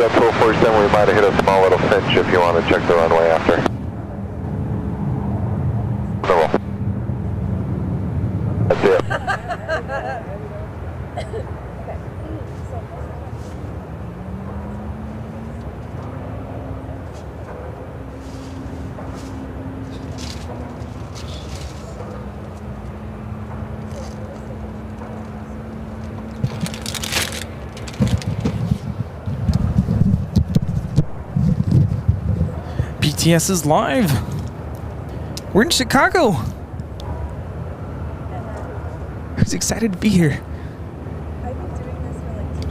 That's 447, we might have hit a small little cinch if you want to check the runway after. No. That's it. BTS is live. We're in Chicago. Who's excited to be here? I've been doing this for like 2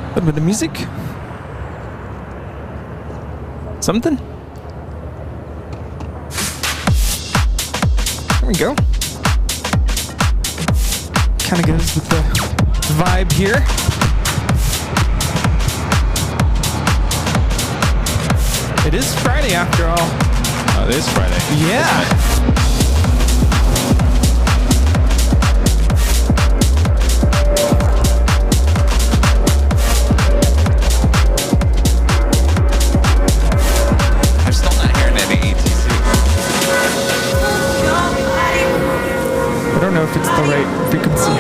A little bit of music. Something. There we go. Kind of goes with the vibe here. It is Friday after all. Oh, it is Friday. Yeah. I'm still not hearing any ATC. I don't know if it's the right frequency.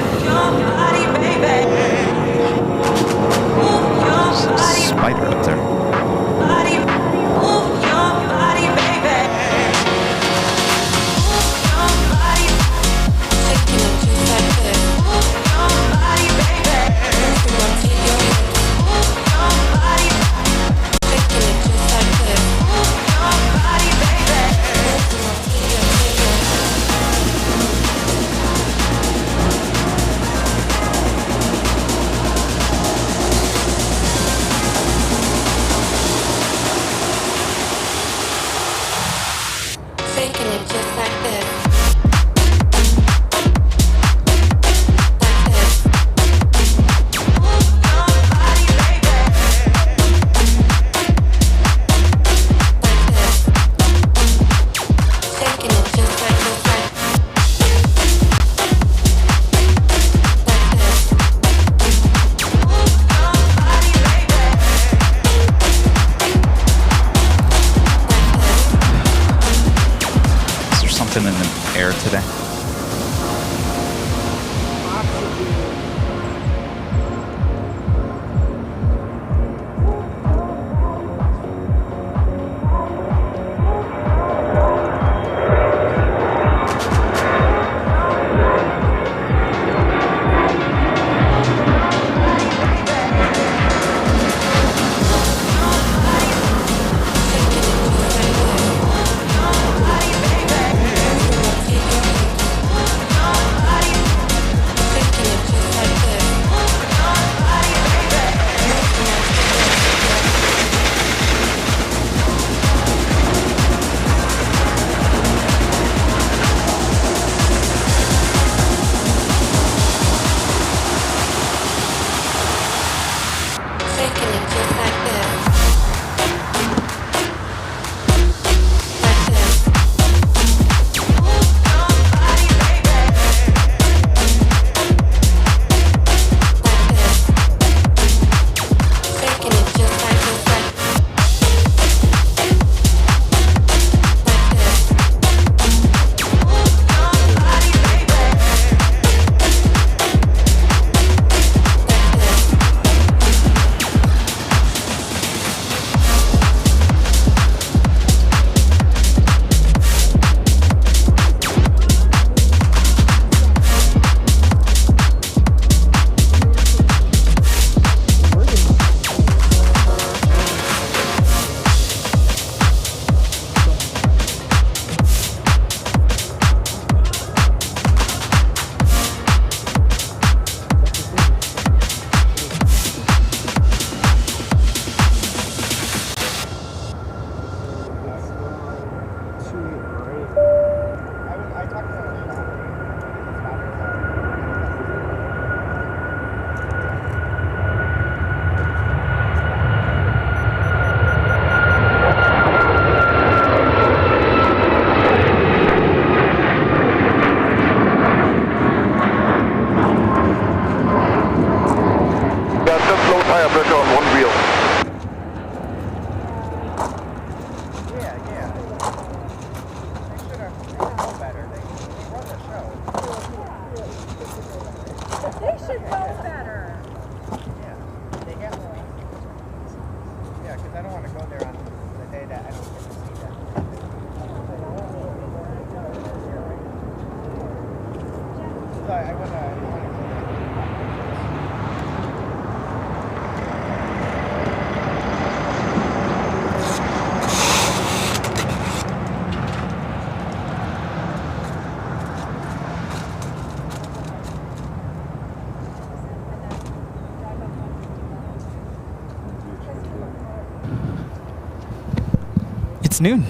Spider up there. In the air today. It's noon.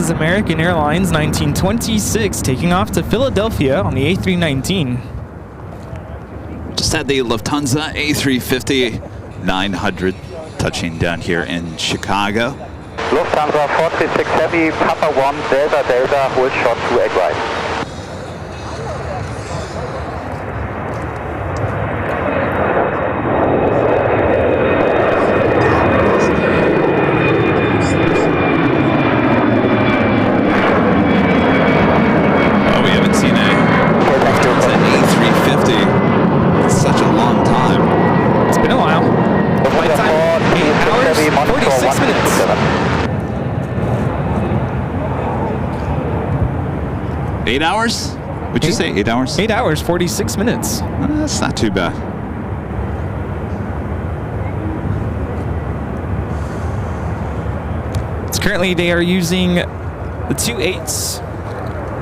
American Airlines 1926 taking off to Philadelphia on the A319. Just had the Lufthansa A350-900 touching down here in Chicago. Lufthansa 436 Heavy, Papa 1, Delta Delta, hold short 2 egg right. Eight hours? Would you say 8 hours? 8 hours, 46 minutes. That's not too bad. It's currently they are using the 2.8s.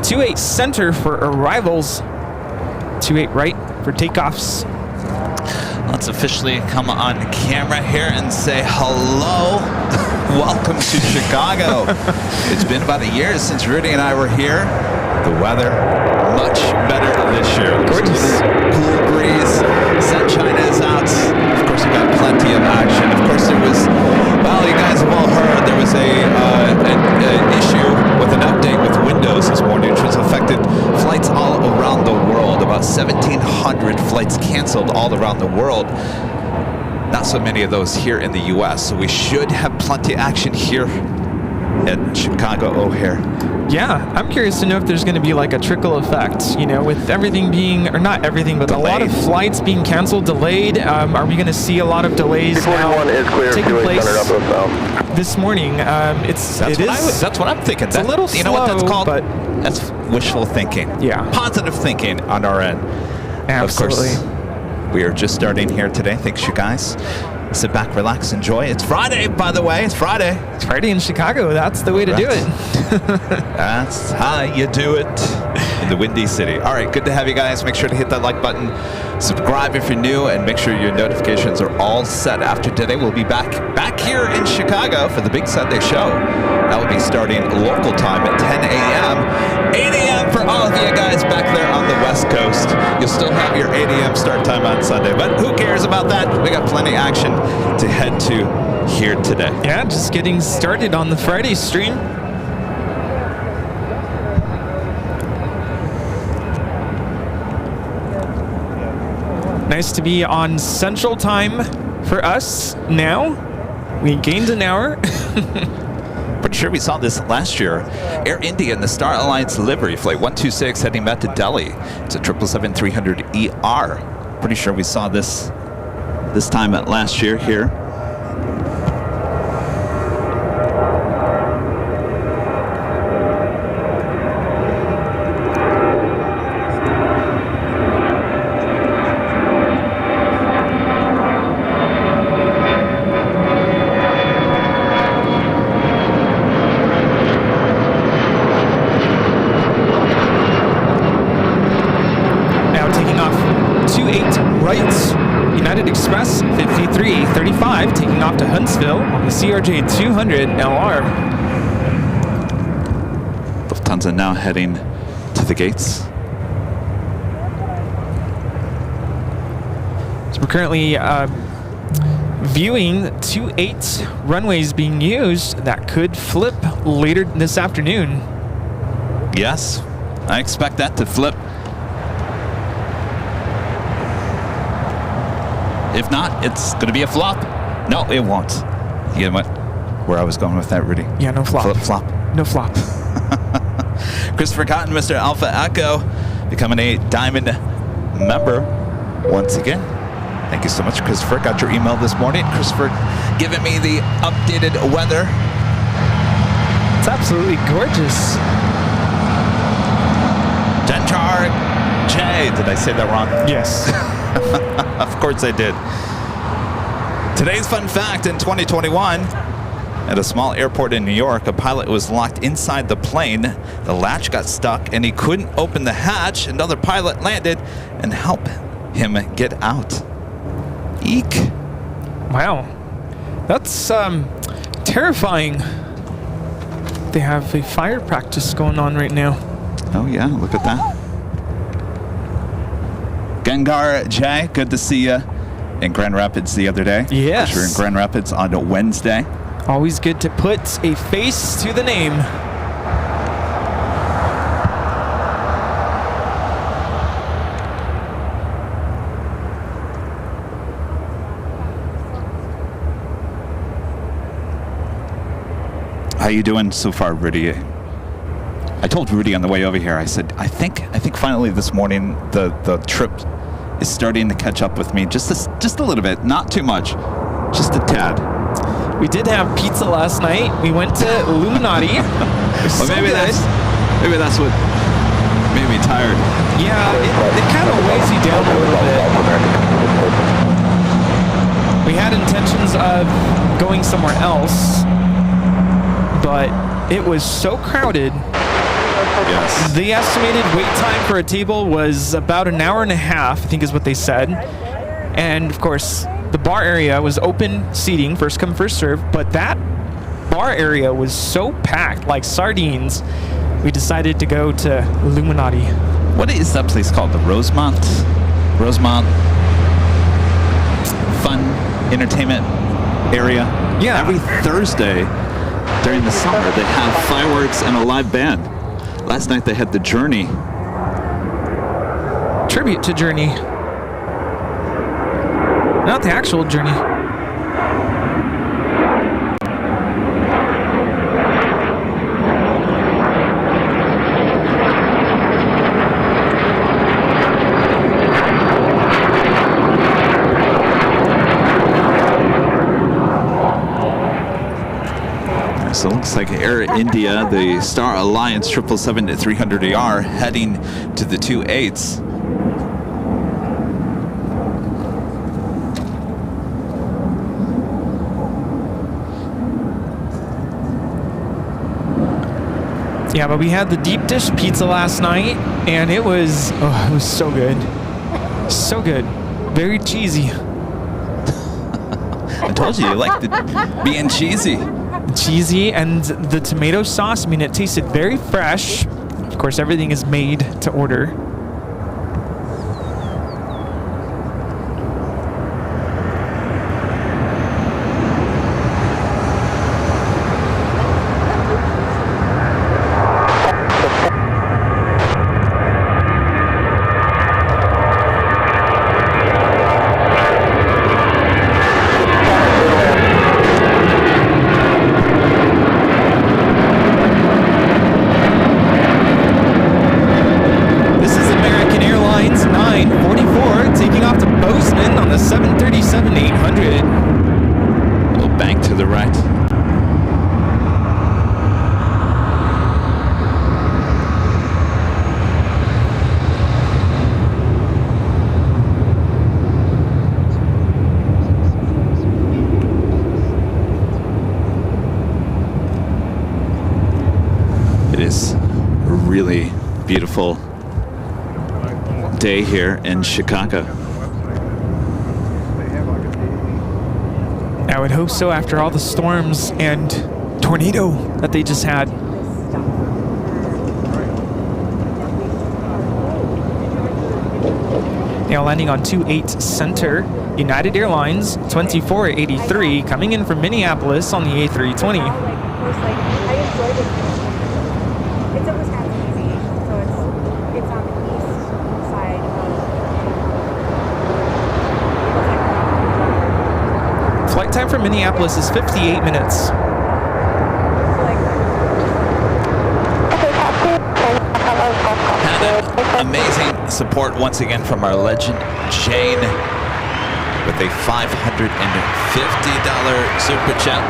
2.8 center for arrivals. 2.8 right for takeoffs. Let's officially come on camera here and say hello. Welcome to Chicago. It's been about a year since Rudy and I were here. The weather, much better this year. Gorgeous. Cool breeze, sunshine is out. Of course, we got plenty of action. Of course, there was, well, you guys have all heard, there was an issue with an update with Windows this morning, which has affected flights all around the world. About 1,700 flights canceled all around the world. Not so many of those here in the U.S., so we should have plenty of action here at Chicago O'Hare. Yeah, I'm curious to know if there's going to be like a trickle effect, you know, with everything being, or not everything, but delayed. A lot of flights being canceled, delayed. Are we going to see a lot of delays now taking place this morning? That's what I'm thinking. It's a little slow, you know what that's called? But that's wishful thinking. Yeah. Positive thinking on our end. Absolutely. Of course, we are just starting here today. Thanks, you guys. Sit back, relax, enjoy. It's Friday, by the way. It's Friday. It's Friday in Chicago. That's the way to do it. That's how you do it in the Windy City. All right, good to have you guys. Make sure to hit that like button. Subscribe if you're new, and make sure your notifications are all set. After today, we'll be back here in Chicago for the big Sunday show. That will be starting local time at 10 a.m., 8 a.m. for all of you guys back there on the West Coast. You'll still have your 8 a.m. start time on Sunday, but who cares about that? We got plenty of action to head to here today. Yeah, just getting started on the Friday stream. Nice to be on Central Time for us now. We gained an hour. Pretty sure we saw this last year. Air India and the Star Alliance livery flight 126 heading back to Delhi. It's a 777-300ER. Pretty sure we saw this time last year here. Taking off to Huntsville on the CRJ 200 LR. Lufthansa now heading to the gates. So we're currently viewing 28 runways being used that could flip later this afternoon. Yes, I expect that to flip. If not, it's going to be a flop. No, it won't. You know what? Where I was going with that, Rudy? Yeah, no flop. Flip flop. No flop. Christopher Cotton, Mr. Alpha Echo, becoming a Diamond member once again. Thank you so much, Christopher. Got your email this morning. Christopher giving me the updated weather. It's absolutely gorgeous. Genchar J. Did I say that wrong? Yes. Of course I did. Today's fun fact: in 2021, at a small airport in New York, a pilot was locked inside the plane. The latch got stuck and he couldn't open the hatch. Another pilot landed and helped him get out. Eek. Wow. That's terrifying. They have a fire practice going on right now. Oh yeah, look at that. Gengar J, good to see you in Grand Rapids the other day. Yes. We were in Grand Rapids on a Wednesday. Always good to put a face to the name. How you doing so far, Rudy? I told Rudy on the way over here, I said, I think finally this morning the trip is starting to catch up with me just a little bit, not too much, just a tad. We did have pizza last night. We went to Illuminati. Well, maybe that's what made me tired. Yeah, it kind of weighs you down a little bit. We had intentions of going somewhere else, but it was so crowded. Yes. The estimated wait time for a table was about an hour and a half, I think is what they said. And of course, the bar area was open seating, first come, first serve, but that bar area was so packed, like sardines, we decided to go to Illuminati. What is that place called? The Rosemont Fun Entertainment Area? Yeah. Every Thursday during the summer, they have fireworks and a live band. Last night they had the Journey. Tribute to Journey. Not the actual Journey. So it looks like Air India, the Star Alliance 777-300ER heading to the 28s. Yeah, but we had the deep dish pizza last night, and it was so good. So good. Very cheesy. I told you liked it being cheesy. Cheesy, and the tomato sauce, I mean, it tasted very fresh. Of course, everything is made to order. really beautiful day here in Chicago. I would hope so after all the storms and tornado that they just had. Now landing on 28 center, United Airlines 2483 coming in from Minneapolis on the A320. It's almost half easy, so it's on the east side of. Flight time from Minneapolis is 58 minutes. Amazing support once again from our legend Jane with a $550 super chat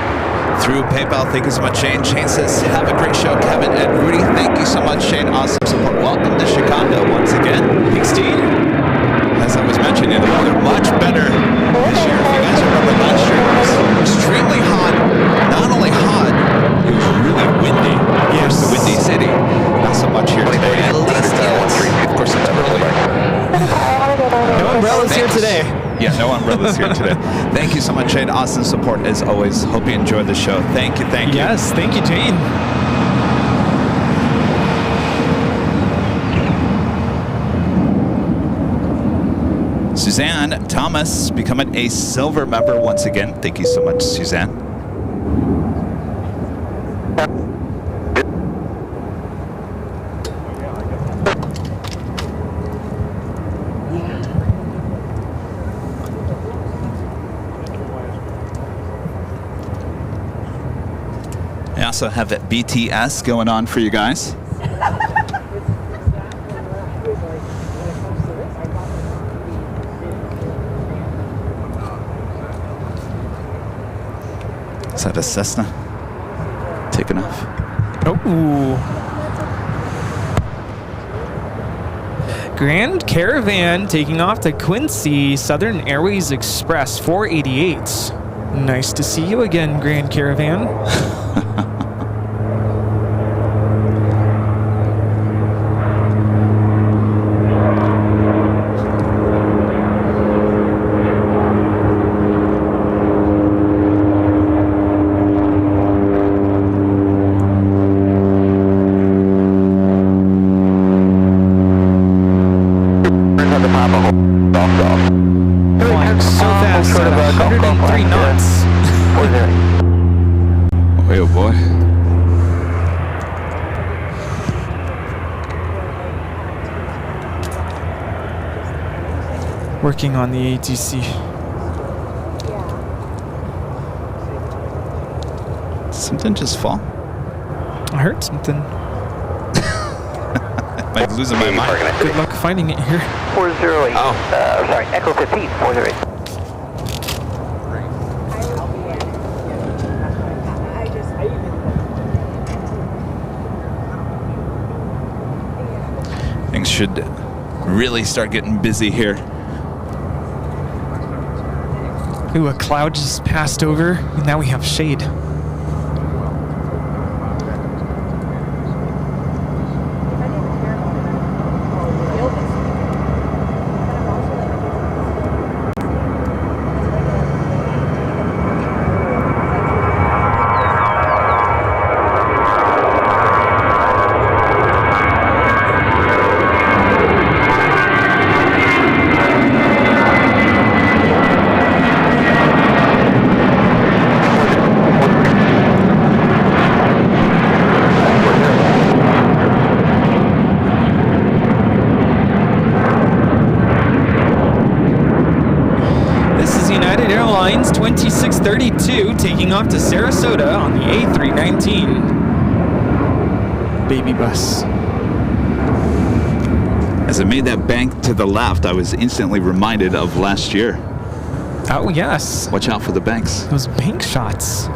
through PayPal. Thank you so much, Jane. Jane says, have a great show, Kevin and Rudy. Thank you so much, Jane. Awesome support. Welcome to Chicago once again. Thanks, Dean. As I was mentioning, the weather much better this year. If you guys remember last year, it was extremely hot. Not only hot, it was really windy. Yes, the windy city. Not so much here today. At least yet. Of course, it's early. No umbrellas here today. Yeah, no umbrellas here today. Thank you so much, Jane. Awesome support as always. Hope you enjoyed the show. Thank you, thank you. Yes, thank you, Jane. Suzanne Thomas becoming a silver member once again. Thank you so much, Suzanne. I also have that BTS going on for you guys. Is that a Cessna taking off? Oh. Grand Caravan taking off to Quincy, Southern Airways Express 488. Nice to see you again, Grand Caravan. Working on the ATC. Did something just fall? I heard something. Am I losing my mind? Good luck finding it here. 408. Oh. Sorry, Echo 15, 408. Things should really start getting busy here. Ooh, a cloud just passed over, and now we have shade. United Airlines 2632 taking off to Sarasota on the A319 baby bus. As I made that bank to the left, I was instantly reminded of last year. Oh, yes. Watch out for the banks. Those bank shots.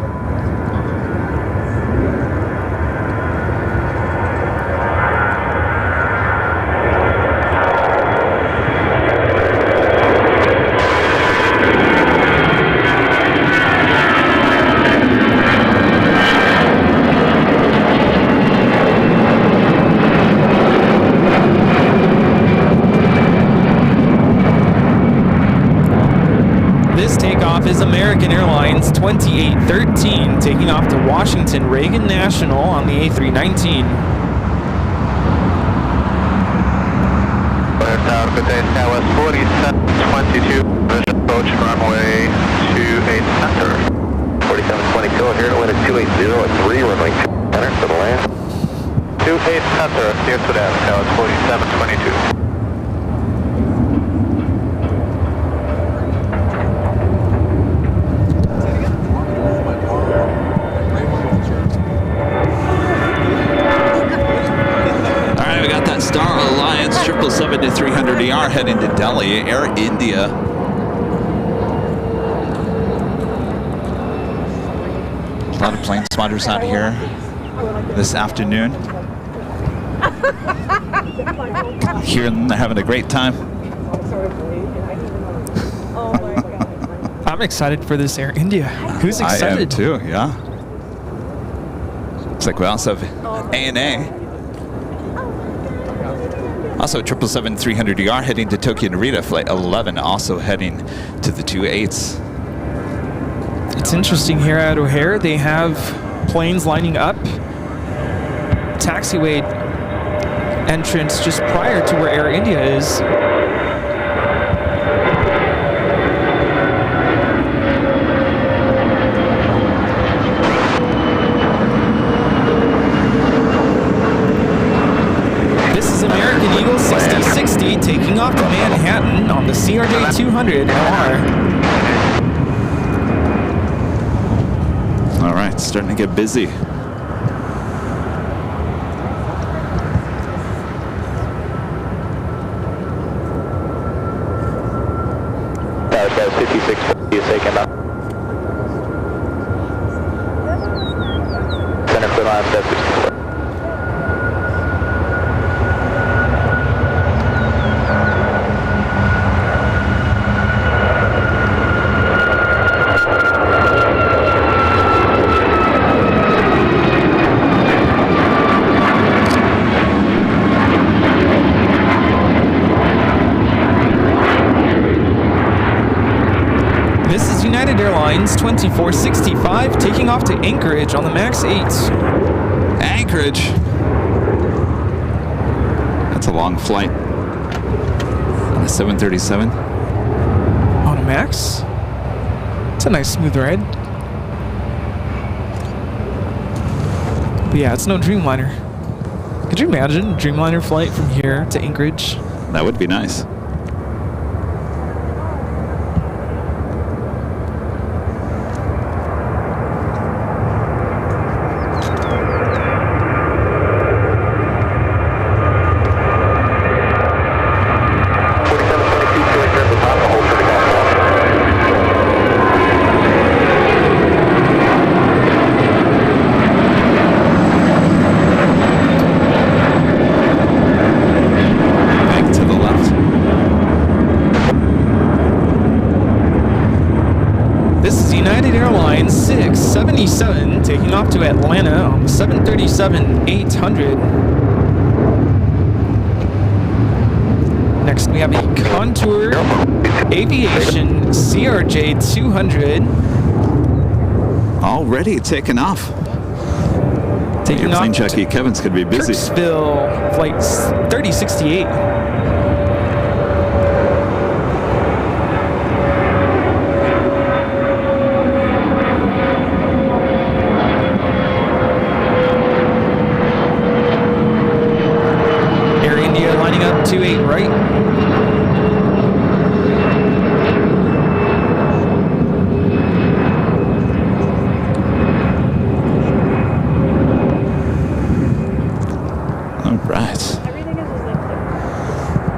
13, taking off to Washington Reagan National on the A319. Tower, good day, Tower 4722, approach runway 28 center. 4722 here, wind at 280 at 3, runway 2 center for the land. 28 center, here to that, Tower 4722. Star Alliance 777-300ER heading to Delhi, Air India. A lot of plane spotters out here this afternoon. Hearing they're having a great time. I'm excited for this Air India. Who's excited? I am too, yeah. Looks like we also have ANA. Also, 777-300ER heading to Tokyo Narita, flight 11, also heading to the 28s. It's interesting here at O'Hare, they have planes lining up. Taxiway entrance just prior to where Air India is. Taking off to Manhattan on the CRJ 200 LR. All right, starting to get busy. Tower 56 is taken up. Center for line 54. Airlines 2465 taking off to Anchorage on the MAX 8. Anchorage. That's a long flight. On a 737. On a MAX? It's a nice smooth ride. But yeah, it's no Dreamliner. Could you imagine a Dreamliner flight from here to Anchorage? That would be nice. Taking off to Atlanta on the 737-800. Next we have a Contour Aviation CRJ 200. Already taking off. Taking Your off plane checky Kevin's could be busy. Kirksville, flight 3068.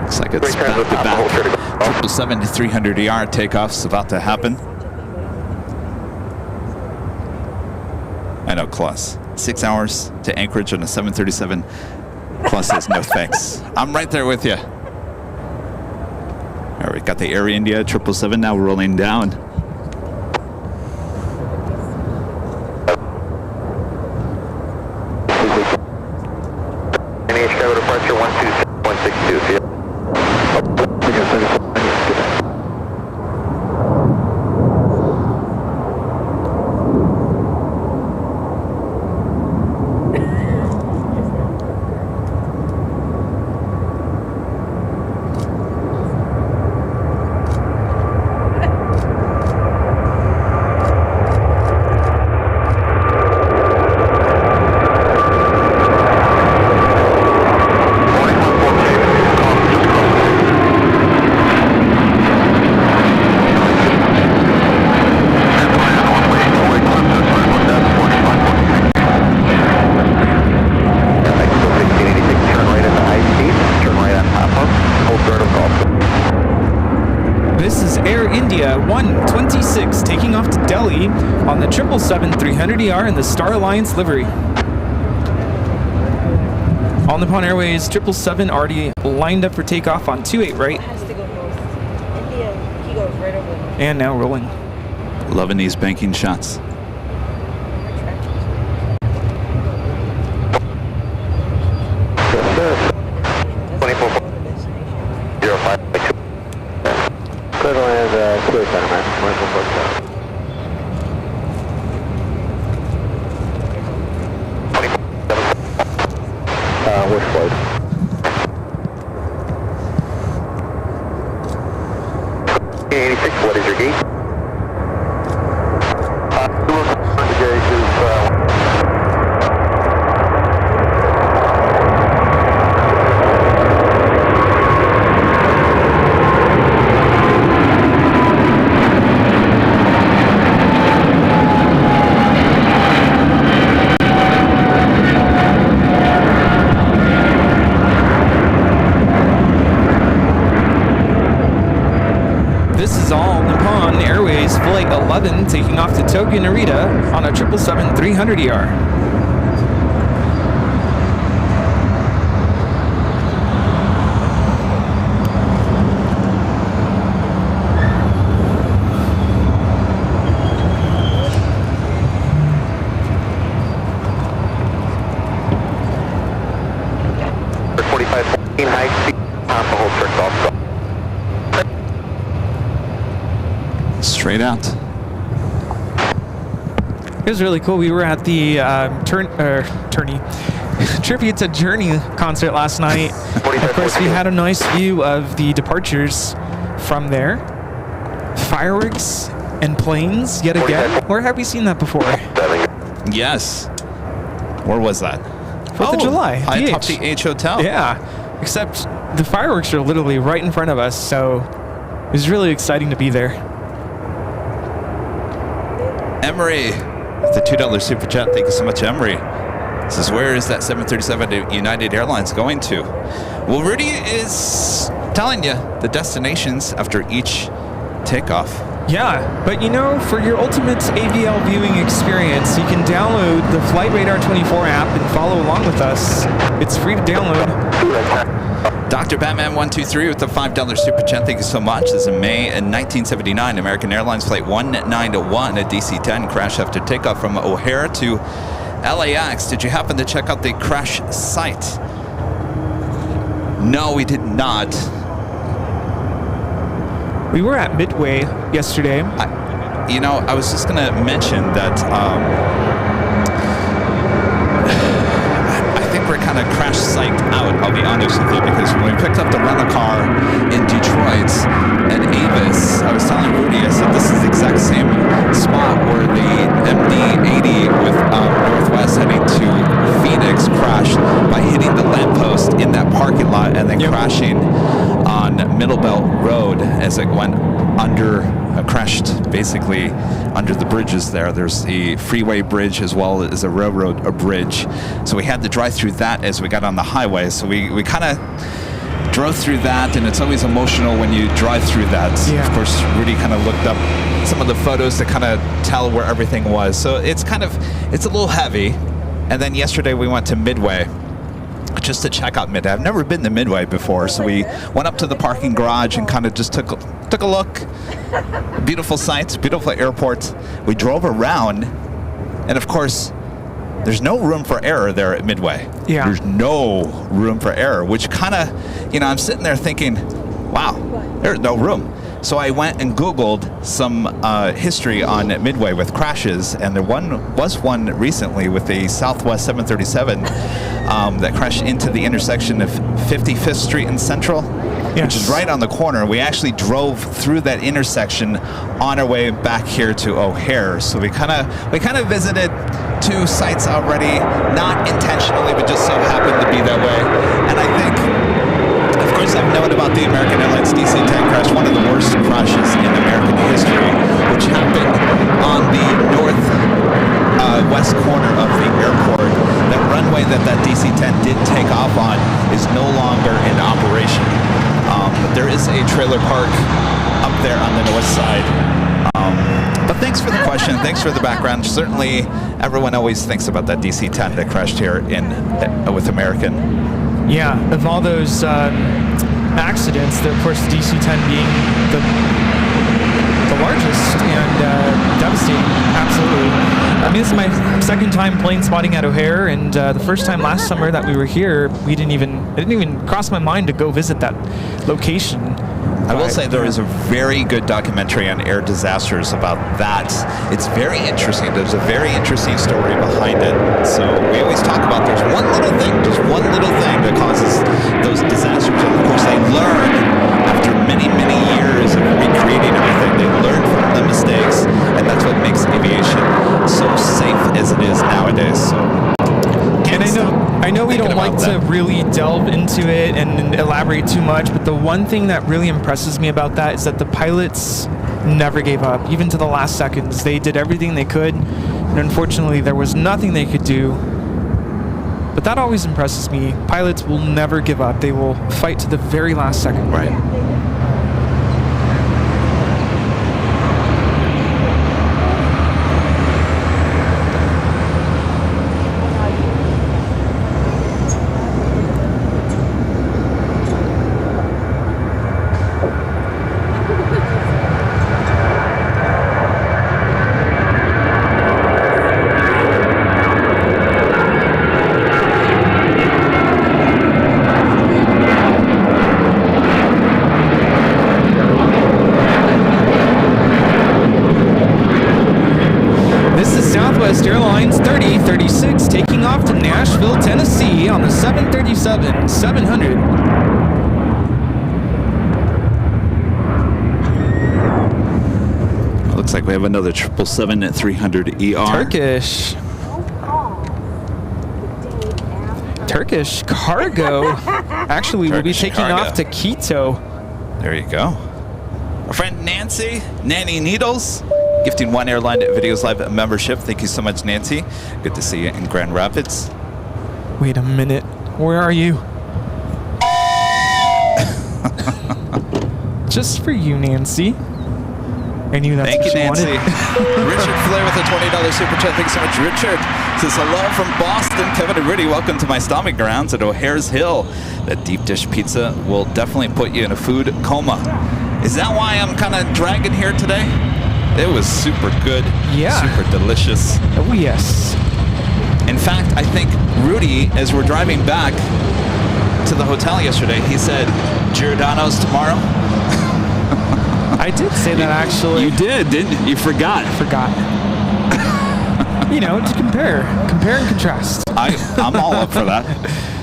Looks like it's back-to-back 777-300ER takeoffs about to happen. I know, Klaus. 6 hours to Anchorage on a 737. Klaus says no thanks. I'm right there with you. All right, we got the Air India 777 now rolling down. Chicago departure 127.162. 300ER in the Star Alliance livery. All Nippon Airways 777 already lined up for takeoff on 28 right. Has to go most. India, he goes right over. And now rolling. Loving these banking shots. Which flight? 86, what is your gate? The gate is Flight 11 taking off to Tokyo Narita on a 777 300ER. for 4514 high speed, half the whole trick off. Straight out. It was really cool. We were at the Tribute to Journey concert last night. Of course, we had a nice view of the departures from there. Fireworks and planes yet again. Where have we seen that before? Yes. Where was that? 4th of July. High atop the H Hotel. Yeah. Except the fireworks are literally right in front of us, so it was really exciting to be there. Emery, with the $2 super chat. Thank you so much, Emery. This is where is that 737 to United Airlines going to? Well, Rudy is telling you the destinations after each takeoff. Yeah, but you know, for your ultimate AVL viewing experience, you can download the Flight Radar 24 app and follow along with us. It's free to download. Dr. Batman123 with the $5 super chat. Thank you so much. This is in May 1979. American Airlines Flight 191, a DC-10 crash after takeoff from O'Hare to LAX. Did you happen to check out the crash site? No, we did not. We were at Midway yesterday. I was just going to mention that I think we're kind of crash psyched out, I'll be honest with you, because when we picked up the rental car in Detroit at Avis, I was telling Rudy, I said, this is the exact same spot where the MD-80 with Northwest heading to Phoenix crashed by hitting the lamppost in that parking lot and then crashing on Middlebelt Road as it went under, crashed basically under the bridges there. There's a freeway bridge as well as a railroad bridge. So we had to drive through that as we got on the highway. So we kind of drove through that, and it's always emotional when you drive through that. Yeah. Of course, Rudy kind of looked up some of the photos to kind of tell where everything was. So it's a little heavy. And then yesterday we went to Midway just to check out Midway. I've never been to Midway before, so we went up to the parking garage and kind of just took a look. Beautiful sights, beautiful airport. We drove around, and of course, there's no room for error there at Midway. Yeah. There's no room for error, which kind of, I'm sitting there thinking, wow, there's no room. So I went and Googled some history on Midway with crashes, and there was one recently with a Southwest 737 that crashed into the intersection of 55th Street and Central, which is right on the corner. We actually drove through that intersection on our way back here to O'Hare. So we kind of visited two sites already, not intentionally, but just so happened to be that way. And I think, of course, I've known about the American Airlines DC-10 crash, one of the worst crashes in American history, which happened on the west corner of the airport. That runway that DC-10 did take off on is no longer in operation. But there is a trailer park up there on the north side But thanks for the question. Thanks for the background. Certainly, everyone always thinks about that DC-10 that crashed here with American. Yeah, of all those accidents, of course, DC-10 being the largest and devastating. Absolutely. I mean, this is my second time plane spotting at O'Hare, and the first time last summer that we were here, it didn't even cross my mind to go visit that location. I will say there is a very good documentary on air disasters about that. It's very interesting. There's a very interesting story behind it. So we always talk about there's one little thing, just one little thing that causes those disasters. And of course, they learn after many, many years of recreating everything. They learn from the mistakes, and that's what makes aviation so safe as it is nowadays. So. And I know we don't like to really delve into it and elaborate too much, but the one thing that really impresses me about that is that the pilots never gave up, even to the last seconds. They did everything they could, and unfortunately there was nothing they could do. But that always impresses me. Pilots will never give up. They will fight to the very last second. Right. Airlines 3036 taking off to Nashville, Tennessee on the 737-700. Looks like we have another 777-300ER. Turkish. Turkish cargo. Actually, we'll be taking off to Quito. There you go. Our friend Nancy, Nanny Needles, gifting one Airline Videos Live membership. Thank you so much, Nancy. Good to see you in Grand Rapids. Wait a minute. Where are you? Just for you, Nancy. I knew that's Thank what you, you Nancy. wanted. Richard Flair with a $20 super chat. Thanks so much, Richard. Says hello from Boston. Kevin and Rudy, welcome to my stomping grounds at O'Hare's Hill. That deep dish pizza will definitely put you in a food coma. Is that why I'm kind of dragging here today? It was super good. Yeah. Super delicious. Oh, yes. In fact, I think Rudy, as we're driving back to the hotel yesterday, he said, Giordano's tomorrow. I did say that, actually. You did, didn't you? You forgot. I forgot. You know, to compare and contrast. I'm all up for that.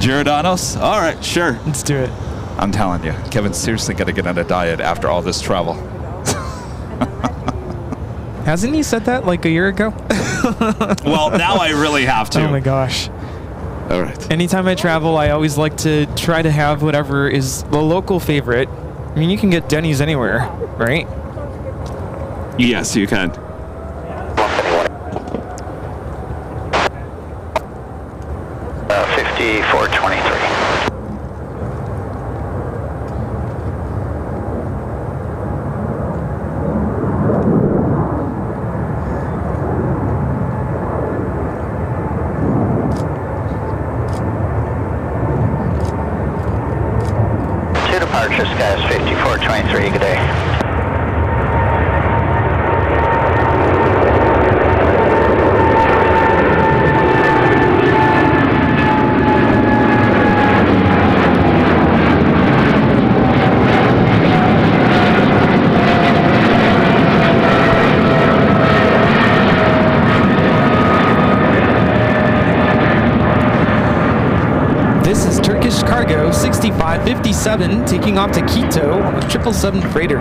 Giordano's? All right, sure. Let's do it. I'm telling you, Kevin's seriously got to get on a diet after all this travel. Hasn't he said that like a year ago? Well, now I really have to. Oh my gosh. All right. Anytime I travel, I always like to try to have whatever is the local favorite. I mean, you can get Denny's anywhere, right? Yes, you can. 5423. Departure skies 5423, good day. This is Turkish Cargo 6557 taking off to Quito on a 777 freighter.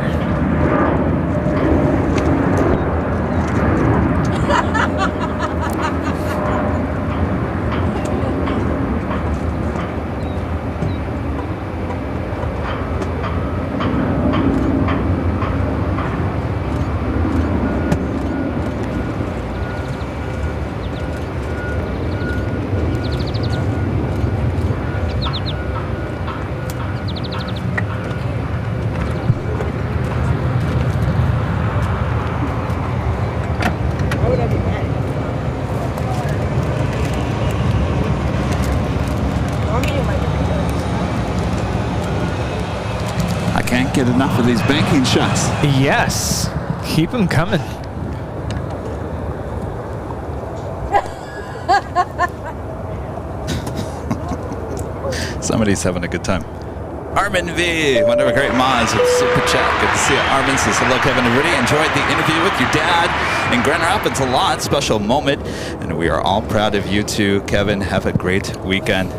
get enough of these banking shots. Yes. Keep them coming. Somebody's having a good time. Armin V, one of our great mods with Super Chat. Good to see you, Armin. Says hello, Kevin and Rudy. Enjoyed the interview with your dad in Grand Rapids a lot. Special moment. And we are all proud of you too, Kevin. Have a great weekend.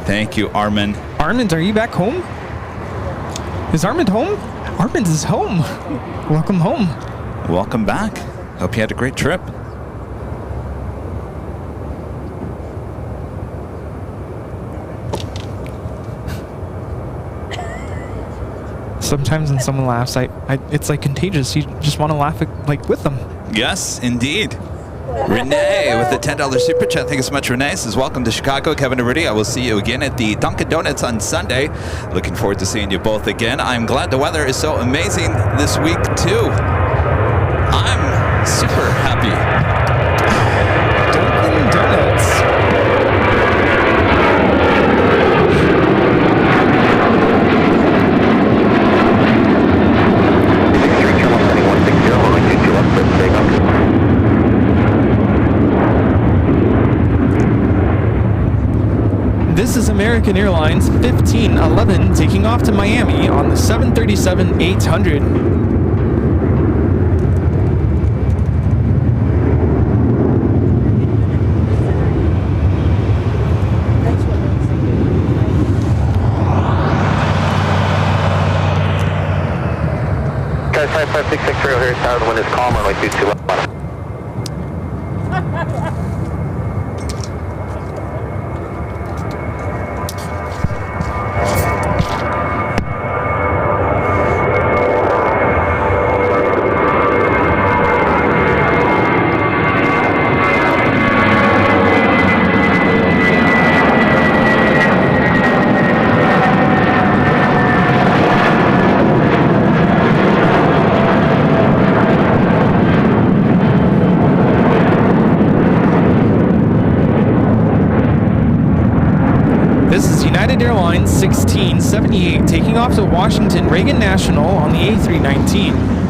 Thank you, Armin. Armin, are you back home? Is Armin home? Armin is home. Welcome home. Welcome back. Hope you had a great trip. Sometimes when someone laughs, it's like contagious. You just want to laugh like with them. Yes, indeed. Renee with the $10 super chat. Thank you so much, Renee. Says, welcome to Chicago, Kevin and Rudy. I will see you again at the Dunkin' Donuts on Sunday. Looking forward to seeing you both again. I'm glad the weather is so amazing this week, too. I'm super happy. Dunkin' Donuts. This is American Airlines 1511 taking off to Miami on the 737-800. Guys, 556 here, south wind is calm, runway 22 left. Airline 1678 taking off to Washington Reagan National on the A319.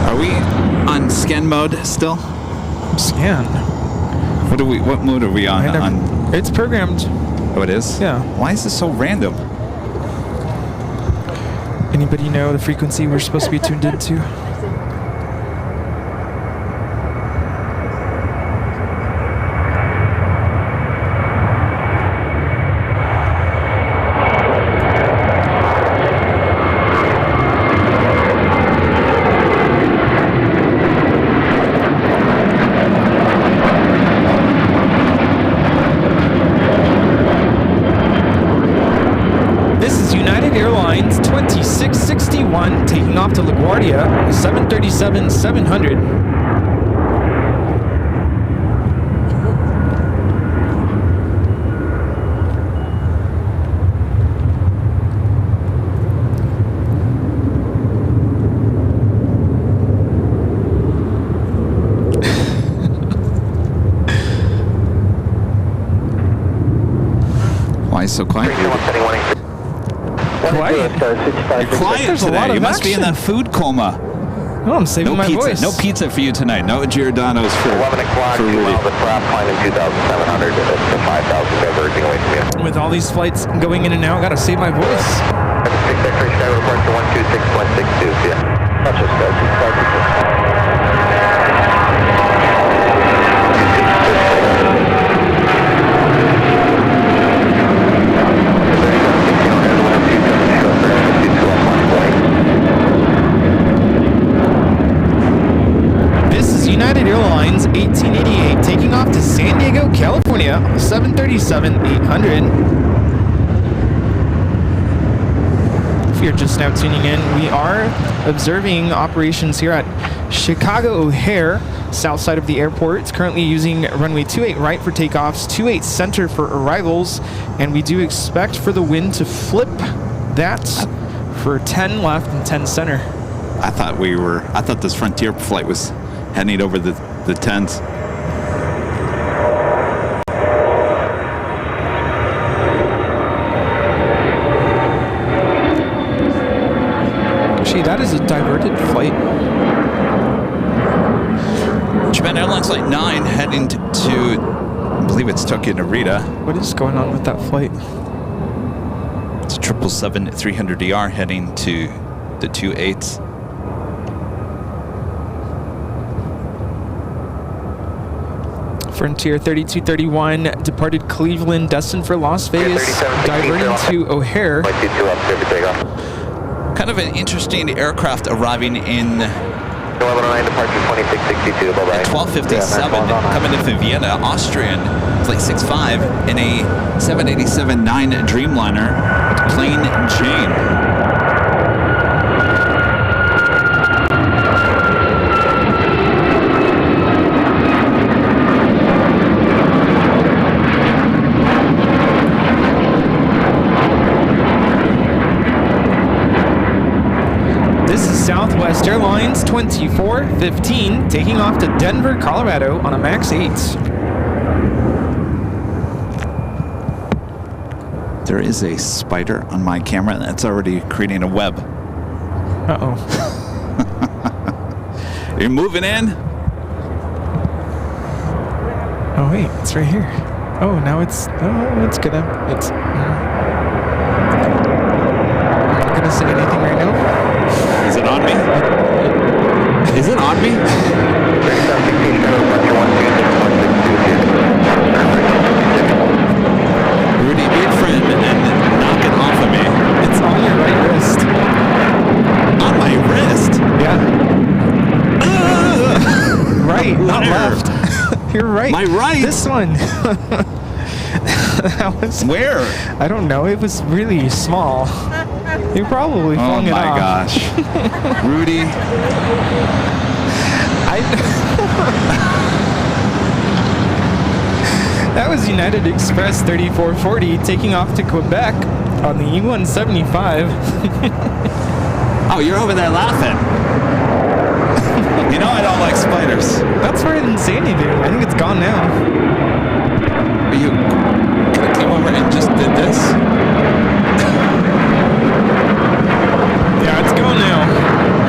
Are we on scan mode still? Scan. What mode are we on? It's programmed. Oh, it is? Yeah. Why is this so random? Anybody know the frequency we're supposed to be tuned into? Airlines 2661 taking off to LaGuardia, 737-700. Why so quiet? Quiet. You're quiet today. You must be in that food coma. Oh, I'm saving my voice. No pizza for you tonight. No Giordano's for 11 o'clock to the flap climbing 2,700 to 5,000 diverging away from you. With all these flights going in and out, gotta save my voice. 6 X-ray sky report to 126.62. Yeah. Not just that. Airlines 1888 taking off to San Diego, California, 737-800. If you're just now tuning in, we are observing operations here at Chicago O'Hare, south side of the airport. It's currently using runway 28 right for takeoffs, 28 center for arrivals, and we do expect for the wind to flip that for 10 left and 10 center. I thought this Frontier flight was heading over the 10s. Actually, that is a diverted flight. Japan Airlines Flight 9 heading to, I believe it's Tokyo Narita. What is going on with that flight? It's 777-300ER heading to the 28s. Frontier 3231 departed Cleveland, destined for Las Vegas, diverting to O'Hare. Kind of an interesting aircraft arriving in 1109, departure 2662, bye-bye. at 12:57, coming in from Vienna, Austrian, flight 65, in a 787-9 Dreamliner, plain Jane. Southwest Airlines 2415 taking off to Denver, Colorado on a MAX 8. There is a spider on my camera that's already creating a web. Uh-oh. You're moving in? Oh wait, it's right here. Oh, now it's gonna, I'm not gonna say anything right now. Is it on me? Is it on me? Rudy, be a friend and knock it off of me. It's on your right wrist. On my wrist? Yeah. Right, not left. You're right. My right? This one. That was, where? I don't know. It was really small. You probably flung it off. Oh my gosh. Rudy. That was United Express 3440 taking off to Quebec on the E175. Oh, you're over there laughing. You know I don't like spiders. That's where Insanity do. I think it's gone now. You could have came over and just did this. Yeah, it's gone now.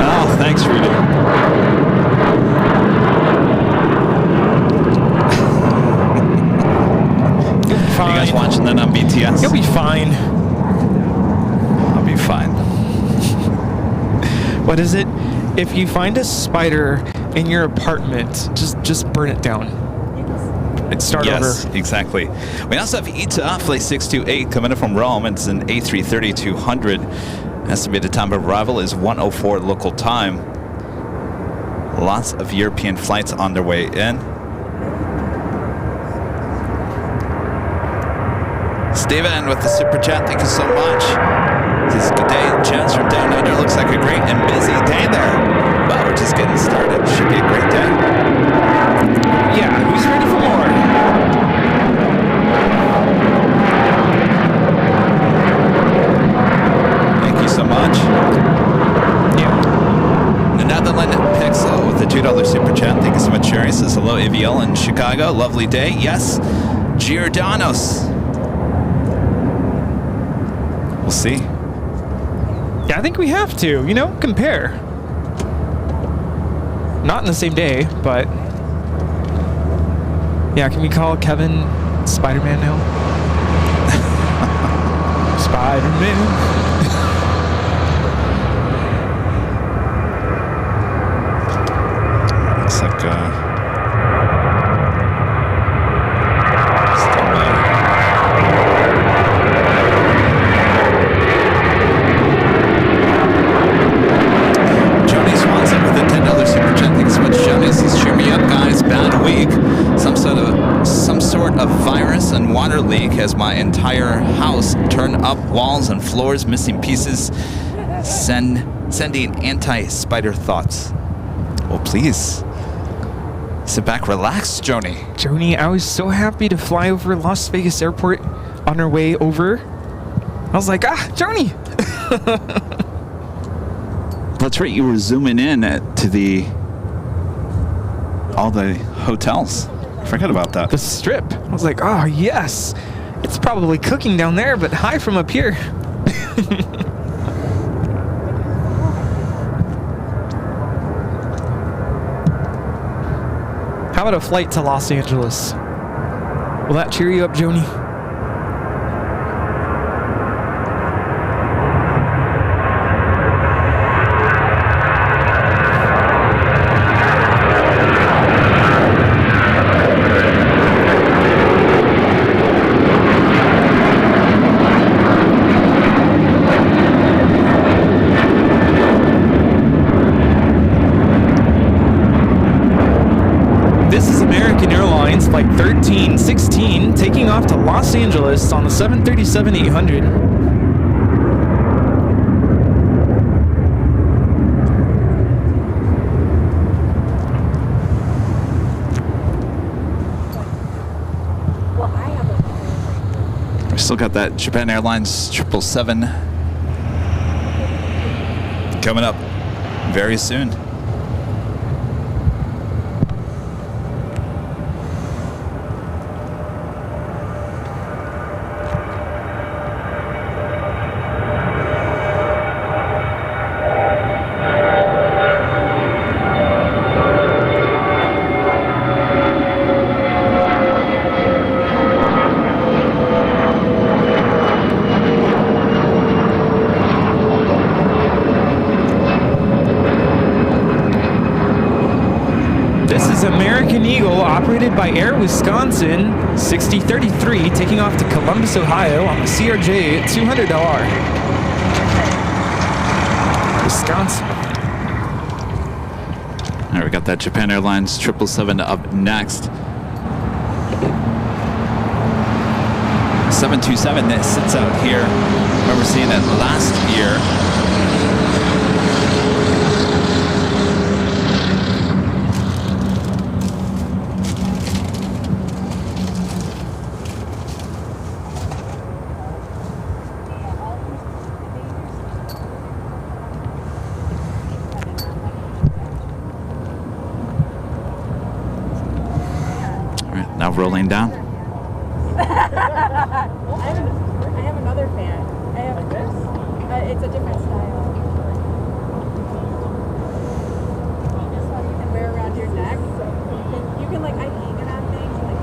Oh, thanks, Rudy. You'll be fine. You guys watching that on BTS? You'll be fine. I'll be fine. What is it? If you find a spider in your apartment, just burn it down. And start over. Yes, exactly. We also have ITA, flight 628, coming in from Rome. It's an A330-200. Estimated time of arrival is 1:04 local time. Lots of European flights on their way in. Steven with the super chat, thank you so much. This is good day. Chance from down under. Looks like a great and busy day there. Well, we're just getting started. Should be a great day. Yeah, who's ready for more? Thank you so much. Yeah. The Netherland Pixel with the $2 super chat. Thank you so much, Sherry. Says hello, AVL in Chicago. Lovely day. Yes, Giordano's. We'll see. Yeah, I think we have to, compare. Not in the same day, but... Yeah, can we call Kevin Spider-Man now? Spider-Man. Looks like, Jody Swanson with a $10 super chat. Thanks so much, Jody. Says, cheer me up, guys. Bad has my entire house turned up, walls and floors, missing pieces, sending anti-spider thoughts. Well, please sit back, relax, Joni. Joni, I was so happy to fly over Las Vegas Airport on our way over. I was like, Joni. That's right, you were zooming in to all the hotels. I forgot about that. The Strip. I was like, oh, yes. It's probably cooking down there, but hi from up here. How about a flight to Los Angeles? Will that cheer you up, Joni? Flight 1316 taking off to Los Angeles on the 737-800. We still got that Japan Airlines 777 coming up very soon. Operated by Air Wisconsin 6033 taking off to Columbus, Ohio on the CRJ $200. Wisconsin. All right, we got that Japan Airlines 777 up next. 727 that sits out here. I remember seeing it last year. Now rolling down. I have another fan. I have this. It's a different style. This one you can wear around your neck. You can like, I hang it on things and like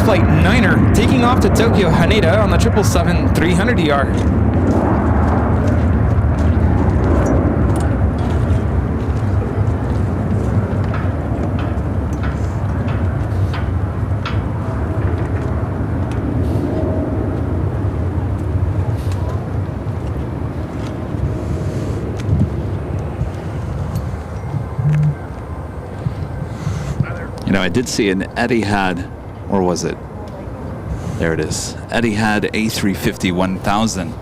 Flight 9er taking off to Tokyo Haneda on the 777-300ER. You know, I did see an Etihad, or was it? There it is. Etihad A350 1000.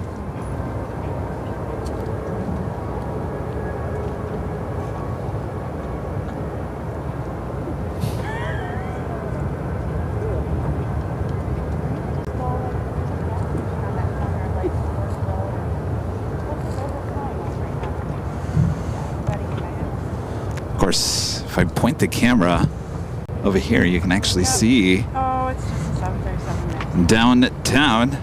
Of course, if I point the camera over here, you can actually see oh, it's just a 737 downtown.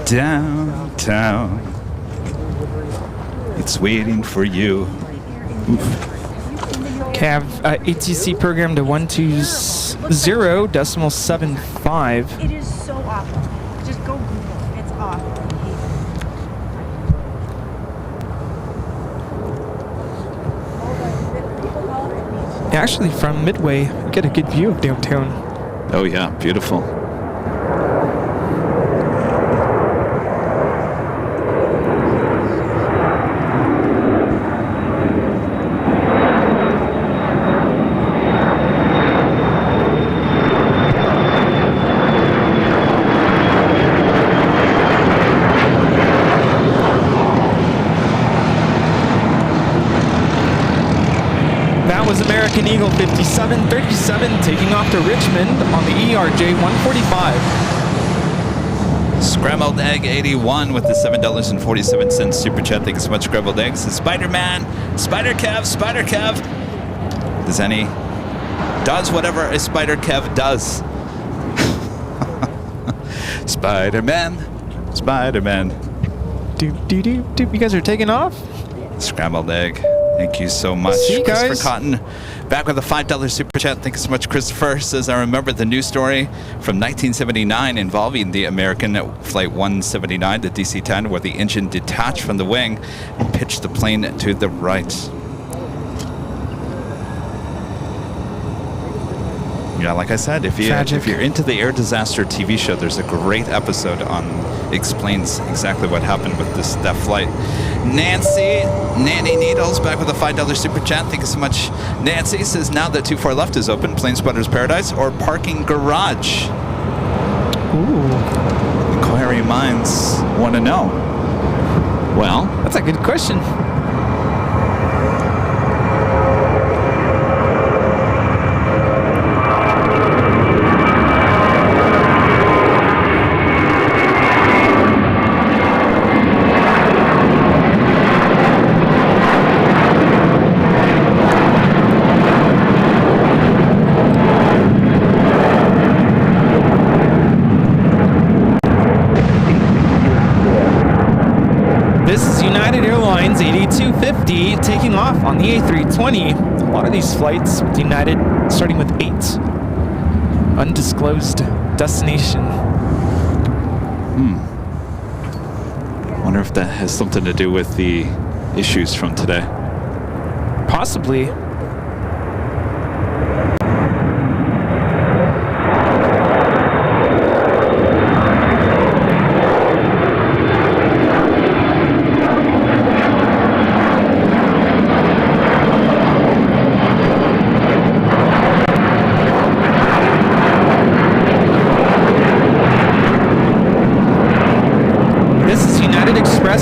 Downtown, it's waiting for you. Cav ATC program to 120.75. It is so awful. Just go Google. It's awful. Actually, from Midway, you get a good view of downtown. Oh yeah, beautiful. American Eagle 5737 taking off to Richmond on the ERJ 145. Scrambled Egg 81 with the $7.47 super chat. Thank you so much, Scrambled Eggs. The Spider-Man, Spider Kev. Does whatever a Spider Kev does. Spider-Man. You guys are taking off? Scrambled Egg. Thank you so much. See you guys. Christopher Cotton, back with a $5 super chat. Thank you so much, Christopher. Says, I remember the news story from 1979 involving the American Flight 179, the DC-10, where the engine detached from the wing and pitched the plane to the right. Yeah, like I said, if you're into the air disaster TV show, there's a great episode on explains exactly what happened with that flight. Nanny Needles back with a $5 super chat. Thank you so much. Nancy says, now that 24 left is open, Planespotter's Paradise or parking garage? Ooh. Inquiry minds want to know. Well, that's a good question. Airlines 8250 taking off on the A320. A lot of these flights with United starting with 8. Undisclosed destination. Wonder if that has something to do with the issues from today. Possibly.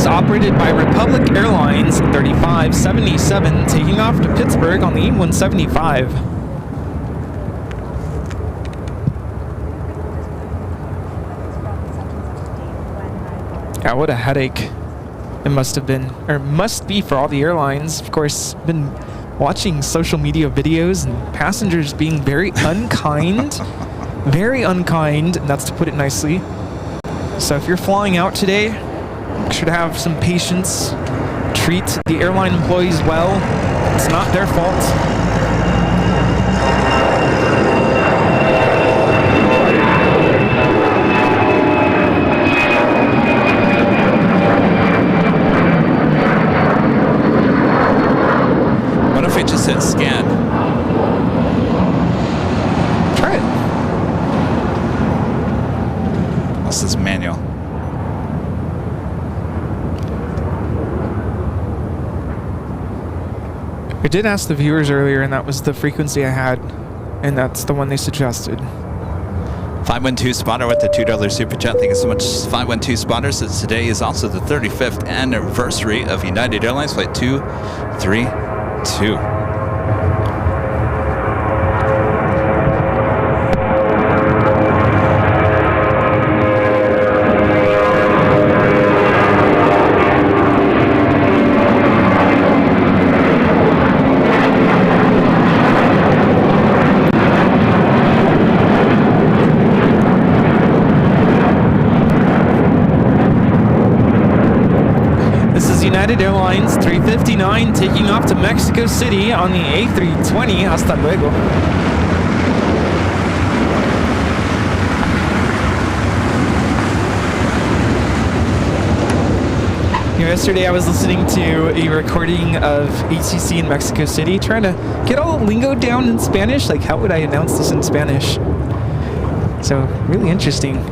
Operated by Republic Airlines 3577 taking off to Pittsburgh on the E175. Yeah, what a headache it must have been, or must be for all the airlines. Of course, been watching social media videos and passengers being very unkind. Very unkind, and that's to put it nicely. So if you're flying out today, make sure to have some patience. Treat the airline employees well. It's not their fault. What if we just hit scan? Try it. This is manual. I did ask the viewers earlier, and that was the frequency I had, and that's the one they suggested. 512 Spotter with the $2 super chat. Thank you so much, 512 Spotter. Says today is also the 35th anniversary of United Airlines Flight 232. United Airlines 359 taking off to Mexico City on the A320. Hasta luego. Yesterday I was listening to a recording of ATC in Mexico City, trying to get all the lingo down in Spanish. Like, how would I announce this in Spanish? So, really interesting.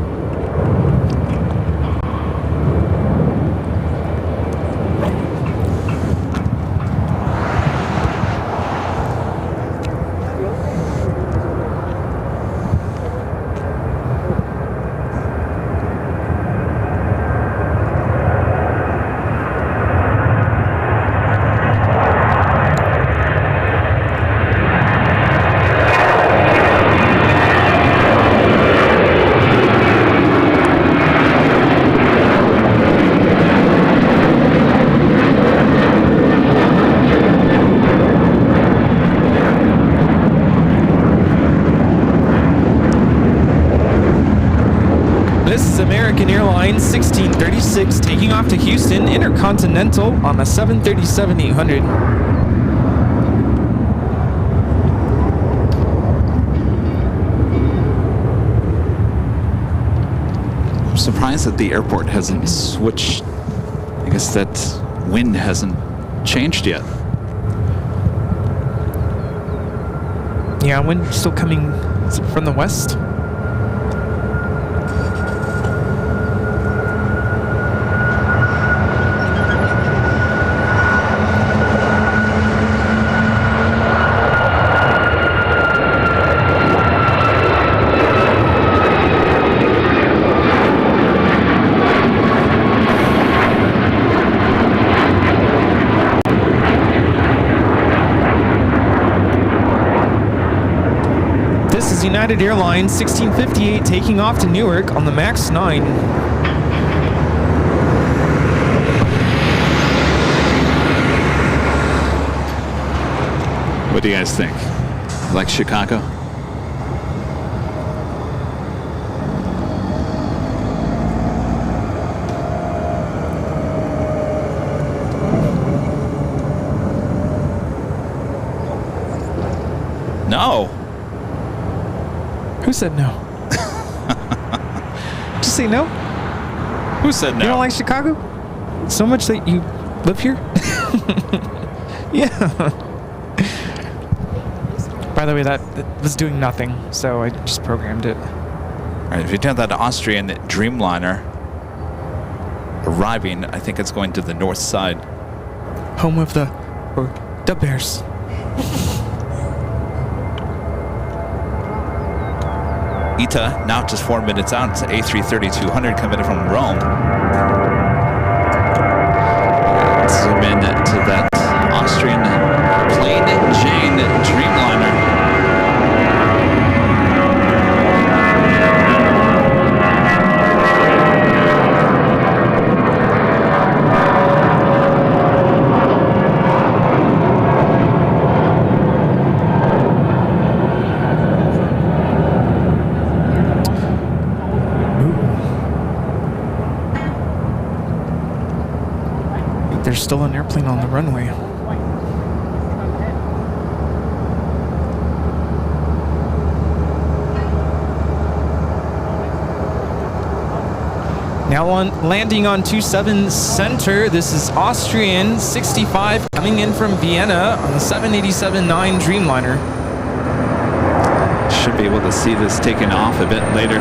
American Airlines 1636 taking off to Houston Intercontinental on a 737-800. I'm surprised that the airport hasn't switched. I guess that wind hasn't changed yet. Yeah, wind still coming from the west. United Airlines 1658 taking off to Newark on the MAX 9. What do you guys think? Like Chicago? No. Who said no? Did you say no? Who said no? You don't like Chicago? So much that you live here? Yeah. By the way, that was doing nothing, so I just programmed it. All right, if you turn that Austrian Dreamliner arriving, I think it's going to the north side. Home of the Bears. ITA, now just 4 minutes out. It's A330-200 coming in from Rome. Zoom in to that Austrian Plain Jane Dreamliner. There's still an airplane on the runway. Now landing on 27 center, this is Austrian 65 coming in from Vienna on the 787-9 Dreamliner. Should be able to see this taking off a bit later.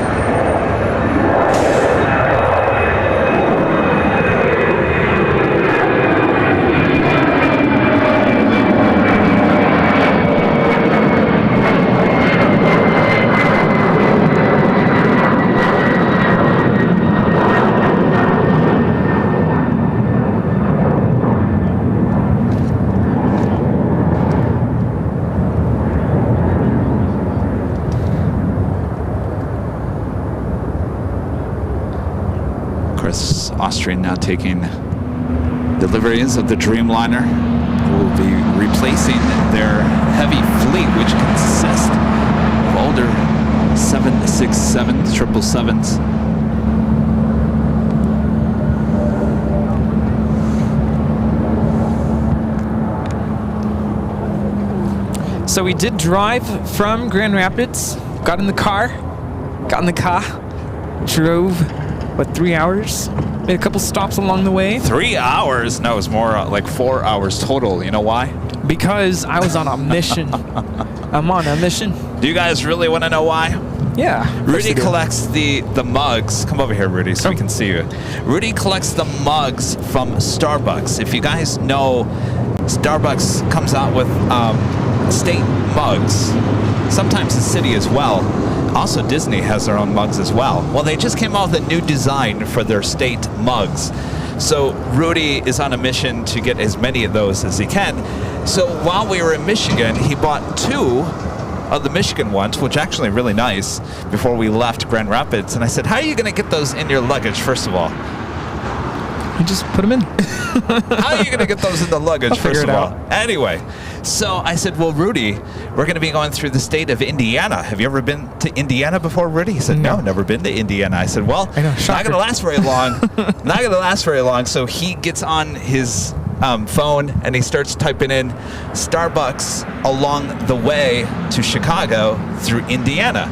Austrian now taking deliveries of the Dreamliner, who will be replacing their heavy fleet, which consists of older 767s, 777s. So we did drive from Grand Rapids, got in the car, drove, what, 3 hours? Made a couple stops along the way. 3 hours? No, it was more like 4 hours total. You know why? Because I was on a mission. I'm on a mission. Do you guys really want to know why? Yeah. Rudy collects the mugs. Come over here, Rudy, so we can see you. Rudy collects the mugs from Starbucks. If you guys know, Starbucks comes out with state mugs, sometimes the city as well. Also, Disney has their own mugs as well. Well, they just came out with a new design for their state mugs. So Rudy is on a mission to get as many of those as he can. So while we were in Michigan, he bought 2 of the Michigan ones, which actually really nice, before we left Grand Rapids. And I said, how are you going to get those in your luggage, first of all? You just put them in. How are you going to get those in the luggage, first of all? Anyway, so I said, well, Rudy, we're going to be going through the state of Indiana. Have you ever been to Indiana before, Rudy? He said, no, never been to Indiana. I said, well, not going to last very long. Not going to last very long. So he gets on his phone and he starts typing in Starbucks along the way to Chicago through Indiana.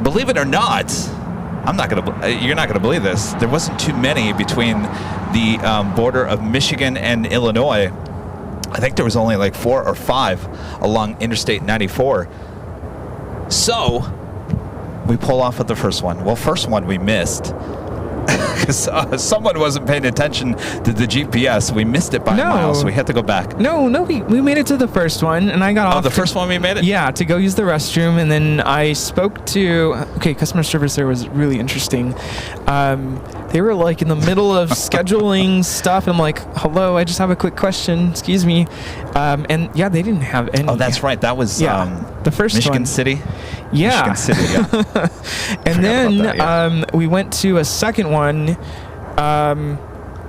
Believe it or not, you're not gonna believe this. There wasn't too many between the border of Michigan and Illinois. I think there was only like 4 or 5 along Interstate 94. So we pull off at the first one. Well, first one we missed. Because someone wasn't paying attention to the GPS. We missed it by a mile, so we had to go back. No, we made it to the first one, and I got off. Oh, the first one we made it? Yeah, to go use the restroom, and then I spoke to, customer service there was really interesting. They were like in the middle of scheduling stuff, and I'm like, hello, I just have a quick question, excuse me. And yeah, they didn't have any. Oh, that's right, that was the first Michigan one. City? Yeah. Michigan City, yeah. And then we went to a second one. I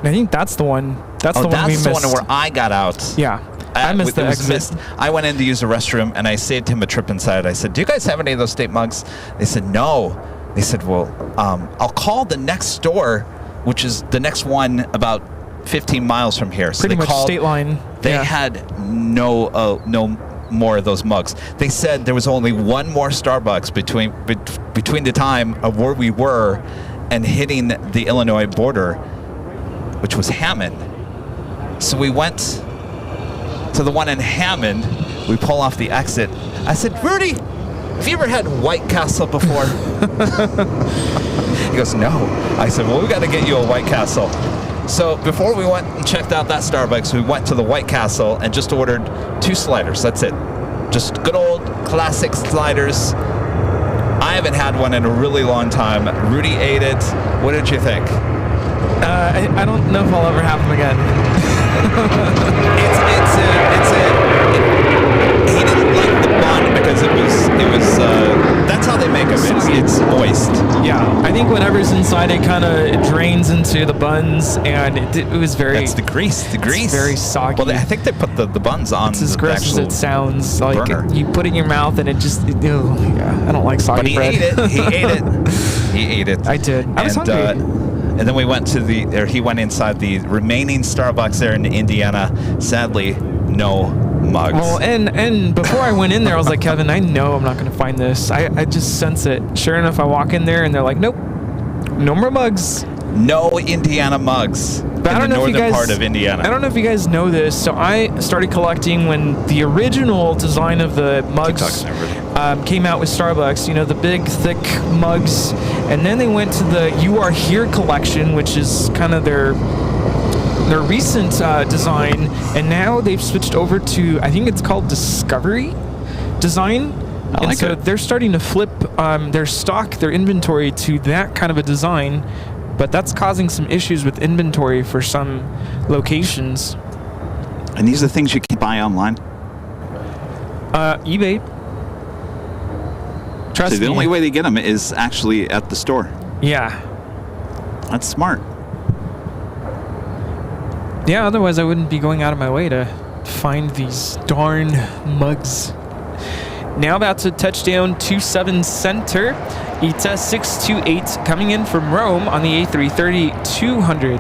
think that's the one. That's the one we missed. That's the one where I got out. Yeah. I missed the exit. I went in to use the restroom, and I saved him a trip inside. I said, do you guys have any of those state mugs? They said, no. They said, well, I'll call the next store, which is the next one about 15 miles from here. So Pretty much state line. They had no more of those mugs. They said there was only one more Starbucks between the time of where we were and hitting the Illinois border, which was Hammond. So we went to the one in Hammond. We pull off the exit. I said, Rudy, have you ever had White Castle before? He goes, no. I said, well, we got to get you a White Castle. So before we went and checked out that Starbucks, we went to the White Castle and just ordered 2 sliders. That's it. Just good old classic sliders. I haven't had one in a really long time. Rudy ate it. What did you think? I don't know if I'll ever have them again. He didn't like the bun because it was that's how they make them. It's moist. Yeah, I think whatever's inside it kind of drains into the buns, and it was very. That's the grease. The grease. It's very soggy. Well, I think they put the buns on. It's as gross as it sounds. Like you put it in your mouth, and it just. I don't like soggy bread. But he ate it. He ate it. I did. I was hungry. And then we went to he went inside the remaining Starbucks there in Indiana. Sadly, no mugs. Well, and before I went in there, I was like, Kevin, I know I'm not going to find this. I just sense it. Sure enough, I walk in there, and they're like, nope, no more mugs. No Indiana mugs. But I don't know if you guys, part of Indiana. I don't know if you guys know this. So I started collecting when the original design of the mugs came out with Starbucks. You know, the big, thick mugs. And then they went to the You Are Here collection, which is kind of their recent design. And now they've switched over to, I think it's called Discovery design. And so they're starting to flip their stock, their inventory to that kind of a design. But that's causing some issues with inventory for some locations. And these are things you can buy online? eBay. Trust me. The only way to get them is actually at the store. Yeah. That's smart. Yeah, otherwise I wouldn't be going out of my way to find these darn mugs. Now about to touchdown 27 center. ETA 628 coming in from Rome on the A330-200.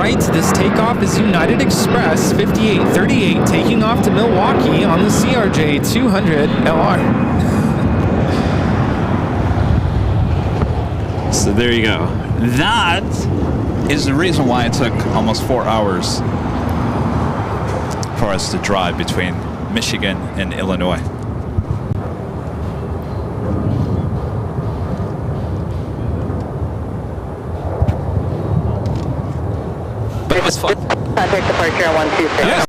right. This takeoff is United Express 5838 taking off to Milwaukee on the CRJ 200 LR. So there you go. That is the reason why it took almost 4 hours for us to drive between Michigan and Illinois. But it was fun. Contact departure on 126. Yeah.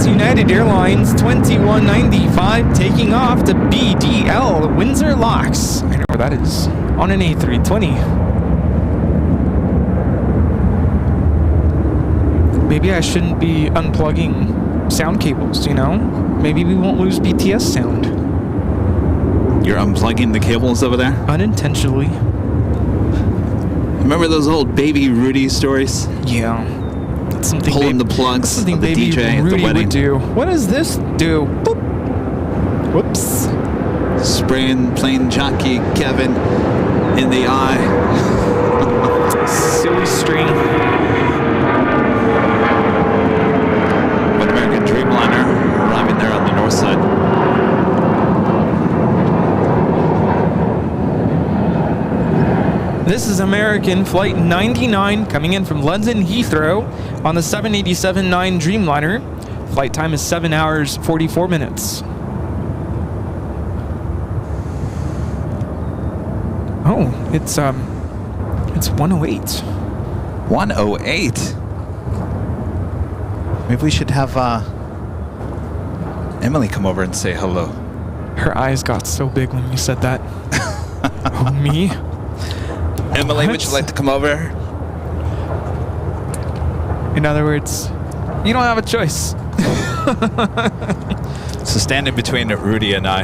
United Airlines 2195 taking off to BDL Windsor Locks. I know where that is. On an A320. Maybe I shouldn't be unplugging sound cables, you know? Maybe we won't lose BTS sound. You're unplugging the cables over there? Unintentionally. Remember those old Baby Rudy stories? Yeah. That's something pulling the plugs of the Baby DJ at Rudy the wedding. Would do. What does this do? Boop. Whoops. Spraying plain jockey Kevin in the eye. Silly string. An American Dreamliner arriving there on the north side. This is American Flight 99 coming in from London Heathrow on the 787-9 Dreamliner. Flight time is 7 hours, 44 minutes. Oh, it's 108. 108? Maybe we should have Emily, come over and say hello. Her eyes got so big when you said that. Oh, me? Emily, What? would you like to come over? In other words, you don't have a choice. So standing between Rudy and I.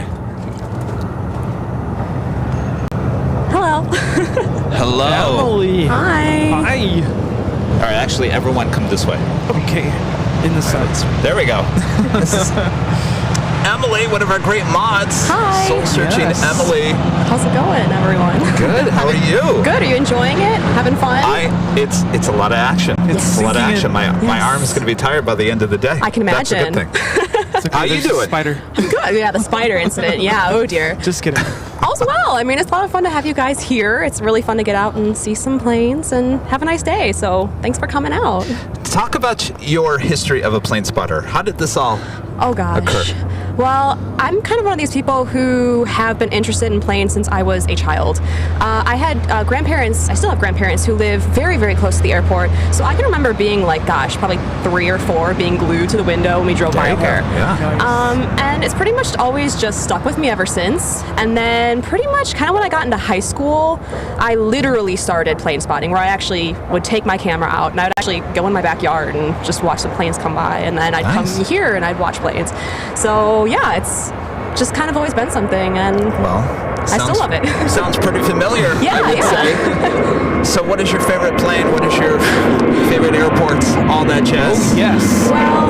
Hello. Hello. Emily. Hi. Hi. All right, actually, everyone come this way. Okay. In the sides. There we go. This is Emily, one of our great mods. Hi. Soul searching Yes. Emily. How's it going, everyone? Good. How are you? Good. Are you enjoying it? Having fun? It's a lot of action. It's a lot of sinking action. in. My arm is going to be tired by the end of the day. I can That's a good imagine. thing. It's okay, How you there's a doing? Spider. Good. Yeah, the spider incident. Yeah. Oh dear. Just kidding. All's well. I mean, it's a lot of fun to have you guys here. It's really fun to get out and see some planes and have a nice day. So thanks for coming out. Talk about your history of a plane spotter. How did this all Oh gosh. occur? Well, I'm kind of one of these people who have been interested in planes since I was a child. I had grandparents, I still have grandparents who live very, very close to the airport. So I can remember being like, gosh, probably 3 or 4, being glued to the window when we drove by here. Yeah. And it's pretty much always just stuck with me ever since. And then pretty much kind of when I got into high school, I literally started plane spotting, where I actually would take my camera out and I would actually go in my backyard and just watch the planes come by. And then I'd Nice. come here and I'd watch planes. So yeah, it's just kind of always been something, and Well, I still love it. Sounds pretty familiar, Yeah, I would yeah. say. So what is your favorite plane? What is your favorite airports? All that jazz? Yes. Well,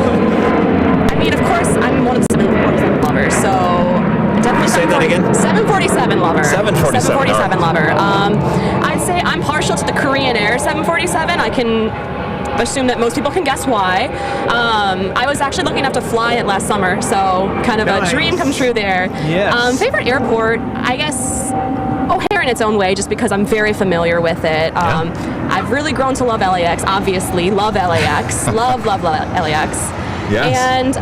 I mean, of course, I'm one of the 747 lovers, so definitely Say that again? 747 lover. 747, 747 all right. lover. I'd say I'm partial to the Korean Air 747. I can assume that most people can guess why. I was actually lucky enough to fly it last summer, so kind of Nice. a dream come true there. Yes. Favorite airport, I guess O'Hare in its own way, just because I'm very familiar with it. I've really grown to love LAX, obviously. Love LAX. love LAX. Yes. And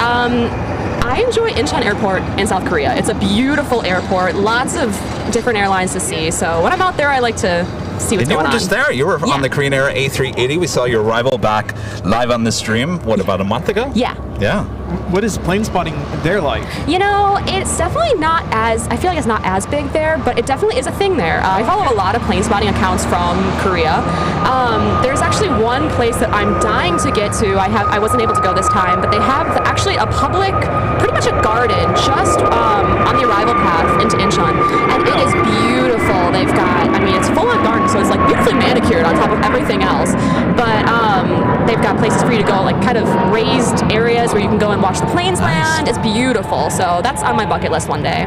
I enjoy Incheon Airport in South Korea. It's a beautiful airport, lots of different airlines to see. So when I'm out there, I like to see what's And you going were on. just there. You were Yeah. on the Korean Air A380. We saw your arrival back live on the stream, what, about a month ago? Yeah. Yeah. What is plane spotting there like? You know, it's definitely not as, I feel like it's not as big there, but it definitely is a thing there. I follow a lot of plane spotting accounts from Korea. There's actually one place that I'm dying to get to. I wasn't able to go this time, but they have actually a public, pretty much a garden, just on the arrival path into Incheon. And it is beautiful. They've got, I mean, it's full on garden, so it's like beautifully manicured on top of everything else. But they've got places for you to go, like kind of raised areas where you can go and watch the planes land. It's beautiful. So that's on my bucket list one day.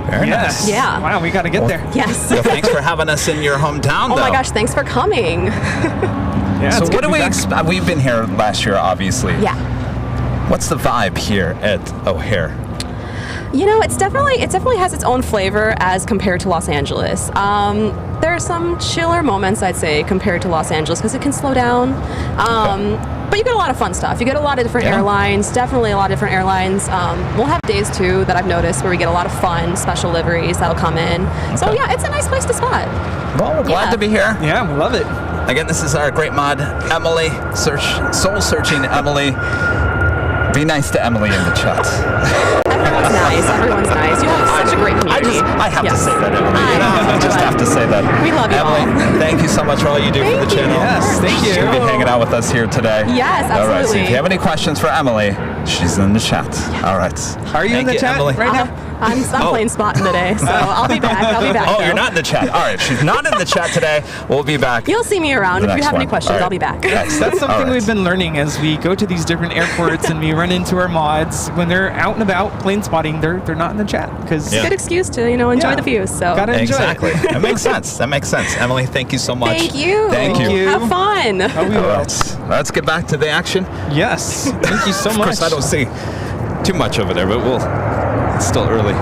Very Yes. nice. Yeah. Wow, we got to get there. Yes. Well, thanks for having us in your hometown, Oh though. my gosh, thanks for coming. Yeah, So it's what good do to we be back. expect? We've been here last year, obviously. Yeah. What's the vibe here at O'Hare? You know, it definitely has its own flavor as compared to Los Angeles. There are some chiller moments, I'd say, compared to Los Angeles, because it can slow down. But you get a lot of fun stuff. You get a lot of different airlines, definitely a lot of different airlines. We'll have days, too, that I've noticed where we get a lot of fun special liveries that'll come in. So, yeah, it's a nice place to spot. Well, we're glad Yeah. to be here. Yeah, we love it. Again, this is our great mod, Emily. Soul searching Emily. Be nice to Emily in the chat. Everyone's nice. Everyone's nice. You have such a great community. I have to Yes. say that, Emily. I know. I just have to say that. We love you Emily, all. thank you so much for all you do for the Thank you. channel. Yes, thank She's you. going to be hanging out with us here today. Yes, All right, so absolutely. if you have any questions for Emily, she's in the chat. All right. Are you in Thank the chat Emily. right now? I'm plane spotting today, so I'll be back. I'll be back. Oh, though. you're not in the chat. All right, she's not in the chat today. We'll be back. You'll see me around. The If you next have any one. questions, All right. I'll be back. Yes. That's something All right. we've been learning as we go to these different airports and we run into our mods. When they're out and about plane spotting, they're not in the chat because Yeah. Good excuse to enjoy Yeah. the views. So Gotta enjoy Exactly. it. That makes sense. That makes sense. Emily, thank you so much. thank you. Thank you. Thank you. Have fun. Oh, we All will. right. Let's get back to the action. Yes. Thank you so Of much. course, I don't see too much over there, but it's still early.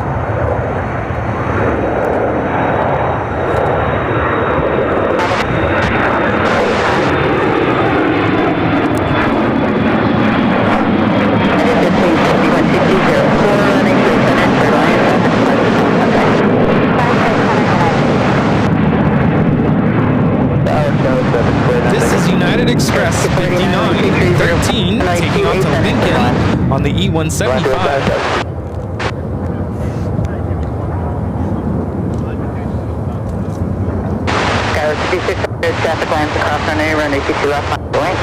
This is United Express 5913 taking off to Lincoln on the E175. 6600 traffic lines across runway, runway 22 left, going.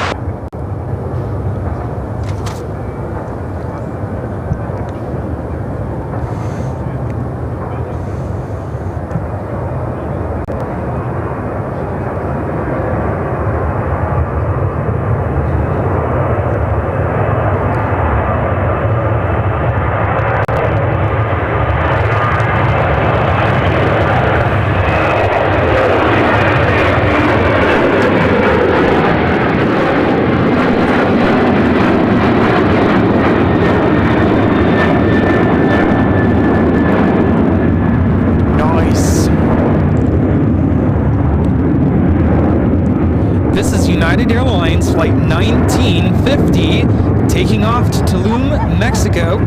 United Airlines Flight 1950 taking off to Tulum, Mexico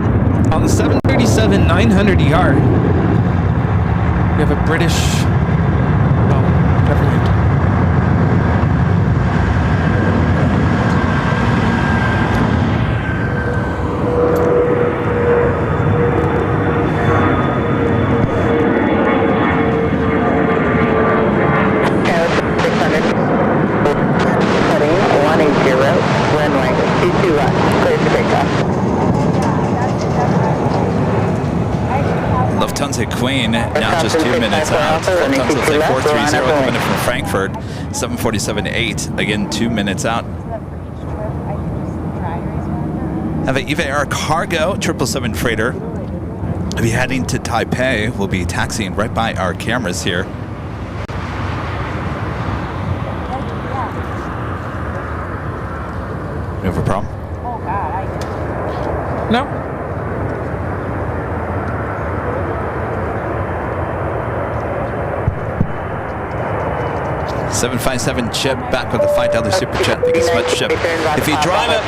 on the 737-900ER. We have a British... Oh, never mind. Queen, now just 2 minutes out. Lufthansa Flight 430 coming in from Frankfurt, 747-8, again 2 minutes out. Have an EVA Air Cargo 777 freighter. We'll be heading to Taipei. We'll be taxiing right by our cameras here. You have a problem? No. 757 Chip back with the $5 super chat. Thank you so much, Chip. If you drive it,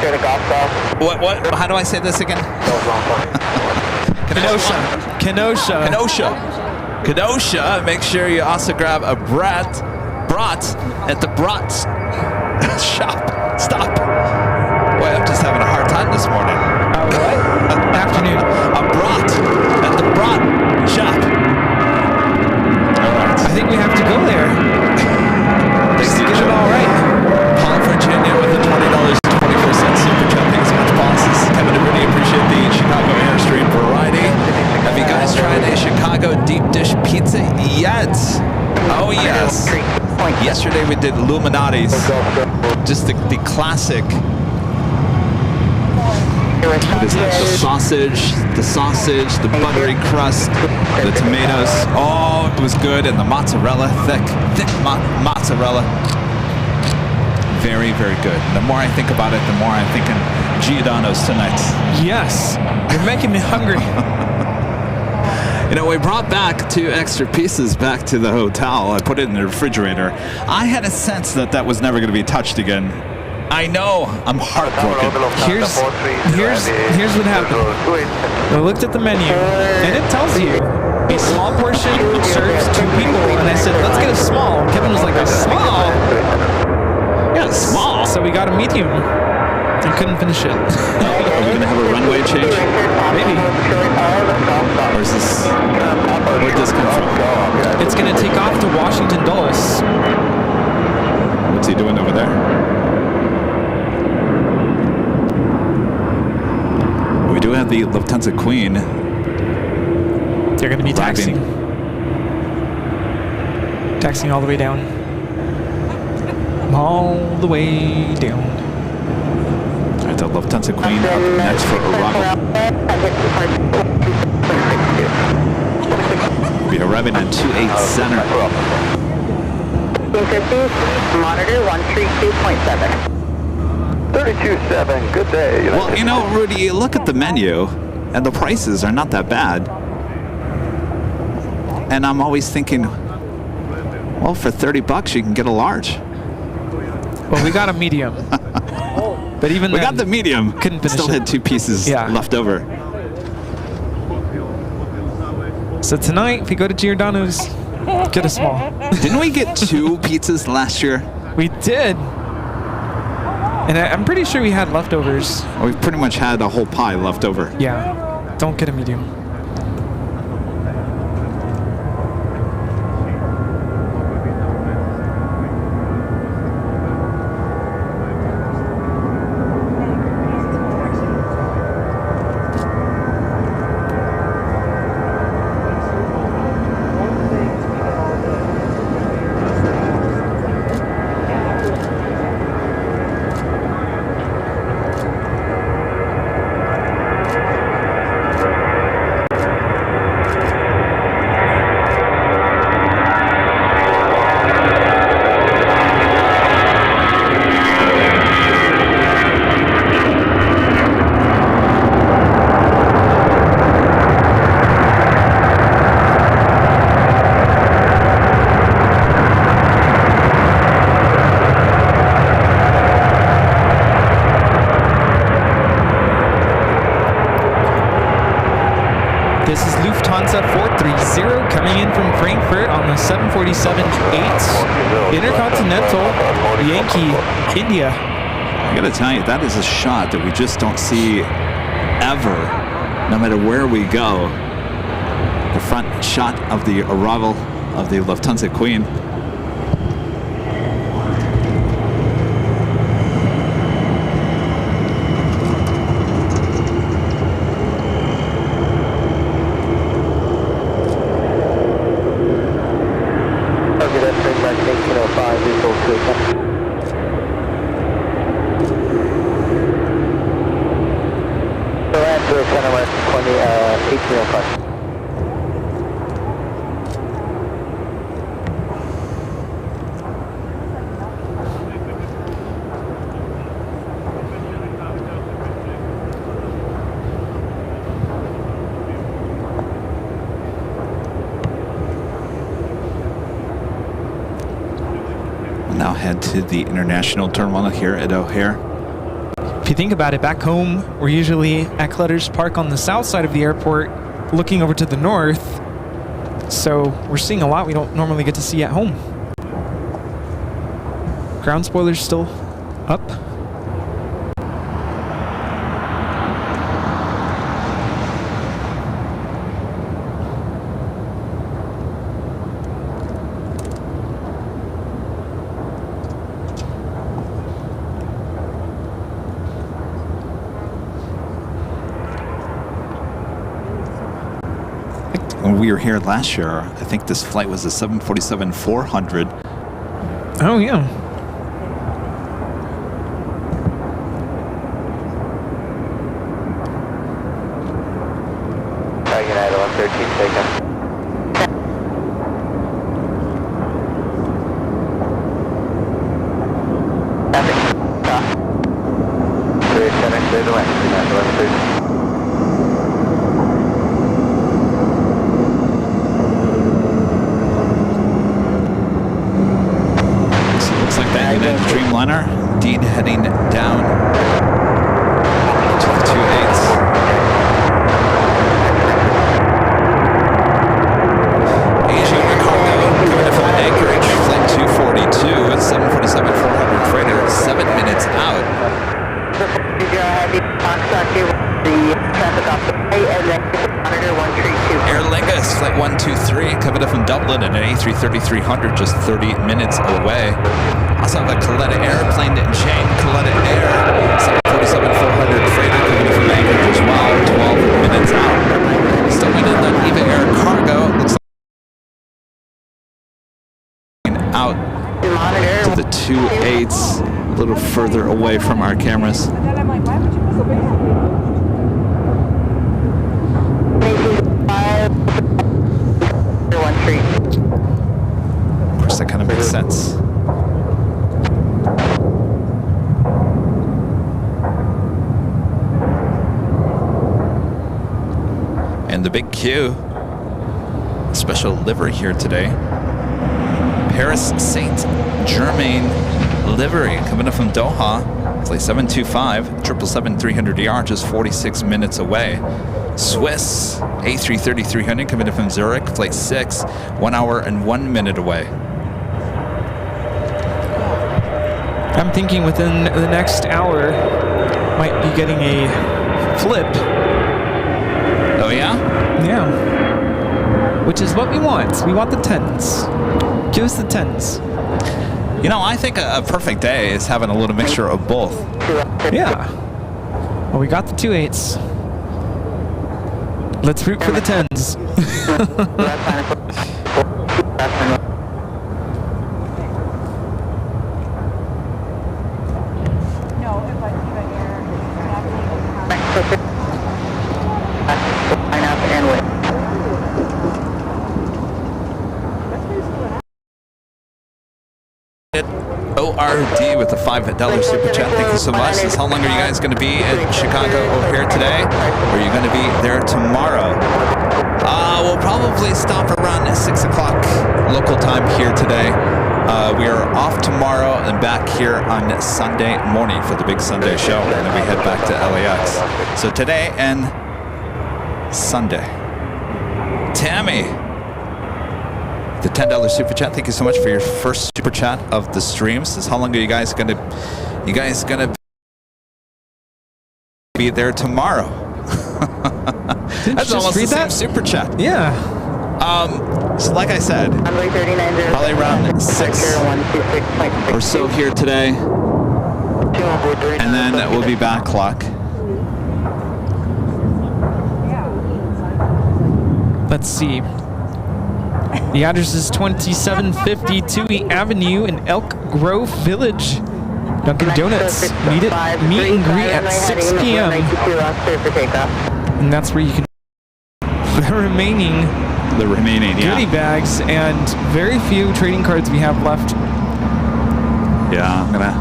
what? How do I say this again? Kenosha. Make sure you also grab a brat at the Brat's shop. Stop. Boy, I'm just having a hard time this morning. What? Afternoon. A brat at the Brat shop. All right. I think we have to go there. Just to get it all right. Paul, Virginia with the $20.24 super chat. Thanks so much, bosses. Kevin, I really appreciate the Chicago Airstream variety. Have you guys tried a Chicago deep dish pizza yet? Oh, yes. Yesterday we did Illuminati's. Just the classic. What is that? The sausage, the buttery crust, the tomatoes. Oh, it was good. And the mozzarella, thick mozzarella. Very, very good. The more I think about it, the more I'm thinking Giordano's tonight. Yes. You're making me hungry. You know, we brought back 2 extra pieces back to the hotel. I put it in the refrigerator. I had a sense that that was never going to be touched again. I know. I'm heartbroken. Here's what happened. I looked at the menu, and it tells you a small portion serves 2 people. And I said, let's get a small. Kevin was like, a small? Yeah, small. So we got a medium. I couldn't finish it. Are we going to have a runway change? Maybe. Or is this... Where'd this come from? It's going to take off to Washington Dulles. What's he doing over there? We do have the Lufthansa Queen. They're going to be taxiing all the way down. All the way down. All right, the Lufthansa Queen up next for arrival. We'll be arriving at 28 Center. Monitor 132.7. 32.7, good day. Well, you know, Rudy, you look at the menu, and the prices are not that bad. And I'm always thinking, well, for $30 you can get a large. Well, we got a medium. But even we got the medium. Couldn't finish Still it. had 2 pieces left over. So tonight, if we go to Giordano's, get a small. Didn't we get 2 pizzas last year? We did. And I'm pretty sure we had leftovers. We pretty much had a whole pie left over. Yeah. Don't get a medium. 747-8 Intercontinental Yankee, India. I gotta tell you, that is a shot that we just don't see ever, no matter where we go. The front shot of the arrival of the Lufthansa Queen. Okay, that's bring back 1805, vehicle 2. So that's 10 West 1805. Now head to the international terminal here at O'Hare. If you think about it, back home, we're usually at Clutter's Park on the south side of the airport, looking over to the north. So we're seeing a lot we don't normally get to see at home. Ground spoilers still up. When we were here last year, I think this flight was a 747-400. Oh, yeah. United 113, takeoff. Clear the left, United 113. Dreamliner, Dean heading down to the 28s. Asia Ricardo coming in from Anchorage, flight 242 with 747-400 freighter, 7 minutes out. Aer Lingus, flight 123, coming in from Dublin in an A330-300, just 30 minutes away. Also have a Coletta Airplane and chain, Coletta Air, 747-400 freighter coming from Anchorage as well, 12 minutes out. Still waiting on Eva Air Cargo, looks like out to the 28s, a little further away from our cameras. Of course, that kind of makes sense. And the big Q, special livery here today. Paris Saint-Germain livery coming up from Doha, flight 725, 777-300ER, just 46 minutes away. Swiss A330-300 coming in from Zurich, flight 6, 1 hour and 1 minute away. I'm thinking within the next hour, might be getting a flip. Oh yeah? Yeah. Which is what we want. We want the 10s. Give us the 10s. You know, I think a perfect day is having a little mixture of both. Yeah. Well, we got the 2.8s. Let's root for the 10s. ORD with the $5 super chat. Thank you so much. Says, how long are you guys going to be in Chicago O'Hare today? Or are you going to be there tomorrow? We'll probably stop around 6 o'clock local time here today. We are off tomorrow and back here on Sunday morning for the big Sunday show. And then we head back to LAX. So today and Sunday. Tammy. the $10 super chat. Thank you so much for your first super chat of the stream. Says, how long are you guys gonna be there tomorrow? That's almost the same super chat. Yeah. So like I said, probably around 6 or so here today, and then we'll be back clock. Let's see. The address is 2750 Toohey Avenue in Elk Grove Village. Dunkin' Donuts. Meet and greet at 6 p.m. And that's where you can the remaining goodie bags and very few trading cards we have left. Yeah, I'm gonna.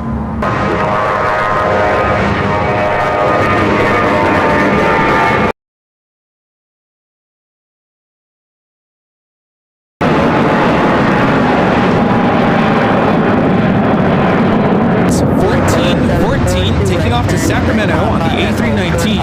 It's 1414 taking off to Sacramento on the A319.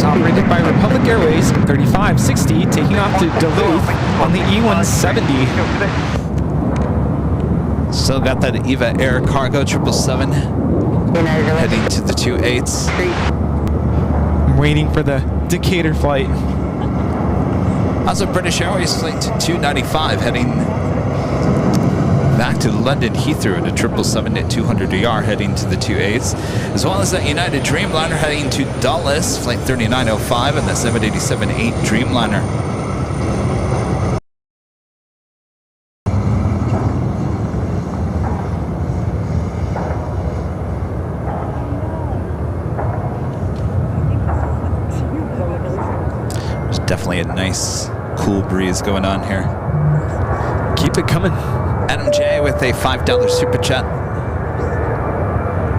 Operated by Republic Airways 3560 taking off to Duluth on the E170. Still got that EVA Air Cargo 777 heading to the 28s. I'm waiting for the Decatur flight. Also British Airways flight 295 heading back to London Heathrow in a 777 at 200ER heading to the 28s, as well as that United Dreamliner heading to Dulles, flight 3905, and the 787-8 Dreamliner. There's definitely a nice, cool breeze going on here. Keep it coming. Adam J with a $5 super chat.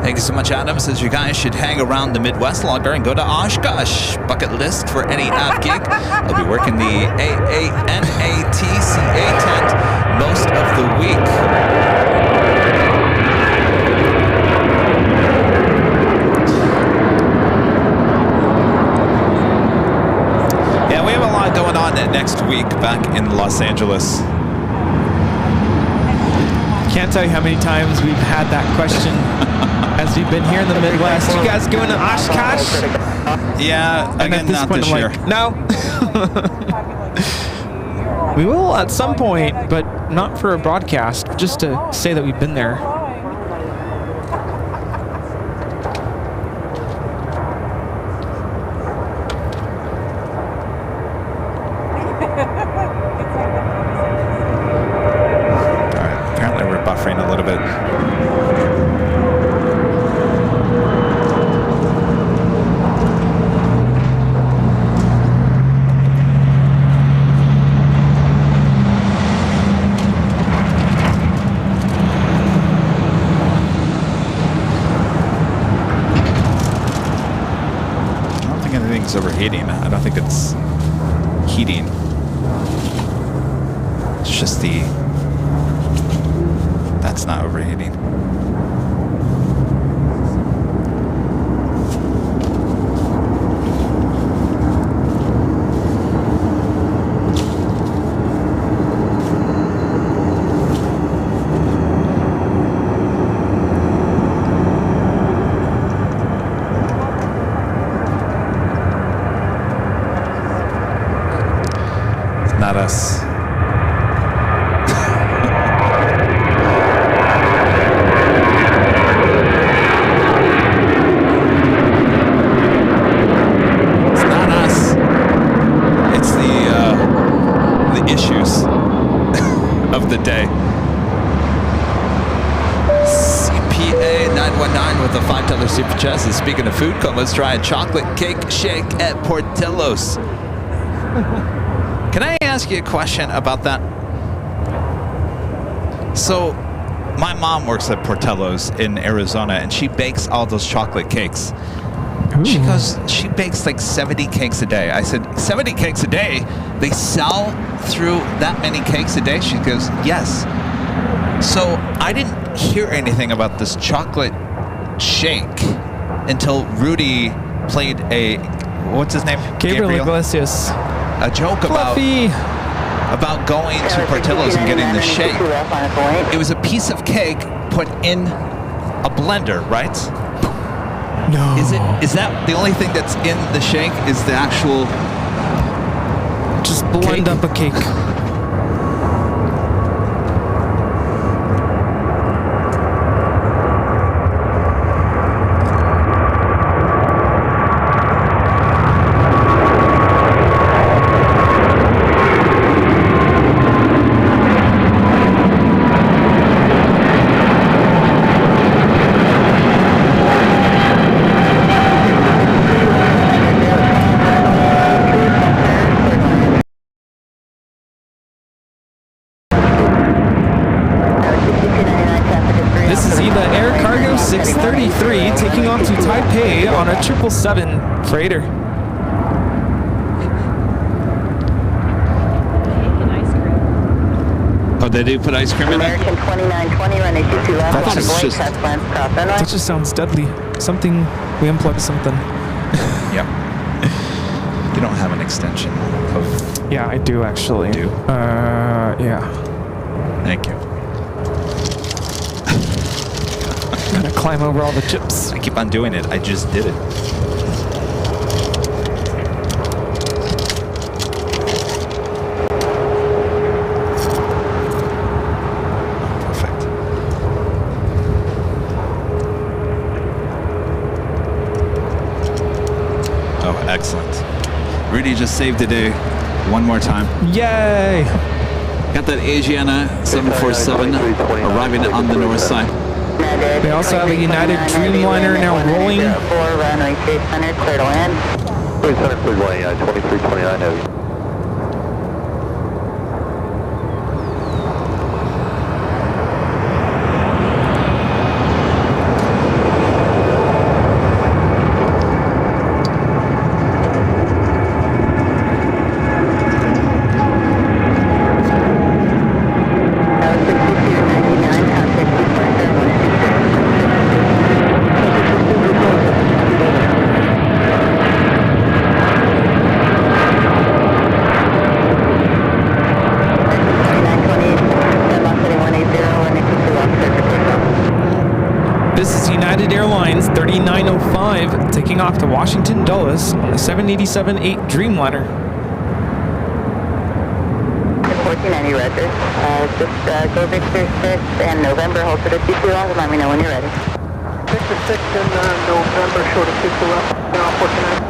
Thank you so much, Adam. Says you guys should hang around the Midwest longer and go to Oshkosh. Bucket list for any av gig. I'll be working the AANATCA tent most of the week. Yeah, we have a lot going on next week back in Los Angeles. Can't tell you how many times we've had that question as we've been here in the Midwest. You guys going to Oshkosh? Yeah, and again, not this year. Like, no. We will at some point, but not for a broadcast, just to say that we've been there. A little bit. I don't think anything's overheating. I don't think it's heating. It's just the... That's not overheating. It's not us. PA919 with a $5 super chat. And speaking of food comas, try a chocolate cake shake at Portillo's. Can I ask you a question about that? So, my mom works at Portillo's in Arizona, and she bakes all those chocolate cakes. Ooh. She goes, she bakes like 70 cakes a day. I said, 70 cakes a day? They sell through that many cakes a day? She goes, yes. So I didn't hear anything about this chocolate shake until Rudy played a, what's his name? Gabriel Iglesias. A joke about going to Portillo's and getting the shake. It was a piece of cake put in a blender, right? No. Is that the only thing that's in the shake? Is the actual just blend up a cake? Taking off to Taipei on a 777 freighter. Oh, they do put ice cream in there? American 2920, runway 22 left. That just sounds deadly. Something, we unplug something. Yep. You don't have an extension of... Yeah, I do actually. You do? Yeah. Thank you. Gotta climb over all the chips. I keep on doing it. I just did it. Perfect. Oh, excellent. Rudy just saved the day one more time. Yay! Got that Asiana 747 arriving on the north side. They also have a United Dreamliner now rolling. 4 runway 600, clear to land. 600, clear to land, 2329 heavy. Airlines 3905 taking off to Washington Dulles on the 787-8 Dreamliner. 1490 Roger. Just go Victor 6 and November, hold for the 22 long and let me know when you're ready. Victor 6 and November, short of 22 left, now 1490.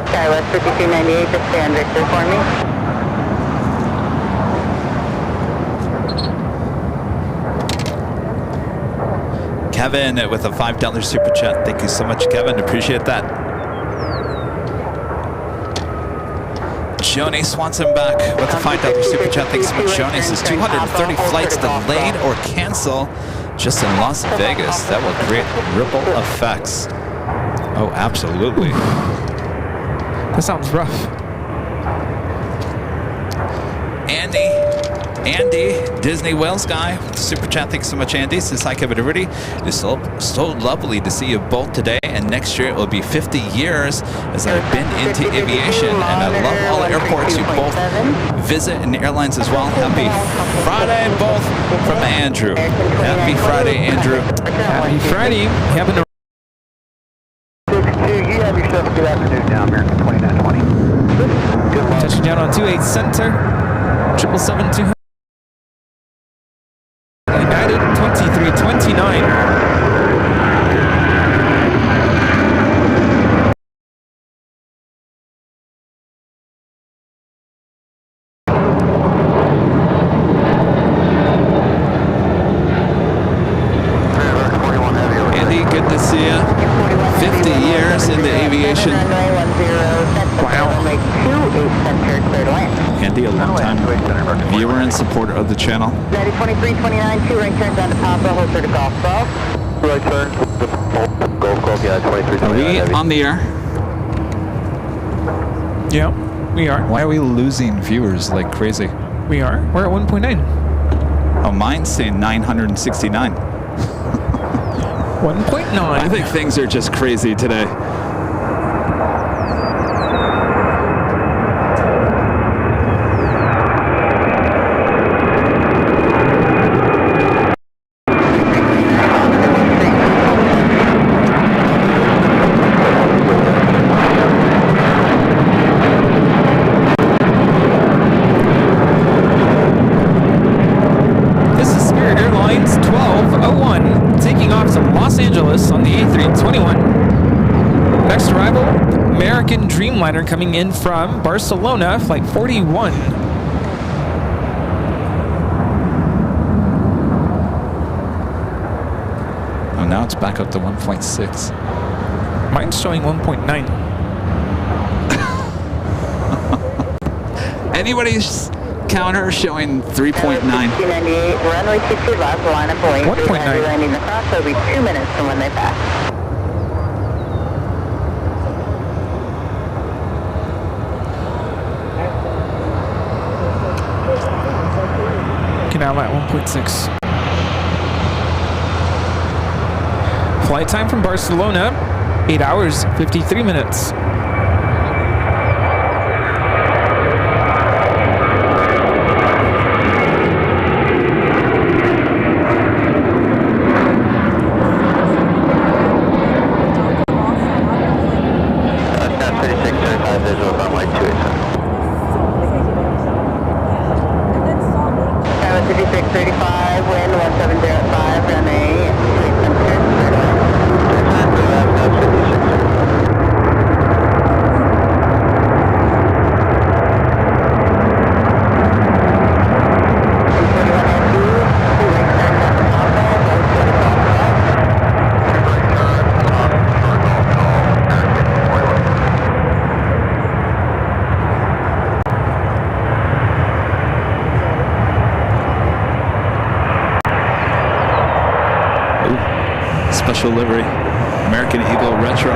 Skywest 5298, just stay on Victor for me. Kevin with a $5 super chat. Thank you so much, Kevin. Appreciate that. Joni Swanson back with a $5 super chat. Thanks so much, Joni. Says 230 flights delayed or cancel just in Las Vegas. That will create ripple effects. Oh, absolutely. That sounds rough. Andy, Disney Whales guy, super chat. Thanks so much, Andy. Says hi, Kevin and Rudy. It's so lovely to see you both today, and next year it will be 50 years as I've been into aviation, and I love all the airports you both visit and airlines as well. Happy Friday, both from Andrew. Happy Friday, Andrew. Happy Friday. Having a 62, you have yourself a good afternoon now, American 2920. Good luck. touching down on 28 Center, 777-200. United 2329. long-time viewer and supporter of the channel. 2329, 2 right turns down to Papa, hold to Golf 12. Right turn, Golf Golf, yeah, 2329. Are we on the air? Yeah, we are. Why are we losing viewers like crazy? We are. We're at 1.9. Oh, mine's saying 969. 1.9. I think things are just crazy today. Dreamliner coming in from Barcelona, flight 41. Oh, now it's back up to 1.6. Mine's showing 1.9. Anybody's counter showing 3.9. 298, runway 22 left, line up away. 1.9. Landing the cross, so it'll be 2 minutes from when they pass. Now at 1.6. Flight time from Barcelona, 8 hours, 53 minutes. Special livery, American Eagle Retro.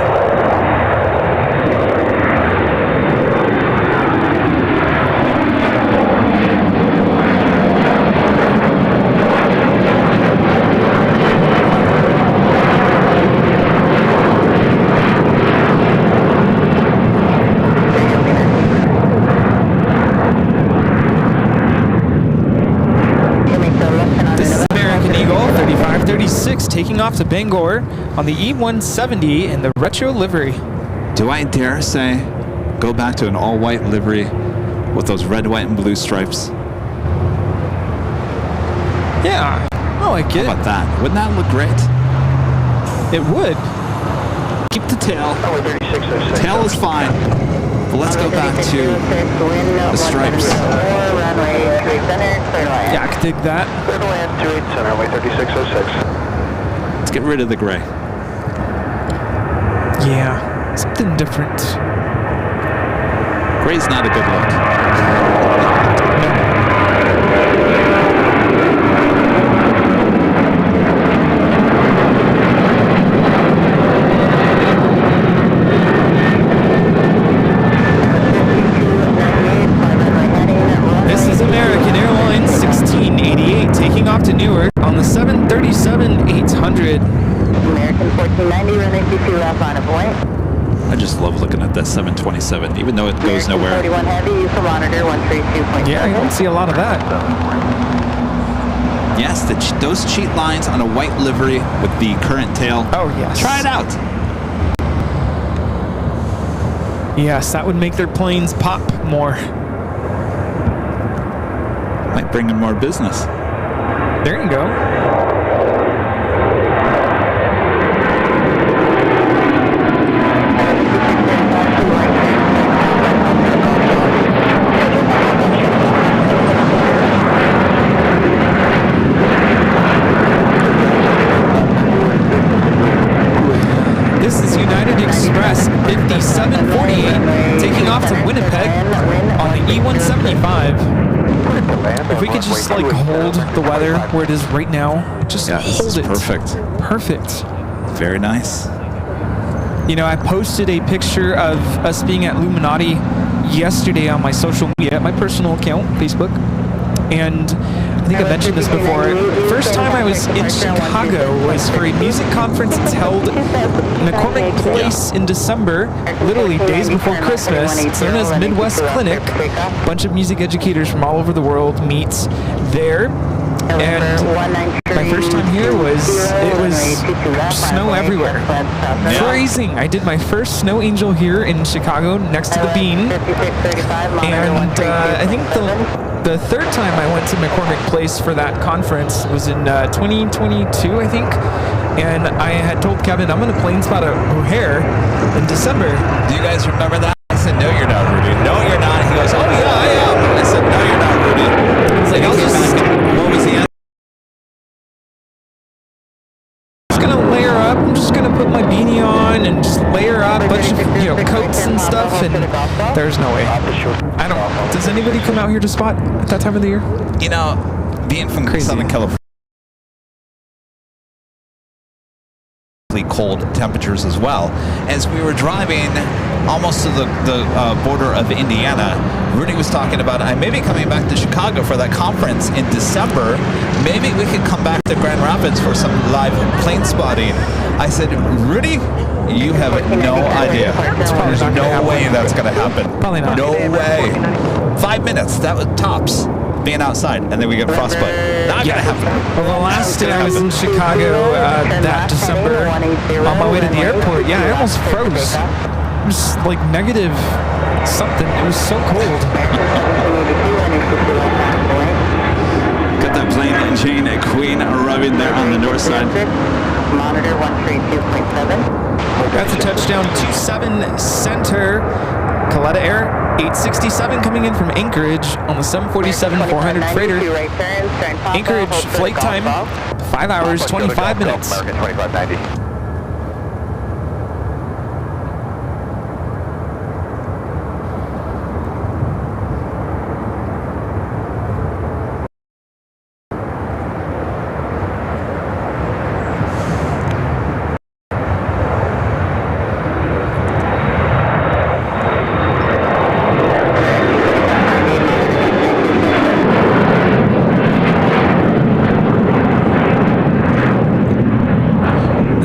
Taking off to Bangor on the E170 in the retro livery. Do I dare say, go back to an all-white livery with those red, white, and blue stripes? Yeah. Oh, I get it. How about that? Wouldn't that look great? It would. Keep the tail. Tail is fine. But let's go back to the stripes. Yeah, I could dig that. Clear to land, 28 center, runway 3606. Let's get rid of the gray. Yeah, something different. Gray's not a good look. This is American Airlines 1688 taking off to Newark on the 737-800. American 1490, runway 22 left, line of point. I just love looking at that 727, even though it goes American nowhere. 41 heavy, use the monitor 132.7. Yeah, I don't see a lot of that. Yes, those cheat lines on a white livery with the current tail. Oh, yes. Try it out. Yes, that would make their planes pop more. Might bring in more business. There you go. This is United Express 5748 taking off to Winnipeg on the E175. If we could just like hold the weather where it is right now, just hold it. Perfect. Perfect. Very nice. You know, I posted a picture of us being at Illuminati yesterday on my social media, my personal account, Facebook. And I think I mentioned this before. The first time I was in Chicago was for a music conference that's held in McCormick Place in December, literally days before Christmas. It's known as Midwest Clinic. A bunch of music educators from all over the world meet there. And my first time here was, it was snow everywhere. Freezing. I did my first snow angel here in Chicago next to the Bean. And I think the third time I went to McCormick Place for that conference was in 2022, I think. And I had told Kevin, I'm going to plane spot at O'Hare in December. Do you guys remember that? I said, no, you're not, Rudy. No, you're not. He goes, oh, yeah, I am. I said, no, you're not, Rudy. I was like, I'll just... What was the answer? I'm just going to layer up. I'm just going to put my beanie on and just layer up a bunch of, you know, coats and stuff. And there's no way. I don't... Does anybody come out here to spot at that time of the year? You know, being from Southern California, cold temperatures as well. As we were driving almost to the border of Indiana, Rudy was talking about, I may be coming back to Chicago for that conference in December. Maybe we could come back to Grand Rapids for some live plane spotting. I said, Rudy, you have no idea. There's no way that's going to happen. Probably not. No way. 5 minutes, that was tops. Being outside, and then we get frostbite. Not gonna happen. Well, the last day I was in Chicago that December, on my way to the airport, yeah, I almost froze. It was like negative something. It was so cold. Got that plane and chain at Queen arriving there on the north side. Monitor 132.7. That's a touchdown 27 center. Coletta Air 867 coming in from Anchorage on the 747-400 freighter. Anchorage flight time 5 hours 25 minutes. American 2590.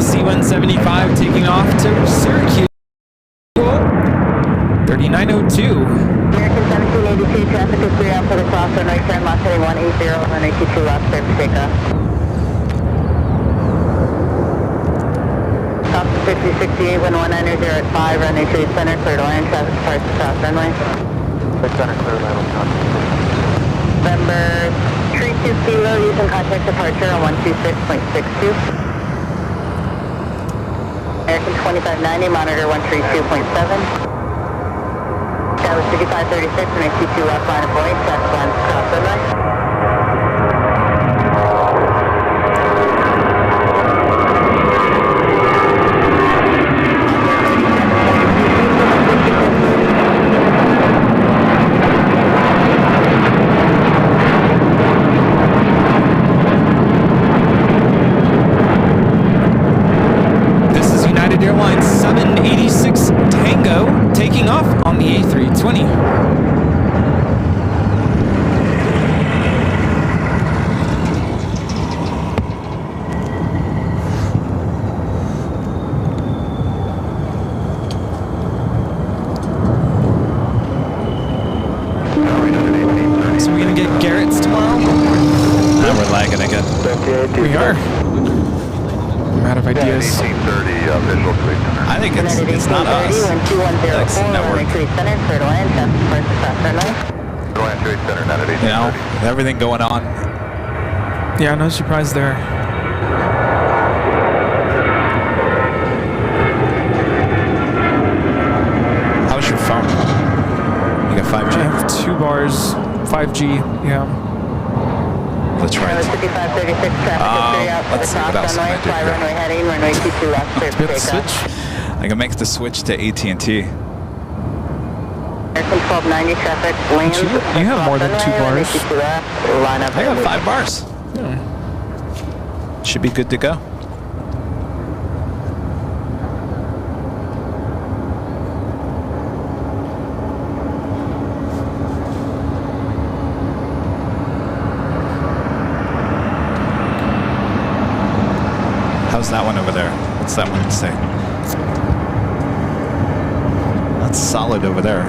C-175 taking off to Syracuse. 3902. American 1782, traffic is 3 out for the cross runway, turn left heading 180, runway 22 left, clear for takeoff. Top 5068, wind 190 at 5, runway 3 center, clear to land, traffic departs to south runway. Center clear to land on November 32 kilo, using contact departure on 126.62. American 2590, monitor 132.7. That was 5536, and 82 left line of point, that's line cross runway. Airline 786 Tango taking off on the A320. So we're gonna get Garrett's tomorrow? Now we're lagging again. We are. I'm out of ideas. 1830 visual to center. I think it's not us. That's network. Going to center, not at 1830. You know, with everything going on. Yeah, no surprise there. How's your phone? You got 5G? I have 2 bars, 5G, yeah. That's right. Let's see what else can I do here. Let's switch. I can make the switch to AT&T. American 1290 traffic lanes. You have more than 2 bars. Line up. I got 5 bars. Should be good to go. How's that one over there? What's that one say? That's solid over there.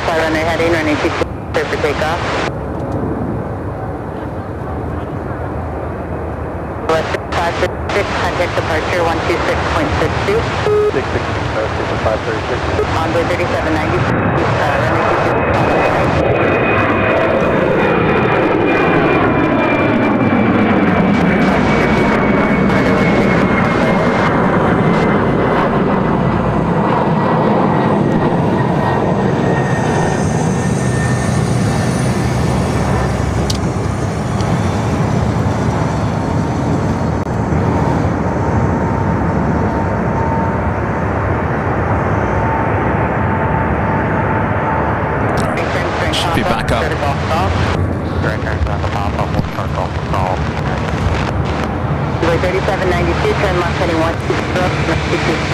Runway heading, running 22, clear for takeoff. West 536, contact departure 126.62. 536. Envoy 3790, runway 22. Be back up. Runway 3792, turn left heading 120.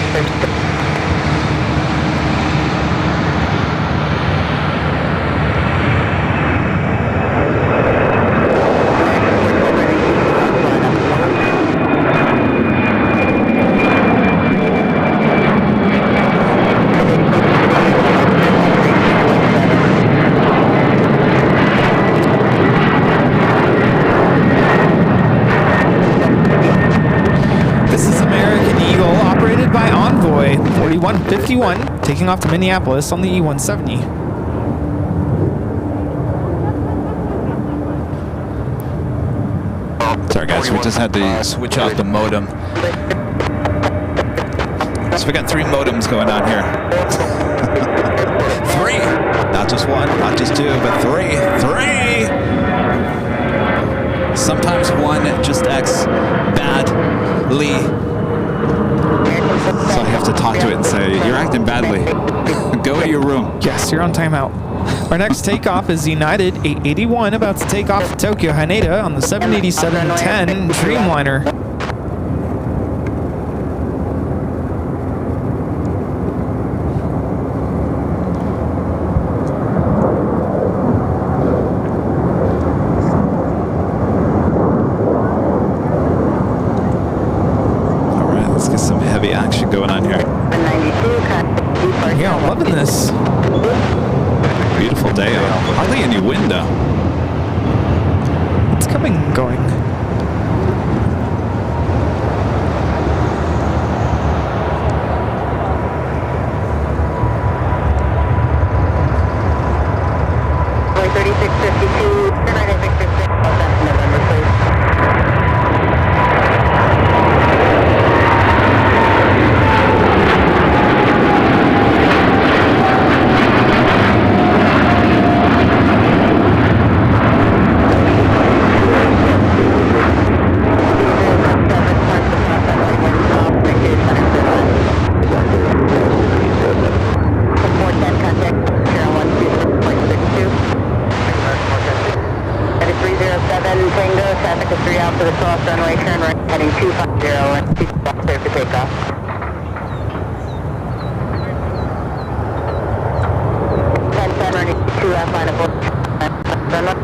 by Envoy 4151, taking off to Minneapolis on the E-170. Sorry guys, we just had to switch off the modem. So we got 3 modems going on here. 3! Not just 1, not just 2, but 3. 3! Sometimes 1 just acts badly. So I have to talk to it and say, you're acting badly. Go to your room. Yes, you're on timeout. Our next takeoff is United 881, about to take off to Tokyo Haneda on the 787-10 Dreamliner. All right, let's get some heavy action going on here. Yeah, I'm loving this. Beautiful day out. Hardly any wind though. It's coming and going. Flight 3652, turn right at Victor 6, November, please. Traffic is 3 out for the 12th runway, turn right, heading 250, and 2 clear for takeoff. 10-10, running 2 left, line of 4, runway.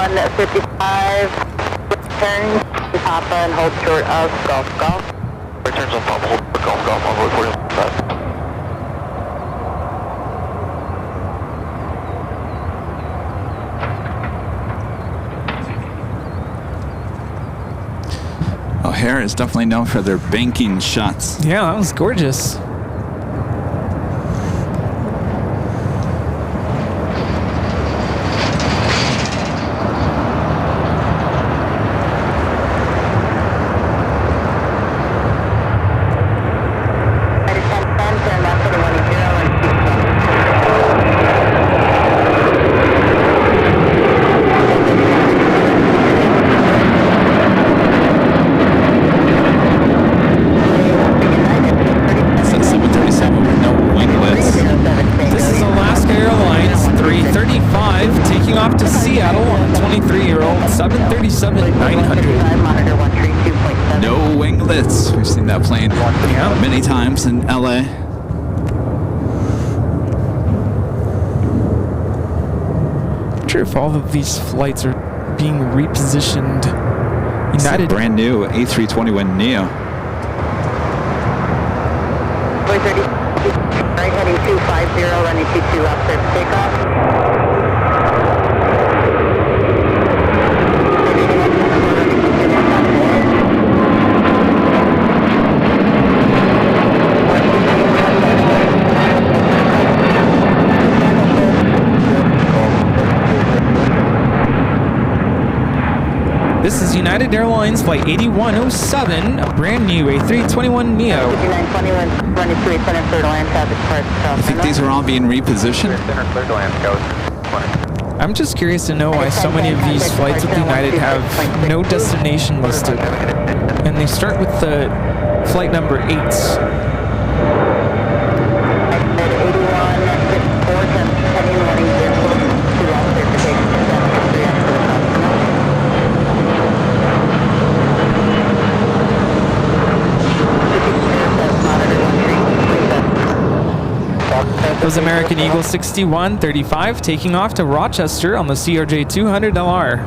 8155, turn to Papa and hold short of Golf Golf. Returns on Papa, hold for Golf Golf on road 45. O'Hare is definitely known for their banking shots. Yeah, that was gorgeous. Many times in LA. I'm sure if all of these flights are being repositioned. United. Brand new A321neo. Right heading 250, running 22 left for takeoff. This is United Airlines Flight 8107, a brand new A321neo. I think these are all being repositioned. I'm just curious to know why so many of these flights with United have no destination listed. And they start with the flight number 8. It was American Eagle 6135 taking off to Rochester on the CRJ 200LR.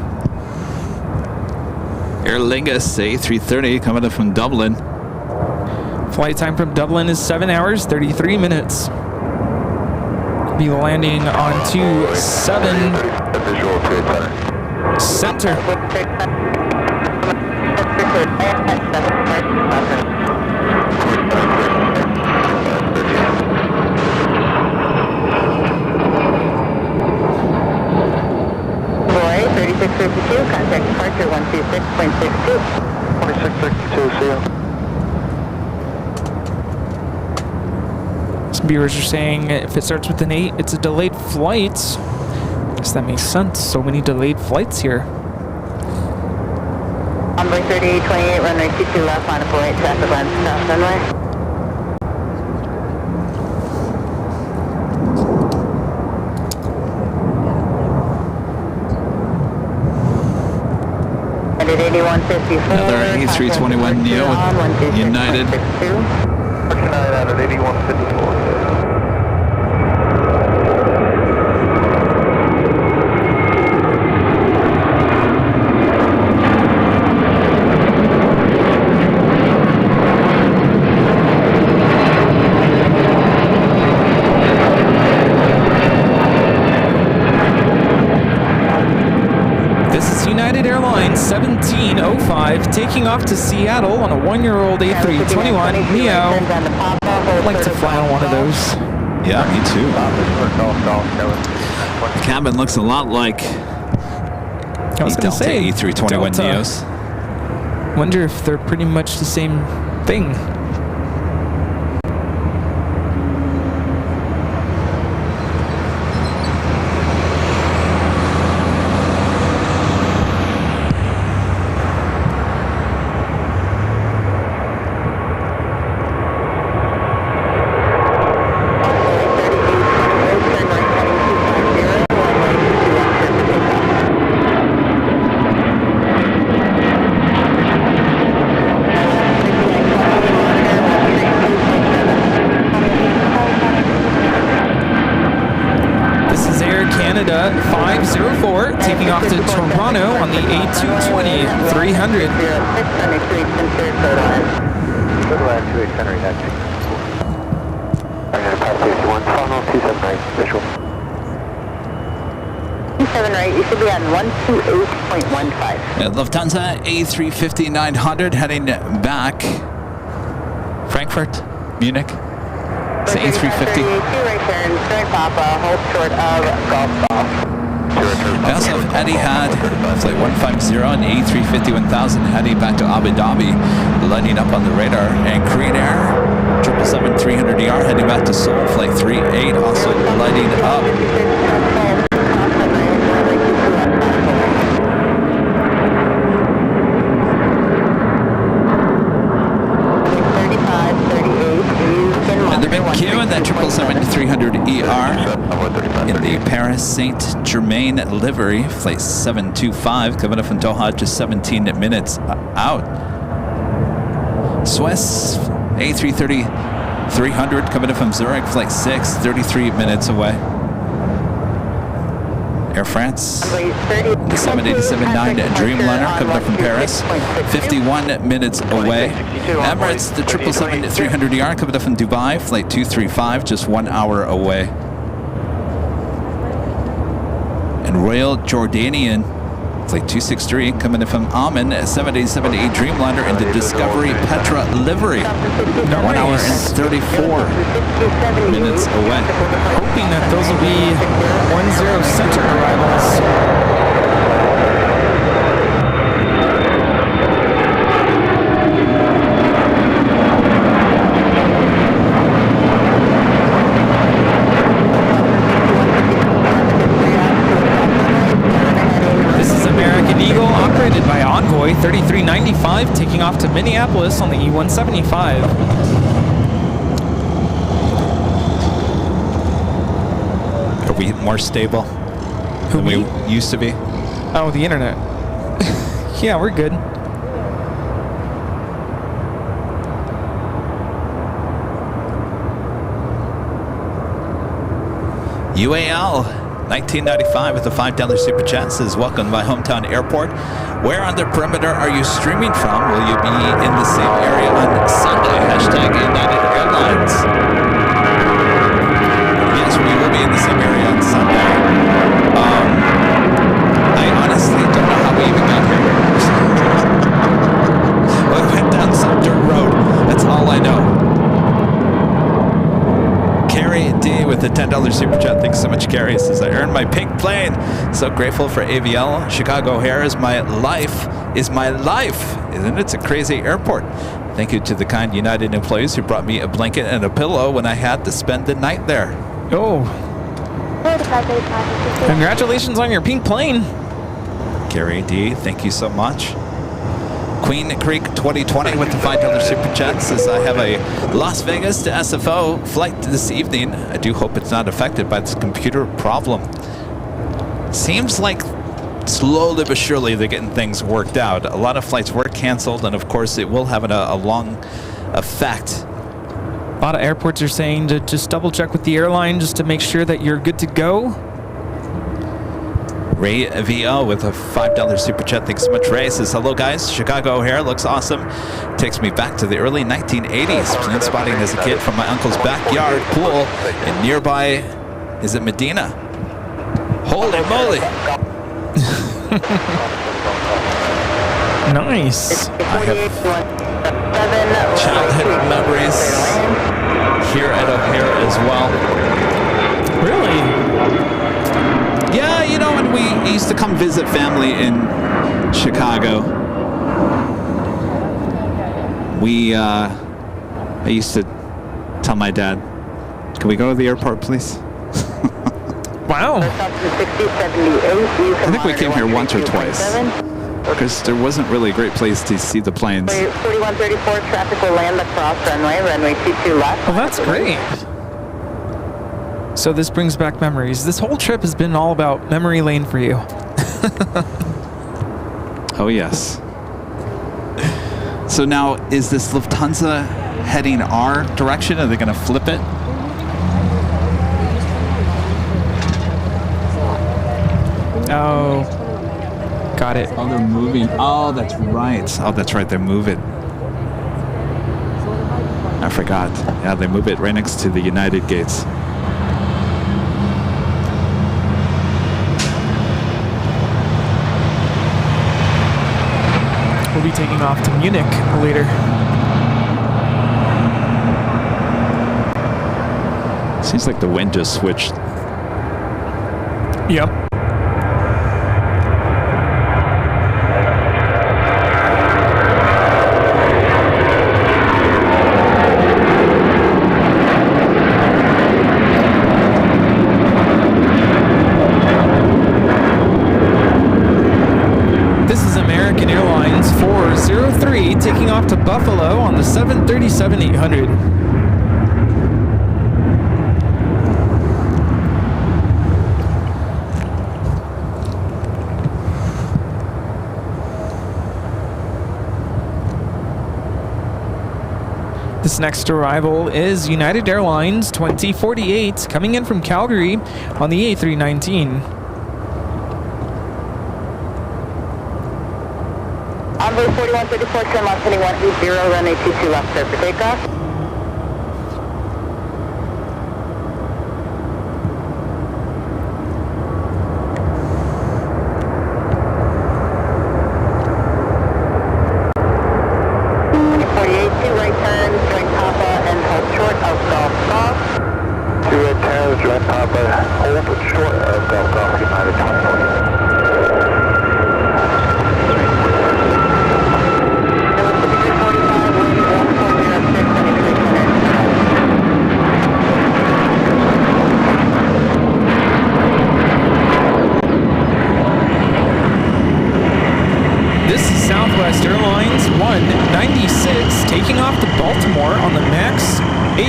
Aer Lingus A330 coming up from Dublin. Flight time from Dublin is 7 hours, 33 minutes. Be landing on 27 center. Contact departure 126.62. 2662, see you. Some viewers are saying if it starts with an 8, it's a delayed flight. I guess that makes sense. So many delayed flights here. Envoy 3828, runway 22 left, line of 48, traffic lines south runway. Another A321neo with United. 49 out at 8154. United Airlines 1705 taking off to Seattle on a 1-year-old A321neo. I'd like to fly on one of those. Yeah, me too. The cabin looks a lot like I was going to say A321neos. Wonder if they're pretty much the same thing. taking off to Toronto on the A220 300. Visual. 27 right, you should be on 128.15. Lufthansa A350-900 heading back. Frankfurt, Munich. It's the A350. Two right turn, straight Papa, hold short of Golf Ball. I also have Etihad, flight 150 and A350-1000 heading back to Abu Dhabi, lighting up on the radar. And Korean Air, 777-300ER heading back to Seoul, flight 38, also lighting up. And the big Q in that 777-300ER in the Paris Saint-Germain livery, flight 725, coming up from Doha, just 17 minutes out. Swiss A330-300 coming up from Zurich, flight 6, 33 minutes away. Air France, the 787-9 Dreamliner coming up from Paris, 51 minutes away. Emirates, the 777-300ER coming up from Dubai, flight 235, just 1 hour away. And Royal Jordanian, flight 263 coming in from Amman, 787-8 Dreamliner in the Discovery Petra livery. 1 hour and 34 minutes away. Hoping that those will be 10 center arrivals. This is American Eagle, operated by Envoy 3395, taking off to Minneapolis on the E175. Are we more stable than we used to be? Oh, the internet. Yeah, we're good. UAL 1995 with a $5 super chat says, welcome to my hometown airport. Where on the perimeter are you streaming from? Will you be in the same area on Sunday? Hashtag United Airlines. Yes, we will be in the same area on Sunday. I honestly don't know how we even got here. We went down some dirt road. That's all I know. Carrie D with the $10 super chat. Thanks so much, Carrie. Says, I earned my pink plane. So grateful for AVL. Chicago O'Hare is my life. Isn't it? It's a crazy airport. Thank you to the kind United employees who brought me a blanket and a pillow when I had to spend the night there. Oh. Congratulations on your pink plane. Carrie D, thank you so much. Queen Creek 2020 with the $5 super chat says, I have a Las Vegas to SFO flight this evening. I do hope it's not affected by this computer problem. Seems like slowly but surely they're getting things worked out. A lot of flights were canceled, and of course it will have a long effect. A lot of airports are saying to just double check with the airline just to make sure that you're good to go. Ray VO with a $5 super chat. Thanks so much, Ray. Says, hello, guys. Chicago O'Hare looks awesome. Takes me back to the early 1980s. Plane spotting as a kid from my uncle's backyard pool in nearby, is it Medina? Holy moly. Nice. I have childhood memories here at O'Hare as well. Really? Yeah, you know, when we used to come visit family in Chicago, I used to tell my dad, can we go to the airport, please? Wow. I think we came here once or twice, because there wasn't really a great place to see the planes. 4134, traffic will land across runway 22 left. Well, that's great. So this brings back memories. This whole trip has been all about memory lane for you. Oh, yes. So now, is this Lufthansa heading our direction? Are they going to flip it? Oh. Got it. Oh, they're moving. Oh, that's right. Oh, that's right. They're moving. I forgot. Yeah, they move it right next to the United gates. We'll be taking off to Munich later. Seems like the wind just switched. Yep. This is American Airlines 403 taking off to Buffalo on the 737-800. This next arrival is United Airlines 2048 coming in from Calgary on the A319. Envoy 4134, turn left heading 180, runway 22 left, sir, for takeoff. Airlines 196 taking off to Baltimore on the MAX 8.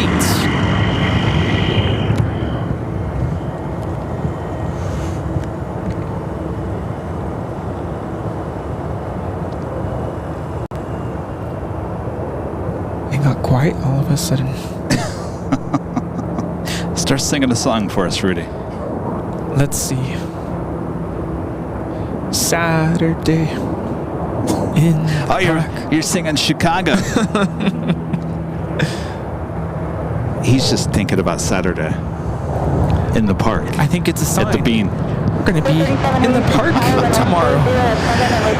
It got quiet all of a sudden. Start singing a song for us, Rudy. Let's see. Saturday in oh, you're singing Chicago. He's just thinking about Saturday in the park. I think it's a sign. At the Bean. We're going to be in the park tomorrow.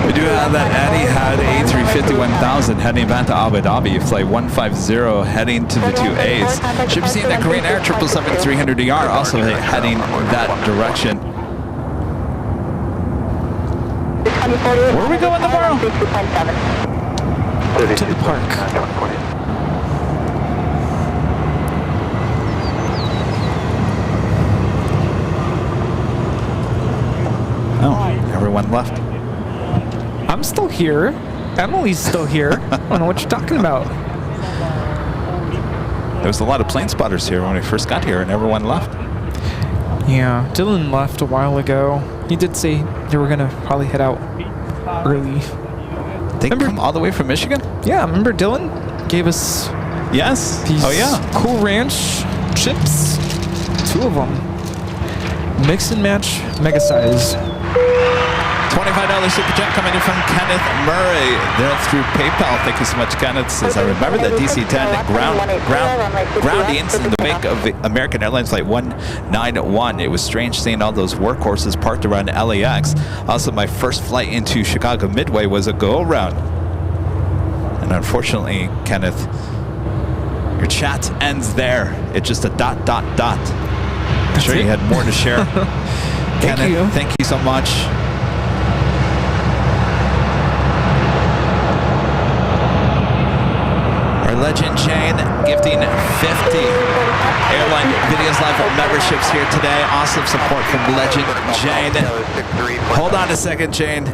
We do have that Etihad A350-1000 heading back to Abu Dhabi. Flight 150 heading to the 2As. Should be seeing that Korean Air 777-300ER also heading that direction. Where are we going tomorrow? To the park. Oh, everyone left. I'm still here. Emily's still here. I don't know what you're talking about. There was a lot of plane spotters here when we first got here, and everyone left. Yeah, Dylan left a while ago. He did say they were gonna probably head out early. They come all the way from Michigan? Yeah, remember Dylan gave us yes. These oh yeah, Cool Ranch chips. 2 of them. Mix and match, mega size. $25 super chat coming in from Kenneth Murray. They're through PayPal. Thank you so much, Kenneth. Says, I remember the DC-10 groundings in the wake of American Airlines Flight 191. It was strange seeing all those workhorses parked around LAX. Also, my first flight into Chicago Midway was a go-around. And unfortunately, Kenneth, your chat ends there. It's just a ... I'm sure you had more to share. Kenneth, thank you so much. Our legend Jane gifting 50 Airline Videos Live memberships here today. Awesome support from legend Jane. Hold on a second, Jane.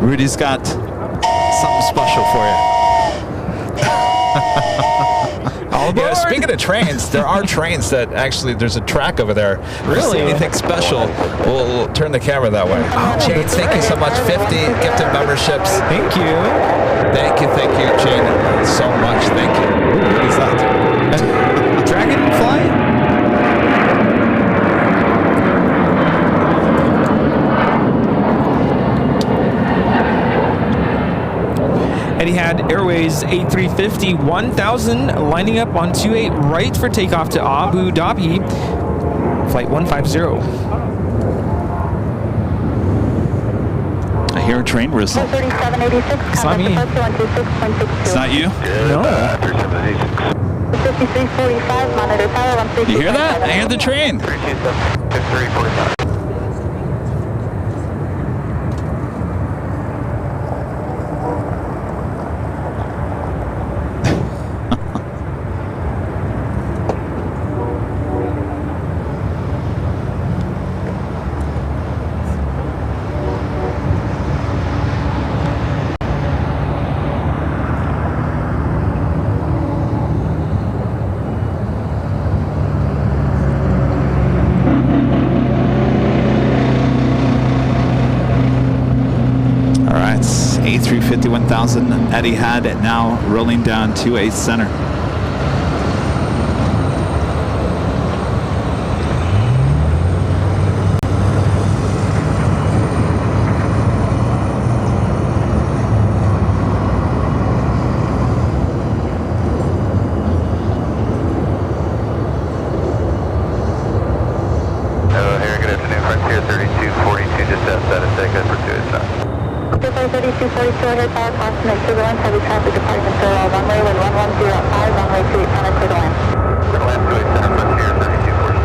Rudy's got something special for you. Yeah, speaking of trains, there are trains that actually, there's a track over there. Really? Anything special, we'll turn the camera that way. Jane, thank you so much. 50 gifted memberships. Thank you. Thank you, Jane, so much. Thank you. What is that? Dragonfly? Etihad Airways A350 1000 lining up on 28 right for takeoff to Abu Dhabi, flight 150. I hear a train whistle. 3786. It's not me. It's not you? No. 5345, monitor tower 132. You hear that? I hear the train. 327, A350 1000 Etihad now rolling down 28 center. here, good afternoon, Frontier 3242, just outside of takeoff for 287. 3242, air tower, constant turbulence, heavy traffic departing from Solo runway, wind 1105, runway 28 center, clear to land. Clear to land, 28 center, Frontier 3242.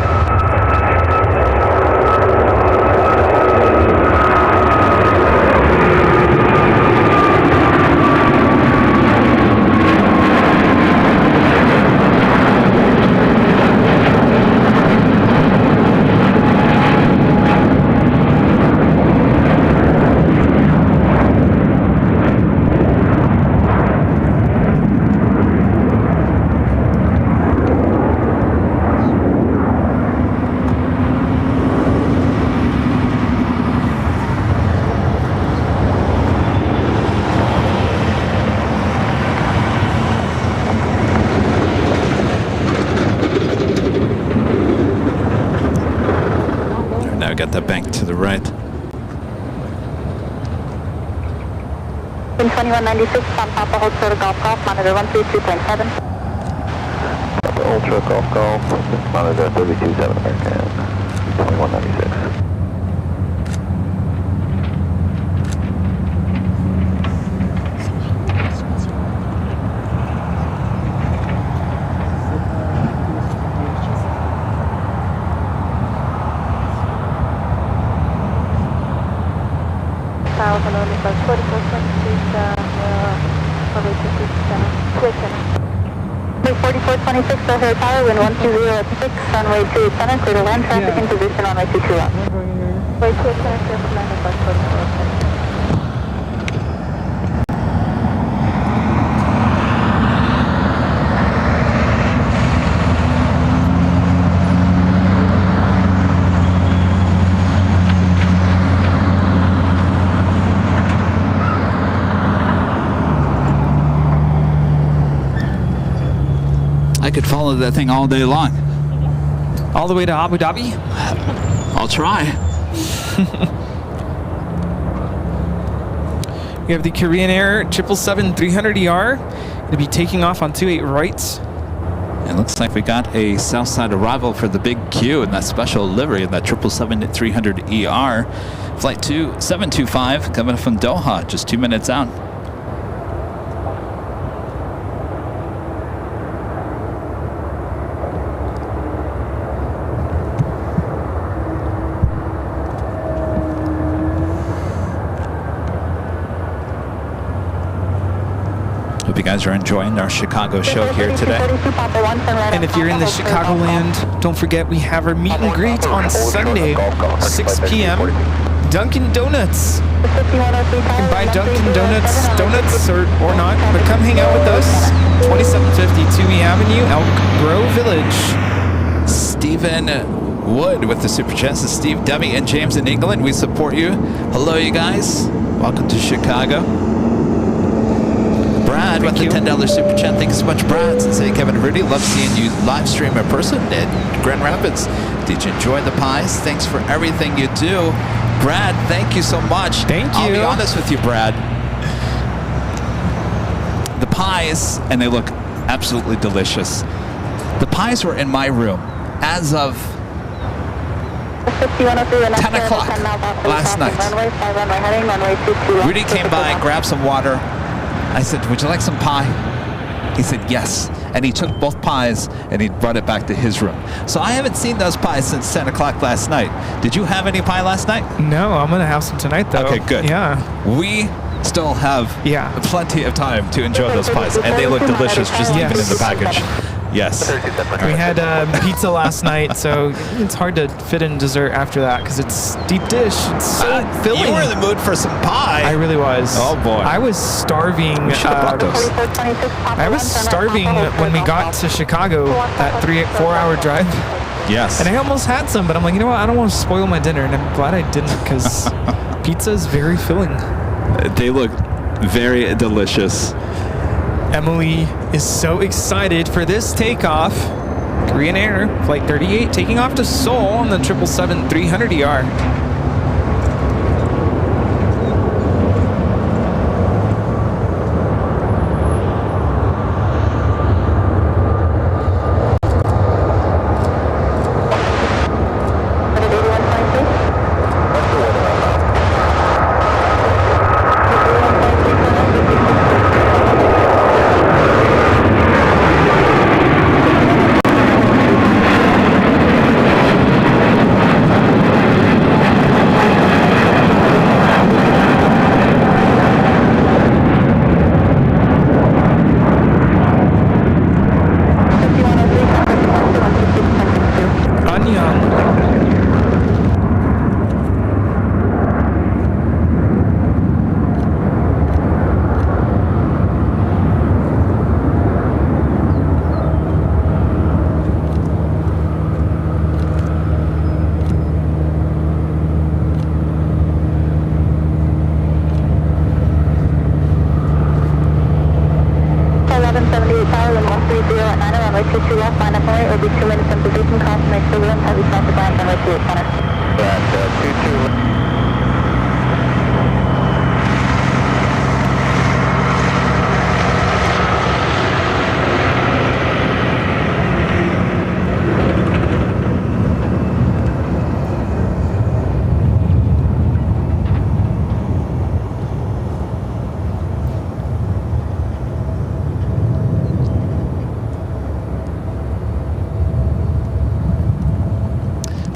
Got the bank to the right. Wind 2196, on Papa Hold Short Golf Golf, monitor 132.7. Ultra Golf Golf, monitor 327 American, 2196. Wind 4426, O'Hare Tower, wind 120 runway 28 center, clear to land, traffic in position, runway 22 left. Runway 28 center, clear for landing, bus 4426. I could follow that thing all day long. All the way to Abu Dhabi? I'll try. We have the Korean Air 777-300ER. Going to be taking off on 28 right. It looks like we got a south side arrival for the big Q in that special livery of that 777-300ER. Flight 725 coming from Doha, just 2 minutes out. Hope you guys are enjoying our Chicago show here today. And if you're in the Chicagoland, don't forget we have our meet and greet on Sunday, 6 p.m. Dunkin' Donuts. You can buy Dunkin' Donuts or not, but come hang out with us. 2750 Toohey Avenue, Elk Grove Village. Stephen Wood with the Super Chats. Steve, Debbie, and James in England. We support you. Hello, you guys. Welcome to Chicago. Brad with the $10 Super Chat. Thank you so much, Brad. And say, Kevin and Rudy, love seeing you live stream in person at Grand Rapids. Did you enjoy the pies? Thanks for everything you do. Brad, thank you so much. Thank you. I'll be honest with you, Brad. pies, and they look absolutely delicious. The pies were in my room as of 10 o'clock last night. Rudy came by, grabbed some water. I said, would you like some pie? He said, yes. And he took both pies and he brought it back to his room. So I haven't seen those pies since 10 o'clock last night. Did you have any pie last night? No, I'm going to have some tonight, though. Okay, good. Yeah. We still have plenty of time to enjoy those pies. And they look delicious just even in the package. Yes. We had pizza last night, so it's hard to fit in dessert after that because it's deep dish. It's so filling. You were in the mood for some pie. I really was. Oh, boy. I was starving. I was starving when we got to Chicago, that 4-hour drive. Yes. And I almost had some, but I'm like, you know what? I don't want to spoil my dinner, and I'm glad I didn't because pizza is very filling. They look very delicious. Emily is so excited for this takeoff. Korean Air, Flight 38, taking off to Seoul on the 777-300ER.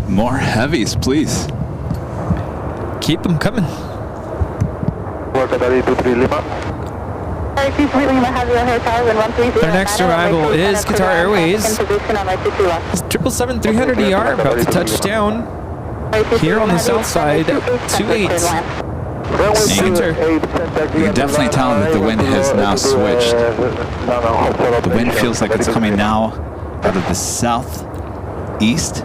More heavies, please. Keep them coming. Their next arrival is Qatar Airways. 777-300ER about to touch down here on the south side, 28. You can definitely tell that the wind has now switched. The wind feels like it's coming now out of the southeast.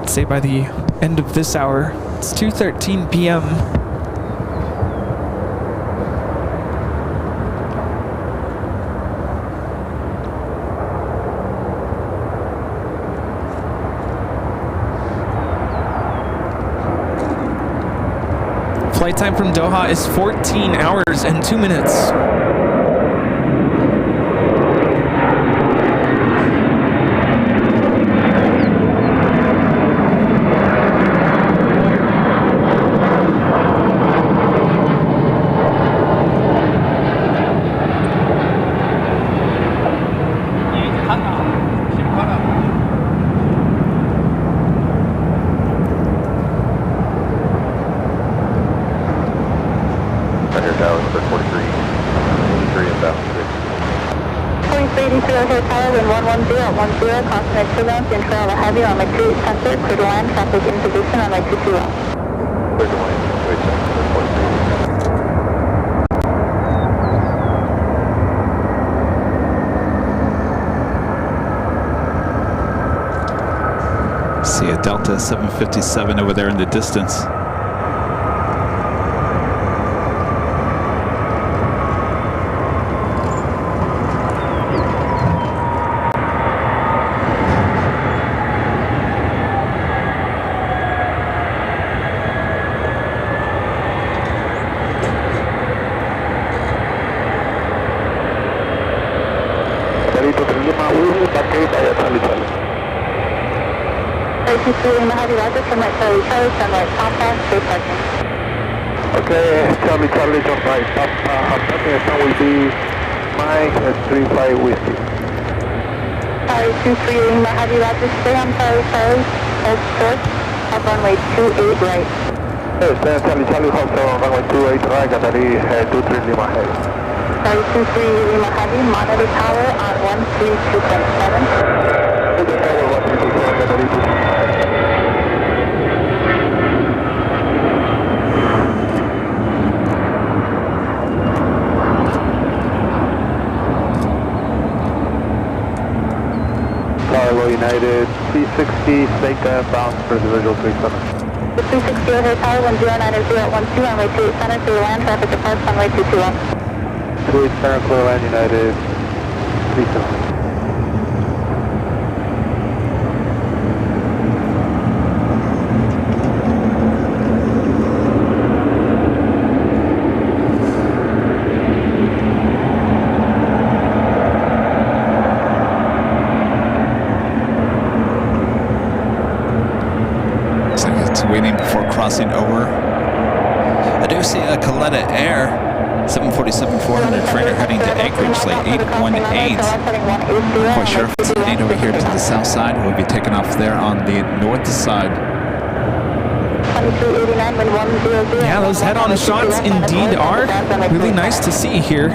I'd say by the end of this hour, it's 2:13 p.m. Flight time from Doha is 14 hours and 2 minutes. See a Delta 757 over there in the distance. 23 Lima Heavy, Roger, turn right Charlie Charlie, turn right Papa, straight parking. Okay, Charlie Charlie, turn right. Parking at will be Mike at 35 Whiskey. Charlie 23 Lima Heavy, Roger, stay on Charlie Charlie, hold short, have runway 28 right. Yes, Charlie Charlie, hold short on runway 28 right, and then 23 Lima Heavy. Charlie 23 Lima Heavy, monitor tower on 132.7. Carlo United, 360, stake bound for individual 37. The 360 over tower 109.012, runway 28 center, clear land, traffic departs, runway 22 left. 28 center, clear land, United, 37. Waiting before crossing over. I do see a Coletta Air 747-400 freighter heading to Anchorage, flight 818. Not quite sure if it's heading over here to the south side. We'll be taking off there on the north side. Yeah, those head-on shots indeed are really nice to see here.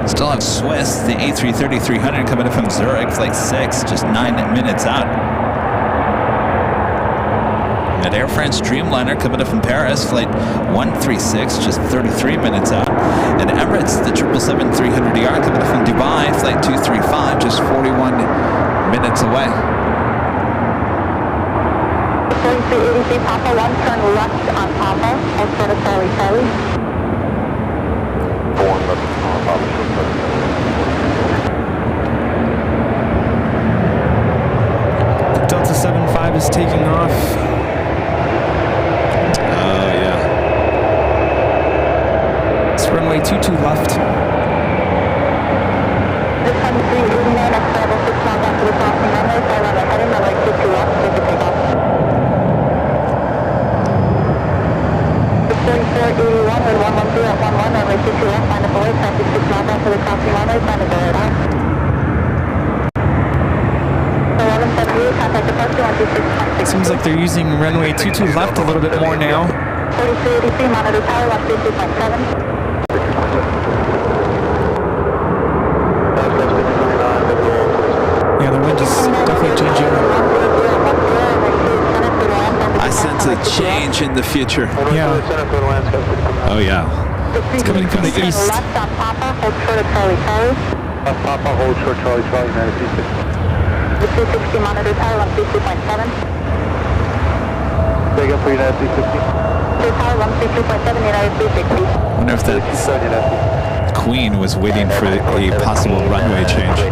Still have Swiss, the A330-300 coming in from Zurich, flight 6, just 9 minutes out. And Air France Dreamliner coming in from Paris, flight 136, just 33 minutes out. And Emirates, the 777-300ER coming in from Dubai, flight 235, just 41 minutes away. 4383 Papa 1, turn left on Papa, outside of Charlie Charlie. The Delta 75 is taking off. Oh, yeah. It's runway 22 left. This 2389 at level 6 miles after the crossing runway, so runway heading, runway 22 left, take the takeoff. The 4481 with 110 at 11, runway 22 left, find a boy, traffic 6 miles after the crossing runway, find a boy at all. 1178, contact departure 126.6. Seems like they're using runway 22 left a little bit more now. 4383, monitor tower 132.7. Yeah, the wind is definitely changing. I sense a change in the future. Yeah, Oh, yeah. it's coming from the east. Left on Papa, hold short of Charlie Charlie. Papa, hold short, Charlie Charlie, United 360. The 360 monitor tower 132.7. Take up for United 360. Tower 132.7, United 360. I wonder if that Queen was waiting for a possible runway change. The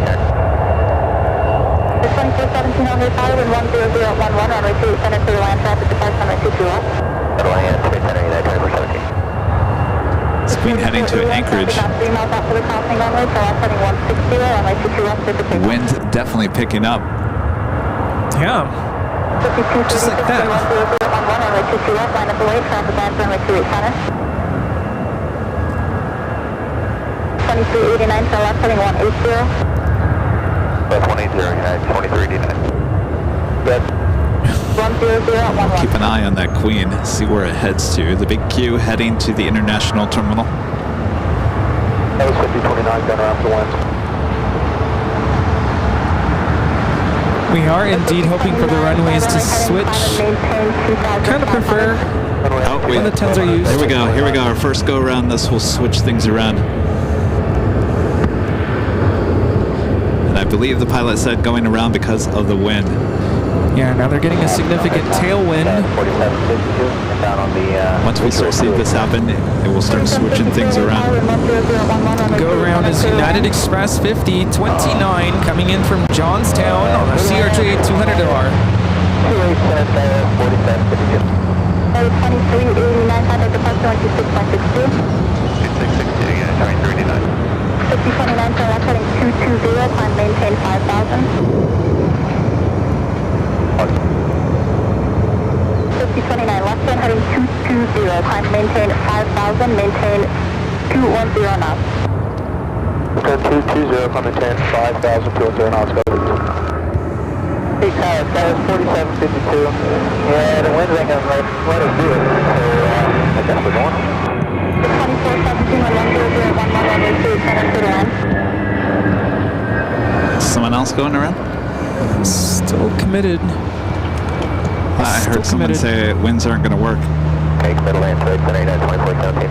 2417 on your tower, wind 10011, runway 28 center, clear land, traffic departs, runway 22 left. Is Queen heading to Anchorage? 3 miles after the crossing runway, so I'm heading 160, runway 22 left, take the takeoff. Wind definitely picking up. Yeah, just like that. 10011, runway 22 left, line up away, traffic lines, runway 28 center. 2389, so left, heading 180. 180, United 2389. Good. 10011. Keep an eye on that Queen, see where it heads to. The big Q heading to the international terminal. That was 5029, down around the winds. We are indeed hoping for the runways to switch. Kind of prefer Oh, when the 10s are used. Here we go. Here we go. Our first go around this will switch things around. And I believe the pilot said going around because of the wind. Yeah, now they're getting a significant tailwind. 4752, down on the... Once we start seeing this happen, it will start switching things around. Go around is United Express 5029 coming in from Johnstown on the CRJ 200R. 2389, contact departure 126.62. 2662, United 2389. 5029, turn left heading 220, climb maintain 5,000. 5029, left turn heading 220, climb maintain 5,000, maintain 210 knots. Okay, 220, climb maintain 5,000, 210 knots, go. Hey, Kyle, that was 4752. Yeah, the winds ain't gonna let us do it, so I guess we're going. 2417, 110, 11, center to the line. Someone else going around? Still committed. I heard someone say winds aren't going to work. Okay, clear to land, trade, 1089, 2417.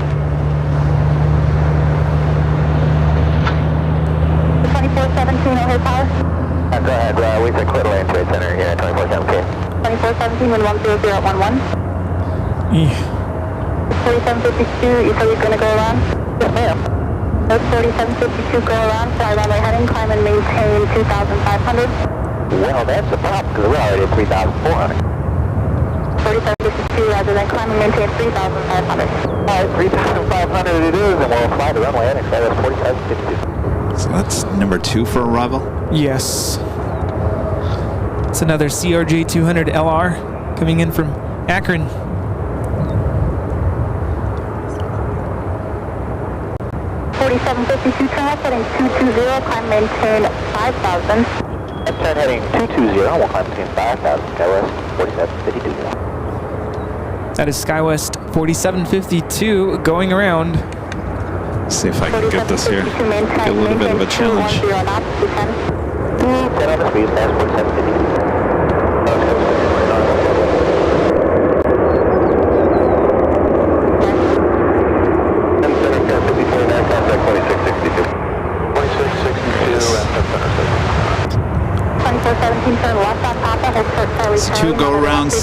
2417, no power. Go ahead, we said clear to land, trade center, yeah, 2417. 2417, wind 10011. Yeah. 4752, you said you're going to go around? Yes, ma'am. 4752, go around, fly runway heading, climb and maintain 2,500. Well, that's the problem, because we're already at 3,400. 4752, rather than climb and maintain 3,500. Alright, 3,500 it is, and we'll fly the runway heading, so that's 4752. So that's number 2 for arrival. Yes. It's another CRJ 200 LR coming in from Akron. 4752, turn left heading 220, climb maintain 5,000. Let's start heading 220, we'll climb between 5,000, SkyWest 4752. That is SkyWest 4752 going around. See if I can get this here. Get a little bit of a challenge. 10 on the speed, fast 4752. It's 2 go-arounds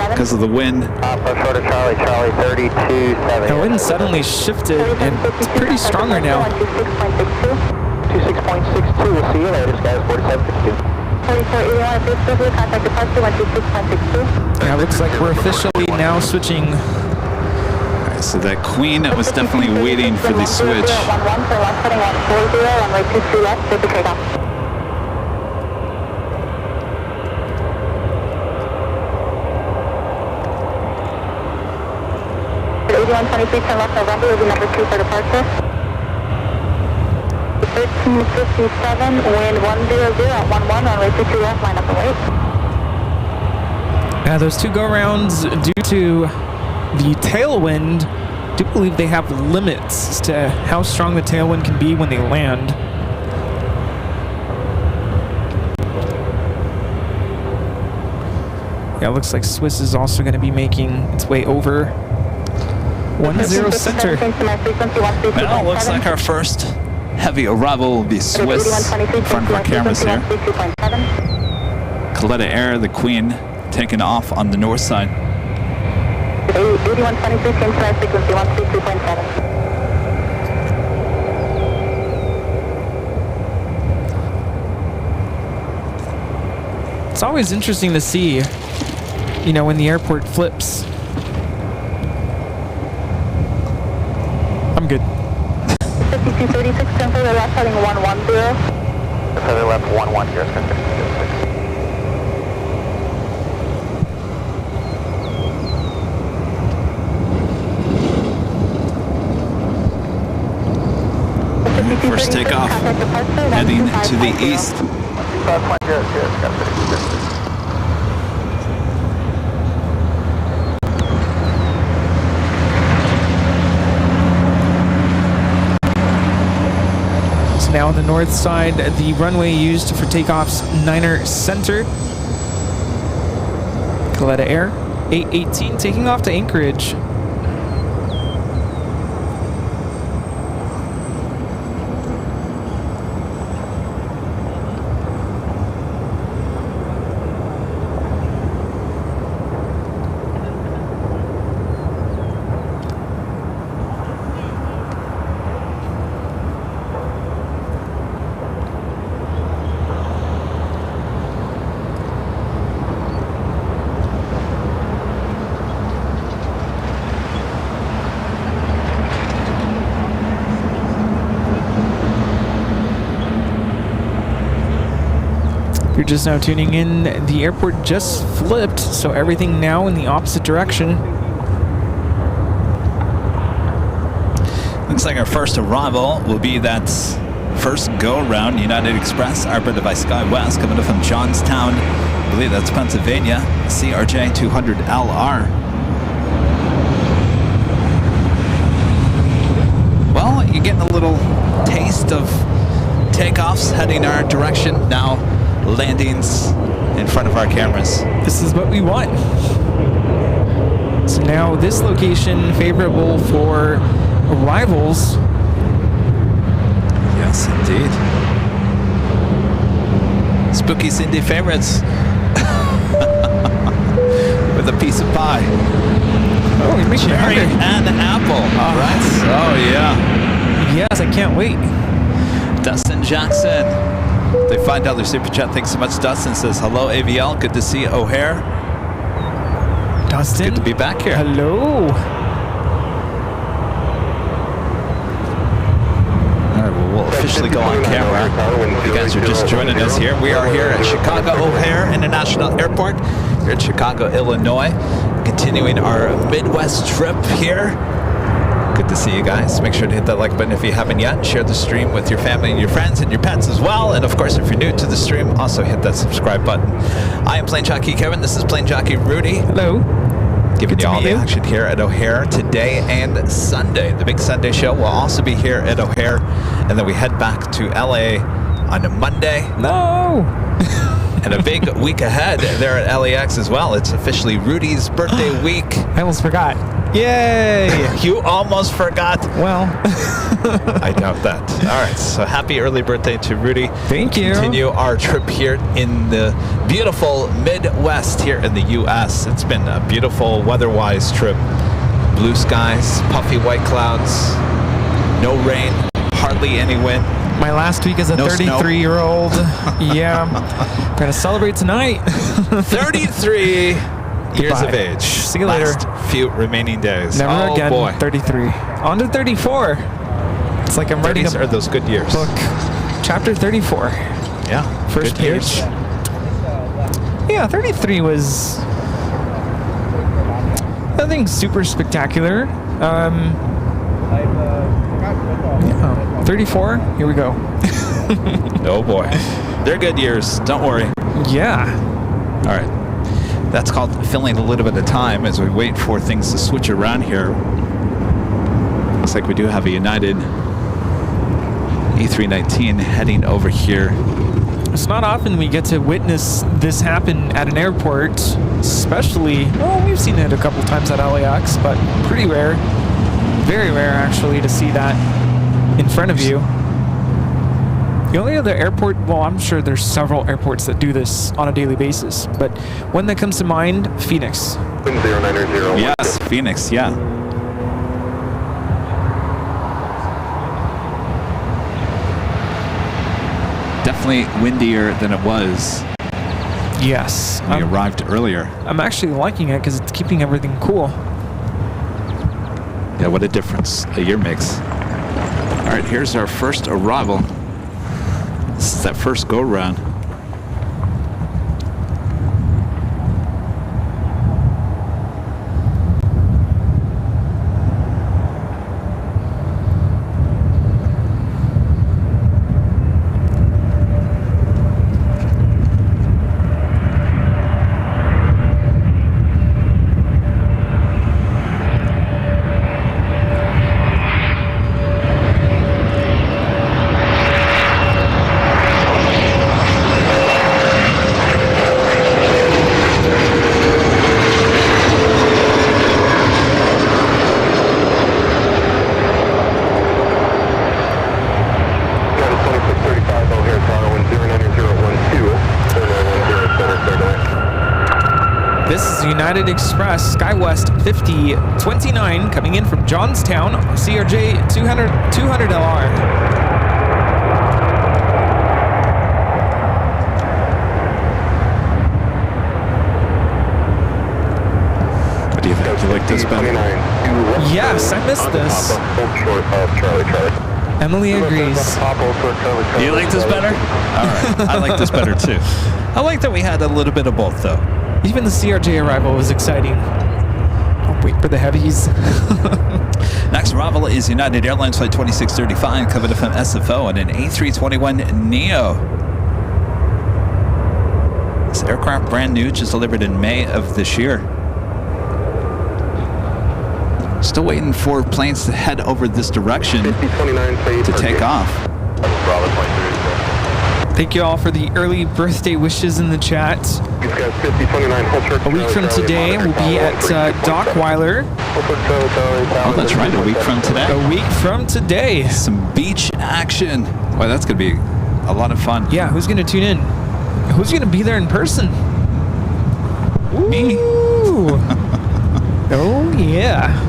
because of the wind. Shorter Charlie, Charlie 32.7. The wind suddenly shifted and it's pretty stronger now. 26.62, we'll see you later, guys, 4752. 4481, contact departure 126.62. Yeah, looks like we're officially now switching. Alright, so that Queen was definitely waiting for the switch. 11, for left heading 140, runway 22 left, take the takeoff. 8123, turn left November will be number 2 for departure. 1357, wind 100 at 11, runway 22 left, line up and wait. Now those 2 go-rounds, due to the tailwind, I do believe they have limits as to how strong the tailwind can be when they land. Yeah, it looks like Swiss is also going to be making its way over 10 center. Well, looks like our first heavy arrival will be Swiss in front of our cameras here. Coletta Air, the Queen, taking off on the north side. 8123, change to frequency 132.7. It's always interesting to see, you know, when the airport flips. I'm good. 5236, turn further left heading 110. Further left 110, First takeoff, heading to the east. So now on the north side, the runway used for takeoffs, Niner Center. Coletta Air, 818, taking off to Anchorage. you're just now tuning in, the airport just flipped, so everything now in the opposite direction. Looks like our first arrival will be that first go-around United Express, operated by SkyWest, coming up from Johnstown. I believe that's Pennsylvania. CRJ 200LR. Well, you're getting a little taste of takeoffs heading our direction. Now landings in front of our cameras. This is what we want. So now this location favorable for arrivals. Yes, indeed. Spooky Cindy favorites. With a piece of pie. Oh, you're making me Cherry hungry. and apple. Right? Oh, yeah. Yes, I can't wait. Dustin Jackson. They $5 super chat. Thanks so much, Dustin. Says, hello, AVL. Good to see O'Hare. Dustin. Good to be back here. Hello. All right, well, we'll officially go on camera. If you guys are just joining us here, we are here at Chicago O'Hare International Airport here in Chicago, Illinois. Continuing our Midwest trip here. Good to see you guys. Make sure to hit that like button if you haven't yet. Share the stream with your family and your friends and your pets as well. And of course, if you're new to the stream, also hit that subscribe button. I am Plane Jockey Kevin. This is Plane Jockey Rudy. Hello. Giving Good you to all meet the you. action here at O'Hare today and Sunday. The big Sunday show will also be here at O'Hare. And then we head back to LA on a Monday. No. And a big week ahead there at LAX as well. It's officially Rudy's birthday week. I almost forgot. Yay. You almost forgot. Well. I doubt that. All right, so happy early birthday to Rudy. Thank you. Continue our trip here in the beautiful Midwest here in the U.S. It's been a beautiful weather-wise trip. Blue skies, puffy white clouds, no rain, hardly any wind. My last week as a No snow. 33-year-old. Yeah. Gonna celebrate tonight. 33 years Goodbye. of age. See you later. Last few remaining days. Never oh, again. boy. 33. On to 34. It's like I'm writing 30s a are those good years. book. Chapter 34. Yeah. First good years. page. Yeah, 33 was nothing super spectacular. Yeah, 34. Here we go. Oh boy. They're good years. Don't worry. Yeah. All right. That's called filling a little bit of time as we wait for things to switch around here. Looks like we do have a United A319 heading over here. It's not often we get to witness this happen at an airport, especially, well, we've seen it a couple times at LAX, but pretty rare. Very rare, actually, to see that in front of you. The only other airport, well, I'm sure there's several airports that do this on a daily basis, but one that comes to mind, Phoenix. 0900. Yes, Phoenix, yeah. Definitely windier than it was Yes. when we arrived earlier. I'm actually liking it because it's keeping everything cool. Yeah, what a difference a year makes. All right, here's our first arrival. This is that first go-round. This is United Express SkyWest 5029 coming in from Johnstown, CRJ 200LR. What do you think? Do you like this better? Yes, I missed this. Emily agrees. You like this better? All right. I like this better too. I like that we had a little bit of both though. Even the CRJ arrival was exciting. I'll wait for the heavies. Next arrival is United Airlines Flight 2635 coming from SFO on an A321neo. This aircraft brand new, just delivered in May of this year. Still waiting for planes to head over this direction to take off. Thank you all for the early birthday wishes in the chat. A week from today, we'll be at Dockweiler. Oh, that's right, a week from today. A week from today. Some beach action. Boy, that's going to be a lot of fun. Yeah, who's going to tune in? Who's going to be there in person? Me. Oh, yeah.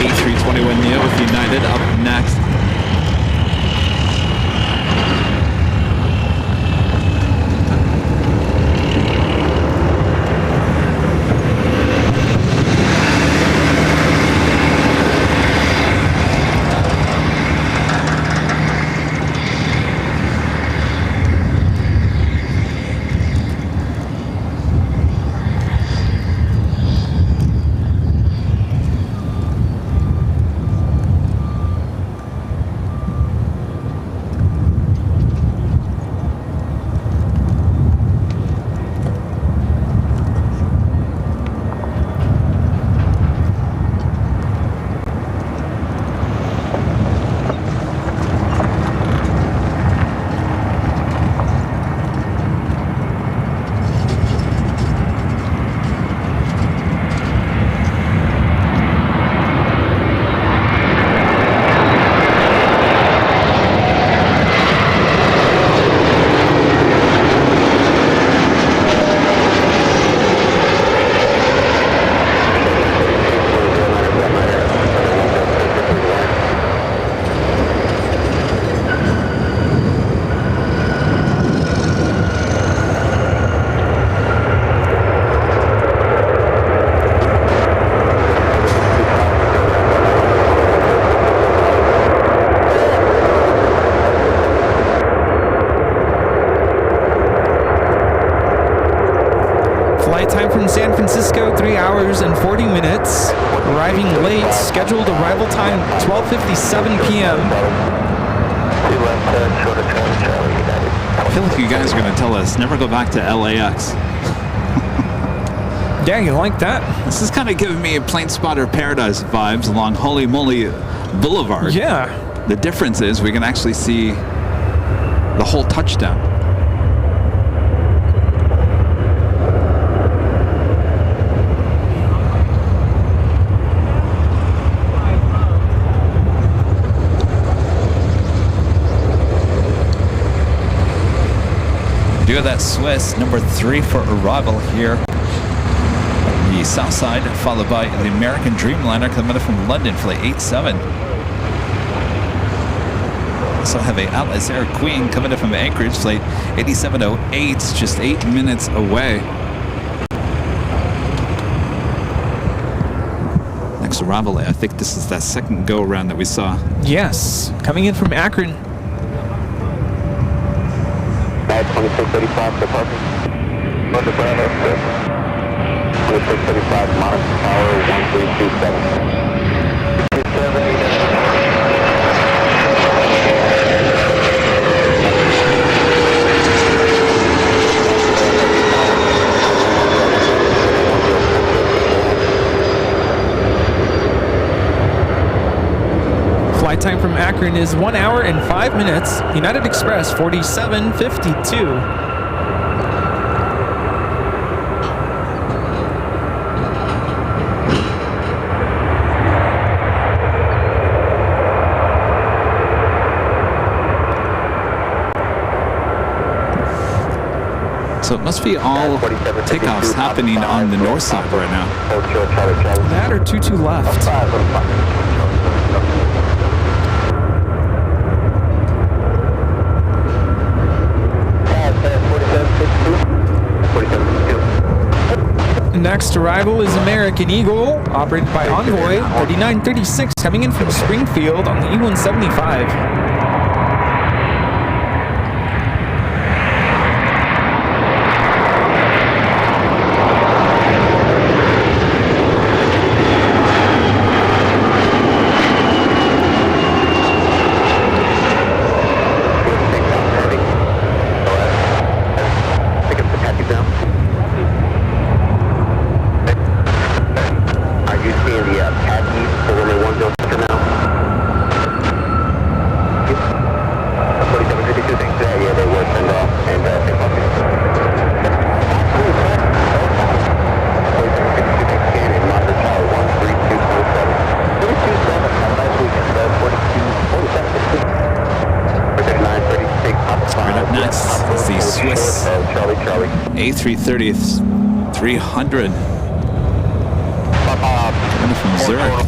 A321neo with United up next. Time from San Francisco, 3 hours and 40 minutes. Arriving late, scheduled arrival time 12:57 p.m. I feel like you guys are going to tell us never go back to LAX. Yeah, you like that? This is kind of giving me plane spotter paradise vibes along Holy Moly Boulevard. Yeah. The difference is we can actually see the whole touchdown. Do that Swiss, number 3 for arrival here. The south side, followed by the American Dreamliner coming in from London, flight 87. Also have a Atlas Air Queen coming in from Anchorage, flight 8708, just 8 minutes away. Next arrival, I think this is that second go around that we saw. Yes, coming in from Akron. 2635 departure. Under Bravo 2635 Monarch Tower 1327. 270. Flight time from Akron is 1 hour and 5 minutes. United Express 4752. So it must be all takeoffs happening on the north side right now. That or 22 left. next arrival is American Eagle, operated by Envoy 3936, coming in from Springfield on the E175. A330 300 coming from Zurich.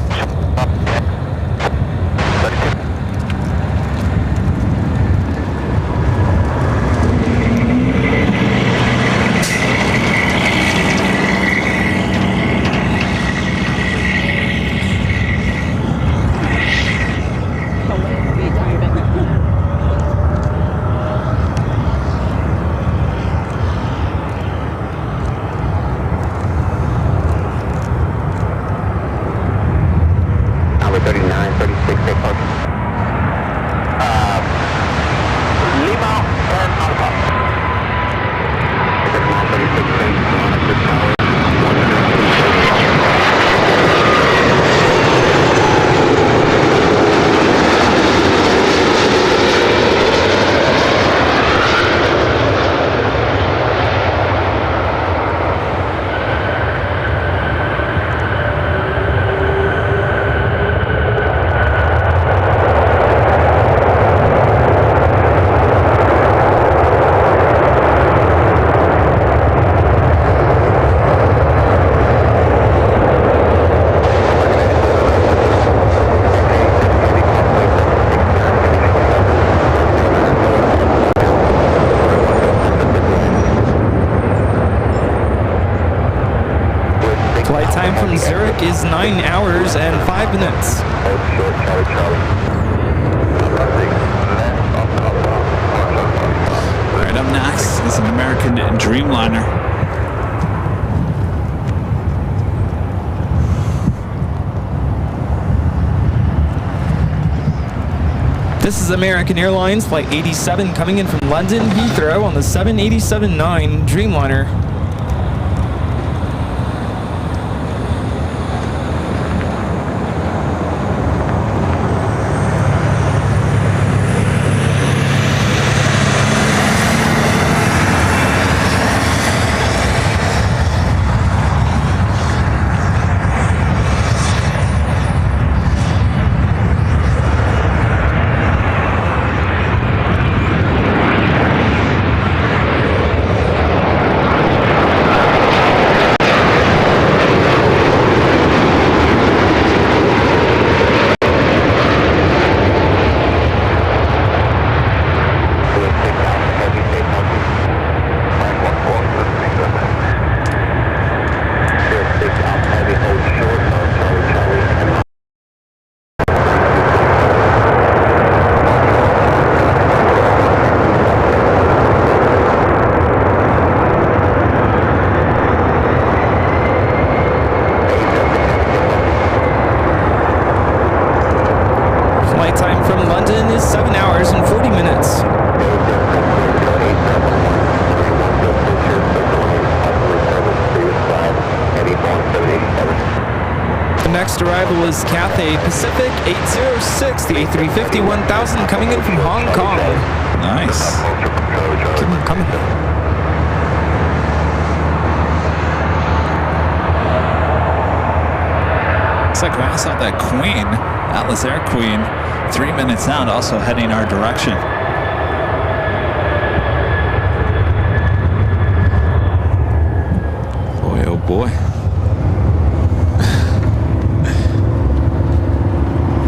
Is 9 hours and 5 minutes. Right up next is an American Dreamliner. This is American Airlines Flight 87 coming in from London Heathrow on the 787-9 Dreamliner. Arrival is Cathay Pacific 806, the A350 1000 coming in from Hong Kong. Nice. Keep them coming. Looks like we also have that Queen, Atlas Air Queen, 3 minutes out, also heading our direction. Boy, oh boy.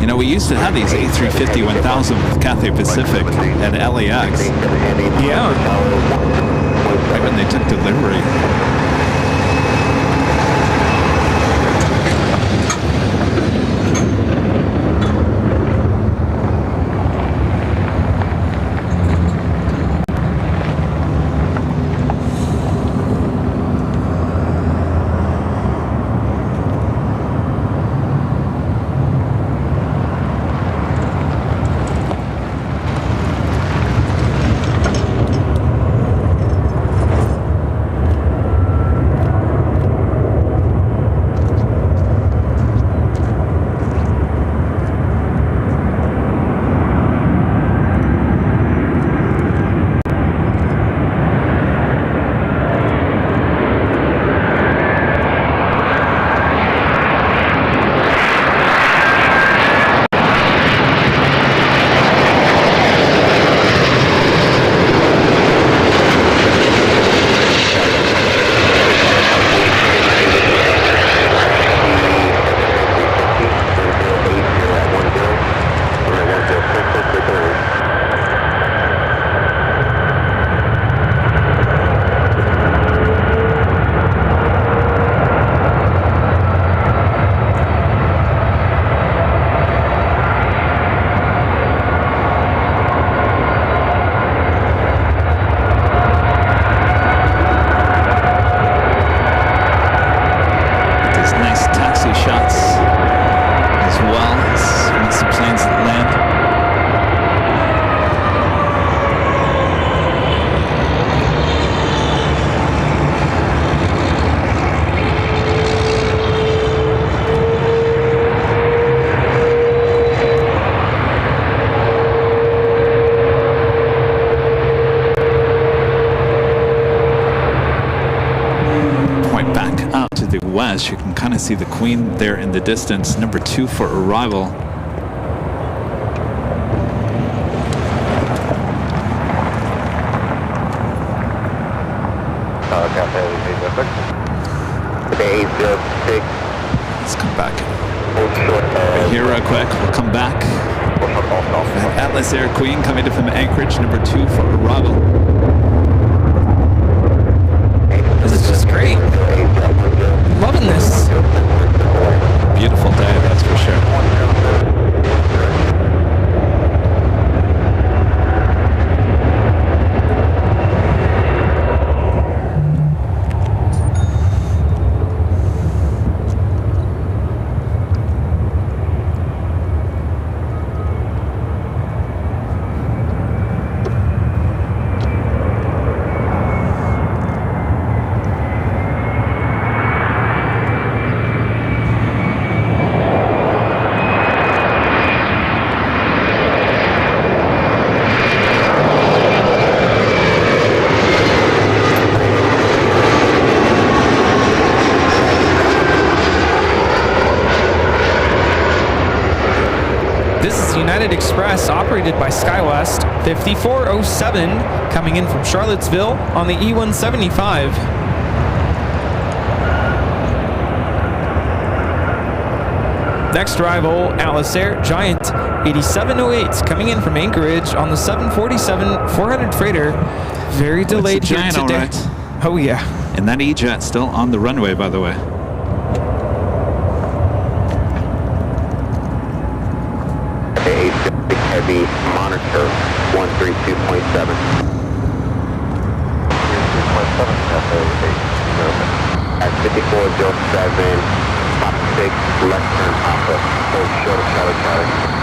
You know, we used to have these A350 1000 with Cathay Pacific at LAX. Yeah. Right when they took delivery. west. You can kind of see the Queen there in the distance, number 2 for arrival. Let's come back here real quick. We'll come back. Atlas Air Queen coming in from Anchorage, number 2 for arrival. This is just great. Loving this. Beautiful day, that's for sure. Express operated by SkyWest 5407 coming in from Charlottesville on the E175. Next arrival, Atlas Air Giant 8708 coming in from Anchorage on the 747-400 freighter. Very delayed here Giant, today. all right. Oh yeah. And that E-Jet still on the runway, by the way. Heavy monitor 132.7. At 5407, top 6, left turn Papa, hold short of Charlie Charlie.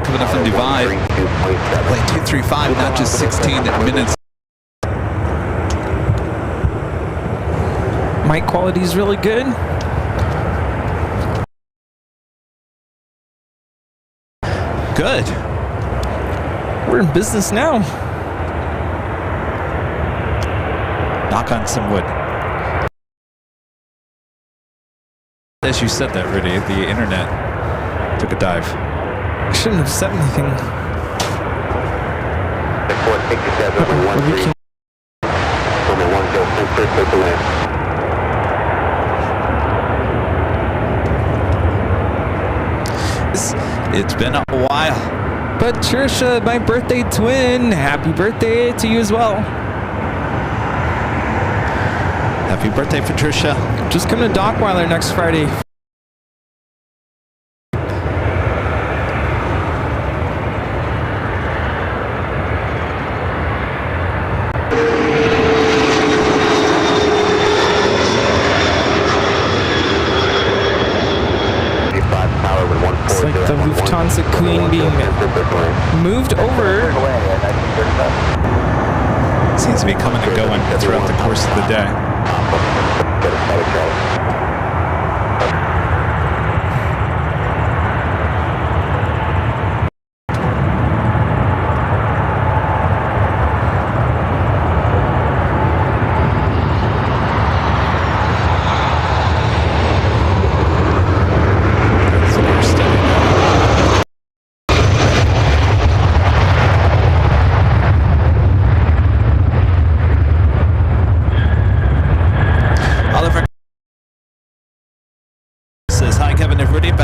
Coming up from Divide, plane 235, not just 16 minutes. Mic quality is really good. Good. We're in business now. Knock on some wood. As you said that, Rudy, the internet took a dive. I shouldn't have said anything. It's been a while. Patricia, my birthday twin, happy birthday to you as well. Happy birthday, Patricia. Just come to Dockweiler next Friday. It's like the Lufthansa Queen being moved over. Seems to be coming and going throughout the course of the day.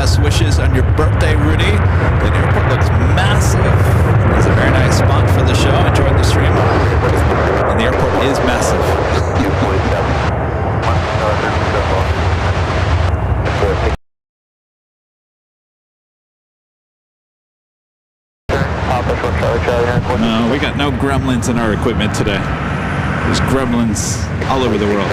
best wishes on your birthday, Rudy. The airport looks massive. It's a very nice spot for the show. Enjoying the stream. And the airport is massive. We got no gremlins in our equipment today. There's gremlins all over the world.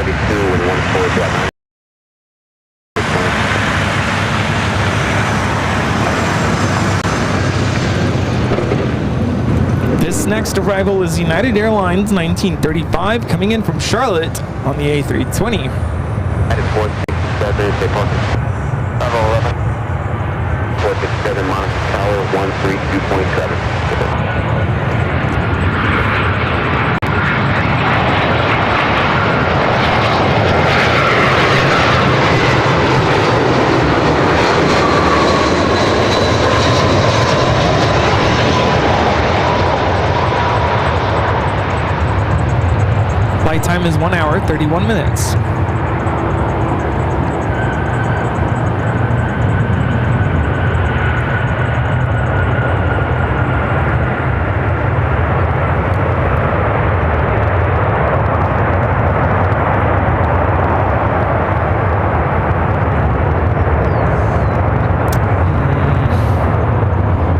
This next arrival is United Airlines 1935 coming in from Charlotte on the A320. United 467 Monaco Tower 132.7. Flight time is 1 hour, 31 minutes.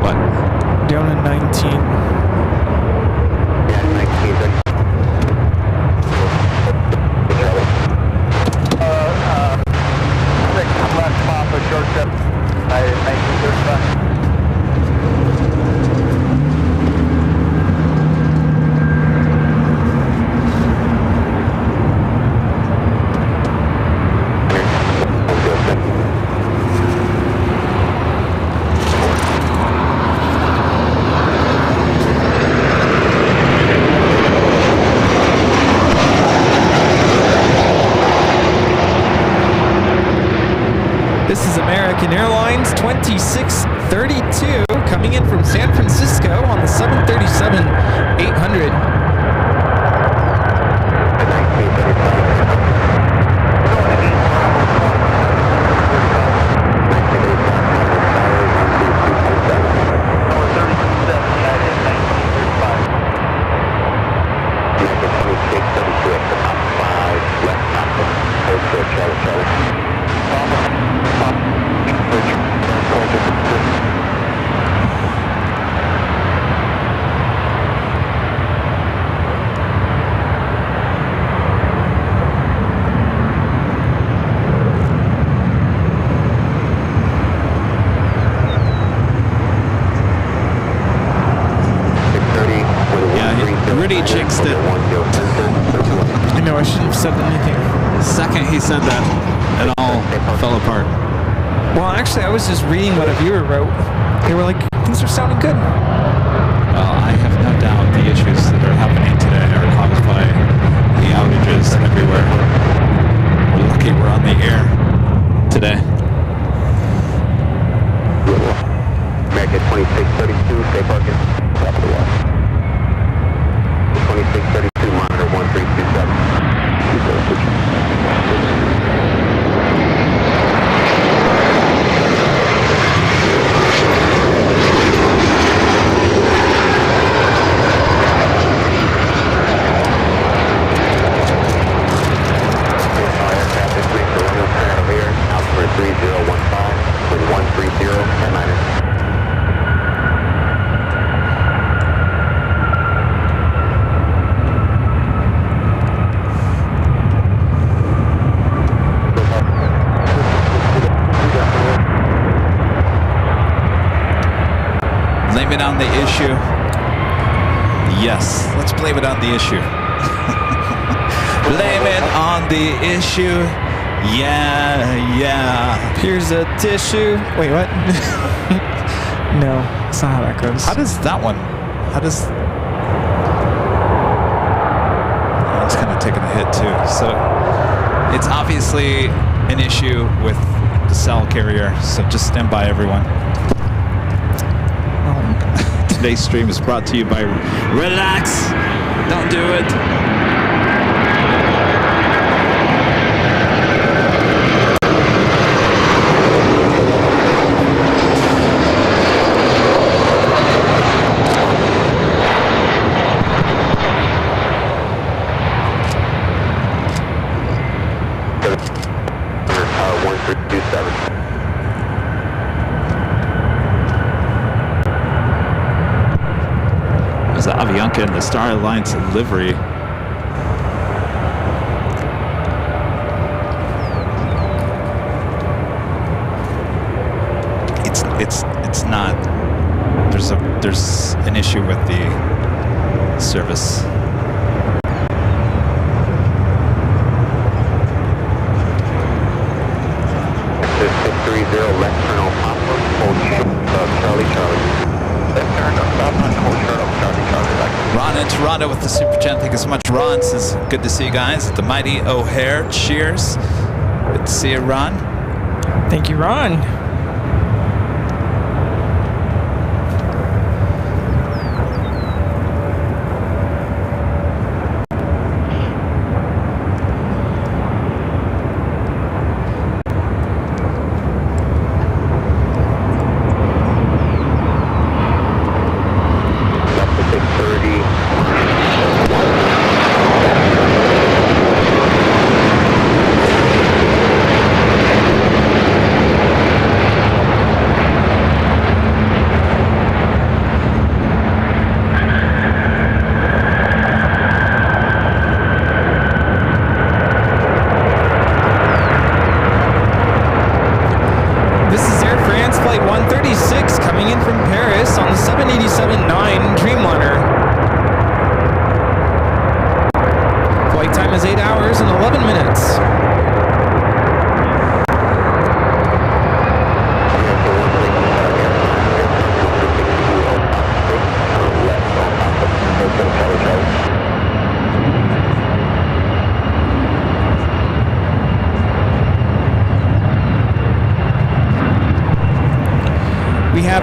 What? Down in 19. This is American Airlines 2632 coming in from San Francisco on the 737-800. Rudy jinxed it. I know, I shouldn't have said anything. The second he said that, it all fell apart. Well, actually, I was just reading what a viewer wrote. They were like, things are sounding good. Well, I have no doubt the issues that are happening today are caused by the outages everywhere. We're lucky we're on the air today. American 2632, stay parking. Top of the wall. 2632, monitor Blame it on the issue. Yes, let's blame it on the issue. Blame it on the issue. Yeah. Here's a tissue. Wait, what? No, that's not how that goes. How does that one? Oh, it's kind of taking a hit too. So it's obviously an issue with the cell carrier. So just stand by, everyone. Today's stream is brought to you by Relax. Don't do it. 1327. There's the Avianca in the Star Alliance livery. It's not. There's an issue with the service. This is 630 left turn on Papa, hold Charlie Charlie. Left turn on Papa, hold Charlie Charlie. Ron in Toronto with the Super Chat. Thank you so much, Ron. Says good to see you guys at the mighty O'Hare. Cheers. Good to see you, Ron. Thank you, Ron.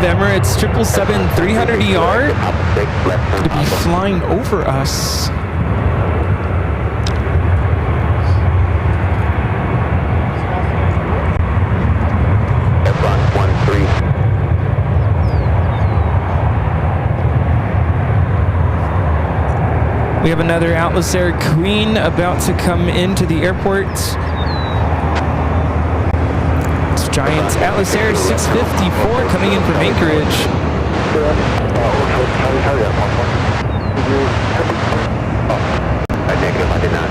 Emirates 777-300ER to be flying over us. We have another Atlas Air Queen about to come into the airport. Giant Atlas Air 654 coming in from Anchorage. Negative, I did not.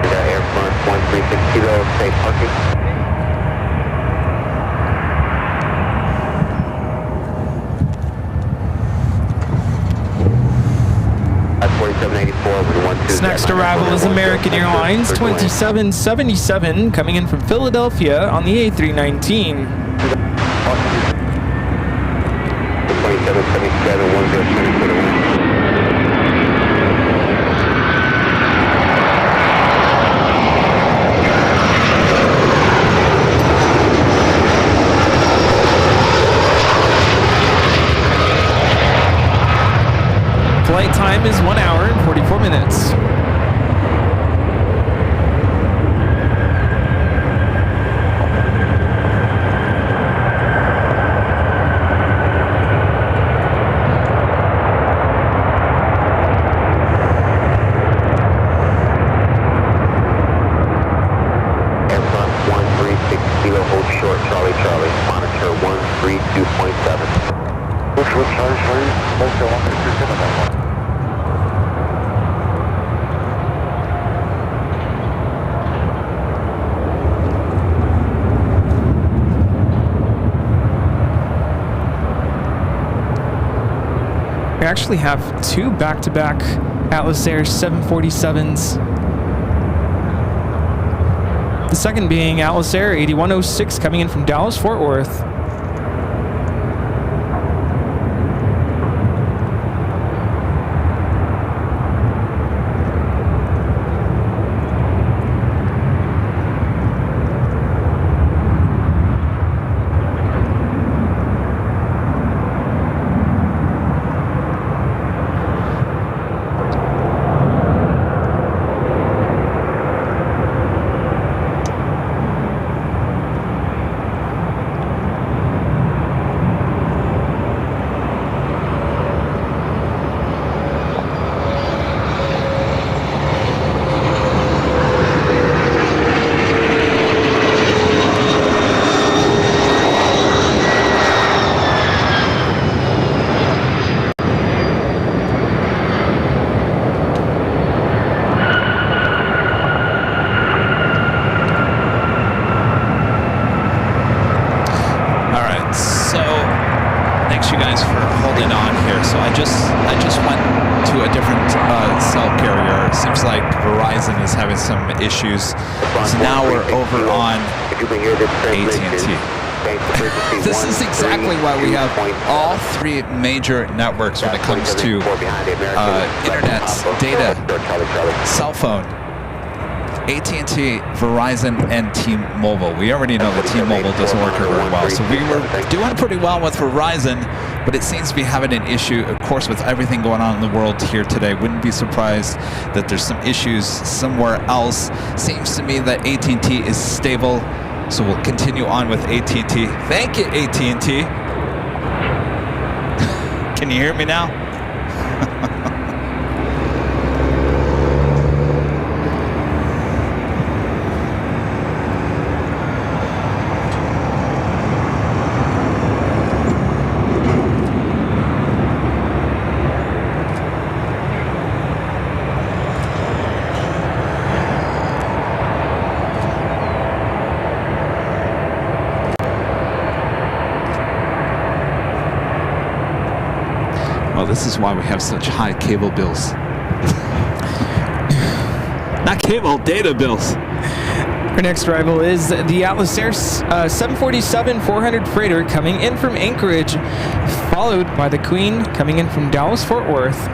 We got Air France 136 Kilo, safe parking. This next arrival is American Airlines 2777 coming in from Philadelphia on the A319. 2777 10 Flight time is 1 hour and 44 minutes. We actually have two back-to-back Atlas Air 747s. The second being Atlas Air 8106 coming in from Dallas, Fort Worth. Thanks for holding on here. So I just went to a different cell carrier. Seems like Verizon is having some issues. So now we're over on AT&T. This is exactly why we have all three major networks when it comes to internet, data, cell phone. AT&T, Verizon, and T-Mobile. We already know that T-Mobile doesn't work very well. So we were doing pretty well with Verizon, but it seems to be having an issue, of course, with everything going on in the world here today. Wouldn't be surprised that there's some issues somewhere else. Seems to me that AT&T is stable, so we'll continue on with AT&T. Thank you, AT&T. Can you hear me now? This is why we have such high cable bills. Not cable, data bills. Our next arrival is the Atlas Air 747-400 freighter coming in from Anchorage, followed by the Queen coming in from Dallas-Fort Worth.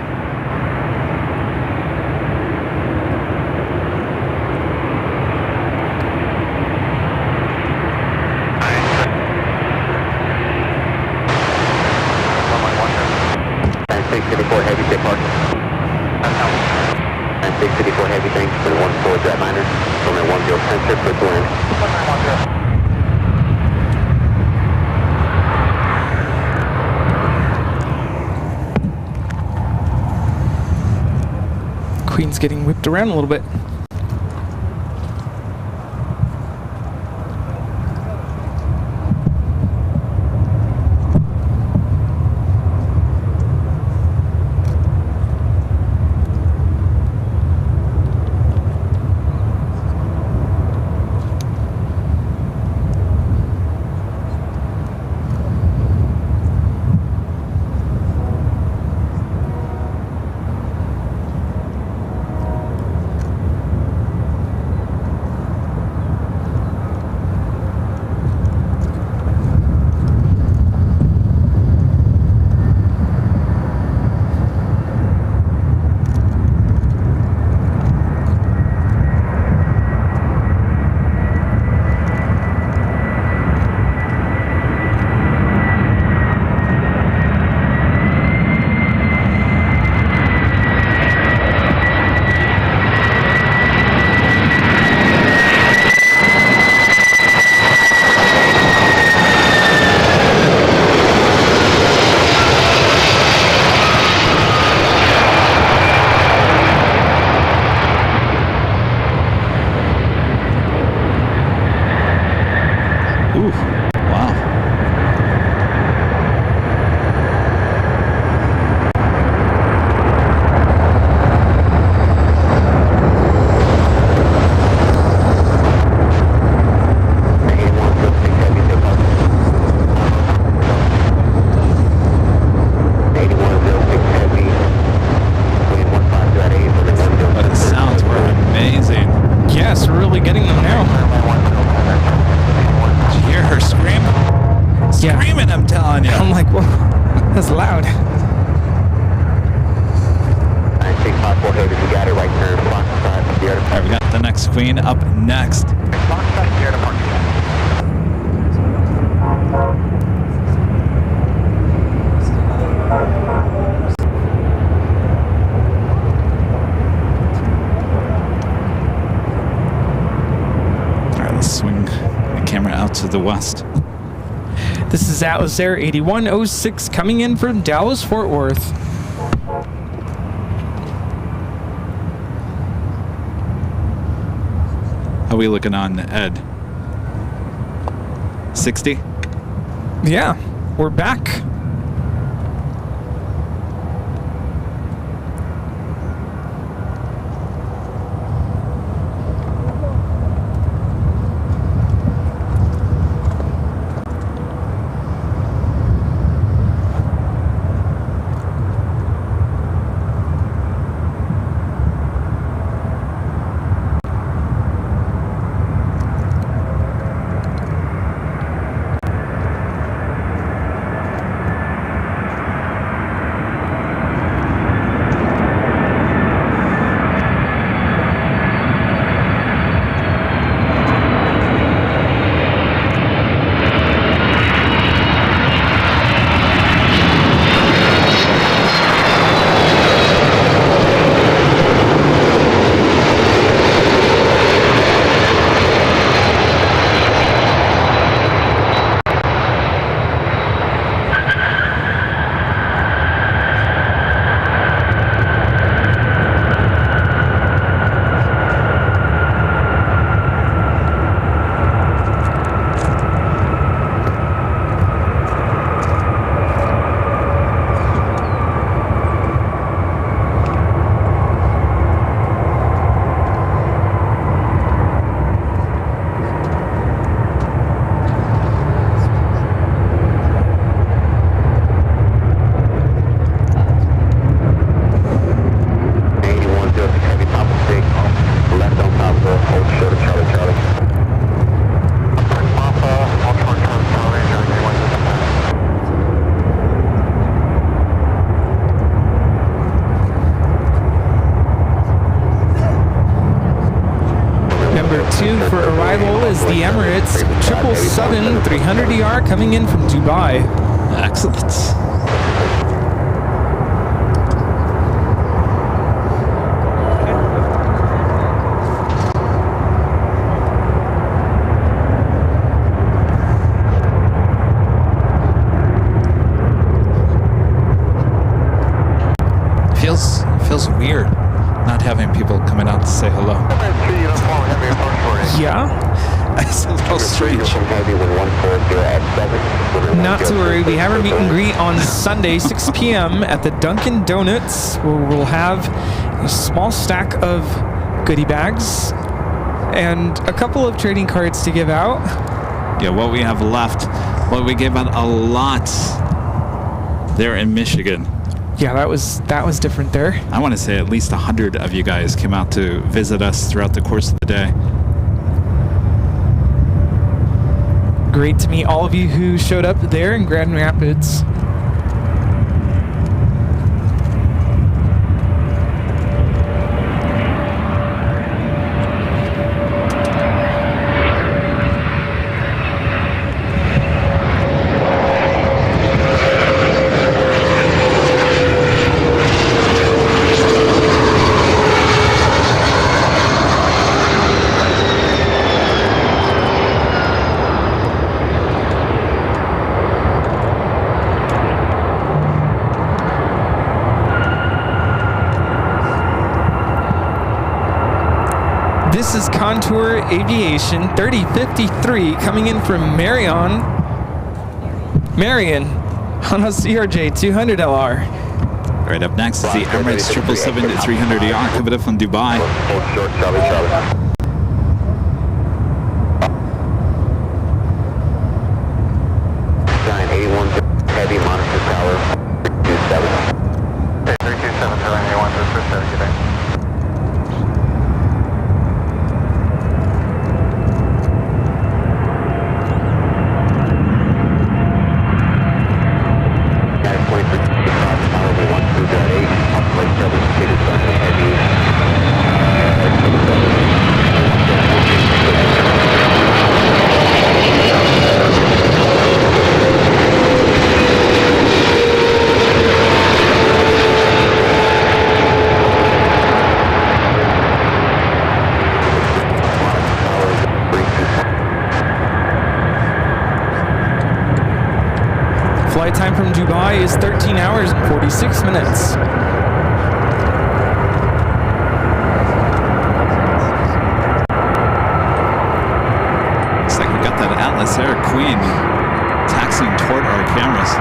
Queen's getting whipped around a little bit. Queen up next. Swing the camera out to the west. This is Atlas Air 8106 coming in from Dallas-Fort Worth. How are we looking on Ed? 60? Yeah, we're back. the Emirates 777-300ER coming in from Dubai. Excellent. Feels weird not having people coming out to say hello. Yeah. It's a little strange. Not to worry, we have our meet and greet on Sunday, 6 p.m. at the Dunkin' Donuts, where we'll have a small stack of goodie bags and a couple of trading cards to give out. Yeah, what we have left, well, we gave out a lot there in Michigan. Yeah, that was different there. I want to say at least 100 of you guys came out to visit us throughout the course of the day. Great to meet all of you who showed up there in Grand Rapids. This is Contour Aviation 3053 coming in from Marion on a CRJ 200LR. Right up next is the Emirates 777-300ER coming up from Dubai. Short, Charlie. 981 heavy monitor tower 327. 327 981 for good day. Flight time from Dubai is 13 hours and 46 minutes. Looks like we got that Atlas Air Queen taxiing toward our cameras.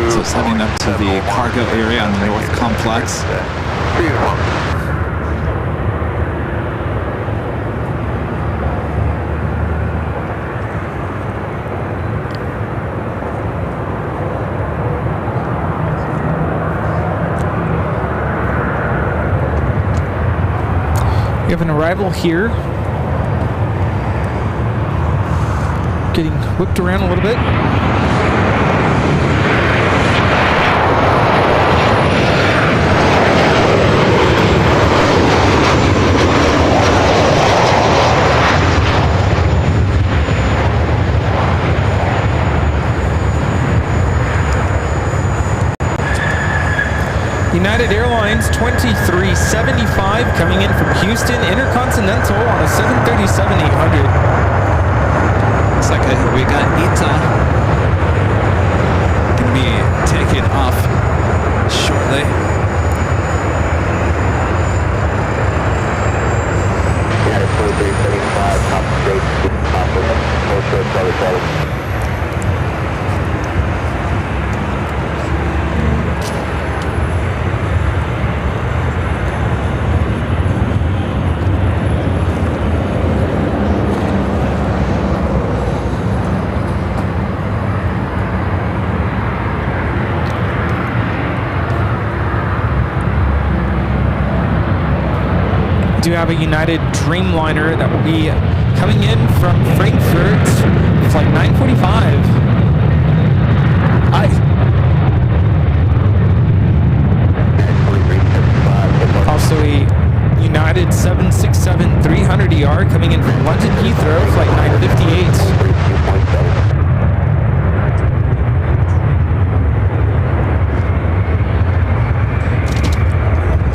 So it's heading up to the cargo area on the North Complex. We have an arrival here. Getting whipped around a little bit. United Airlines 2375 coming in from Houston Intercontinental on a 737-800. Looks like we got Ita going to be taking off shortly. United 2375, top straight, top of full short, solid. Do have a United Dreamliner that will be coming in from Frankfurt, flight 945. Hi. Also a United 767-300ER coming in from London Heathrow, flight 958.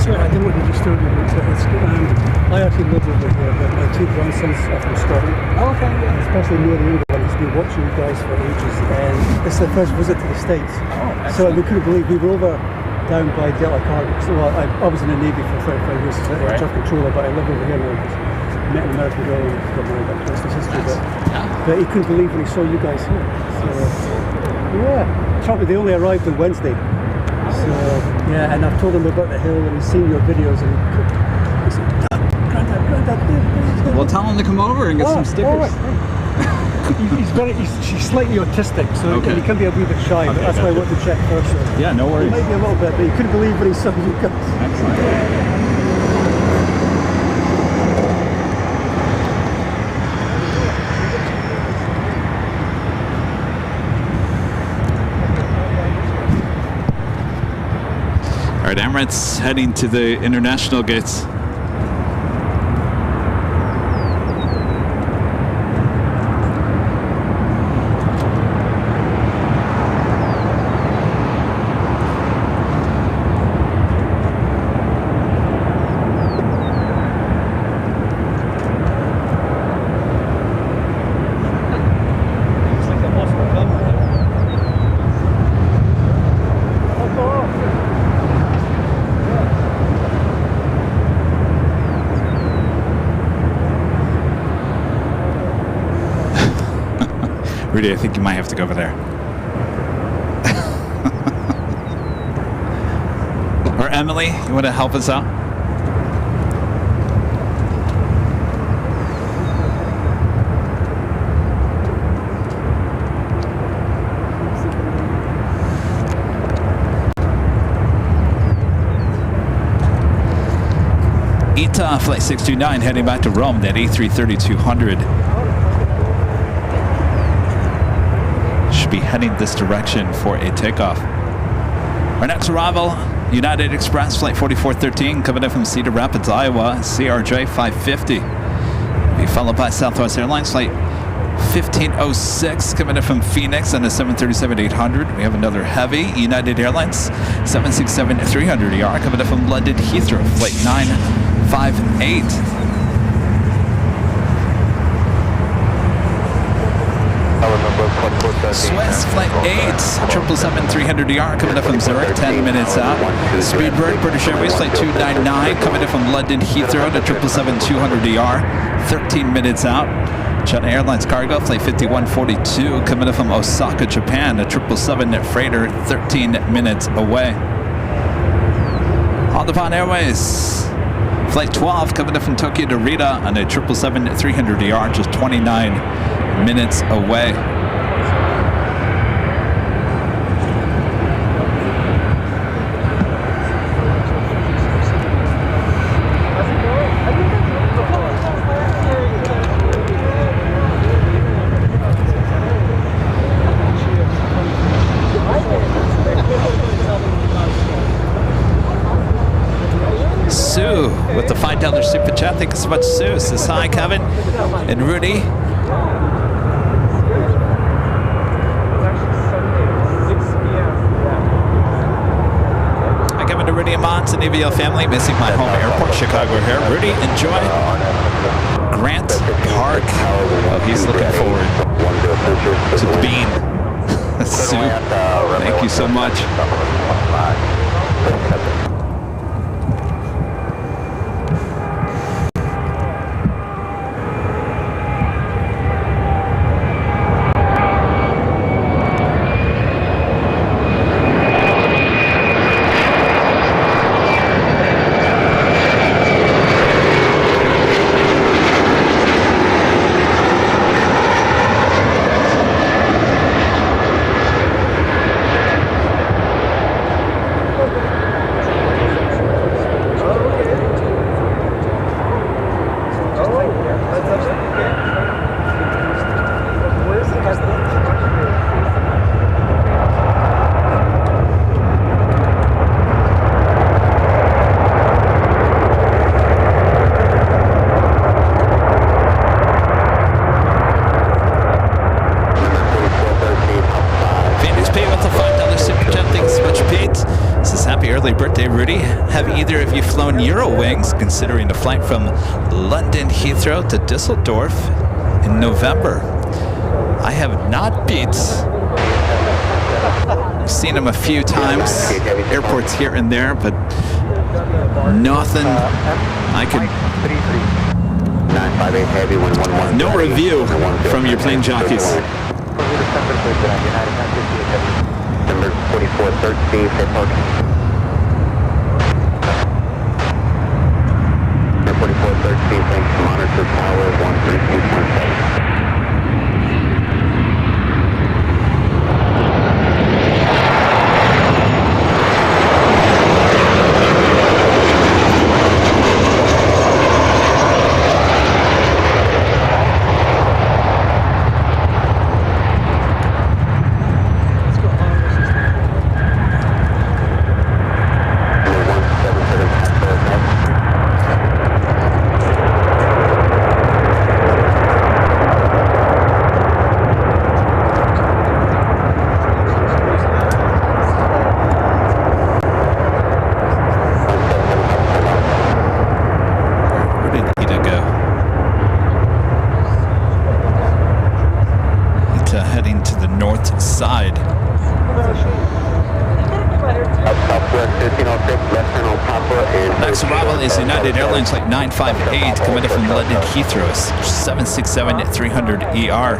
Sorry, I didn't want to disturb you, but I actually live over here, but my two grandsons are from Scotland. Oh, okay. And especially near the England, he's been watching you guys for ages, and this is the first visit to the States. Oh, so we couldn't believe we were over down by Delta Cargo. So I was in the Navy for 35 years as a air traffic controller, but I live over here now because I met an American girl and got married. But that's history. But he couldn't believe when he saw you guys here. So yeah, they only arrived on Wednesday. So, yeah, and I've told him about the hill and he's seen your videos and he said, Grandad, Well, tell him to come over and get some stickers. She's slightly autistic, so he can be a wee bit shy, but that's why I want to check first. So. Yeah, no worries. Maybe a little bit, but he couldn't believe when he saw you guys. Excellent. All right, Emirates heading to the international gates. Rudy, I think you might have to go over there. Or Emily, you want to help us out? Ita, flight 629, heading back to Rome, that A330-200. Be heading this direction for a takeoff. Our next arrival, United Express flight 4413 coming in from Cedar Rapids, Iowa, CRJ 550. Be followed by Southwest Airlines flight 1506 coming in from Phoenix on a 737-800. We have another heavy United Airlines 767-300ER coming in from London Heathrow flight 958. Swiss flight 8, 777-300ER coming up from Zurich, 10 minutes out. Speedbird, British Airways flight 299 coming in from London Heathrow to 777-200ER, 13 minutes out. China Airlines Cargo flight 5142 coming in from Osaka, Japan, a 777 freighter, 13 minutes away. On the Japan Airways flight 12 coming in from Tokyo to Rita on a 777-300ER, just 29 minutes away. Sue with the $5 super chat. Thank you so much, Sue. Says hi, Kevin and Rudy. Hi, Kevin and Rudy Amon. Congrats, Navy family. Missing my home airport, Chicago here. Rudy, enjoy. Grant Park. Oh, he's looking forward to the beam. Sue, thank you so much. Considering the flight from London Heathrow to Düsseldorf in November. I have not, Pete. Seen him a few times, airports here and there, but nothing I could. No review from your plane jockeys. Number 4413 for parking. 4413, thanks, monitor tower 132.7. Airlines like 958 coming from London Heathrow, 767-300ER.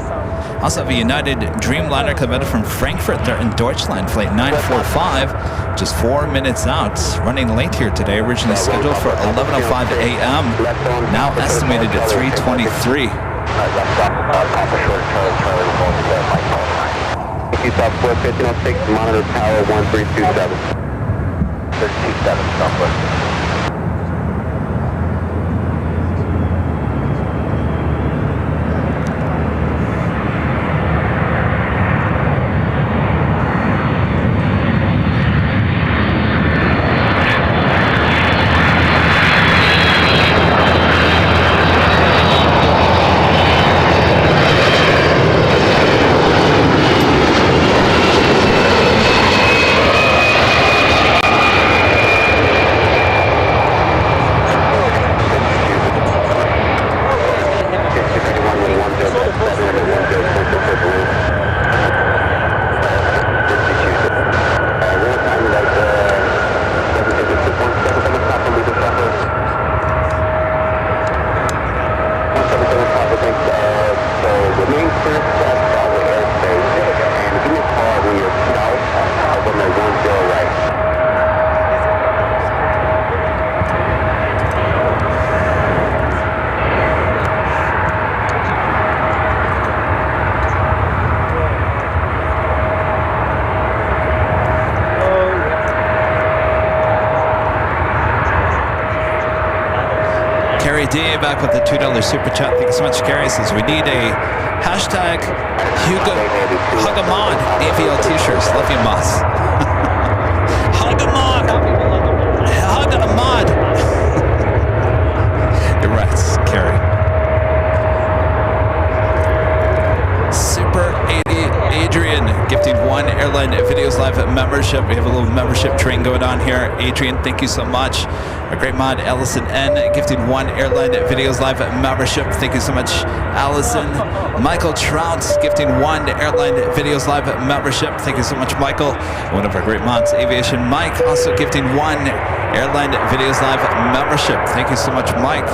Also have a United Dreamliner coming from Frankfurt. They're in Deutschland, flight 945, just 4 minutes out. Running late here today, originally scheduled for 11:05 a.m., now estimated at 3:23. Southwest 1506, monitor tower 1327. 327 Southwest. Back with the $2 super chat. Thank you so much, Gary. Says we need a hashtag Hugamon AVL t-shirts. Love you, Moss. Hugamon. Hugamon. You're right, Carrie. Super 80 Adrian gifting one Airline Videos Live membership. We have a little membership train going on here. Adrian, thank you so much. A great mod, Allison N, gifting 1 Airline Videos Live membership. Thank you so much, Allison. Michael Trout, gifting 1 Airline Videos Live membership. Thank you so much, Michael. One of our great mods, Aviation Mike, also gifting 1 Airline Videos Live membership. Thank you so much, Mike.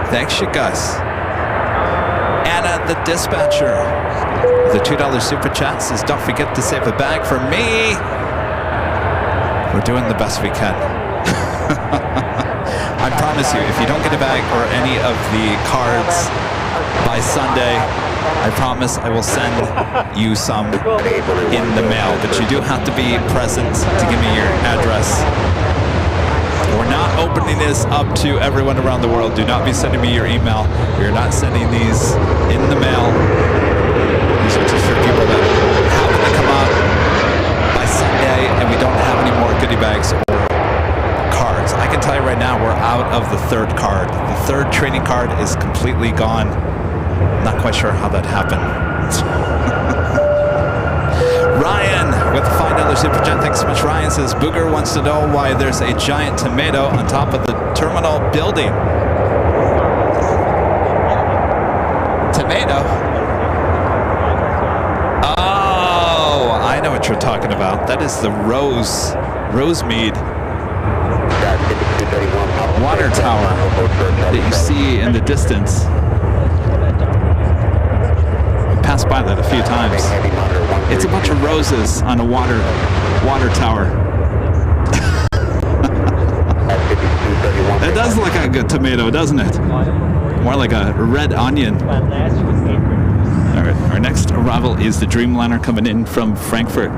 Thanks, you guys. Anna, the dispatcher, the $2 super chat says, don't forget to save a bag for me. We're doing the best we can. I promise you, if you don't get a bag or any of the cards by Sunday, I promise I will send you some in the mail. But you do have to be present to give me your address. We're not opening this up to everyone around the world. Do not be sending me your email. We're not sending these in the mail. These are just for people that happen to come up by Sunday and we don't have any more goodie bags or cards. I can tell you right now, we're out of the 3rd card. The 3rd training card is completely gone. Not quite sure how that happened. Ryan with $5 super chat. Thanks so much, Ryan. Says, Booger wants to know why there's a giant tomato on top of the terminal building. Tomato? Oh, I know what you're talking about. That is the Rosemead water tower that you see in the distance. Passed by that a few times. It's a bunch of roses on a water tower. It does look like a tomato, doesn't it? More like a red onion. All right, our next arrival is the Dreamliner coming in from Frankfurt.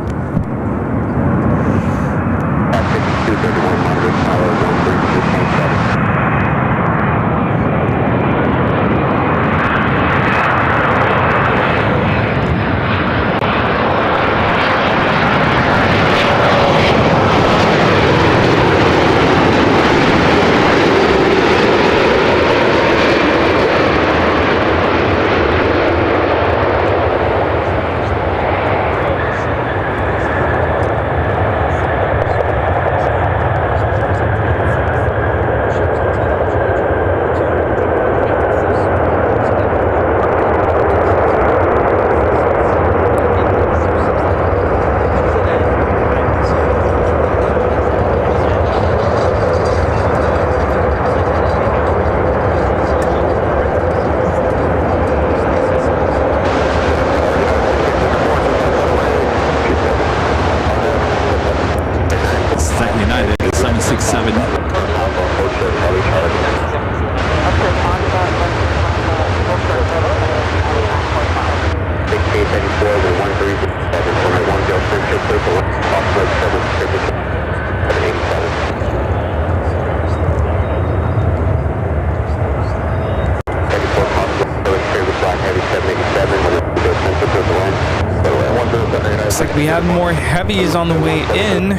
Looks like we have more heavies on the way in.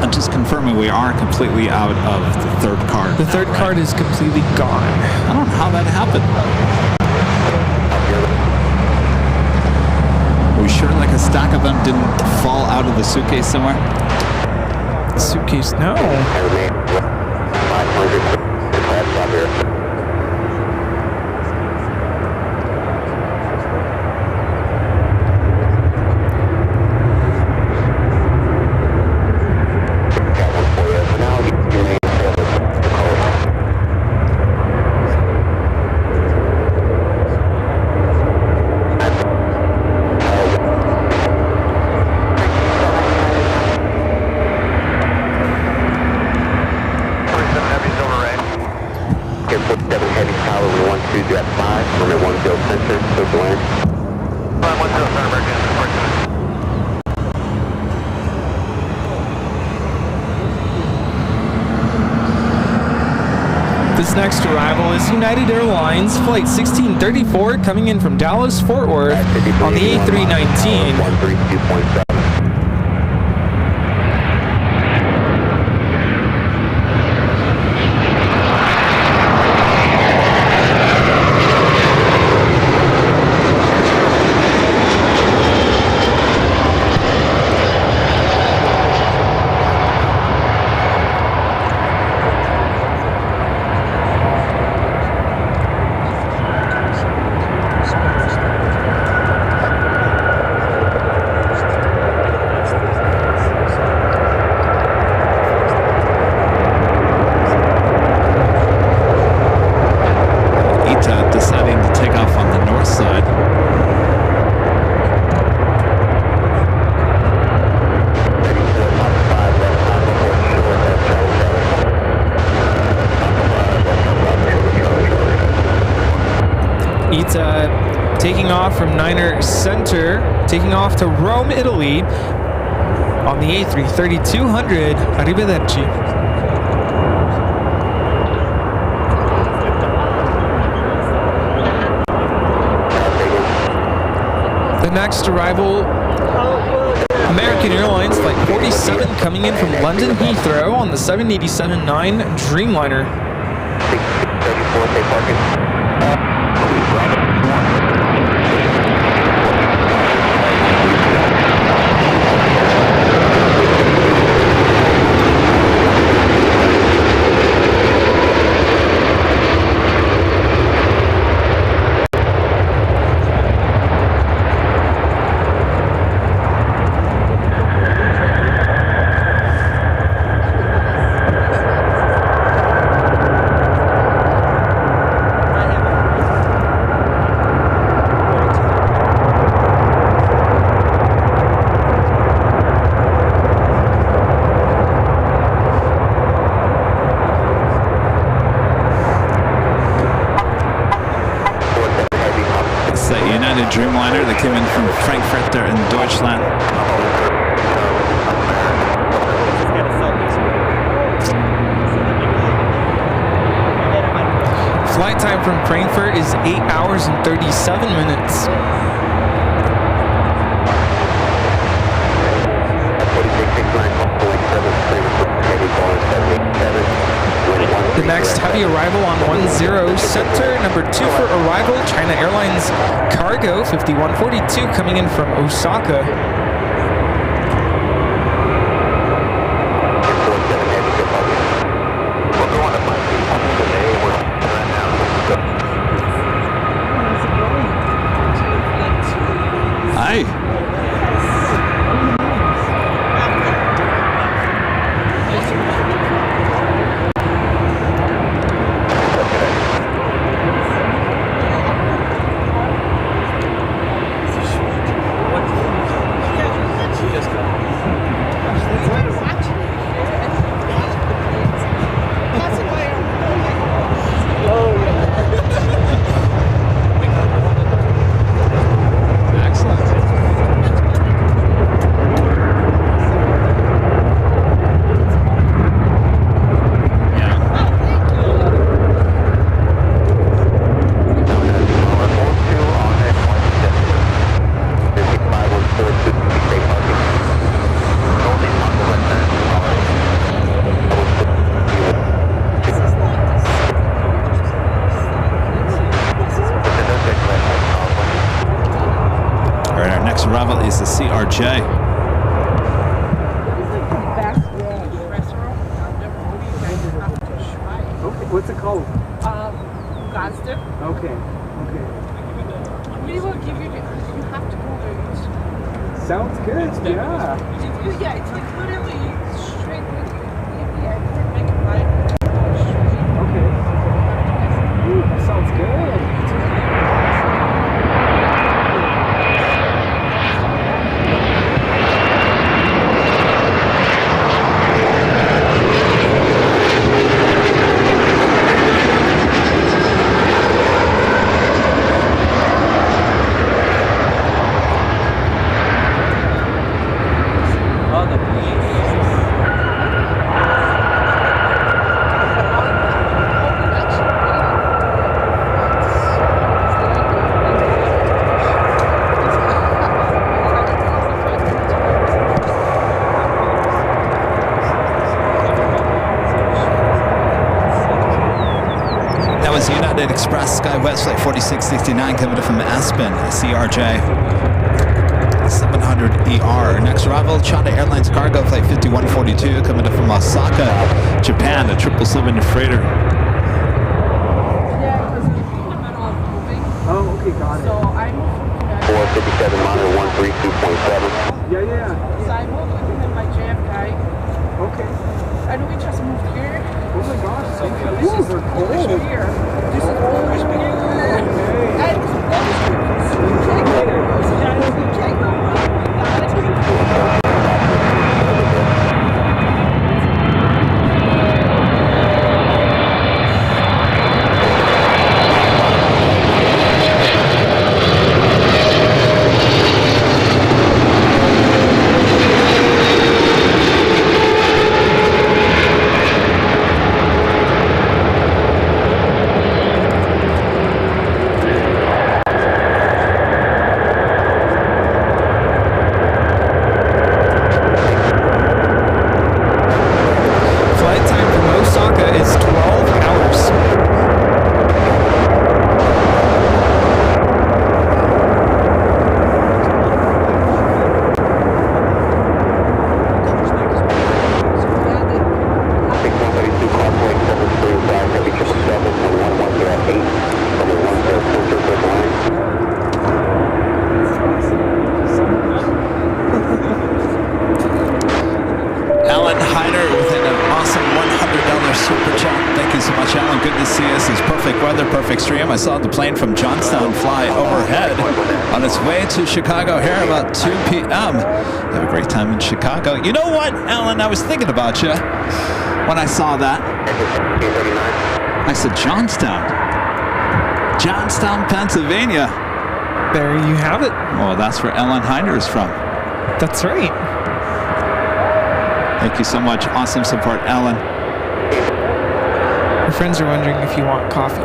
I'm just confirming we are completely out of the 3rd card. The 3rd card is completely gone. I don't know how that happened. Are we sure like a stack of them didn't fall out of the suitcase somewhere? Suitcase, no. This next arrival is United Airlines Flight 1634 coming in from Dallas, Fort Worth on the A319. taking off from Niner Center, taking off to Rome, Italy on the A330-200. Arrivederci. The next arrival, American Airlines Flight 47 coming in from London Heathrow on the 787-9 Dreamliner. 34, stay parking. Dreamliner that came in from Frankfurt there in Deutschland. Flight time from Frankfurt is 8 hours and 37 minutes. The next heavy arrival on 10 center, number 2 for arrival, China Airlines Cargo 5142 coming in from Osaka. Hi. Is the CRJ. Okay, what's it called? Gazda. Okay, okay. We will give you. You have to go there. Sounds good. Yeah. Yeah, it's like literally straight with the airport. Make a flight. Okay. Ooh, that sounds good. Express SkyWest Flight 4669 coming in from Aspen, CRJ 700ER. Next arrival, China Airlines Cargo Flight 5142 coming in from Osaka, Japan, a 777 freighter. Yeah, because in the middle of moving. Oh, okay, got it. So I moved from 457 monitor 132.7. Yeah, yeah. So I moved with him in my jam guy. Okay. And we just moved here. Oh my gosh, so This cool. is They're Polish cool. beer. This is Polish beer. And Polish much, Alan. Good to see us. It's perfect weather, perfect stream. I saw the plane from Johnstown fly overhead on its way to Chicago here about 2 p.m. Have a great time in Chicago. You know what, Alan? I was thinking about you when I saw that. I said Johnstown. Johnstown, Pennsylvania. There you have it. Oh, that's where Ellen Heiner is from. That's right. Thank you so much. Awesome support, Ellen. Your friends are wondering if you want coffee.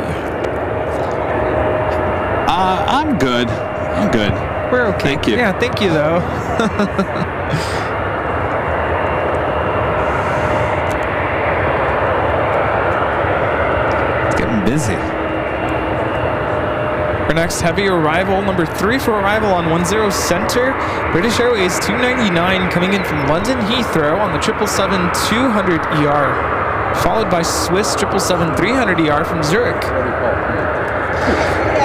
I'm good. I'm good. We're okay. Thank you. Yeah, thank you, though. It's getting busy. Our next heavy arrival, number 3 for arrival on 10 Center, British Airways 299 coming in from London Heathrow on the 777-200ER, followed by Swiss 777-300ER from Zurich.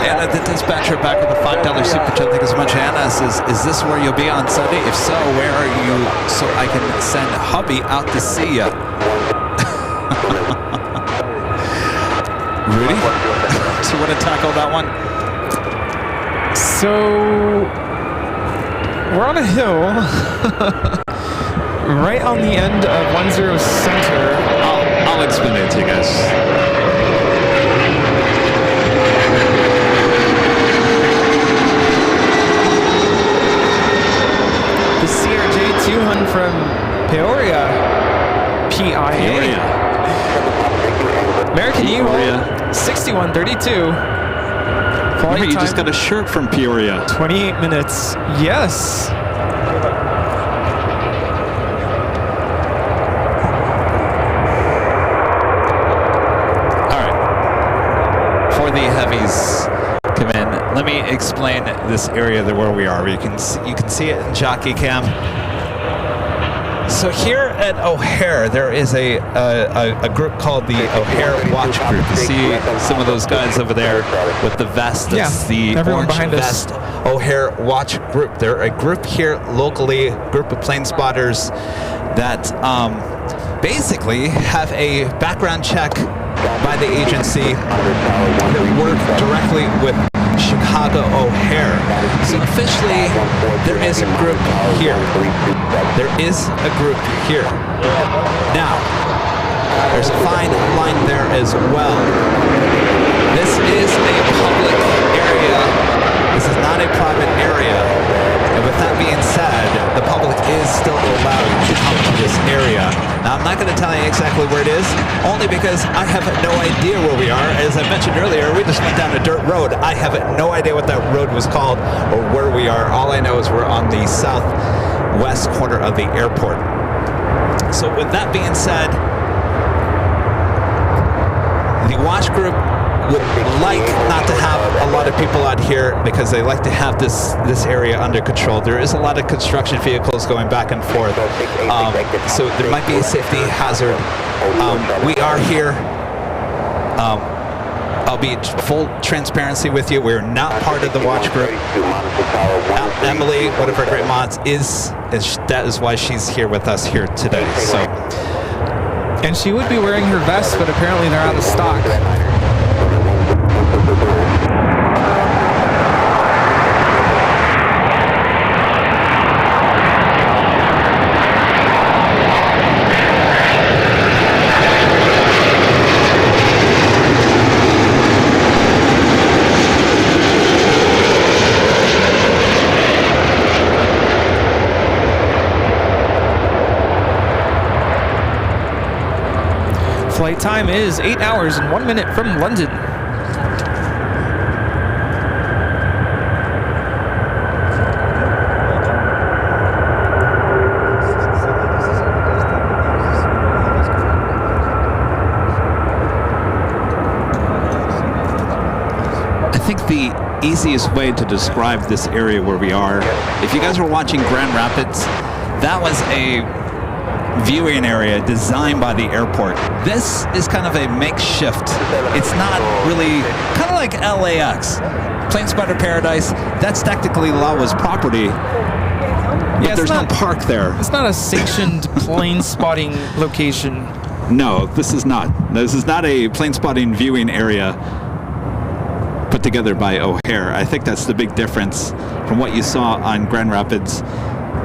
Anna, the dispatcher back with a $5 super chat. Thank you so much. Anna says, is this where you'll be on Sunday? If so, where are you so I can send hubby out to see you? Rudy? Do you want to tackle that one? So, we're on a hill right on the end of 10 Center. I'll explain it to you guys. The CRJ-200 from Peoria, PIA. American Eagle, 6132. Remember, you just got a shirt from Peoria. 28 minutes. Yes. All right. For the heavies come in, let me explain this area where we are. You can see it in Jockey Cam. So here at O'Hare, there is a group called the O'Hare Watch Group. You see some of those guys over there with the vest. That's the orange vest. O'Hare Watch Group. They're a group here locally, group of plane spotters that basically have a background check by the agency that work directly with Chicago O'Hare. So officially, there is a group here. There is a group here. Now, there's a fine line there as well. This is a public area. This is not a private area. And with that being said, the public is still allowed to come to this area. Now, I'm not going to tell you exactly where it is, only because I have no idea where we are. As I mentioned earlier, we just went down a dirt road. I have no idea what that road was called or where we are. All I know is we're on the southwest corner of the airport. So with that being said, the watch group would like not to have a lot of people out here because they like to have this area under control. There is a lot of construction vehicles going back and forth, so there might be a safety hazard. We are here. I'll be full transparency with you. We're not part of the watch group. Emily, one of our great mods, that is why she's here with us here today. So, and she would be wearing her vest, but apparently they're out of stock. Flight time is 8 hours and 1 minute from London. I think the easiest way to describe this area where we are, if you guys were watching Grand Rapids, that was a viewing area designed by the airport. This is kind of a makeshift. It's not really, kind of like LAX. Plane Spotter Paradise, that's technically Lawa's property, but there's no park there. It's not a sanctioned plane spotting location. No, this is not. This is not a plane spotting viewing area put together by O'Hare. I think that's the big difference from what you saw on Grand Rapids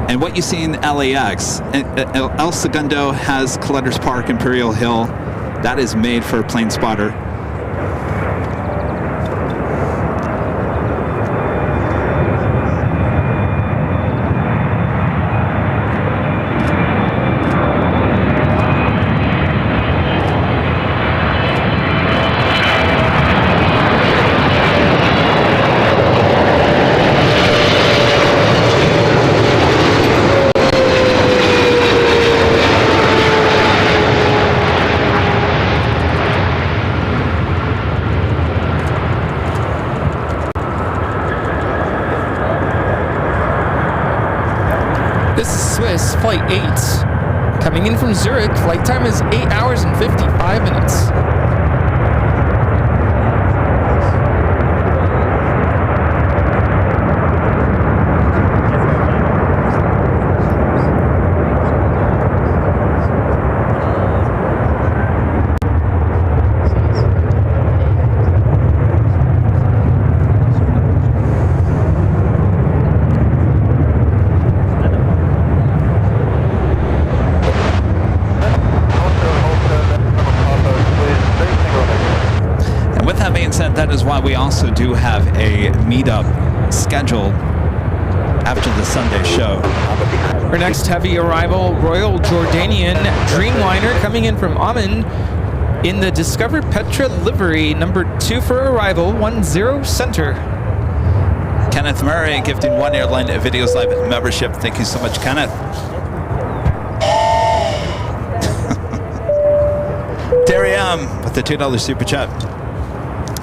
and what you see in LAX. El Segundo has Collectors Park, Imperial Hill. That is made for a plane spotter. Flight 8, coming in from Zurich. Flight time is 8 hours and 55 minutes. That is why we also do have a meetup scheduled after the Sunday show. Our next heavy arrival, Royal Jordanian Dreamliner, coming in from Amman in the Discover Petra livery, number 2 for arrival, 10 center. Kenneth Murray gifting 1 Airline Videos Live membership. Thank you so much, Kenneth. Terry M with the $2 super chat.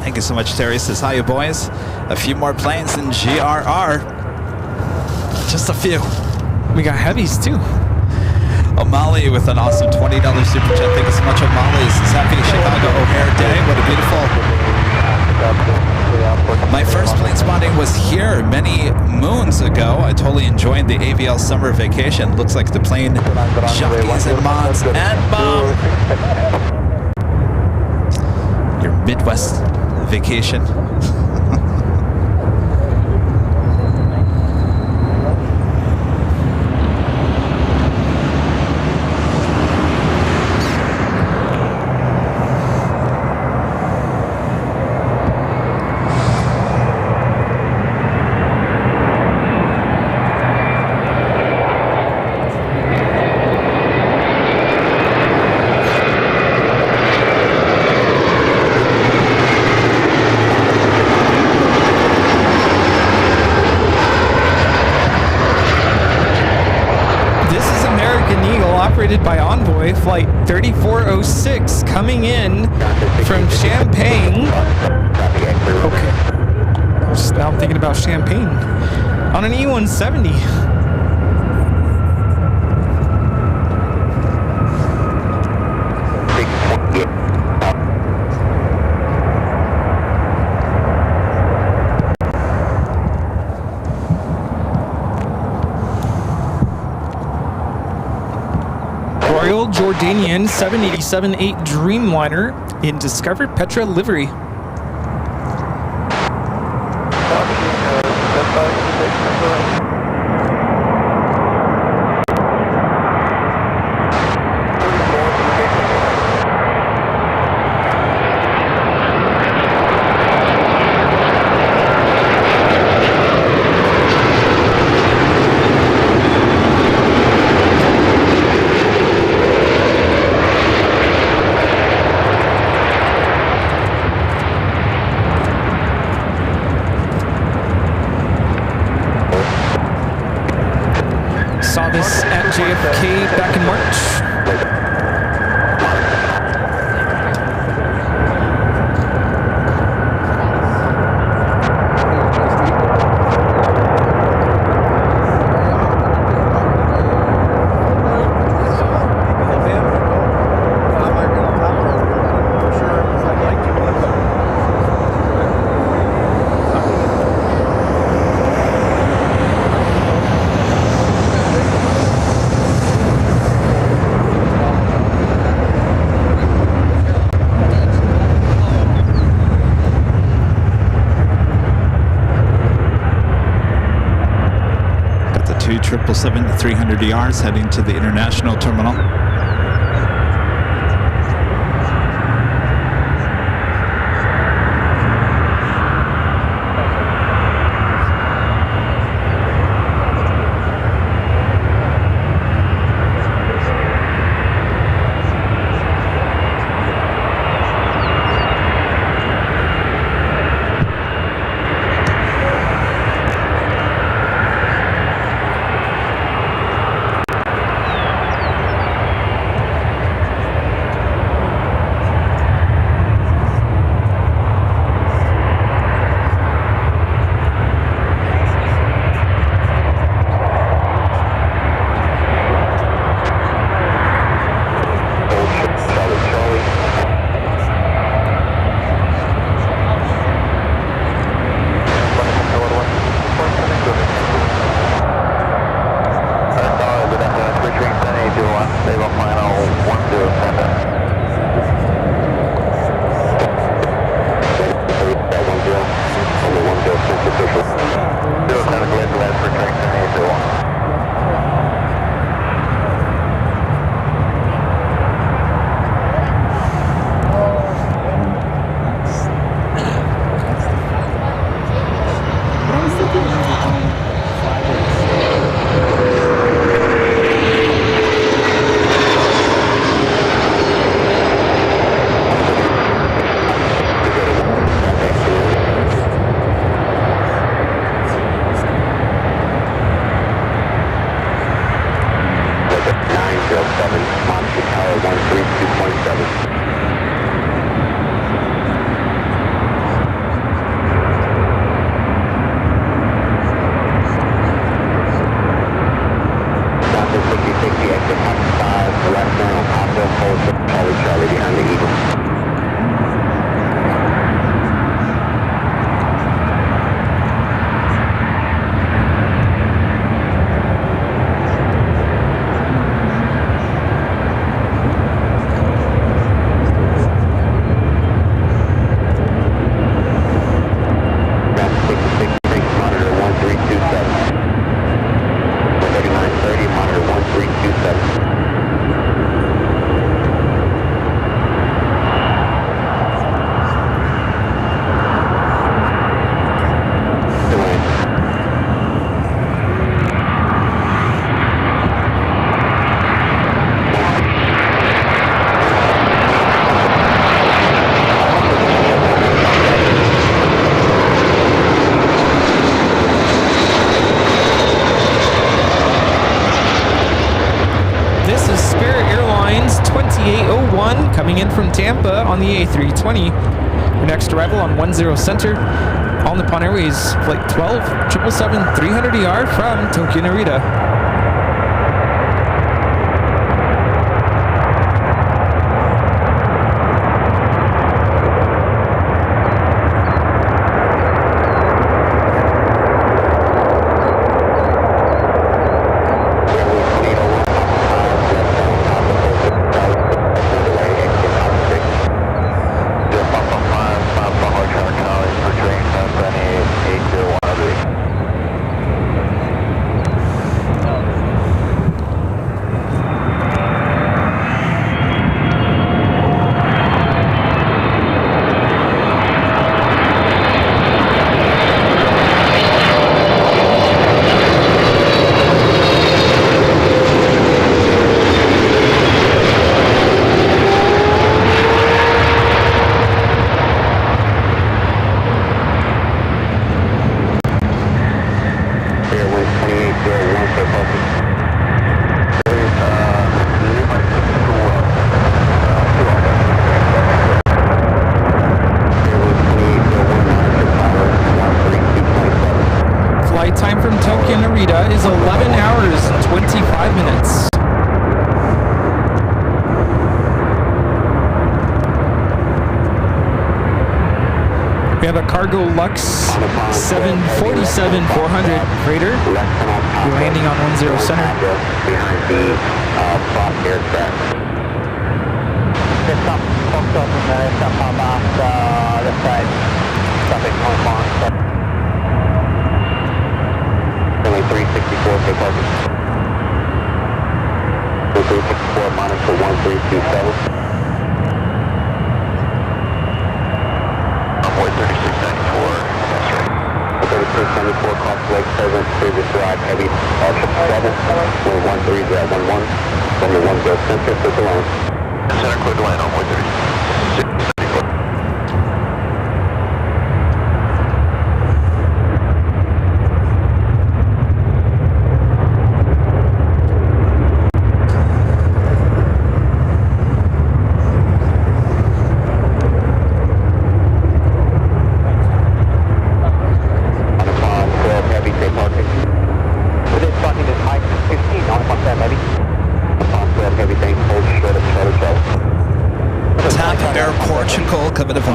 Thank you so much, Terry. Says, hi, you boys. A few more planes in GRR. Just a few. We got heavies, too. O'Malley with an awesome $20 super chat. Thank you so much, O'Malley. This is happy Chicago O'Hare Day. What a beautiful... My first plane spotting was here many moons ago. I totally enjoyed the AVL summer vacation. Looks like the plane Jockeys and mods and bomb. Your Midwest vacation. By Envoy, flight 3406, coming in from Champaign. Okay. Now I'm thinking about Champaign. On an E170. Royal Jordanian 787-8 Dreamliner in Discover Petra livery. 777-300ERs heading to the international terminal. coming in from Tampa on the A320. Your next arrival on 10 Center. All Nippon Airways Flight 12, 777-300ER from Tokyo Narita. Is 11 hours, 25 minutes. We have a Cargo Lux 747-400 freighter. We're landing on 10 Center. Behind the soft aircraft. There's some stuff in there, some off this side. Something Hong Kong. runway 364 for parking. 364, monitor 1327. Runway 3694, that's right. 3694, cross lake present, previous drive, heavy, Archer 7, runway 1311, runway 10 center, clear to land. Center, clear to land, runway 3694.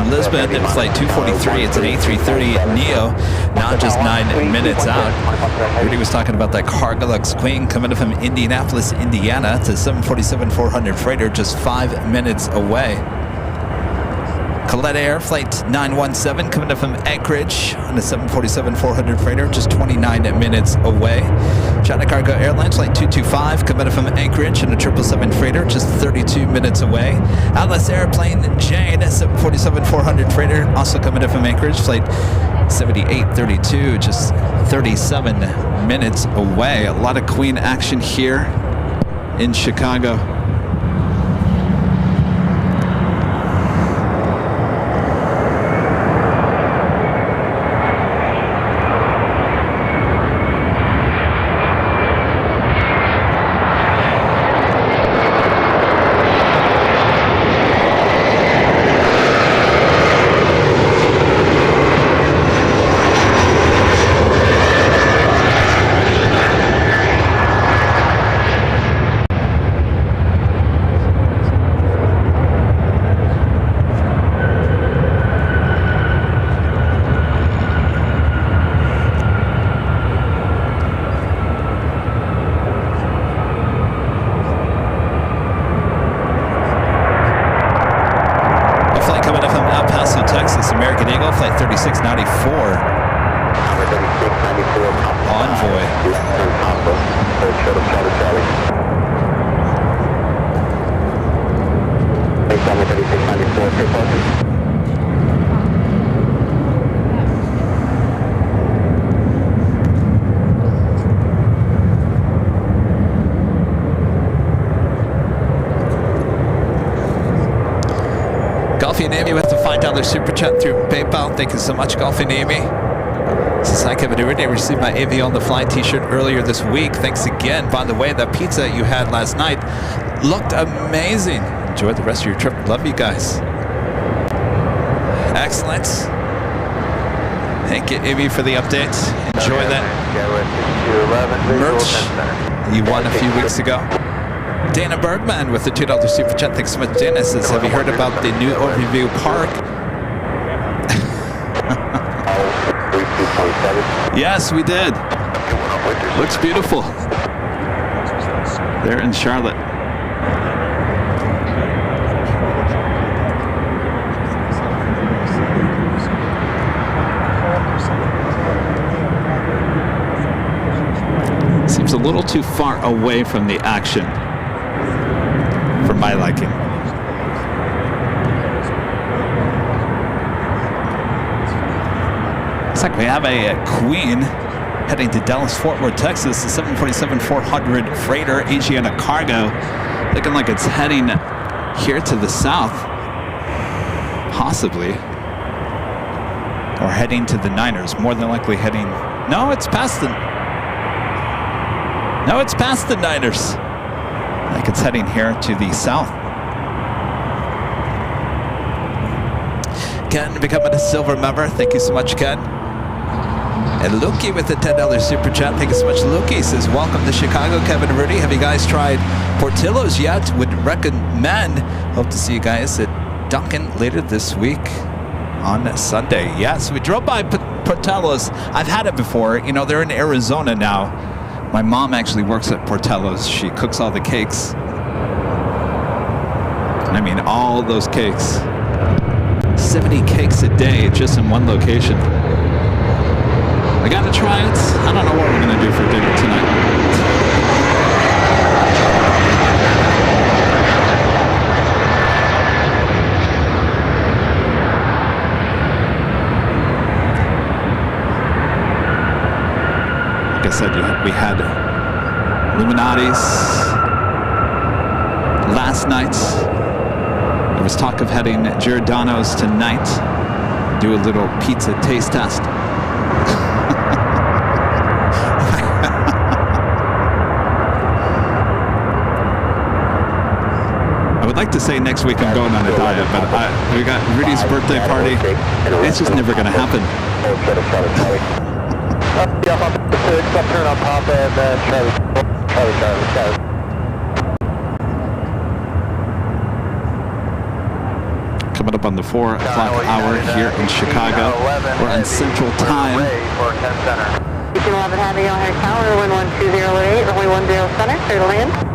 Lisbon at flight 243. It's an A330 Neo, now just 9 minutes out. Rudy was talking about that Cargolux Queen coming from Indianapolis, Indiana. It's a 747-400 freighter, just 5 minutes away. Colette Air flight 917 coming up from Anchorage on a 747-400 freighter, just 29 minutes away. China Cargo Airlines flight 225 coming up from Anchorage on a 777 freighter, just 32 minutes away. Atlas Airplane Jane 747-400 freighter, also coming up from Anchorage, flight 7832, just 37 minutes away. A lot of Queen action here in Chicago. Super chat through PayPal. Thank you so much, Golfing Amy. Says, hi, Kevin Rudy. I received my AV on the Fly t-shirt earlier this week. Thanks again. By the way, that pizza you had last night looked amazing. Enjoy the rest of your trip. Love you guys. Excellent. Thank you, Amy, for the update. Enjoy that merch you won a few weeks ago. Dana Bergman with the $2 super chat. Thanks so much, Dana. Says, have you heard about the new Overview Park? Yes, we did. Looks beautiful. There in Charlotte. Seems a little too far away from the action for my liking. Looks like we have a Queen heading to Dallas-Fort Worth, Texas, the 747-400 freighter, Asiana Cargo, looking like it's heading here to the south, possibly, or heading to the Niners, more than likely heading, no, it's past the Niners. Like it's heading here to the south. Ken becoming a silver member. Thank you so much, Ken. And Luki with the $10 super chat. Thank you so much, Luki. Says, welcome to Chicago, Kevin and Rudy. Have you guys tried Portillo's yet? Would recommend. Hope to see you guys at Dunkin' later this week on Sunday. Yes, we drove by Portillo's. I've had it before. You know, they're in Arizona now. My mom actually works at Portillo's. She cooks all the cakes. I mean, all those cakes. 70 cakes a day just in one location. I gotta try it. I don't know what we're gonna do for dinner tonight. Like I said, we had Illuminati's last night. There was talk of heading Giordano's tonight. Do a little pizza taste test. I would like to say next week I'm going on a diet, but we got Rudy's birthday party. It's just never going to happen. Turn on Papa and then Charlie. Coming up on the 4 o'clock hour here in Chicago. We're on Central Time. 11 Heavy on Air Tower, wind 12008, runway 10 center, clear to land.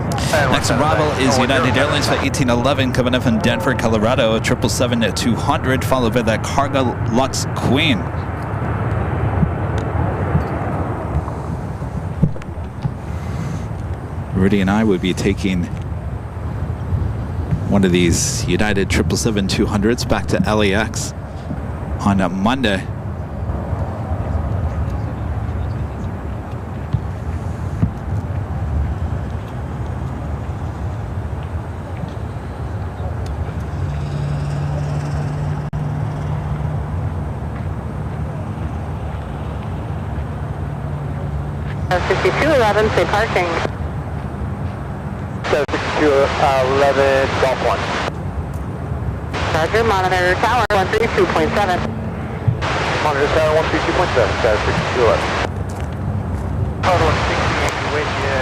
Next arrival is United Airlines Flight 1811 coming up from Denver, Colorado, 777-200, followed by that Cargo Lux Queen. Rudy and I would be taking one of these United 777-200s back to LAX on a Monday. Uh, 6211, say parking. 6211, Golf 1. Roger, monitor tower 132.7. Monitor tower 132.7, status 6211. Total 60 Yankee with you,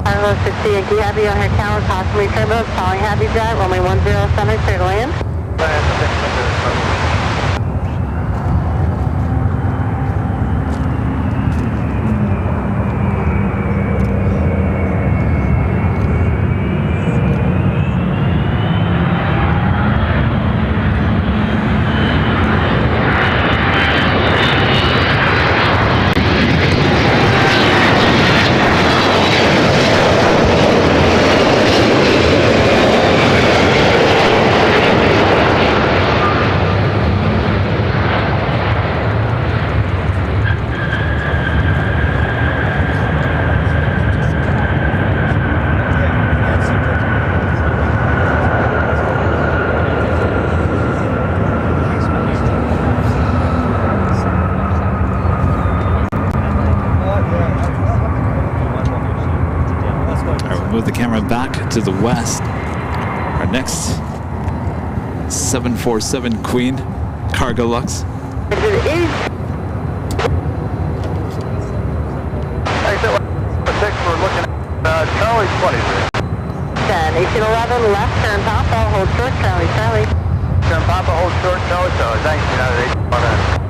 Cargo 60 Yankee Heavy on Air Tower, possibly turbo, calling Heavy Jet, runway 10 center, clear to land. Move the camera back to the west. Our next 747 Queen Cargo Lux. Exit 6, we're looking at Charlie 23. 10, 1811, left, turn Papa, hold short, Charlie. Turn Papa, hold short, Charlie. Thanks, United 819.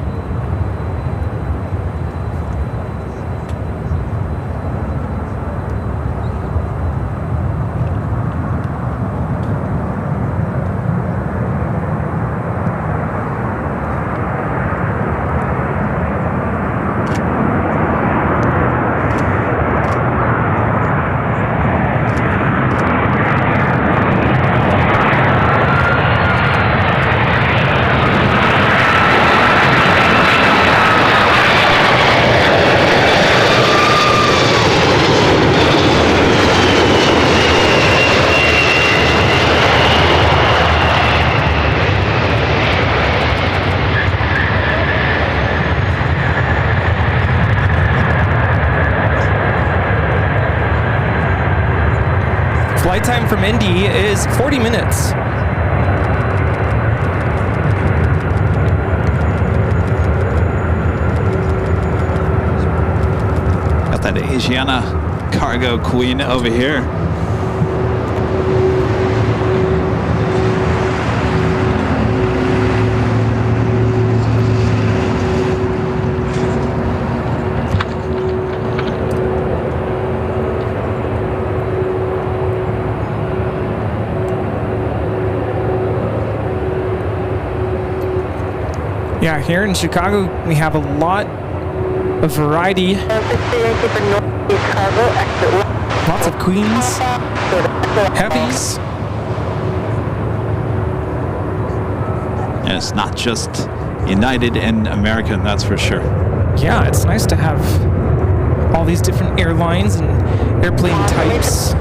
Flight time from Indy is 40 minutes. Got that Asiana Cargo Queen over here. Yeah, here in Chicago, we have a lot a variety. Lots of queens, heavies. And it's not just United and American, that's for sure. Yeah, it's nice to have all these different airlines and airplane types.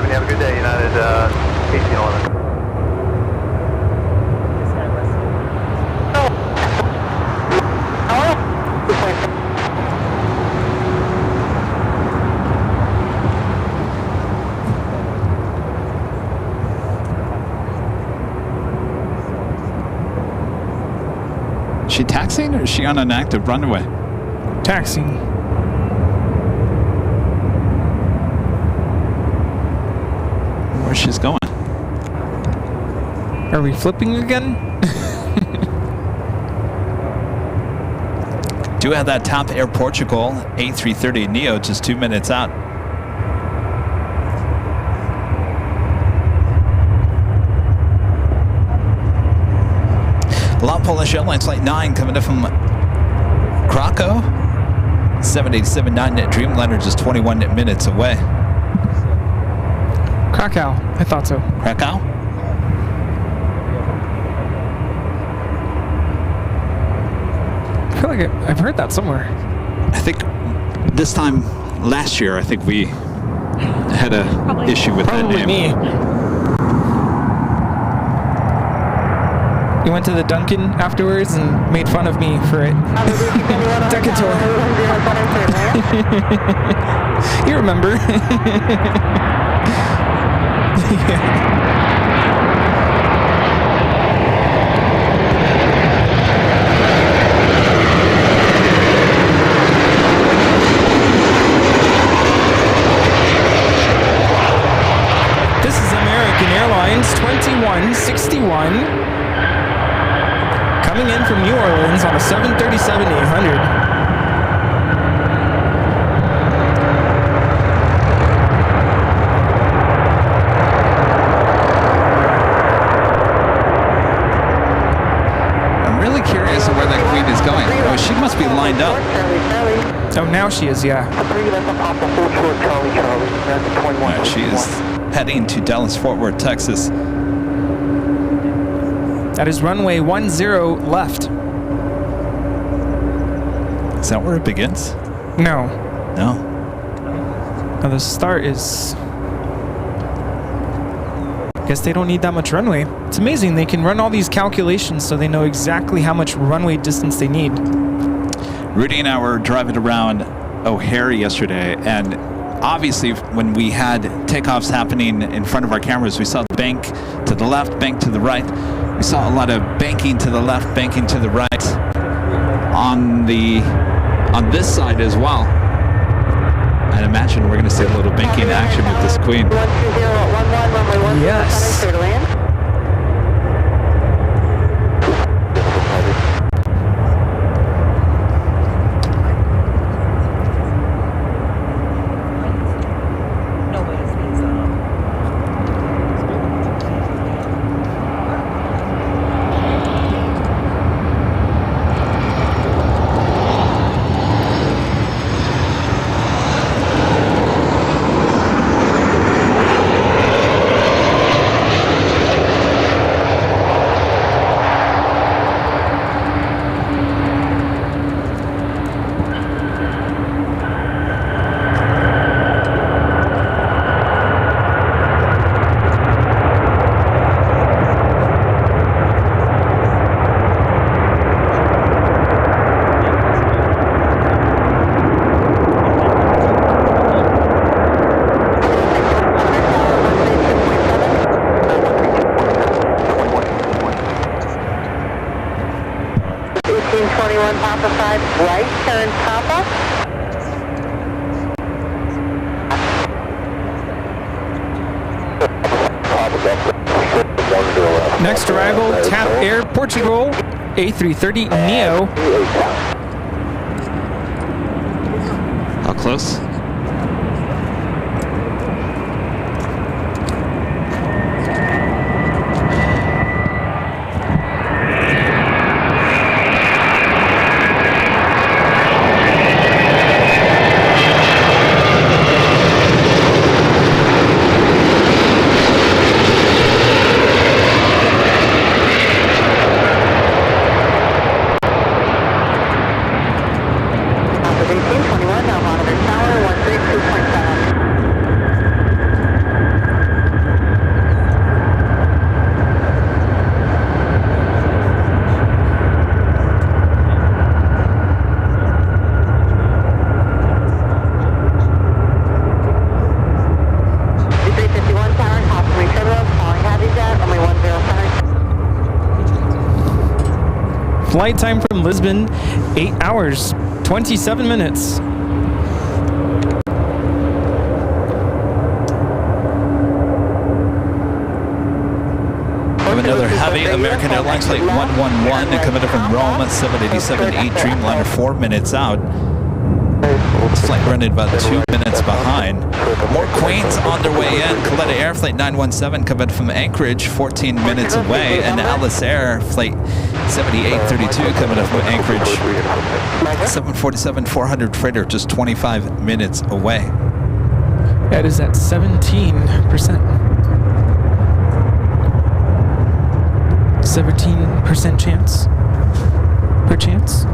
Have a good day, United 1811. Is she taxiing or is she on an active runway? Taxiing. Where she's going? Are we flipping again? Do have that top Air Portugal A330 Neo just 2 minutes out. A lot of Polish Airlines Flight 9 coming in from Krakow. 787-9 Dreamliner just 21 minutes away. Krakow. I thought so. Krakow? I feel like I've heard that somewhere. I think this time last year, I think we had a issue with that name. Me. You went to the Dunkin' afterwards and made fun of me for it. Decatur. You remember? Yeah. This is American Airlines 2161 coming in from New Orleans on a 737-800. She must be lined up. Oh, now she is, yeah. She is heading to Dallas-Fort Worth, Texas. That is runway 10 left. Is that where it begins? No. No. Now the start is... I guess they don't need that much runway. It's amazing. They can run all these calculations so they know exactly how much runway distance they need. Rudy and I were driving around O'Hare yesterday, and obviously when we had takeoffs happening in front of our cameras, we saw the bank to the left, bank to the right. We saw a lot of banking to the left, banking to the right on this side as well. I'd imagine we're going to see a little banking action with this Queen. 120.11, yes. clear to land. Papa 5, right, turn Papa. Next arrival, TAP Air Portugal, A330 Neo. How close? Flight time from Lisbon, 8 hours, 27 minutes. Another heavy American Airlines flight 111 coming in from Rome, 787-8 Dreamliner, 4 minutes out. This flight running about 2 minutes behind. More Queens on their way in. Coletta Air flight 917 coming from Anchorage, 14 minutes away, and Alice Air flight 7832 coming up from Anchorage, 747-400 freighter, just 25 minutes away. That is at 17%. 17% chance. Per chance.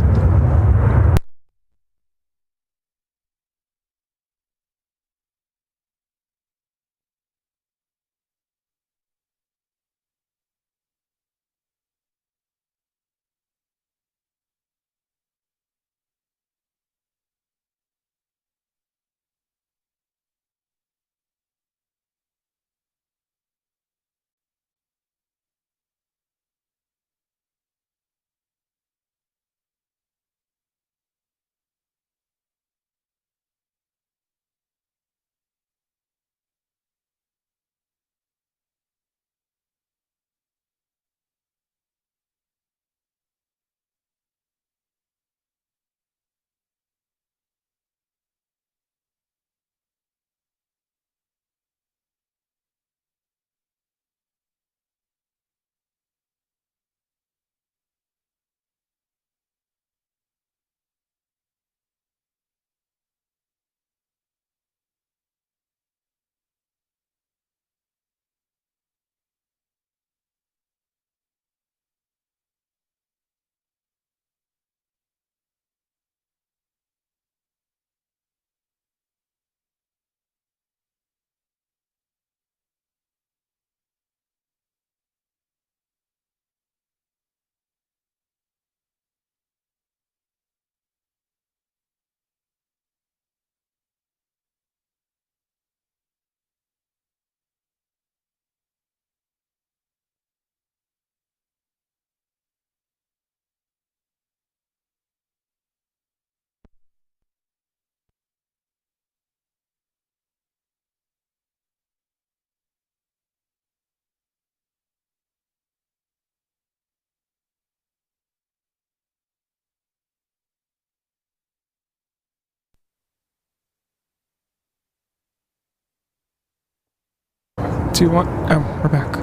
Do you want? Oh, we're back.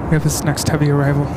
We have this next heavy arrival.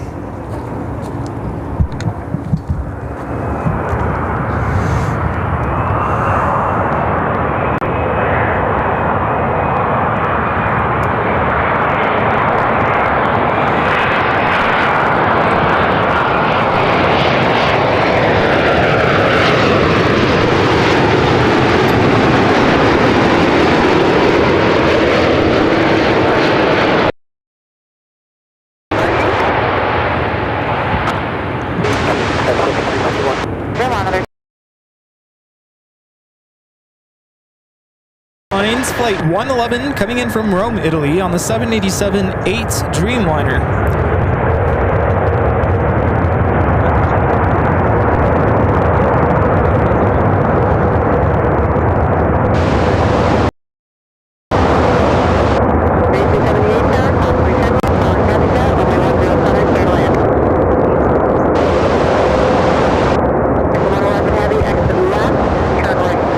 Airlines flight 111 coming in from Rome, Italy on the 787-8 Dreamliner.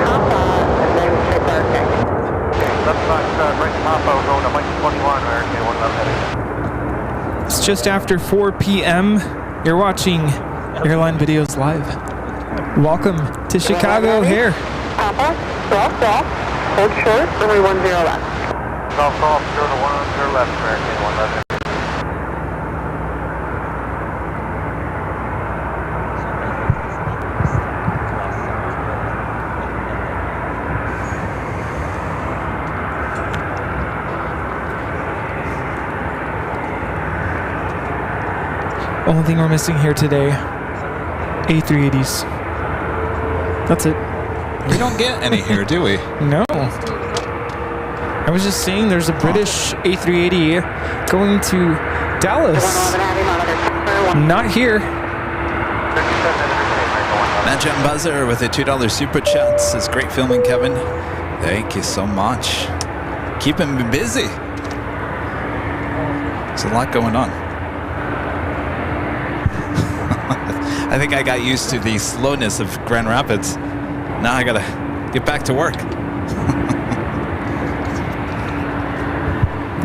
Top It's just after 4 p.m. You're watching Airline Videos Live. Welcome to Chicago O'Hare. Papa, golf, hold short, runway 10 left. Golf, short to 110 left, American 111. Only thing we're missing here today, A380s. That's it. We don't get any here, do we? No. I was just saying there's a British A380 going to Dallas. Not here. Magic Buzzer with a $2 super chat says, great filming, Kevin. Thank you so much. Keeping me busy. There's a lot going on. I think I got used to the slowness of Grand Rapids. Now I gotta get back to work.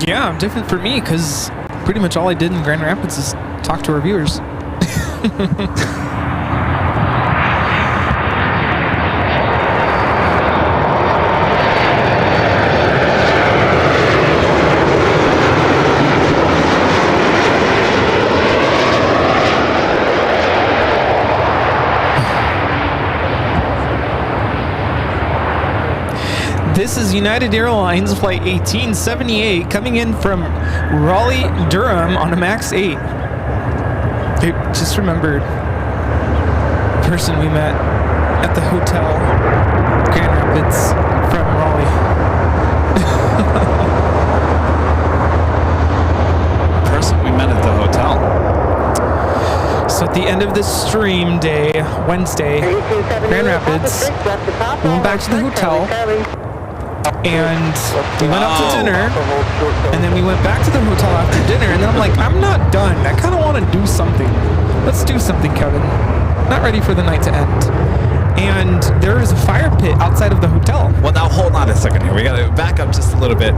Yeah, different for me because pretty much all I did in Grand Rapids is talk to our viewers. This is United Airlines Flight 1878 coming in from Raleigh, Durham on a MAX 8. I just remembered the person we met at the hotel, Grand Rapids, from Raleigh. Person we met at the hotel. So at the end of this stream day, Wednesday, Grand Rapids, we went back to the hotel. And we went up to dinner, and then we went back to the hotel after dinner, and then I'm like, I'm not done. I kind of want to do something. Let's do something, Kevin. Not ready for the night to end. And there is a fire pit outside of the hotel. Well, now hold on a second here. We got to back up just a little bit.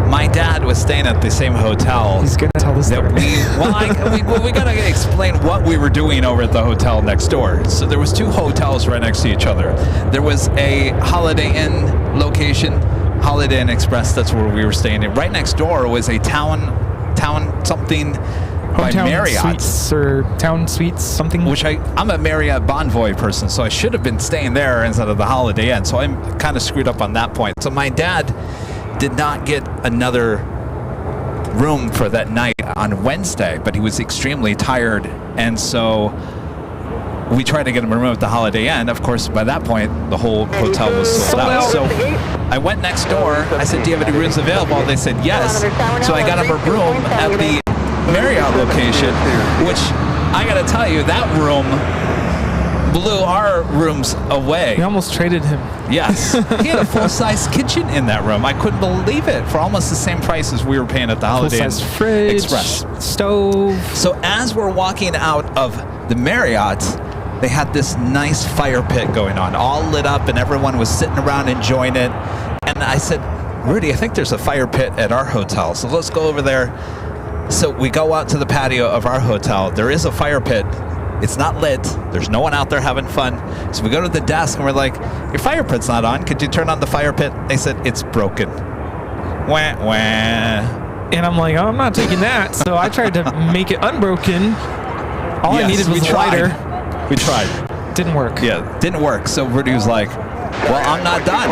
My dad was staying at the same hotel. He's going to tell the story. We got to explain what we were doing over at the hotel next door. So there was two hotels right next to each other. There was a Holiday Inn location, Holiday Inn Express, that's where we were staying. And right next door was a town something by Marriott. Suites or Town Suites, something. Which I'm a Marriott Bonvoy person, so I should have been staying there instead of the Holiday Inn. So I'm kind of screwed up on that point. So my dad did not get another room for that night on Wednesday, but he was extremely tired, and so we tried to get him a room at the Holiday Inn. Of course, by that point, the whole hotel was sold out. So I went next door. I said, do you have any rooms available? They said yes. So I got him a room at the Marriott location, which I got to tell you, that room blew our rooms away. We almost traded him. Yes. He had a full-size kitchen in that room. I couldn't believe it, for almost the same price as we were paying at the Holiday Inn Full-size fridge, Express. stove. So as we're walking out of the Marriott, they had this nice fire pit going on, all lit up, and everyone was sitting around enjoying it. And I said, Rudy, I think there's a fire pit at our hotel, so let's go over there. So we go out to the patio of our hotel. There is a fire pit. It's not lit. There's no one out there having fun. So we go to the desk and we're like, your fire pit's not on. Could you turn on the fire pit? They said, it's broken. Wah, wah. And I'm like, oh, I'm not taking that. So I tried to make it unbroken. All I needed was a lighter. We tried. Didn't work. Yeah, didn't work. So Rudy was like, well, I'm not done.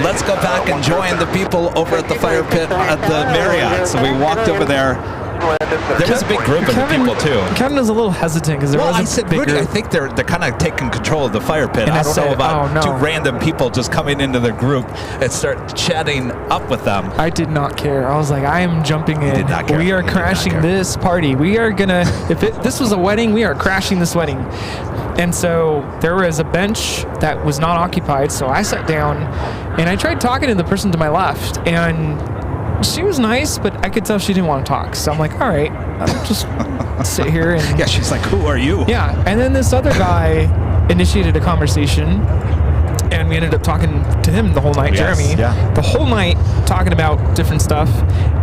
Let's go back and join the people over at the fire pit at the Marriott. So we walked over there. There was a big group of the people too. Kevin was a little hesitant because there was I said, Rudy, I think they're kind of taking control of the fire pit. And I don't know about two random people just coming into the group and start chatting up with them. I did not care. I was like, I am jumping in. Did not care. We are crashing this party. We are gonna. This was a wedding, we are crashing this wedding. And so there was a bench that was not occupied. So I sat down and I tried talking to the person to my left, and she was nice, but I could tell she didn't want to talk. So I'm like, all right, I'll just sit here. And yeah, she's like, who are you? Yeah, and then this other guy initiated a conversation, and we ended up talking to him the whole night, Jeremy. Yeah. The whole night talking about different stuff.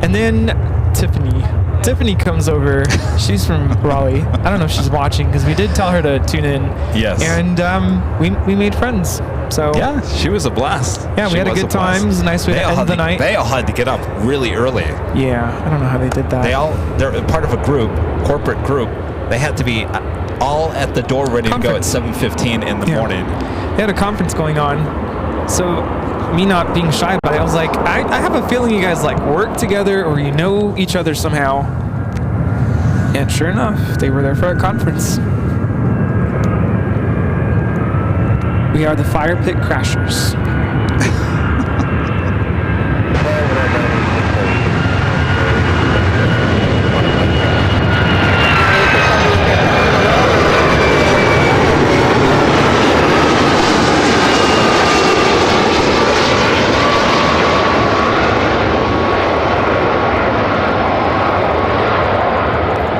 And then Tiffany Tiffany comes over. She's from Raleigh. I don't know if she's watching because we did tell her to tune in. Yes. And we made friends. So yeah, she was a blast. Yeah, we had a good time. It was a nice way to end the night. They all had to get up really early. Yeah, I don't know how they did that. They're part of a group, corporate group. They had to be all at the door ready to go at 7:15 in the morning. They had a conference going on. So me not being shy about it, I was like, I have a feeling you guys like work together or you know each other somehow. And sure enough, they were there for a conference. We are the Fire Pit Crashers.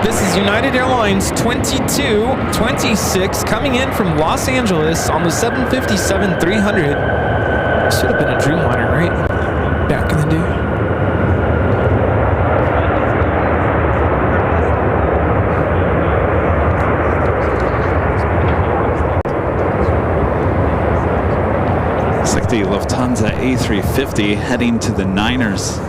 This is United Airlines 2226 coming in from Los Angeles on the 757-300. Should have been a Dreamliner, right? Back in the day. Looks like the Lufthansa A350 heading to the Niners.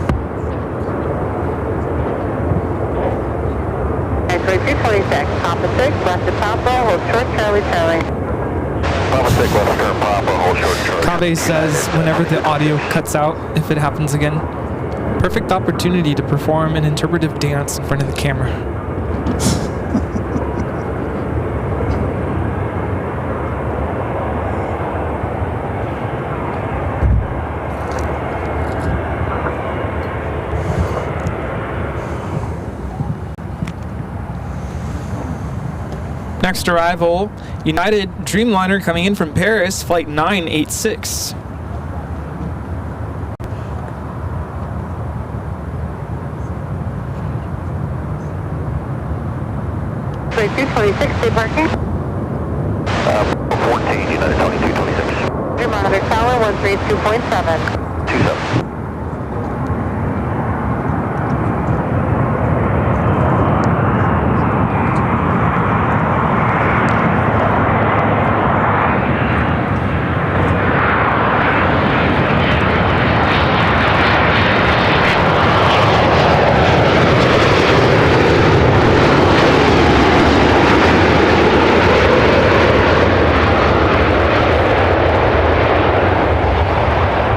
226, Papa 6, left to Papa, hold short Charlie Charlie. Papa 6, left to turn Papa, hold short Charlie. Kave says whenever the audio cuts out, if it happens again, perfect opportunity to perform an interpretive dance in front of the camera. Next arrival, United Dreamliner coming in from Paris, flight 986. Flight 226, stay parking. 14, United 2226. Your monitor tower, 132.7. 27.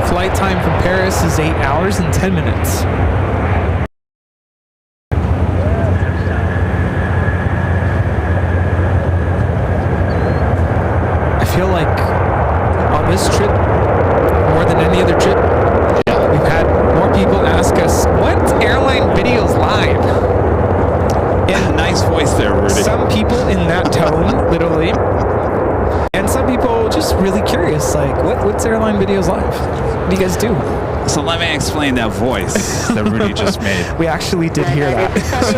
Flight time from Paris is 8 hours and 10 minutes. I feel like on this trip, more than any other trip, we've had more people ask us, what's Airline Videos Live? And nice voice there, Rudy. Some people in that tone, literally. And some people just really curious, like, what's Airline Videos Live? What do you guys do? So let me explain that voice that Rudy just made. We actually did hear that. So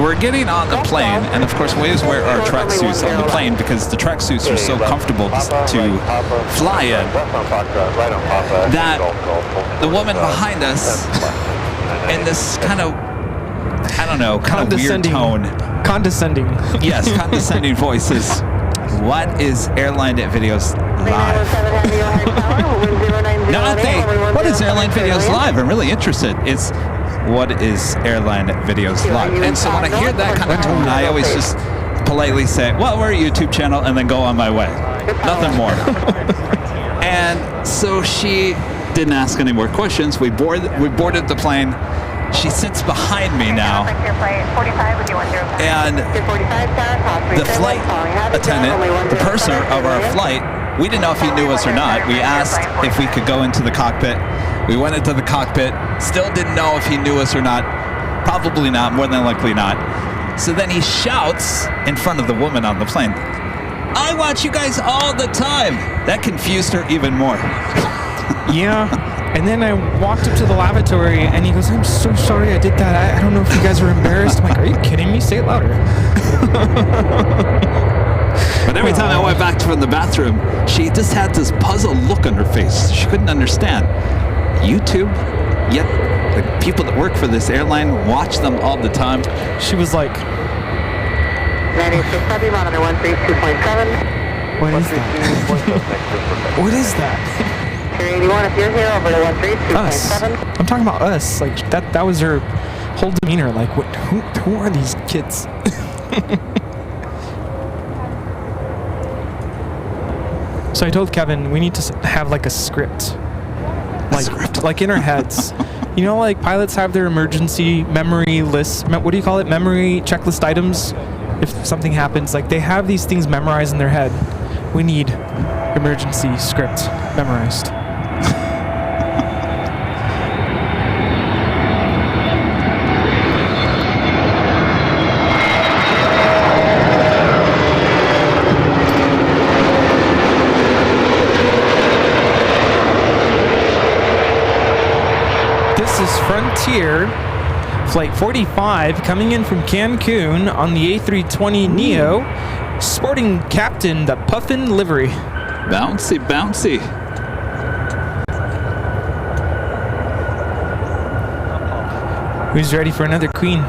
we're getting on the plane, and of course we always wear our tracksuits on the plane because the tracksuits are so comfortable to fly in that the woman behind us in this kind of, I don't know, kind of weird tone. Condescending. Yes, condescending voices. What is Airline Videos Live? What is Airline Videos Live? I'm really interested. It's what is Airline Videos Live? And so when I hear that kind of tone, I always just politely say, well, we're a YouTube channel, and then go on my way. Nothing more. And so she didn't ask any more questions. We boarded the plane. She sits behind me now, and the flight attendant, the purser of our flight, we didn't know if he knew us or not. We asked if we could go into the cockpit. We went into the cockpit, still didn't know if he knew us or not. Probably not, more than likely not. So then he shouts in front of the woman on the plane, I watch you guys all the time. That confused her even more. Yeah. And then I walked up to the lavatory, and he goes, I'm so sorry I did that. I don't know if you guys are embarrassed. I'm like, are you kidding me? Say it louder. But every time I went back from the bathroom, she just had this puzzled look on her face. She couldn't understand. YouTube? yet the people that work for this airline watch them all the time. She was like, 96 heavy, monitor 132.7. what is that? What is that? 281, if you're here, over to Us. 132.7. I'm talking about us. Like that was her whole demeanor. Like, what? Who are these kids? So I told Kevin we need to have like a script, like in our heads. You know, like pilots have their emergency memory lists. What do you call it? Memory checklist items. If something happens, like they have these things memorized in their head. We need emergency script memorized. This is Frontier Flight 45 coming in from Cancun on the A320neo, sporting Captain the Puffin livery. Bouncy, bouncy. Who's ready for another queen?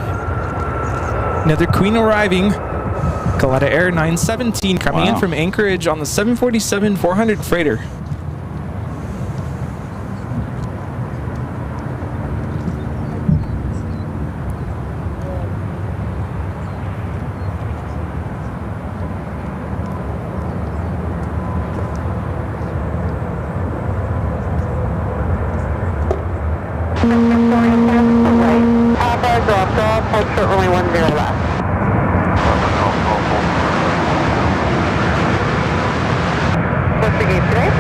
Another queen arriving. Galata Air 917 coming in from Anchorage on the 747-400 freighter. Only 10 left. What's the gate today?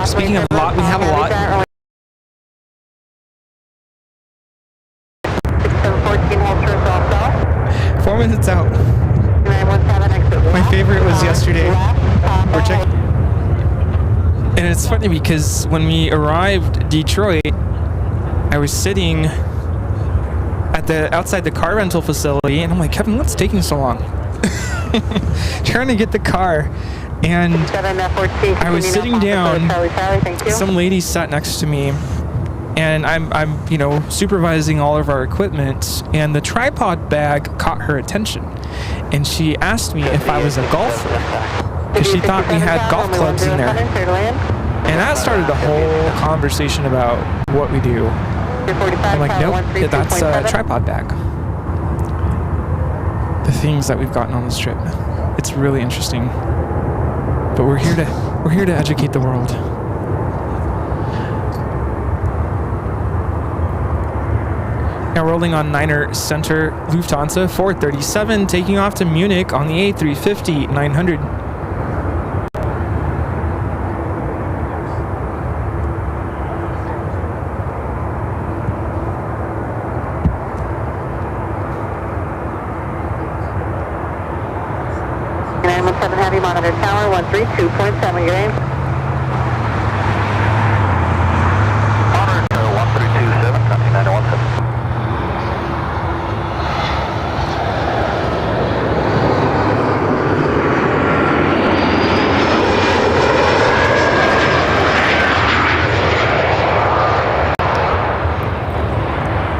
Speaking of a lot, we have a lot. 4 minutes out. My favorite was yesterday. We're checking. And it's funny because when we arrived Detroit, I was sitting at outside the car rental facility, and I'm like, Kevin, what's taking so long? Trying to get the car. And I was sitting down, some lady sat next to me, and I'm you know, supervising all of our equipment, and the tripod bag caught her attention. And she asked me if I was a golfer, because she thought we had golf clubs in there. And that started a whole conversation about what we do. I'm like, nope, that's a tripod bag. The things that we've gotten on this trip. It's really interesting. But we're here to educate the world. Now rolling on Niner Center Lufthansa 437, taking off to Munich on the A350-900. Heavy monitor tower 132.7 gain. Monitor 1327, copy 917.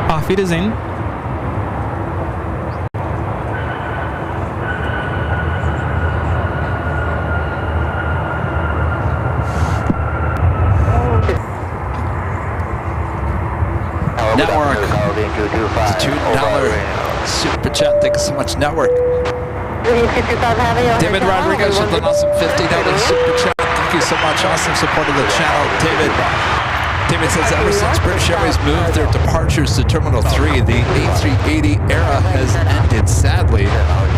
Auf Wiedersehen. Network. It's a $2 Super chat. Thank you so much, network. 225 Heavy, David Rodriguez with an awesome $50 super chat. Thank you so much. Awesome support of the channel, David. David says, ever since British Airways moved their departures to Terminal 3, the A380 era has ended, sadly.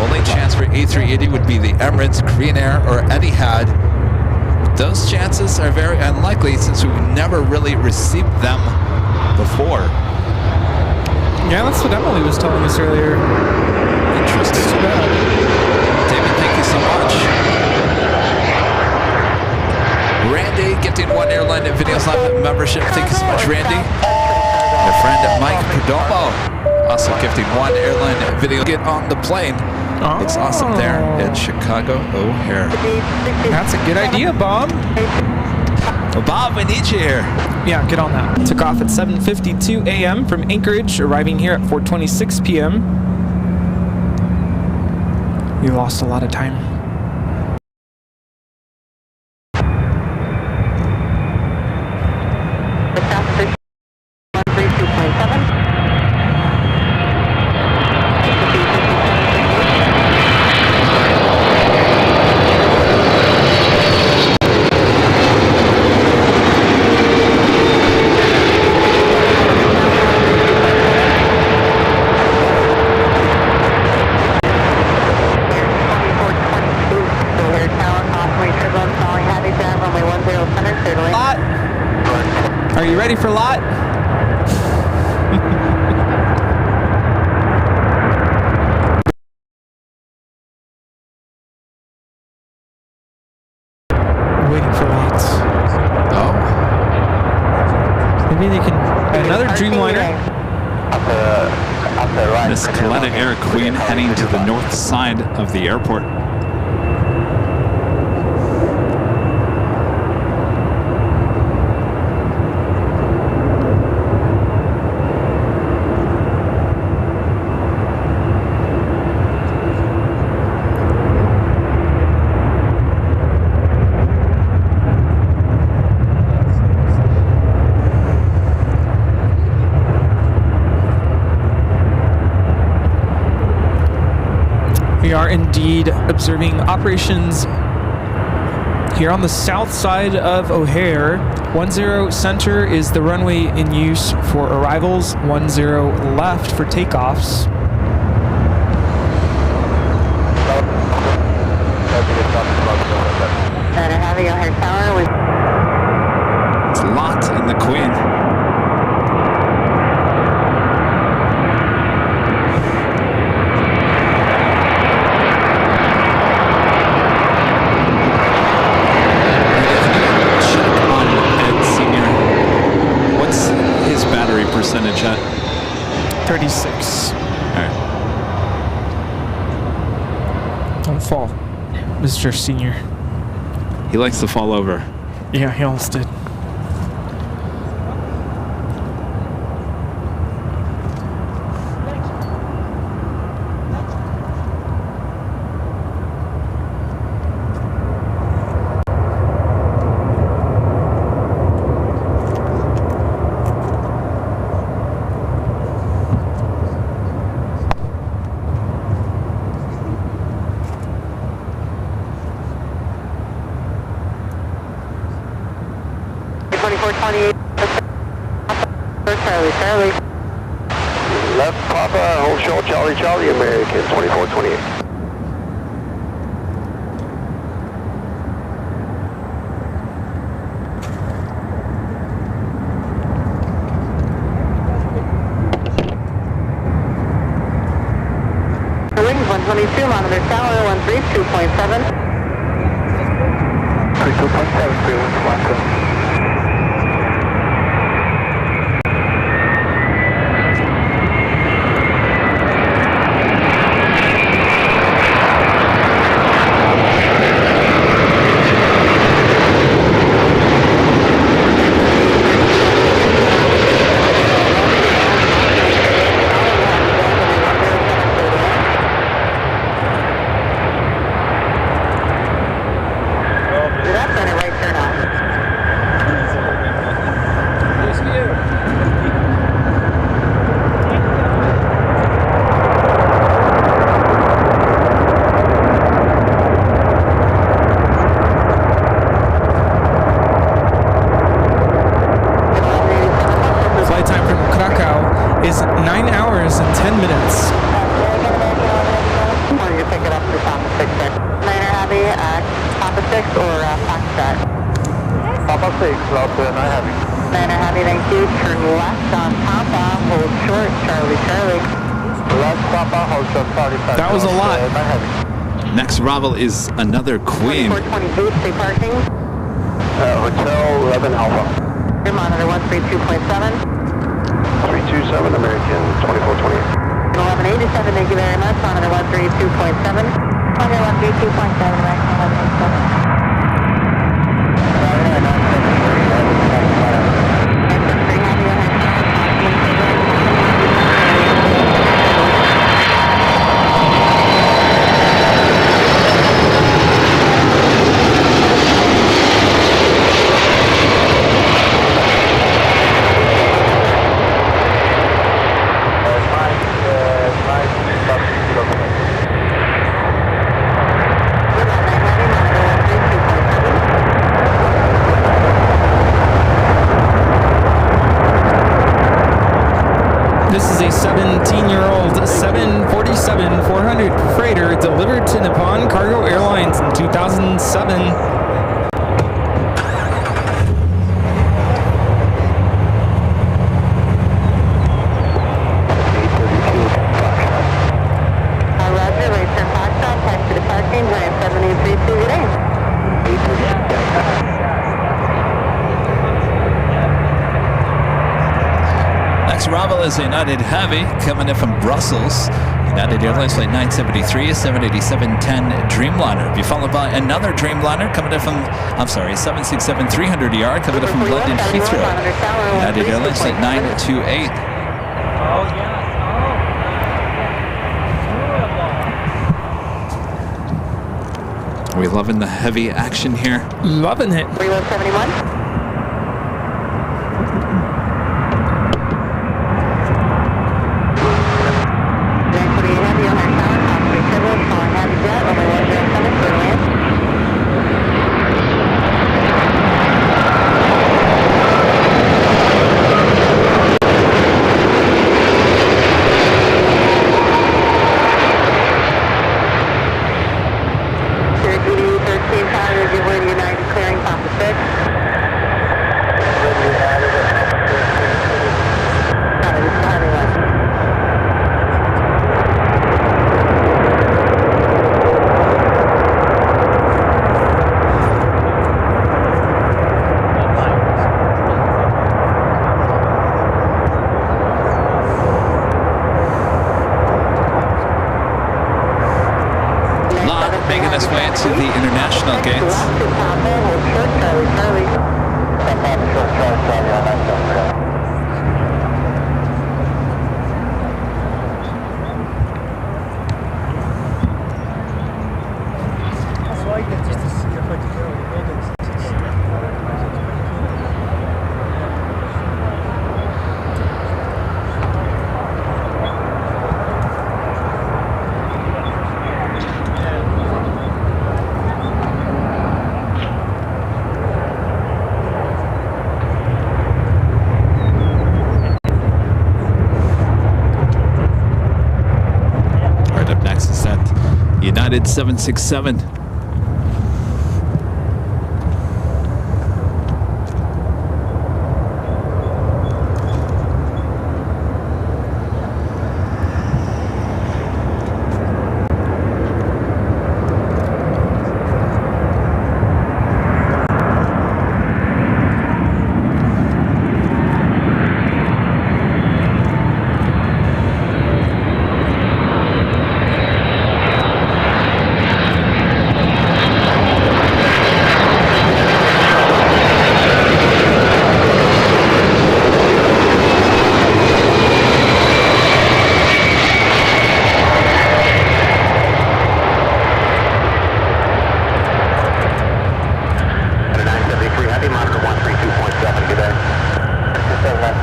Only chance for A380 would be the Emirates, Korean Air, or Etihad. Those chances are very unlikely since we've never really received them before. Yeah, that's what Emily was telling us earlier. Interesting. David, thank you so much. Randy gifting 1 Airline Videos Live membership. Thank you so much, Randy. My friend Mike Perdomo also gifting 1 Airline Video. Get on the plane. Looks awesome there in Chicago O'Hare. That's a good idea, Bob. Well, Bob, we need you here. Yeah, get on that. Took off at 7:52 a.m. from Anchorage, arriving here at 4:26 p.m. You lost a lot of time. Are you ready for lot? Waiting for lots. Oh. Maybe they can. Another Dreamliner. Miss Kaleta Air Queen heading to the north side of the airport. We are indeed observing operations here on the south side of O'Hare. 10 center is the runway in use for arrivals, 10 left for takeoffs. Heavy O'Hare Tower with It's Lot and the Queen. Percentage at 36. All right. Don't fall, Mr. Senior. He likes to fall over. Yeah, he almost did. Charlie. Left Papa, hold show, Charlie, Charlie, American, 2428. Wings 122, monitor tower 132.7. 32.7, 31.7. Papa 6 or Foxtrot? Papa 6, loud clear, 9 heavy. 9 heavy, thank you. Turn left on Papa, hold short, Charlie, Charlie. Left Papa, hold short, Charlie, Charlie. That was a lot. 9 heavy. Next arrival is another Queen. 2428, stay parking. Hotel 11 Alpha. Your monitor 132.7. 327, American 2428. 1187, thank you very much. Monitor 132.7. Monitor 132.7, American 1187. This is a 17-year-old 747-400 freighter delivered to Nippon Cargo Airlines in 2007. Roger, right turn Foxtrot, taxi to parking, drive 7832, good day. Next arrival is a United Heavy coming in from Brussels. United Airlines flight 973, 787-10 Dreamliner. Be followed by another Dreamliner coming in from, 767-300ER coming in from London Heathrow. United Airlines flight 928. We loving the heavy action here. Loving it. 3171. Making its way to the international gates. United 767.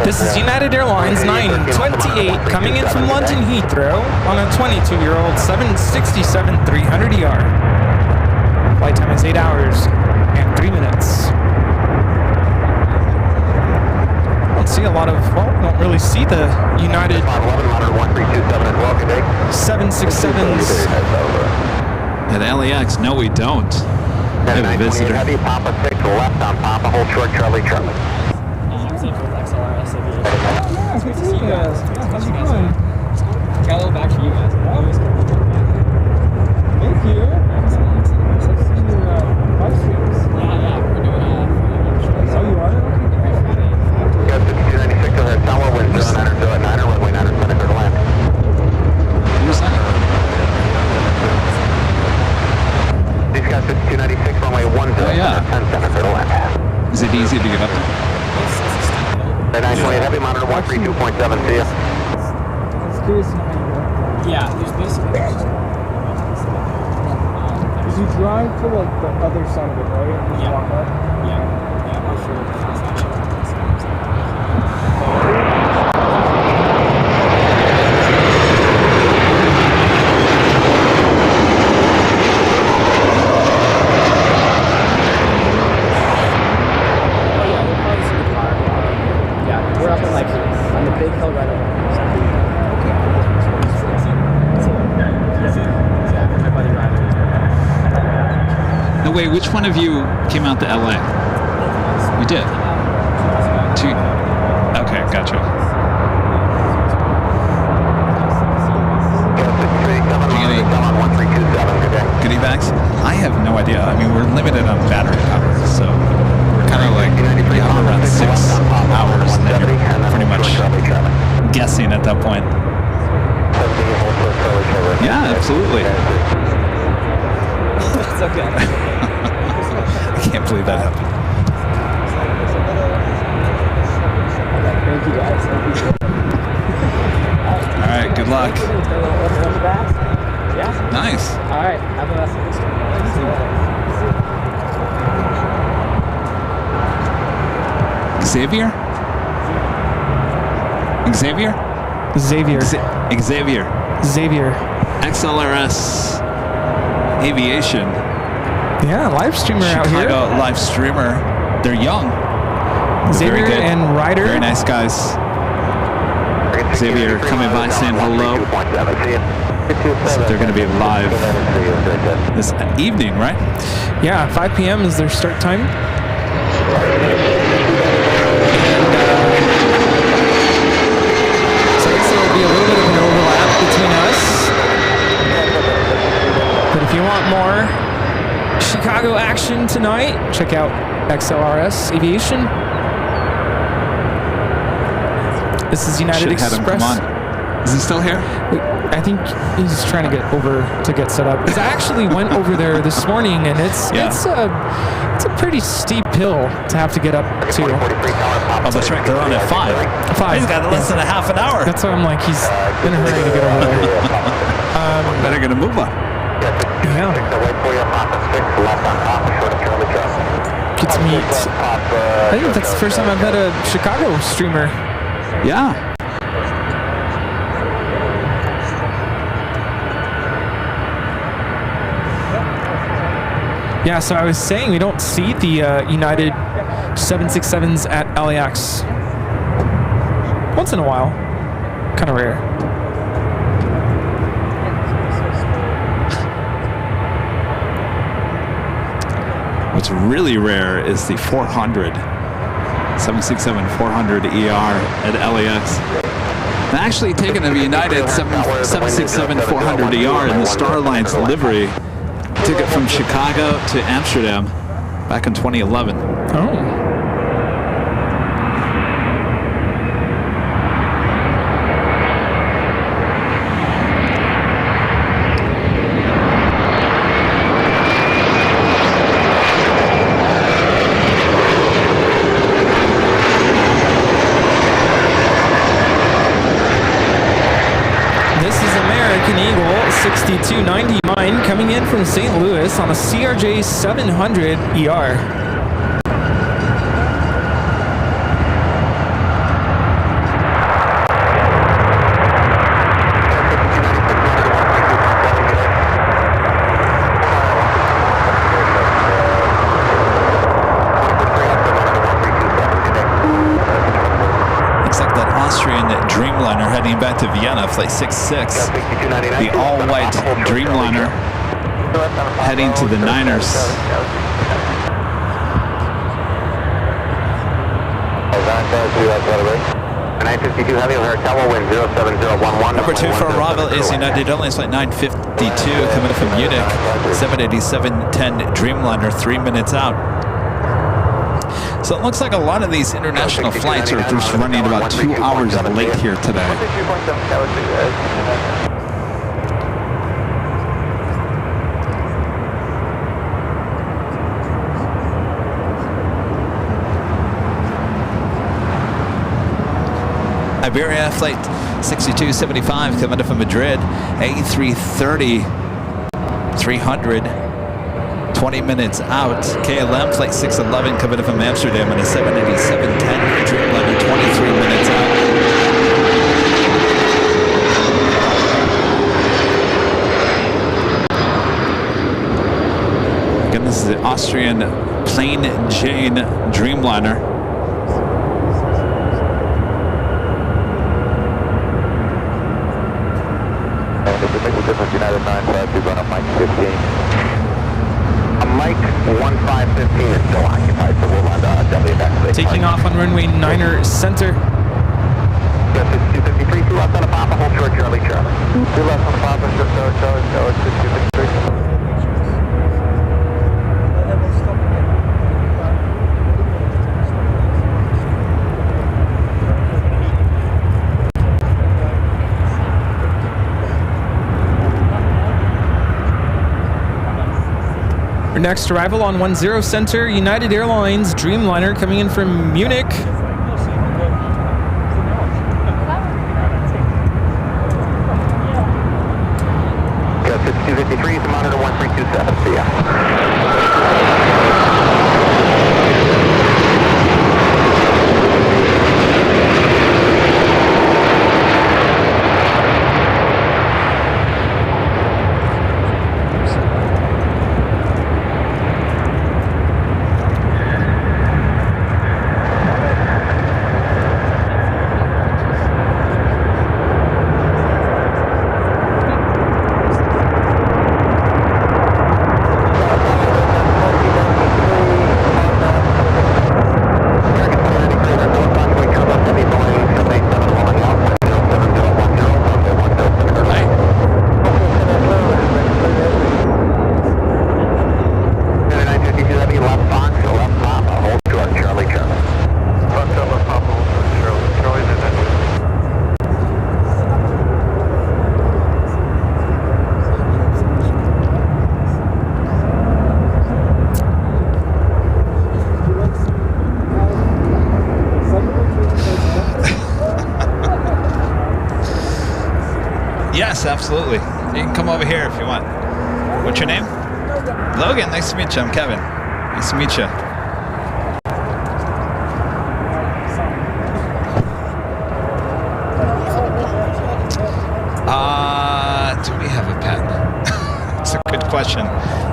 This is United Airlines 928 coming in from London Heathrow on a 22-year-old 767-300ER. Flight time is 8 hours and 3 minutes. I don't see a lot of, well, I don't really see the United 767s. At LAX, no we don't. have a visitor. Heavy, Papa 6, left on Papa, hold short, Charlie, Charlie. It's good to see you guys. How's it going? Got a little back for you guys. Thank you. Excellent. Nice to see your live streams. Yeah, we're doing oh, you are? Got 5296 on that tower, wind 09er, 09er, runway 9er, center to land. Who's that? These guys 5296, runway 10, yeah. 10 center to land. Is it easy to get up there? 928 heavy, monitor 132.7, see ya. I was curious to know how you work. Yeah, there's basically Did you drive to like the other side of it, right? And Yeah. walk up? Yeah, for sure. We're up in like on the big hill right over there. My buddy Ryan. No, wait, which one of you came out to LA? You did? Two. Okay, gotcha. Goodie bags? I have no idea. I mean, we're limited on battery power, so we're kind of like, you have around 6 hours, and then you're pretty much guessing at that point. Yeah, absolutely. It's okay. I can't believe that happened. Thank you guys. All right, good luck. Yeah? Nice. All right. Have a nice day. Xavier? Xavier? Xavier. Xavier. Xavier. XLRS Aviation. Yeah, live streamer out here. Chicago live streamer. They're young. Xavier Very good. and Ryder. Very nice guys. Xavier coming by saying hello. So they're going to be live this evening, right? Yeah, 5 p.m. is their start time. And, so I guess there will be a little bit of an overlap between us. But if you want more Chicago action tonight, check out XLRS Aviation. This is United Should have had him Express. come on. Is he still here? I think he's trying to get over to get set up. Because I actually went over there this morning, and it's a pretty steep hill to have to get up to. Oh, that's right. They're on at 5. 5. He's got less than a half an hour. That's why I'm like, he's in a hurry to get over there. Better get a move on. Yeah. Get to meet. I think that's the first time I've met a Chicago streamer. Yeah. Yeah, so I was saying we don't see the United 767s at LAX. Once in a while. Kind of rare. What's really rare is the 400. 767-400 ER at LAX. And actually taken a United 767-400 ER in the Star Alliance livery. Took it from Chicago to Amsterdam back in 2011. Oh. This is American Eagle 6290 mine coming in from St. Louis on a CRJ 700 ER. Looks like that Austrian Dreamliner heading back to Vienna, flight 66. The all-white Dreamliner heading to the Niners 952 Heavy, O'Hare Tower, wind 07011. Number 2 for arrival is United Airlines flight 952 coming in from Munich, 787-10 Dreamliner, 3 minutes out. So it looks like a lot of these international flights are just running about 2 hours late here today. Iberia flight 6275 coming in from Madrid, A330 300, 20 minutes out. KLM flight 611 coming in from Amsterdam and a 787-10 Dreamliner, 23 minutes out. Again, this is the Austrian Plain Jane Dreamliner. United 952 going up Mike 15. Mike 1515 is still occupied, so we'll land WX. Taking off on runway 9er center. Yes, it's 253, 2 left on the Papa, hold short Charlie Charlie. 2 left on the Papa, shift Charlie Charlie, Charlie 253. Our next arrival on 10 center, United Airlines Dreamliner coming in from Munich. Yes, it's 253, it's monitor 1327, see ya. Yes, absolutely. You can come over here if you want. What's your name? Logan, nice to meet you. I'm Kevin. Nice to meet you. Do we have a pen? That's a good question.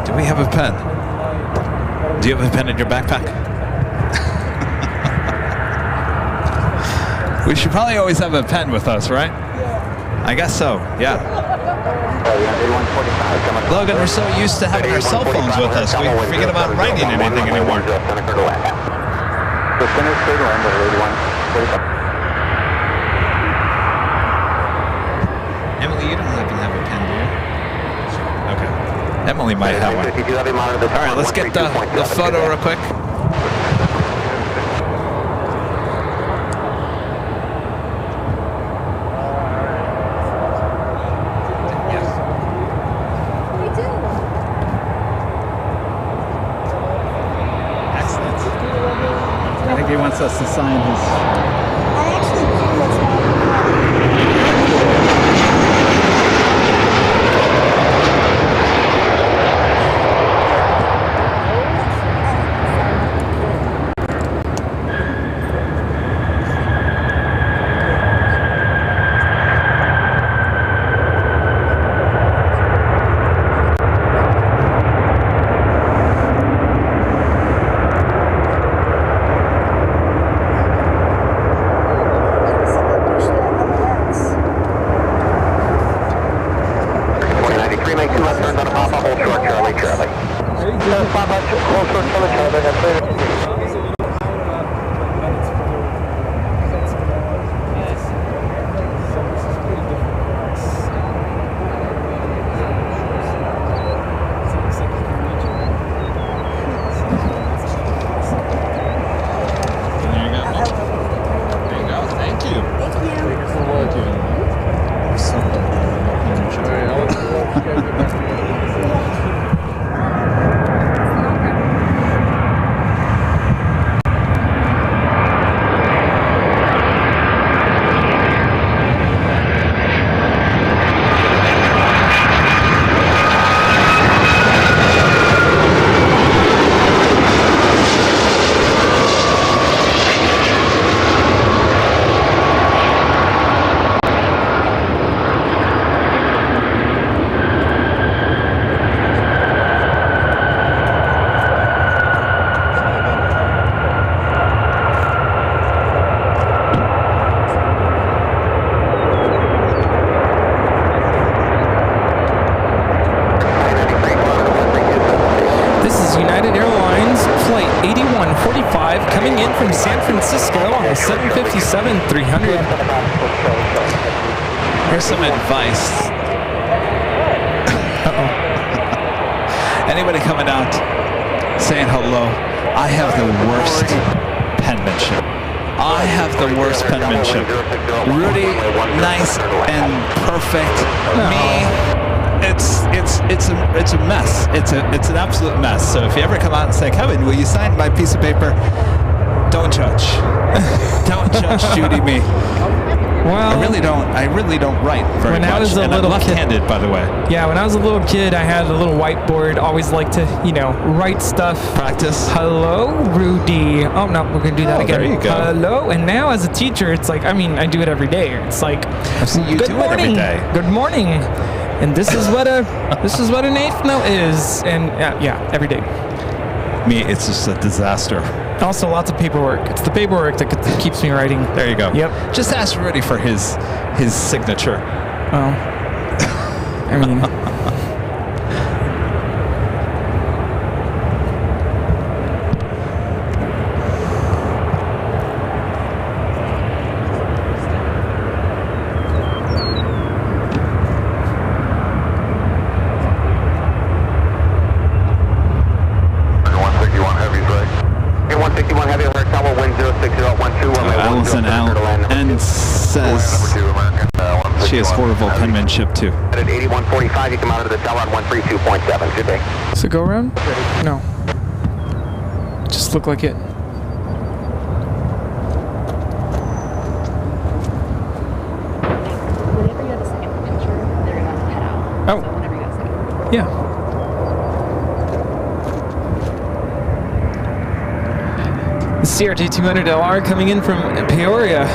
Do we have a pen? Do you have a pen in your backpack? We should probably always have a pen with us, right? I guess so, yeah. Logan, we're so used to having our cell phones with us, we forget about writing anything anymore. Emily, you don't happen to have a pen, do you? Okay. Emily might have one. All right, let's get the photo real quick. He wants us to sign his... 45 coming in from San Francisco on the 757-300. Here's some advice. Anybody coming out saying hello? I have the worst penmanship. I have the worst penmanship. Rudy, nice and perfect. Me, it's a mess. It's an absolute mess. So if you ever come out and say, Kevin, will you sign my piece of paper? Don't judge. Don't judge Judy me. Well, I really don't write very much. I was a and little I'm left-handed, by the way. Yeah, when I was a little kid, I had a little whiteboard. Always like to, write stuff. Practice. Hello, Rudy. Oh no, we're gonna do that again. There you go. Hello. And now, as a teacher, it's like, I do it every day. It's like, I see you do it every day. Good morning. And this is what an eighth note is. And yeah, every day. Me, it's just a disaster. Also, lots of paperwork. It's the paperwork that keeps me writing. There you go. Yep. Just ask Rudy for his signature. Oh. I mean. Says she has horrible penmanship too. At 8145, you come out of the tower on 132.7. Good day. Does it go around? No. It just looked like it. Whenever you have a second picture, they're going to head out. Oh. So whenever you have a second. Yeah. The CRT 200LR coming in from Peoria.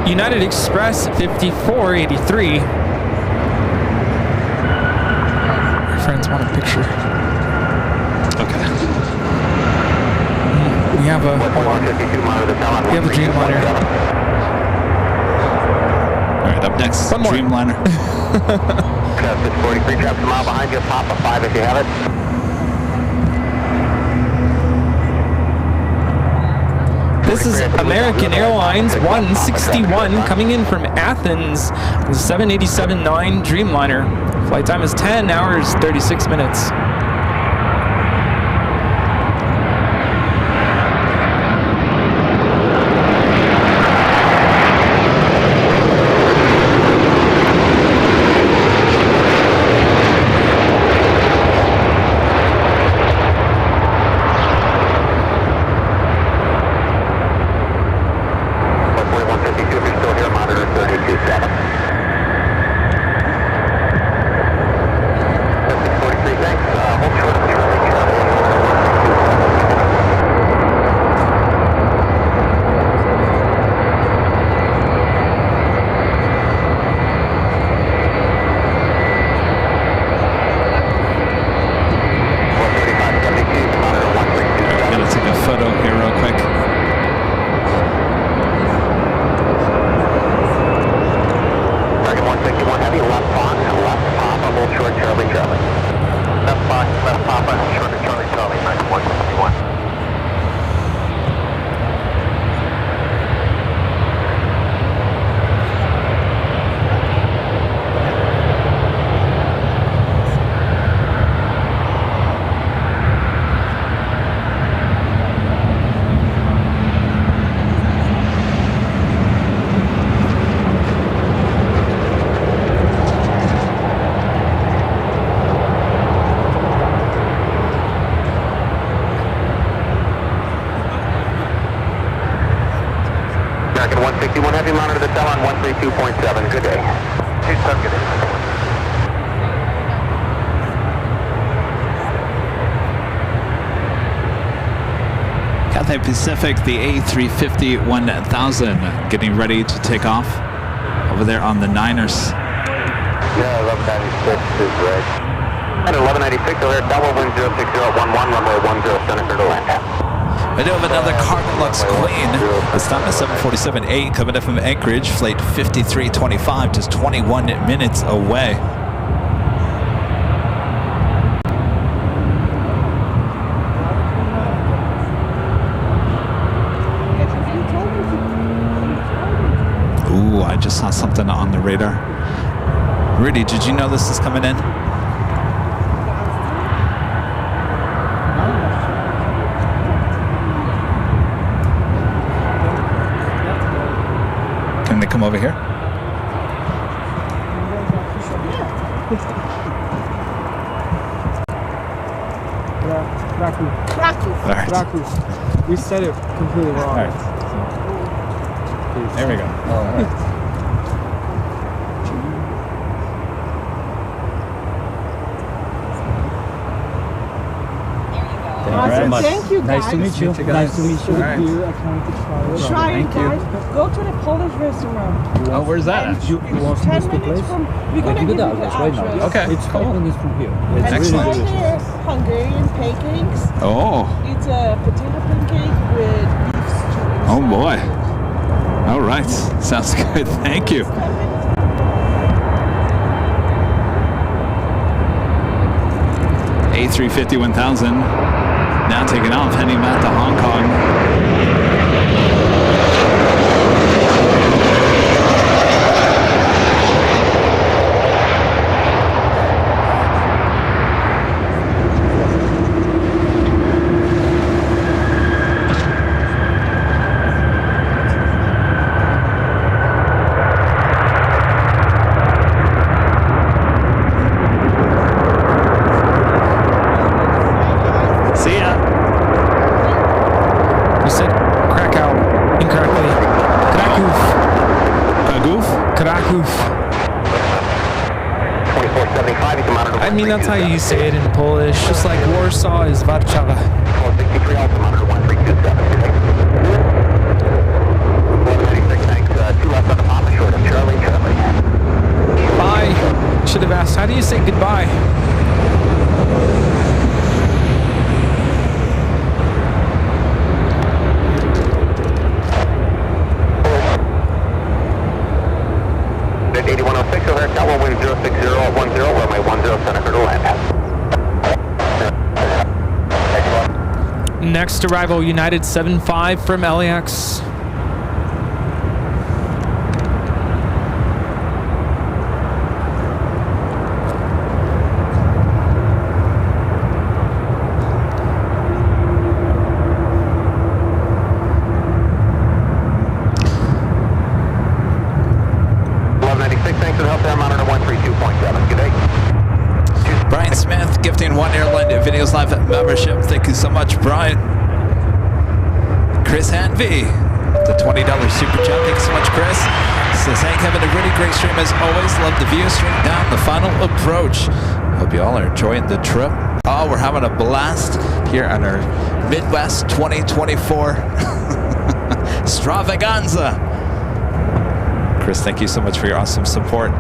United Express 5483. My friends want a picture. Okay. We have a Dreamliner. All right, up next, One more. Dreamliner. 643, traffic a mile behind you. Pop a 5 if you have it. This is American Airlines 161 coming in from Athens, the 787-9 Dreamliner. Flight time is 10 hours, 36 minutes. American 161 Heavy, monitor the tower on 132.7. Good day. Houston, good day. Cathay Pacific, the A350-1000, getting ready to take off over there on the Niners. Yeah, 1196 is right. And 1196, O'Hare Tower, wind 06011, runway 10 center clear to land. I do have another Carlux Queen. This time is 747-8 coming in from Anchorage, flight 5325, just 21 minutes away. Ooh, I just saw something on the radar. Rudy, did you know this is coming in? Can they come over here? All right. We said it completely wrong. All right. There we go. All right. Awesome. Thank you, guys. Nice to meet you. Nice to meet you. Right. Try it, guys. Go to the Polish restaurant. Oh, where's that at? You want to 10 miss the minutes place? from. We're gonna give you the right now. address. Okay. It's 5 minutes from here. It's And really try delicious. the Hungarian pancakes. Oh, It's a potato pancake with beef stew. oh boy. All right. Sounds good. Thank you. A350-1000 now taking off, heading back to Hong Kong. See ya. You said Krakow incorrectly. Kraków. Kraków. 2475, you can monitor. I mean, that's how you say it in Polish. Just like Warsaw is Warszawa. 463, also monitor 1327. 1196, thanks. 2 left on the Papa, short of Charlie. Bye. Should have asked, how do you say goodbye? At 8106, O'Hare Tower, wind 06010, runway 10 center clear to land. Next arrival, United 75 from LAX. Thanks for the help there, monitor 132.7. Good day. Brian Smith gifting 1 Airline Videos Live membership. Thank you so much, Brian. Chris Hanvey, the $20 super chat. Thanks so much, Chris. Says, hey, Kevin, a really great stream as always. Love the view. Straight down the final approach. Hope you all are enjoying the trip. Oh, we're having a blast here on our Midwest 2024 Stravaganza. Chris, thank you so much for your awesome support.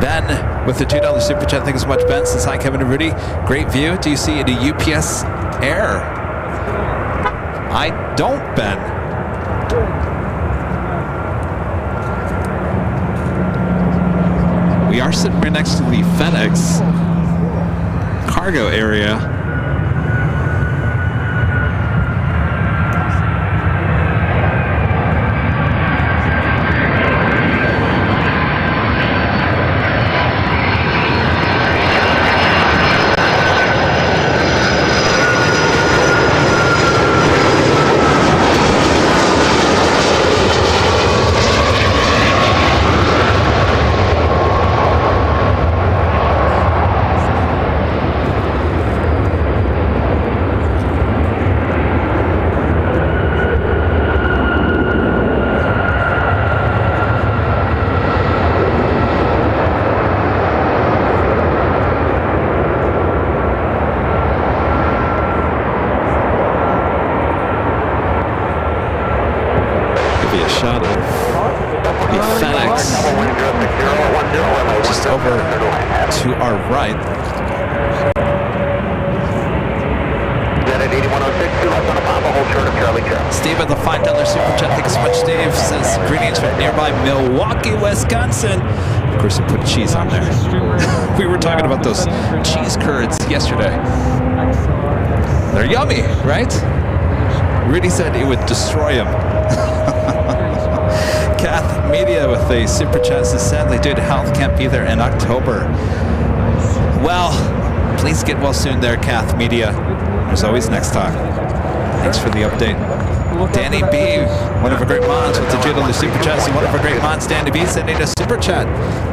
Ben with the $2 super chat. Thank you so much, Ben. Says, hi, Kevin and Rudy. Great view. Do you see any UPS Air? I don't, Ben. We are sitting right next to the FedEx cargo area. FedEx just over to our right. Steve at the $5 super chat. Thanks so much, Steve. Says greetings from nearby Milwaukee, Wisconsin. Of course, they put cheese on there. We were talking about those cheese curds yesterday. They're yummy, right? Rudy said it would destroy him. Kath Media with a super chat says, sadly, due to health, can't be there in October. Well, please get well soon there, Kath Media. There's always next time. Thanks for the update. Danny B, one of our great mods with the $2 super chat. So one of our great mods, Danny B, sending a super chat.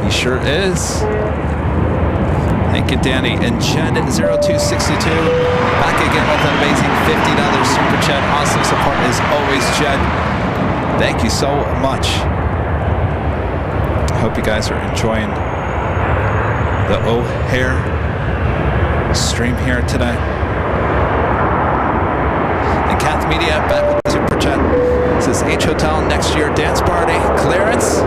He sure is. Thank you, Danny. And Jed0262 back again with an amazing $50 super chat. Awesome support as always, Jed. Thank you so much. I hope you guys are enjoying the O'Hare stream here today. And Kath Media back with the super chat. Says H Hotel next year dance party clearance.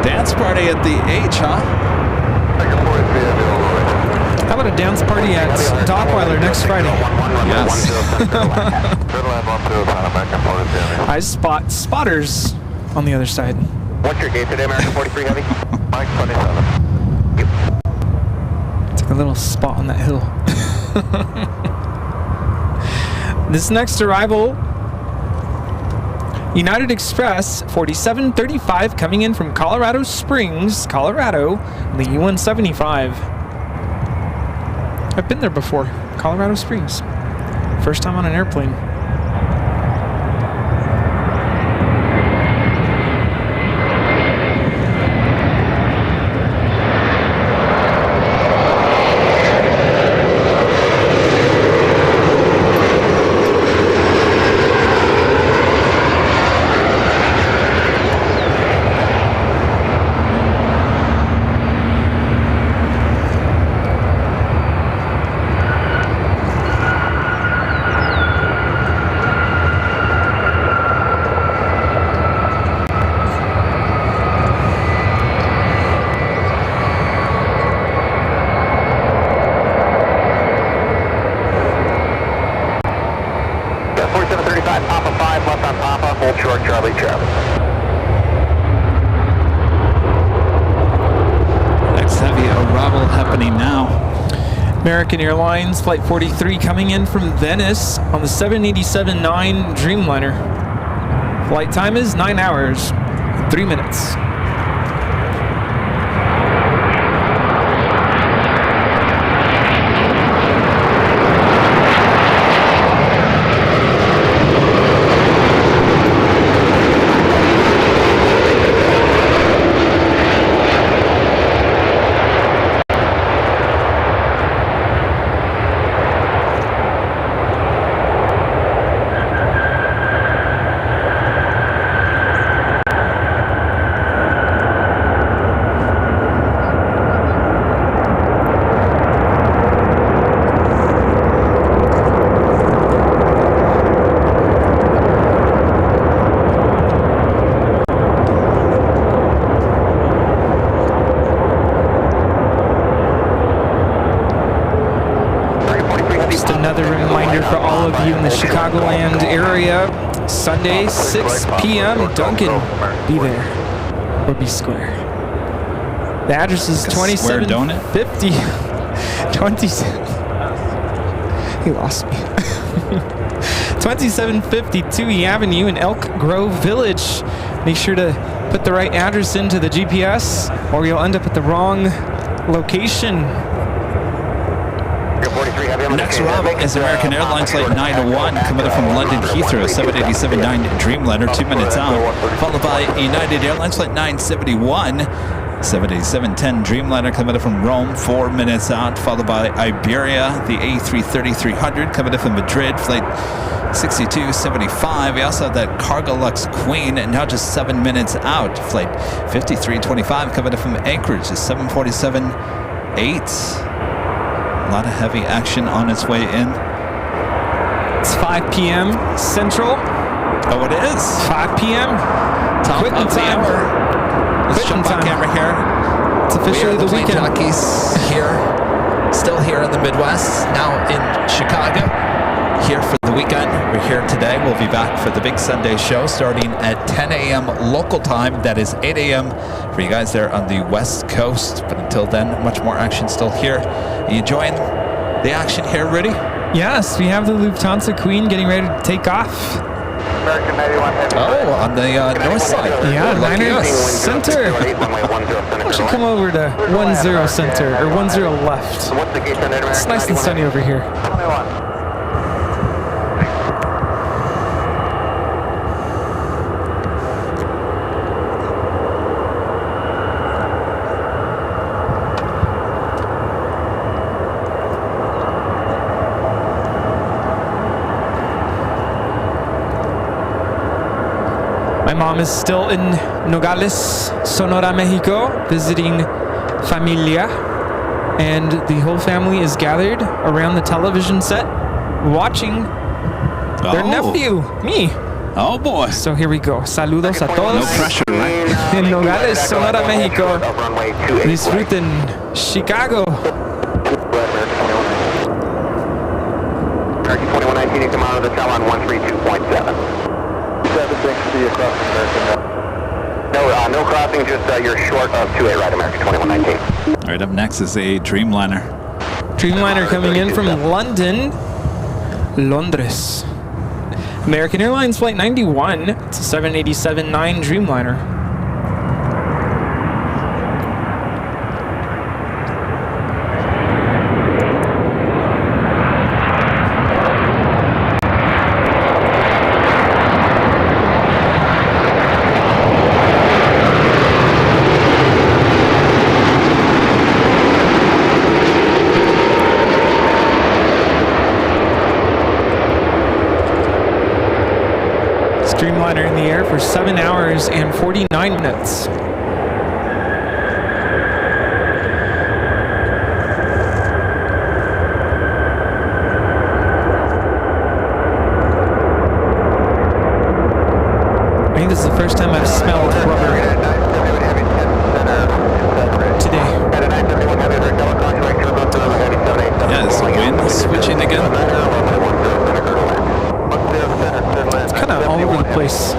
Dance party at the H, huh? How about a dance party at Dockweiler next Friday? Yes. I spot spotters on the other side. What's your gate today, American 43 Heavy? Mike 27. Took a little spot on that hill. This next arrival, United Express 4735 coming in from Colorado Springs, Colorado, the U-175. I've been there before, Colorado Springs. First time on an airplane. American Airlines Flight 43 coming in from Venice on the 787-9 Dreamliner. Flight time is 9 hours, 3 minutes. Chicagoland area, Sunday, 6 p.m. Duncan, be there or be square. The address is 2750. 27. He lost me. 2750 Toohey Avenue in Elk Grove Village. Make sure to put the right address into the GPS, or you'll end up at the wrong location. Next arrival is American Airlines Flight 901 coming in from London Heathrow, 787-9 Dreamliner, 2 minutes out, followed by United Airlines Flight 971, 787-10 Dreamliner coming in from Rome, 4 minutes out, followed by Iberia, the A330-300 coming in from Madrid, Flight 6275. We also have that Cargolux Queen, and now just 7 minutes out, Flight 5325 coming in from Anchorage, is 747-8. A lot of heavy action on its way in. It's 5 p.m. Central. Oh, it is. 5 p.m. Top Quitting of the time. hour. Let's jump on camera here. It's officially the Plane weekend. Jockeys here. Still here in the Midwest. Now in Chicago. Here for the weekend. We're here today. We'll be back for the big Sunday show starting at 10 a.m. local time. That is 8 a.m. for you guys there on the West Coast. But until then, much more action still here. Are you enjoying the action here, Rudy? Yes, we have the Lufthansa Queen getting ready to take off. American 91 Heavy. Oh, on the north side. Yeah, Lucky Niner us. Center. Why don't you come over to 10 Center, or 10 left. It's nice and sunny over here. 21. My mom is still in Nogales, Sonora, Mexico, visiting familia, and the whole family is gathered around the television set, watching their nephew, me. Oh boy. So here we go. Saludos a todos. No pressure, right? En Nogales, Sonora, Mexico. Disfruten Chicago. American 2119, you come out of the tower on 132.7. 76 to you crossing American. No crossing, just you're short of 28 right, American 2119. Right up next is a Dreamliner. Dreamliner coming in from London, Londres. American Airlines Flight 91. It's a 787-9 Dreamliner. Dreamliner in the air for 7 hours and 49 minutes. I think this is the first time I've smelled rubber today. Yeah, is the wind switching again? It's kind of all over the place.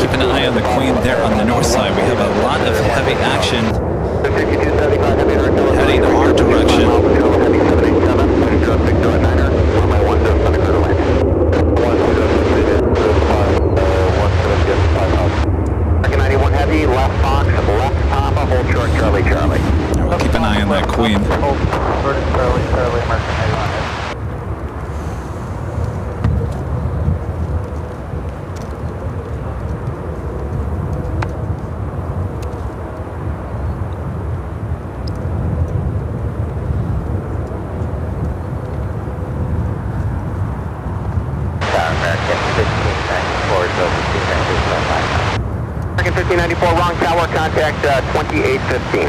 Keep an eye on the Queen there on the north side. We have a lot of heavy action heading our direction. American 91 Heavy, left box, left papa, hold short, Charlie, Charlie. We'll keep an eye on that Queen. Charlie, Charlie, American 91. American 1594, wrong tower, contact 2815.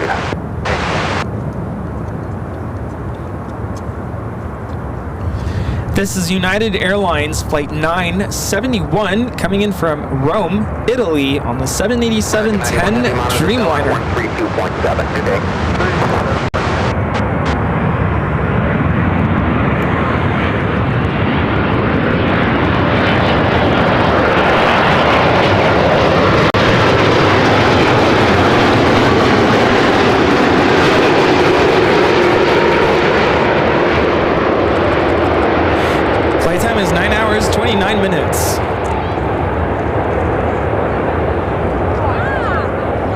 This is United Airlines Flight 971 coming in from Rome, Italy on the 787-10 Dreamliner. 132.7 today. Flight time is 9 hours, 29 minutes.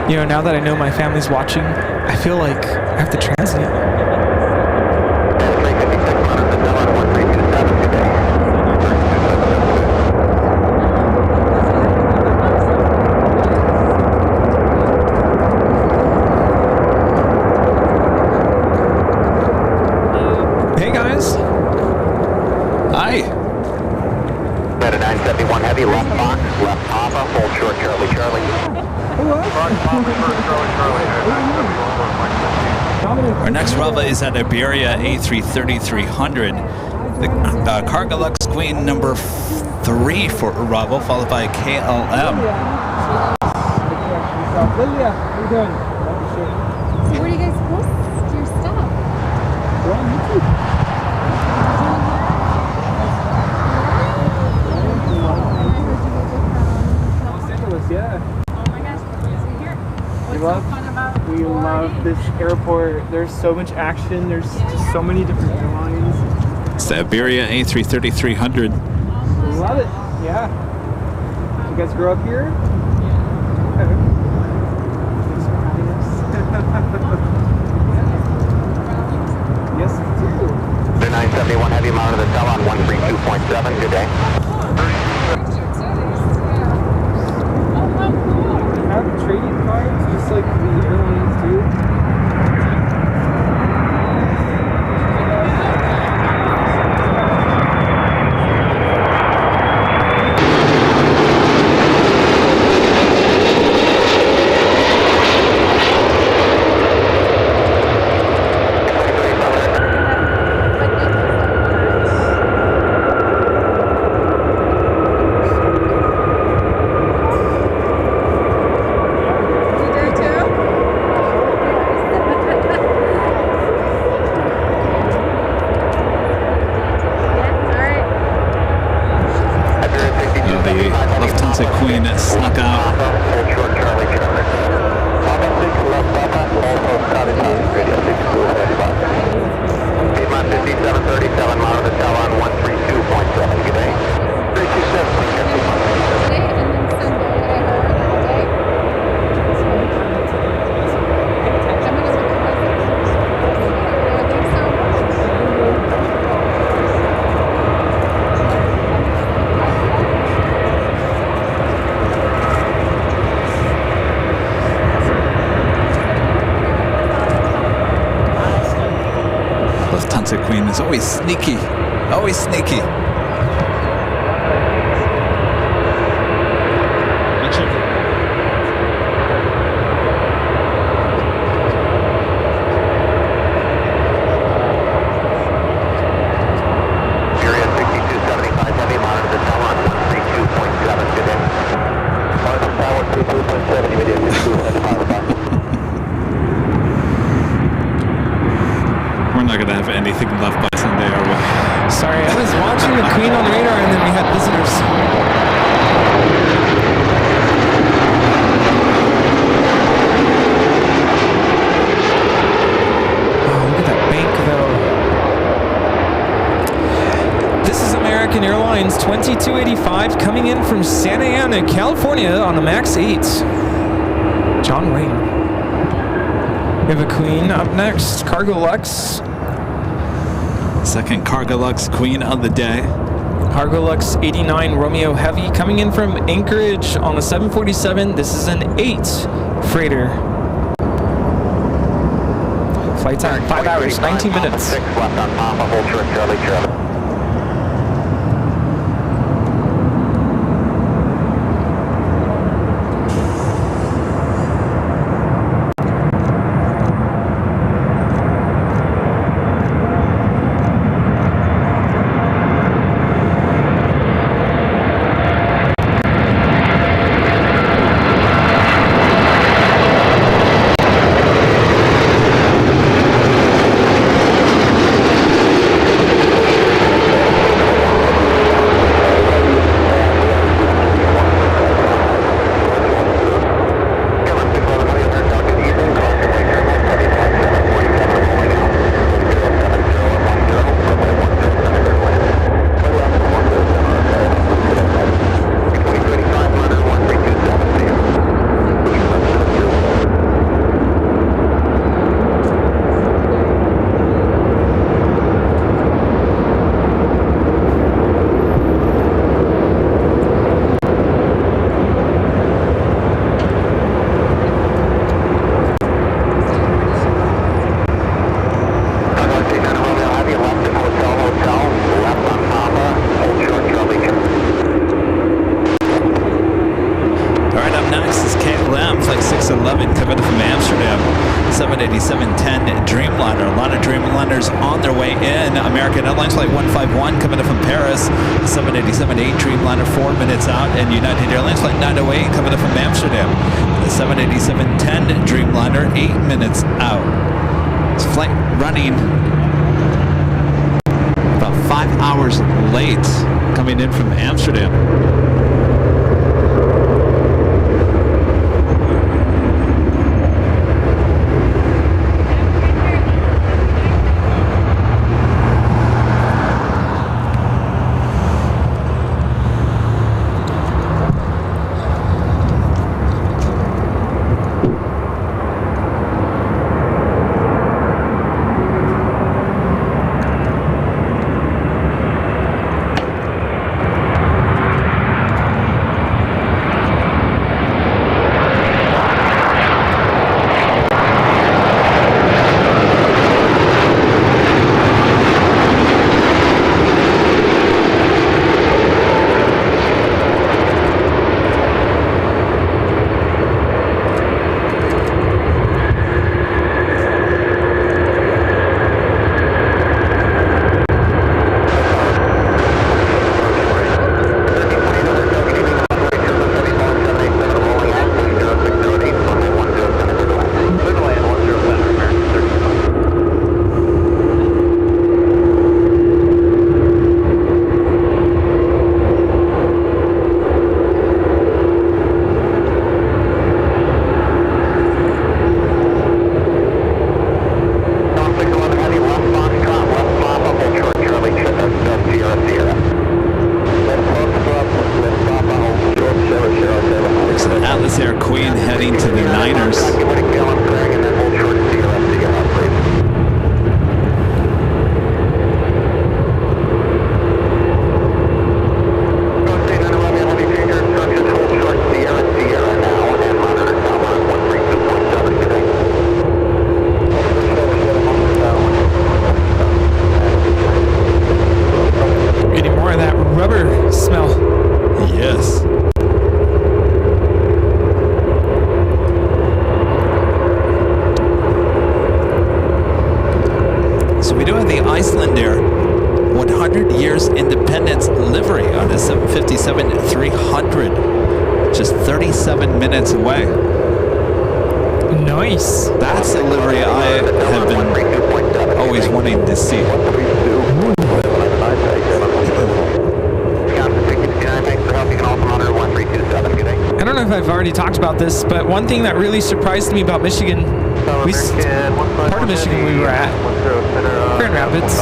You know, now that I know my family's watching, I feel like I have to translate. Hey guys. Hi. Got a 971 Heavy, left box, left papa, hold short, Charlie, Charlie. Our next Rava is at Iberia A330-300. The Cargolux Queen number 3 for Bravo, followed by KLM. Lilia, how you doing? Where do you guys post your stuff? We're on YouTube. Los Angeles, yeah. Oh my gosh, what is it here? What's so fun about We ORD? love this airport. There's so much action. There's just so many different airlines. It's the Iberia A330-300. We love it. Yeah. You guys grew up here? Okay. Thanks for having us. Yes, we do. The 971 heavy mounted the cell on 132.7. Good day. We have trading cards, just like the airlines do. Queen snuck out. Piedmont 5737, mount the cell on 132.7. Good day. 327. Queen is always sneaky. Always sneaky. We're not gonna have anything left by Sunday, are we? Sorry, I was watching the Queen on radar and then we had visitors. Oh, look at that bank though. This is American Airlines 2285 coming in from Santa Ana, California on a MAX 8. John Wayne. We have a Queen up next, Cargolux. Second Cargolux Queen of the day. Cargolux 89 Romeo Heavy coming in from Anchorage on the 747. This is an 8 freighter. Flight time 5 hours, 19 minutes. 6 left on Papa, hold short, Charlie, Charlie. 787-10 Dreamliner. A lot of Dreamliners on their way in. American Airlines Flight 151 coming in from Paris. 787-8 Dreamliner 4 minutes out. And United Airlines Flight 908 coming in from Amsterdam. The 787-10 Dreamliner 8 minutes out. This flight running about 5 hours late coming in from Amsterdam. Talked about this, but one thing that really surprised me about Michigan, at least part of Michigan we were at, Grand Rapids,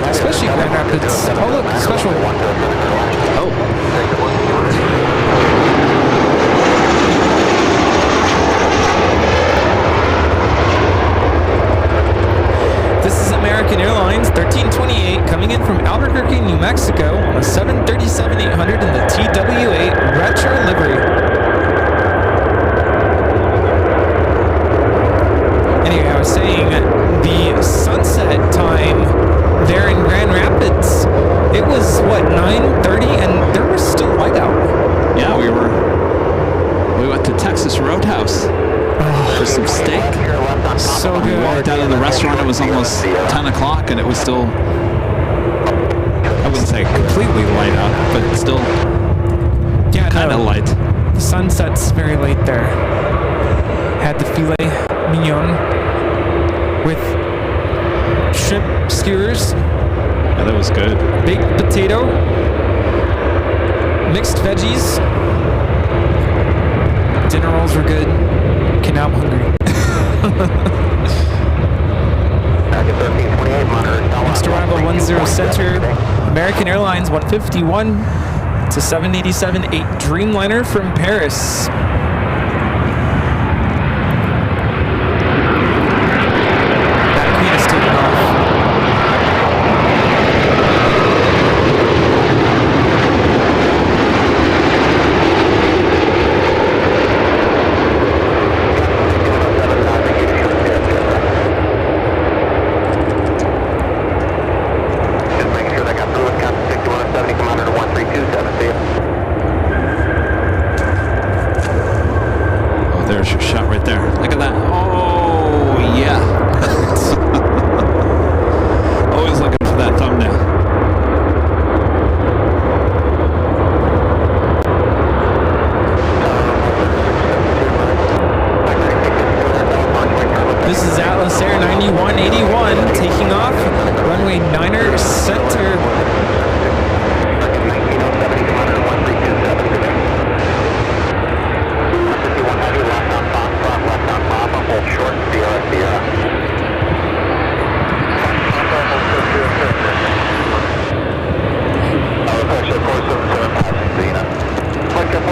especially Grand Rapids. Oh look, special. Oh. This is American Airlines 1328 coming in from Albuquerque, New Mexico on a 737-800 in the TW8 retro livery. Anyway, I was saying the sunset time there in Grand Rapids, it was what, 9:30, and there was still light out. Yeah, we went to Texas Roadhouse for some steak. So good. We walked out of the restaurant, it was almost 10 o'clock and it was still, I wouldn't say completely light out, but still kind of light. The sunset's very late there. Had the filet mignon with shrimp skewers. Yeah, that was good. Baked potato, mixed veggies. Dinner rolls were good. Okay, now I'm hungry. Next arrival 10 Center, American Airlines 151. It's a 787-8 Dreamliner from Paris. That queen is taking off. 181, taking off. Runway 9er center.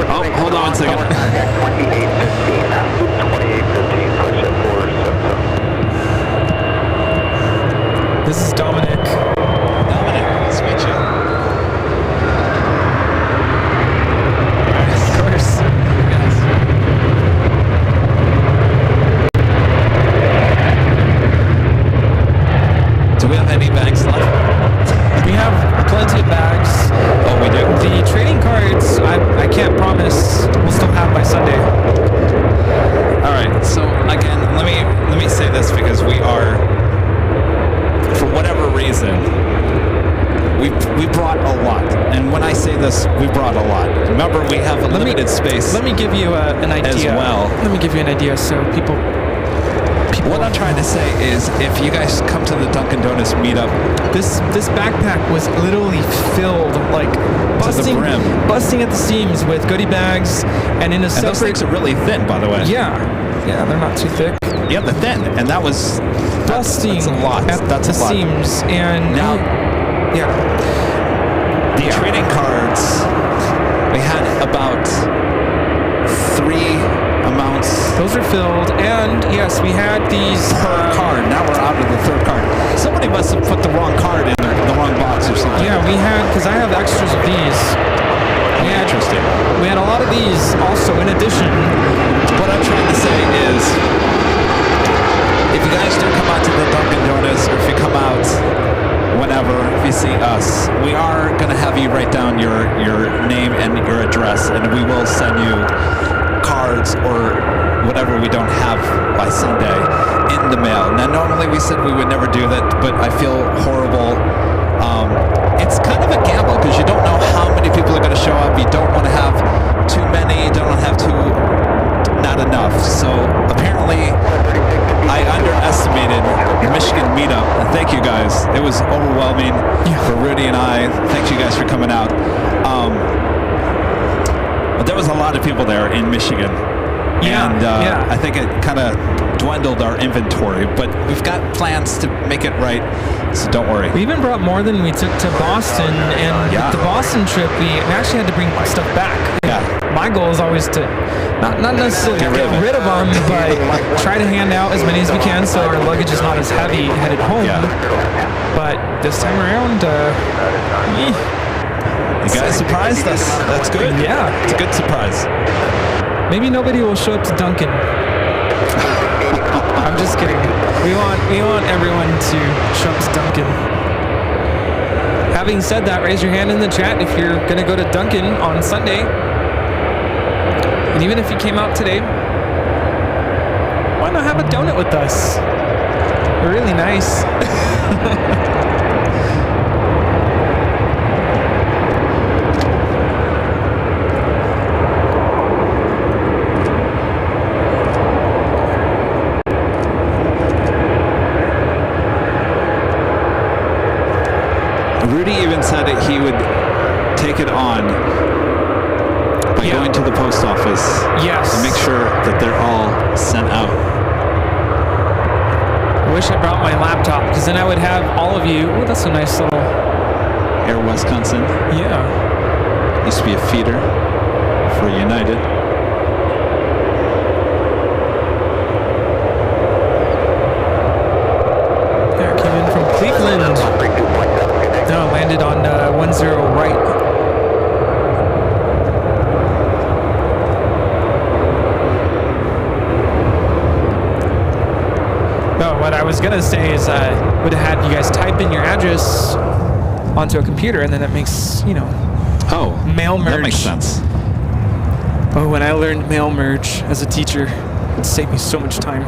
Oh, hold on one second. 2815, This is Dominic. Dominic, nice to meet you. Of course. Do we have any bags left? We have plenty of bags. Oh, we do? The trading cards, I can't promise we'll still have by Sunday. All right. So again, let me say this because we are, for whatever reason, we brought a lot. And when I say this, we brought a lot. Remember, we have a limited space. Let me give you an idea. As well. Let me give you an idea so people. What I'm trying to say is, if you guys come to the Dunkin' Donuts meetup, This backpack was literally filled, like busting at the seams with goodie bags, and in a separate. And those things are really thin, by the way. Yeah, they're not too thick. Yeah, they're thin, and that was Busting That's a lot. at That's the a lot. seams, and Now, yeah. the trading cards, we had about 3 amounts Those are filled, and yes, we had these per card. Now we're out of the 3rd card. Somebody must have put the wrong card in the wrong box or something. Yeah, we had, because I have extras of these. Interesting. We had a lot of these also in addition. What I'm trying to say is, if you guys do come out to the Dunkin' Donuts, or if you come out whenever, if you see us, we are going to have you write down your name and your address, and we will send you cards or whatever we don't have by Sunday in the mail. Now, normally we said we would never do that, but I feel horrible. It's kind of a gamble because you don't know how many people are going to show up. You don't want to have too many. You don't want to have not enough. So apparently I underestimated the Michigan meetup. And thank you guys. It was overwhelming for Rudy and I. Thank you guys for coming out. But there was a lot of people there in Michigan. And I think it kind of dwindled our inventory, but we've got plans to make it right, so don't worry. We even brought more than we took to Boston, and the Boston trip, we actually had to bring stuff back. Yeah. My goal is always to not necessarily get rid of them, but try to hand out as many as we can so our luggage is not as heavy headed home. Yeah. But this time around, you guys surprised us. That's good. Yeah. It's a good surprise. Maybe nobody will show up to Dunkin'. I'm just kidding. We want everyone to show up to Dunkin'. Having said that, raise your hand in the chat if you're gonna go to Dunkin' on Sunday. And even if you came out today, why not have a donut with us? They're really nice. Rudy even said that he would take it on by going to the post office. Yes. And make sure that they're all sent out. I wish I brought my laptop, because then I would have all of you. Oh, that's a nice little Air Wisconsin. Yeah. Used to be a feeder for United. There, came in from Cleveland. No, landed on 10 right. No, what I was gonna say is I would have had you guys type in your address onto a computer, and then it makes, mail merge. That makes sense. Oh, when I learned mail merge as a teacher, it saved me so much time.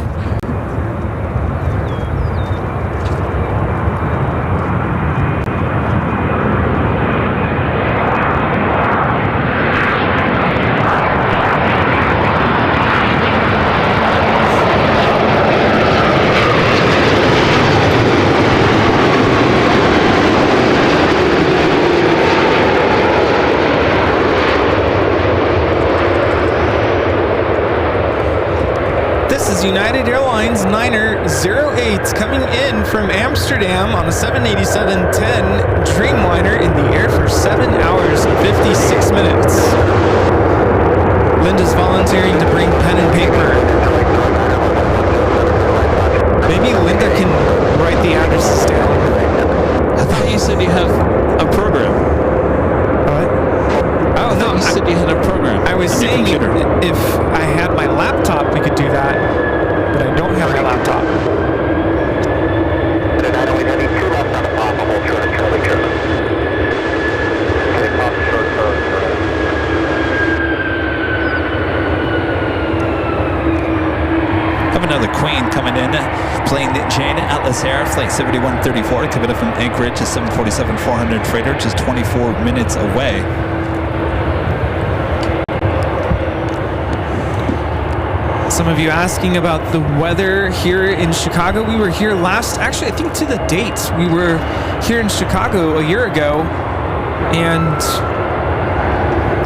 This is United Airlines Niner 08 coming in from Amsterdam on a 787-10 Dreamliner in the air for 7 hours and 56 minutes. Linda's volunteering to bring pen and paper. Maybe Linda can write the addresses down. I thought you said you have a program. What? Oh, no. You said you had a program. I was saying if I had my laptop, we could do that, but I don't have my laptop. Have another Queen coming in, playing the Jane Atlas Air, flight 7134, coming up from Anchorage, a 747-400 freighter, just 24 minutes away. Some of you asking about the weather here in Chicago. We were here actually, I think to the date, we were here in Chicago a year ago, and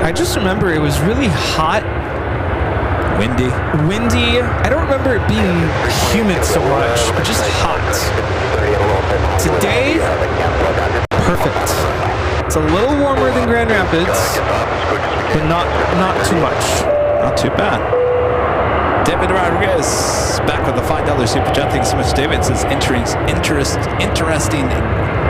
I just remember it was really hot. Windy. I don't remember it being humid so much, but just hot. Today, perfect. It's a little warmer than Grand Rapids, but not too much. Not too bad. David Rodriguez back with the $5 super chat. Thanks so much, David. It says interesting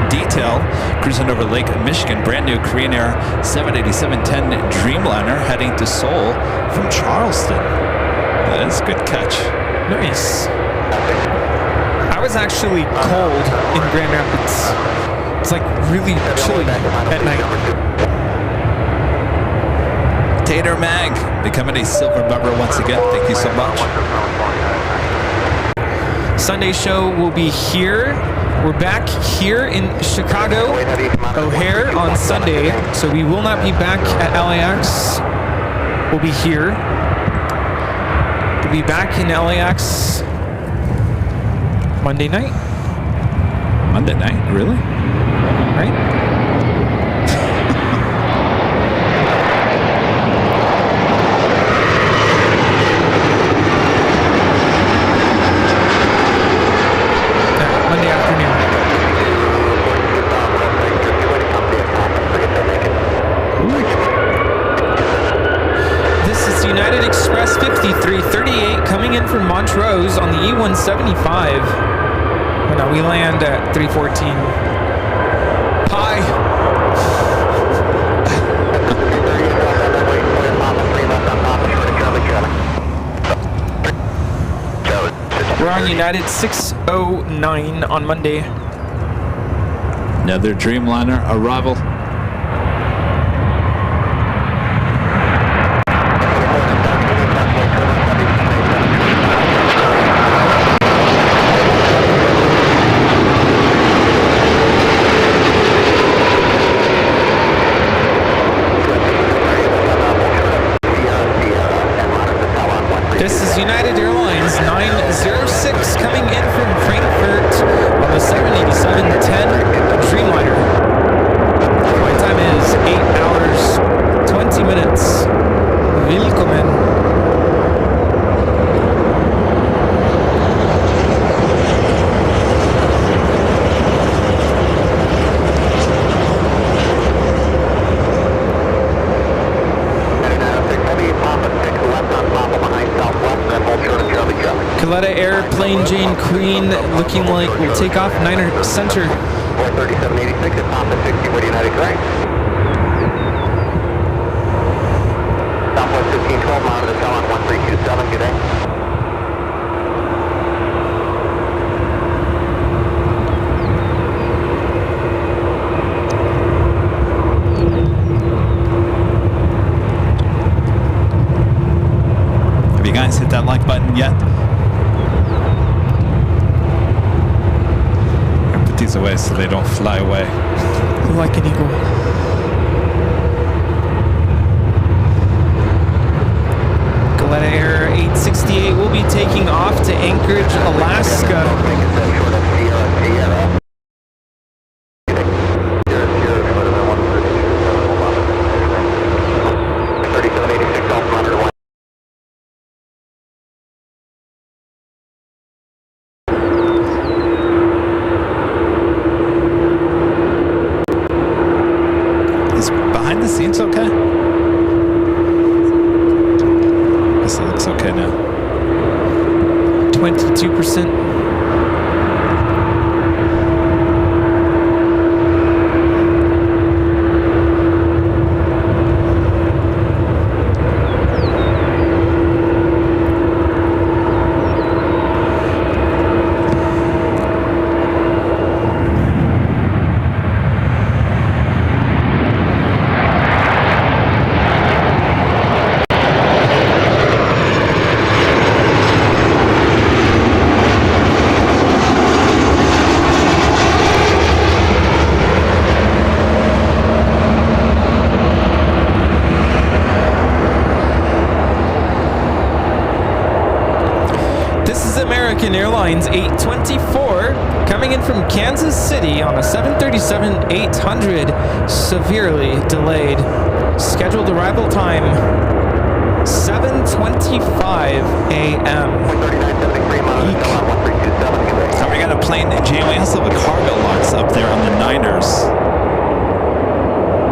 detail cruising over Lake Michigan. Brand new Korean Air 787-10 Dreamliner heading to Seoul from Charleston. That is a good catch. Nice. I was actually cold in Grand Rapids. It's like really chilly at night. Tater Mag becoming a silver member once again. Thank you so much. Sunday show will be here. We're back here in Chicago O'Hare on Sunday, so we will not be back at LAX. We'll be here. We'll be back in LAX Monday night. Monday night? Really? Right? Monday afternoon. This is United Express 5338 coming in from Montrose on the E175. And now we land at 314. Pi. We're on United 609 on Monday. Another Dreamliner arrival. This is United Airlines 906 coming in from Frankfurt on the 787-10 Dreamliner. My time is 8 hours, 20 minutes. Willkommen. Coletta Airplane Jane Queen looking like we'll take off Niner Center. 43786 at Papa 60 with United Correct. Southwest 1512 monitor cell on 1327, good day. Have you guys hit that like button yet? Put these away so they don't fly away. Like an eagle. Coletta Air 868 will be taking off to Anchorage, Alaska. looks okay now. 22%. Airlines 824 coming in from Kansas City on a 737-800, severely delayed. Scheduled arrival time 7:25 a.m. So we got a plane, Jay. We also have a cargo lots up there on the Niners.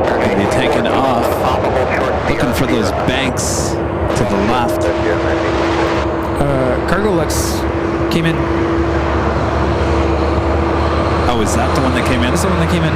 Going to be taking off, looking for those banks to the left. Cargo Lux came in. Oh, is that the one that came in? That's the one that came in.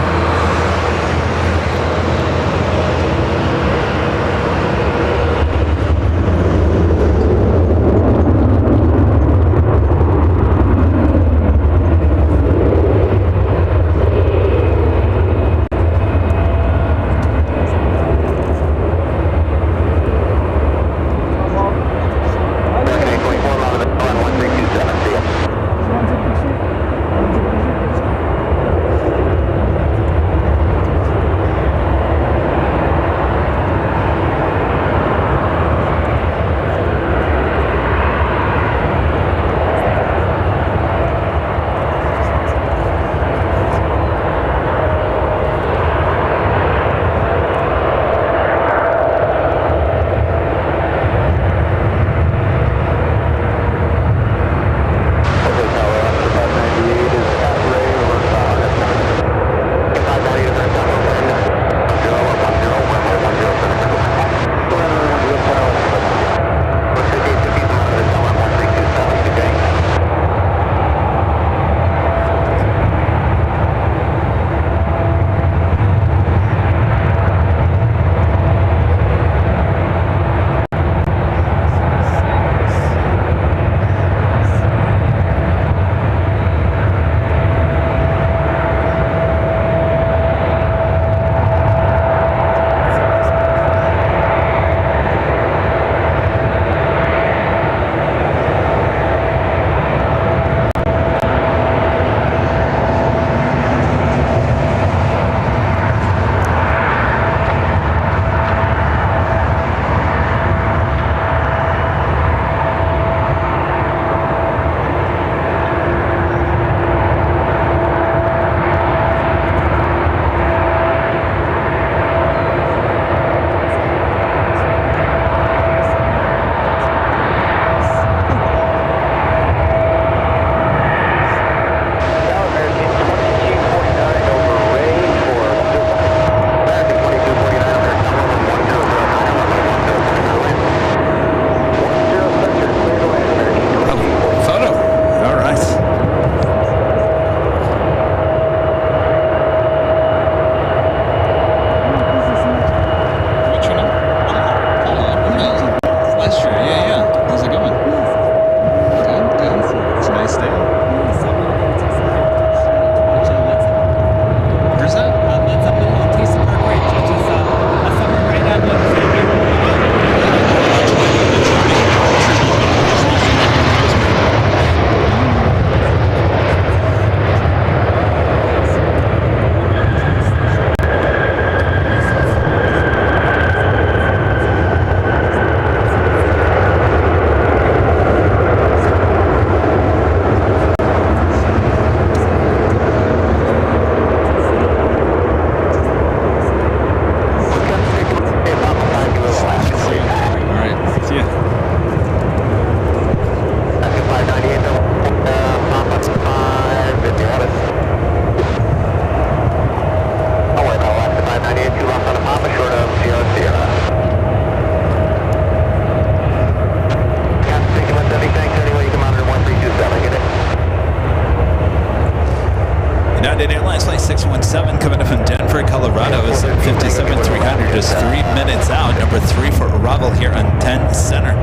just 3 minutes out. Number 3 for arrival here on 10 center.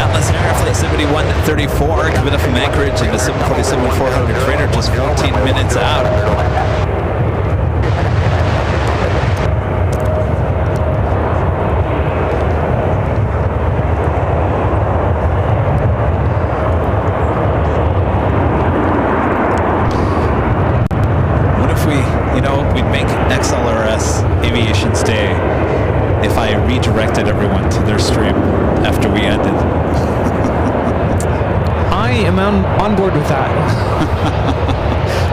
Atlas Air Flight 7134 coming up from Anchorage in the 747-400 freighter, just 14 minutes out. We'd make XLRS Aviation's day if I redirected everyone to their stream after we ended. I am on board with that.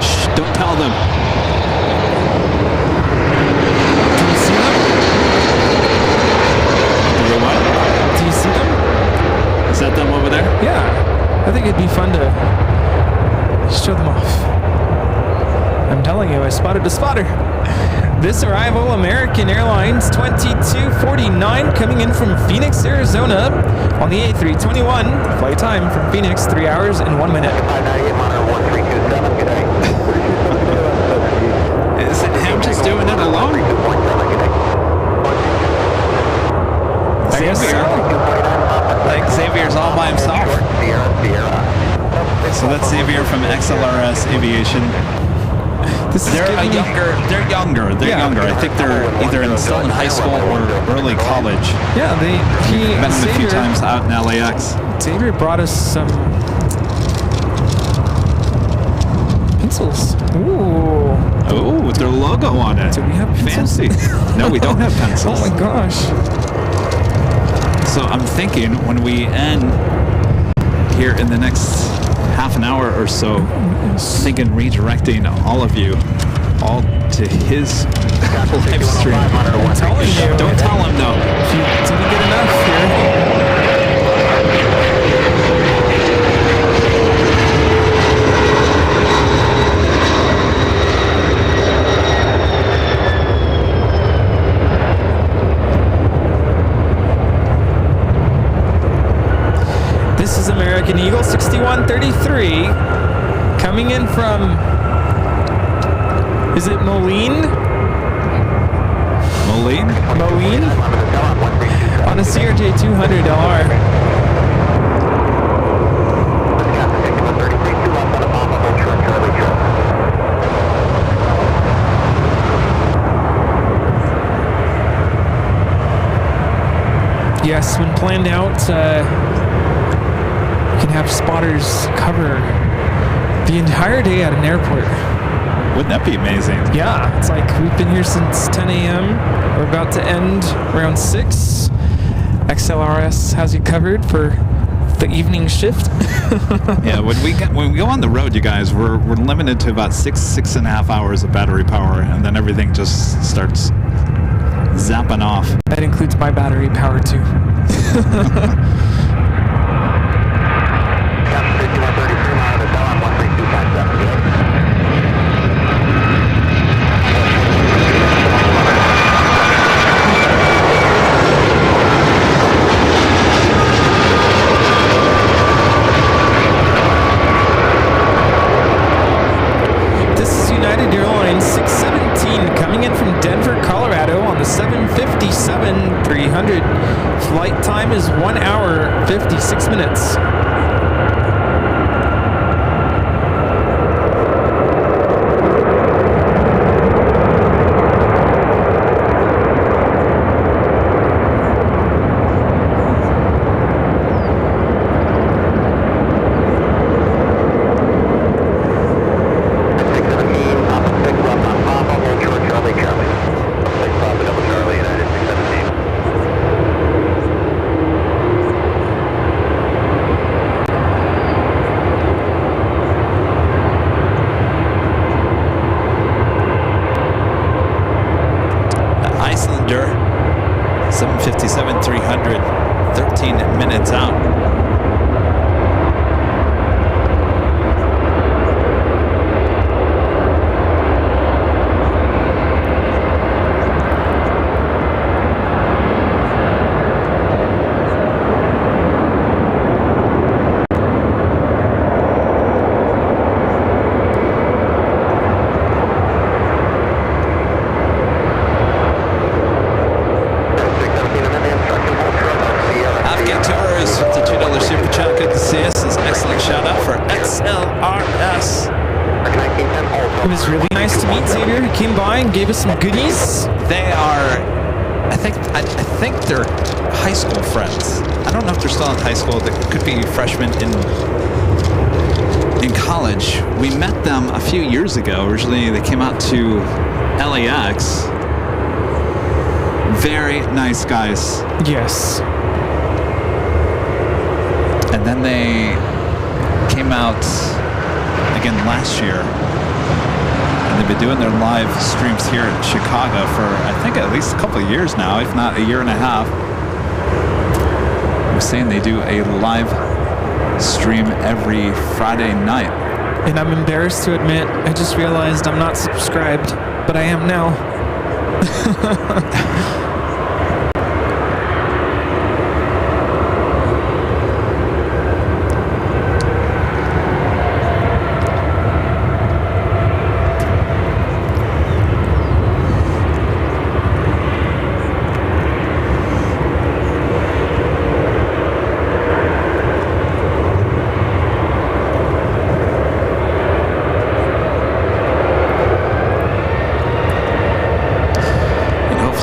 Shh, don't tell them. Do you see them? What? Do you see them? Is that them over there? Yeah. I think it'd be fun to show them off. I'm telling you, I spotted a spotter. This arrival, American Airlines 2249, coming in from Phoenix, Arizona, on the A321. Flight time from Phoenix, 3 hours and 1 minute. 598 monitor 1327, good day. Is it him just doing it alone? 32.7, good day. I guess so. Like Xavier's all by himself. Sierra. So that's Xavier from XLRS Aviation. They're younger. I think they're either still in high school or early college. Yeah, he met him a few times out in LAX. Xavier brought us some pencils. Ooh, with their logo on it. Do we have pencils? Fancy. No, we don't have pencils. Oh my gosh. So I'm thinking when we end here in the next half an hour or so, thinking redirecting all of you all to his live stream. I'm telling you. Don't tell him though. If you didn't get enough here. This is American Eagle 6133 coming in from, is it Moline? Moline? On a CRJ 200LR. Yes, when planned out, you can have spotters cover the entire day at an airport. Wouldn't that be amazing? Yeah, it's like we've been here since 10 a.m. We're about to end around 6. XLRS has you covered for the evening shift. Yeah, when we go on the road, you guys, we're limited to about 6.5 hours of battery power, and then everything just starts zapping off. That includes my battery power too. Airline 617 coming in from Denver, Colorado on the 757-300. Flight time is 1 hour, 56 minutes. Islander 757-300, 13 minutes out. by and gave us some goodies. They are, I think they're high school friends. I don't know if they're still in high school. They could be freshmen in college. We met them a few years ago. Originally, they came out to LAX. Very nice guys. Yes. And then they came out again last year. And they've been doing their live streams here in Chicago for, I think, at least a couple of years now, if not a year and a half. I was saying they do a live stream every Friday night. And I'm embarrassed to admit, I just realized I'm not subscribed, but I am now.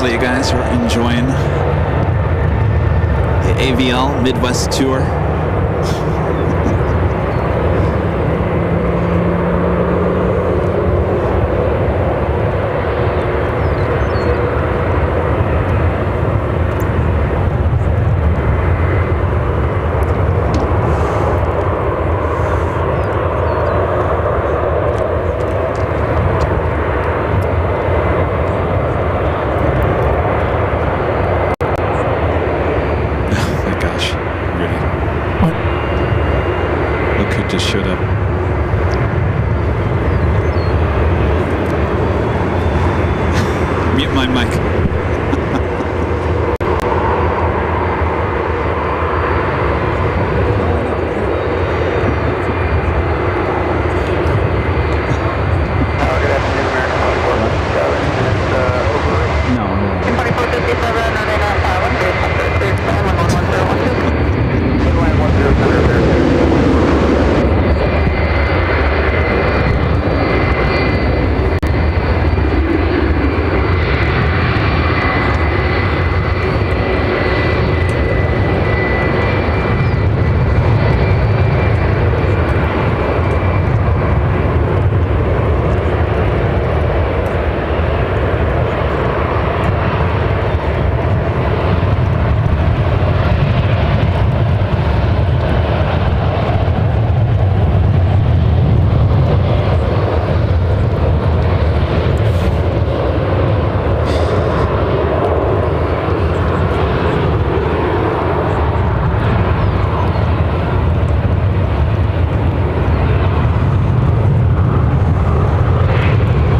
You guys are enjoying the AVL Midwest Tour. Just showed up. Mute my mic.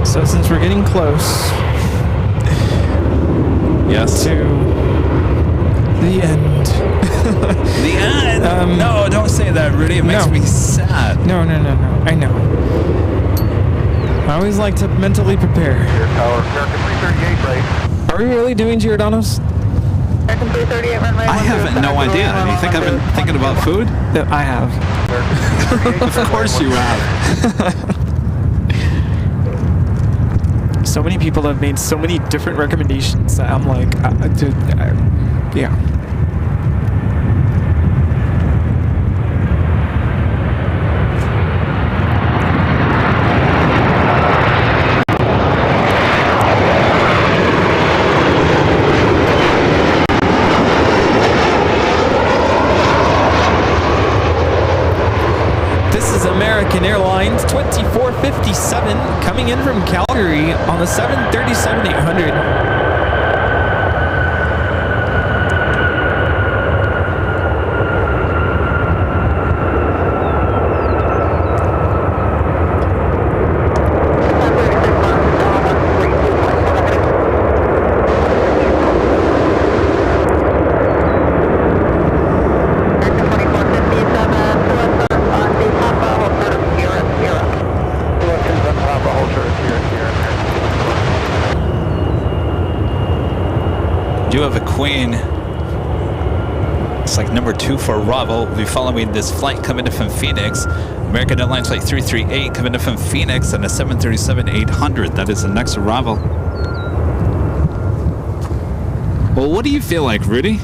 So since we're getting close, yes, to the end. The end. No, don't say that, Rudy. It makes me sad. No. I know. I always like to mentally prepare. Are we really doing Giordano's? I have no idea. You think I've been thinking about food? I have. Of course you have. So many people have made so many different recommendations that I'm like, dude, yeah. American Airlines 2457 coming in from Calgary on the 737-800. Do have a Queen. It's like number 2 for Bravo. We'll be following this flight coming in from Phoenix. American Airlines Flight 338 coming in from Phoenix and a 737-800. That is the next arrival. Well, what do you feel like, Rudy?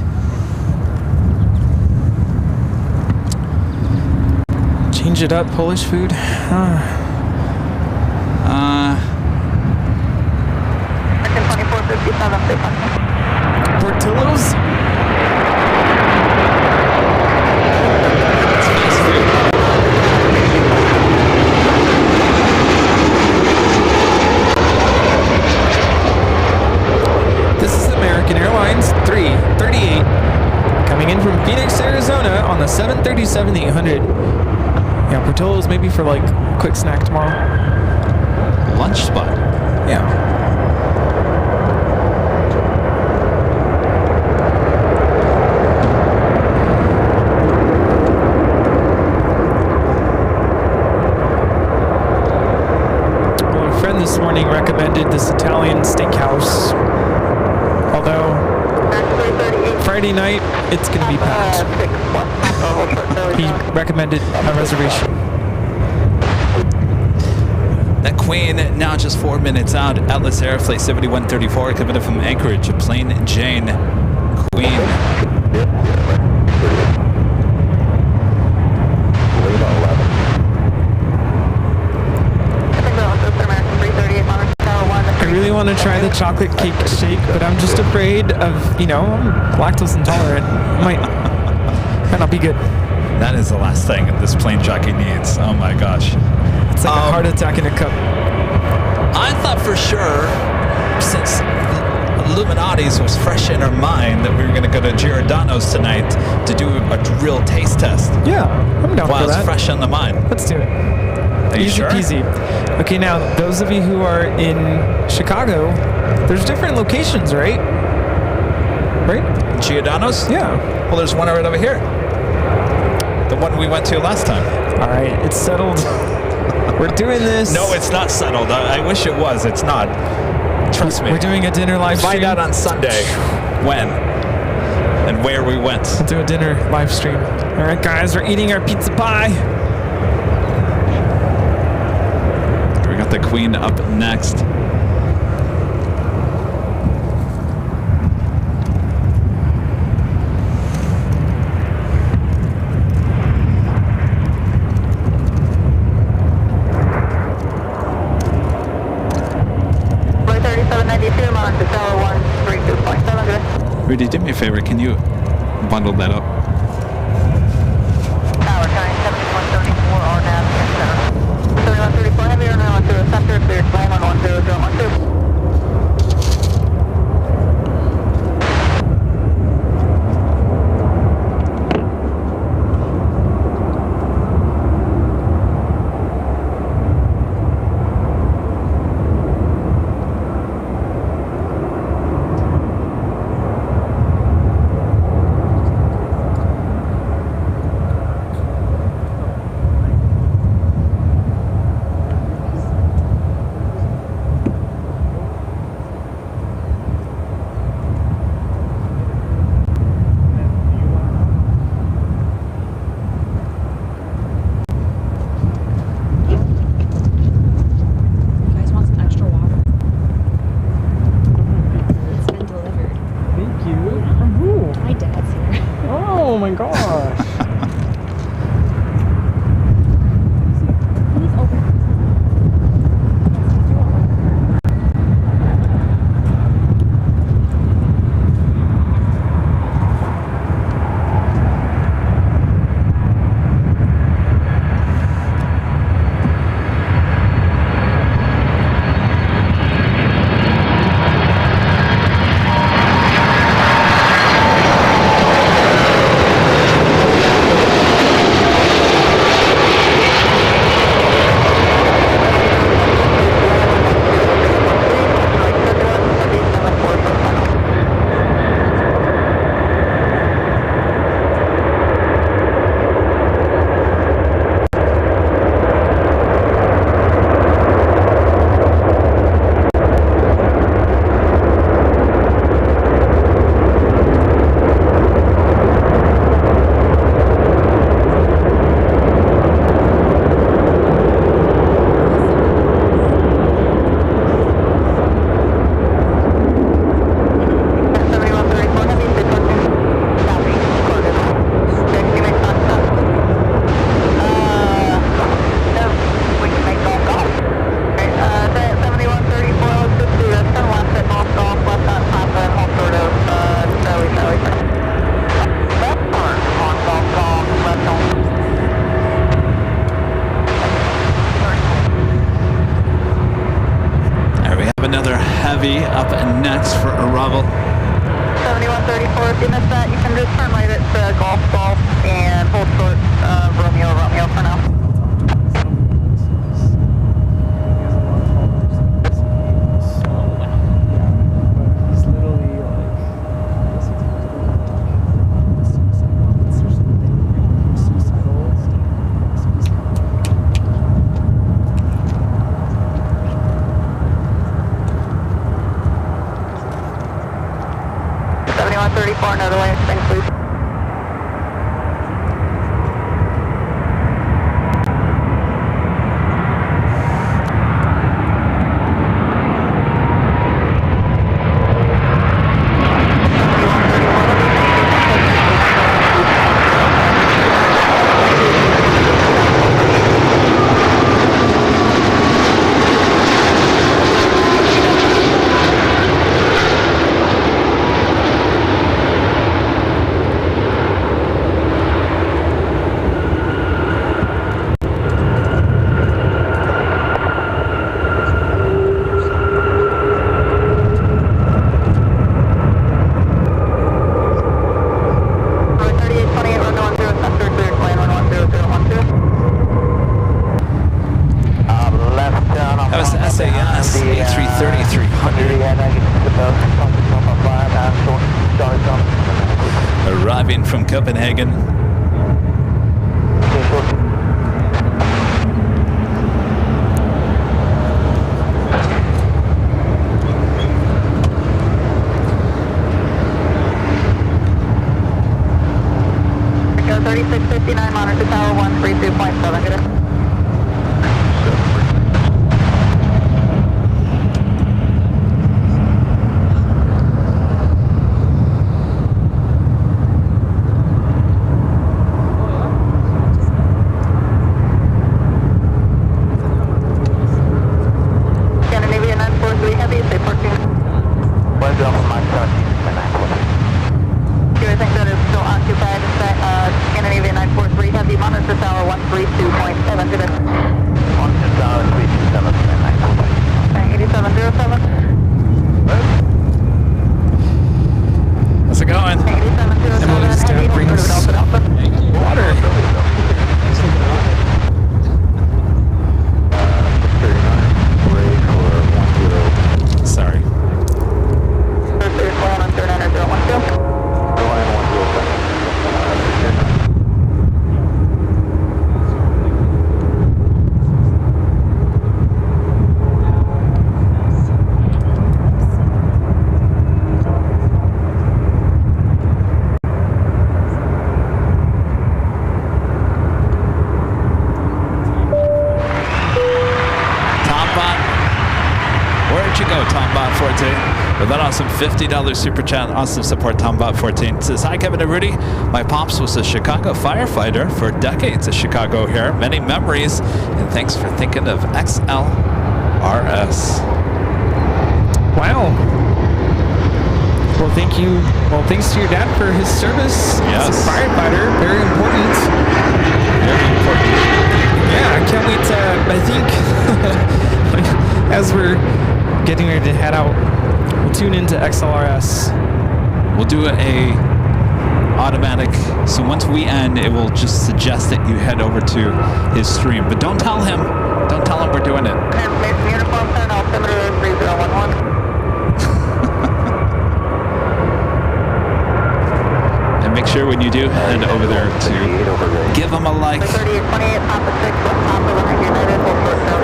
Change it up, Polish food. Portillo's? This is American Airlines 338 coming in from Phoenix, Arizona on the 737-800. Yeah, Portillo's maybe for like a quick snack tomorrow. Lunch spot. Yeah. This morning recommended this Italian steakhouse, although Friday night it's going to be packed. He recommended a reservation. That Queen now just 4 minutes out. Atlas Air Flight 7134 coming in from Anchorage. Plain Jane Queen. I really want to try the chocolate cake shake, but I'm just afraid of, you know, I'm lactose intolerant. Might not be good. That is the last thing this plane jockey needs. Oh my gosh. It's like a heart attack in a cup. I thought for sure, since Illuminati's was fresh in our mind, that we were going to go to Giordano's tonight to do a real taste test. Yeah, I'm down for that. While it's fresh on the mind. Let's do it. Are you Easy sure? peasy. Okay, now, those of you who are in Chicago, there's different locations, right? Right? Giordano's? Yeah. Well, there's one right over here. The one we went to last time. All right, it's settled. We're doing this. No, it's not settled. I wish it was. It's not. Trust me. We're doing a dinner live stream. Find out on Sunday when and where we went. We'll do a dinner live stream. All right, guys, we're eating our pizza pie. We got the Queen up next. Rudy, do me a favor, can you bundle that up? Tower 97174 RNAV center. 3134 heavy runway 10 center, cleared climb on 10012. BLVD up next for arrival. 7134, if you missed that, you can just turn right at Golf and hold short Romeo for now. Another lane, thanks, please. Arriving from Copenhagen. Go 3659, monitor tower 132.7, good. How's it going? Emily's dad brings water. Sorry. With that awesome $50 super chat, awesome support, TomBot14 says, hi Kevin and Rudy. My pops was a Chicago firefighter for decades at Chicago here. Many memories, and thanks for thinking of XLRS. Wow. Well, thank you. Well, thanks to your dad for his service. Yes. As a firefighter, very important. Very important. Yeah, I can't wait to, I think, as we're getting ready to head out, we'll tune into XLRS. We'll do a automatic, so once we end, it will just suggest that you head over to his stream. But don't tell him we're doing it. Uniform 10, altimeter 3011. And make sure when you do head over there to give him a like.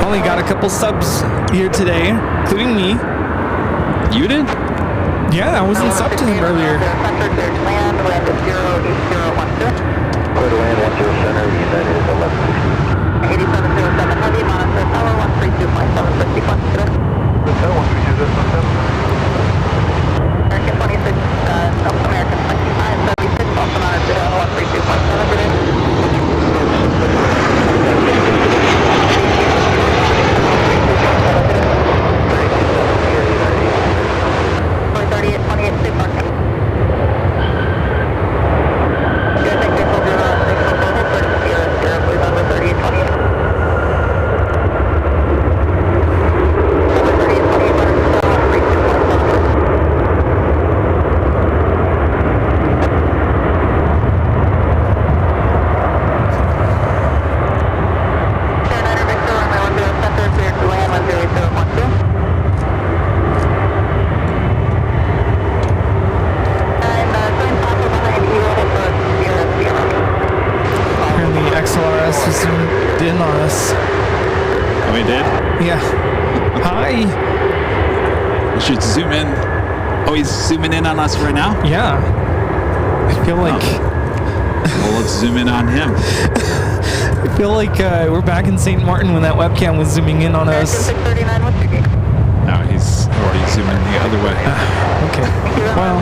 Only got a couple subs here today, including me. You did? Yeah, I wasn't sub to him earlier. Land 08012. Clear to land 10 center, United is 11. 8707 heavy, monitor tower 132.750 funds today. Hotel 132.7. American 26, American 2576, also monitor 132.7 today. should zoom in. Oh, he's zooming in on us right now? Yeah. I feel like... Well, let's zoom in on him. I feel like we're back in St. Martin when that webcam was zooming in on us. No, he's already zooming the other way. Okay. Well.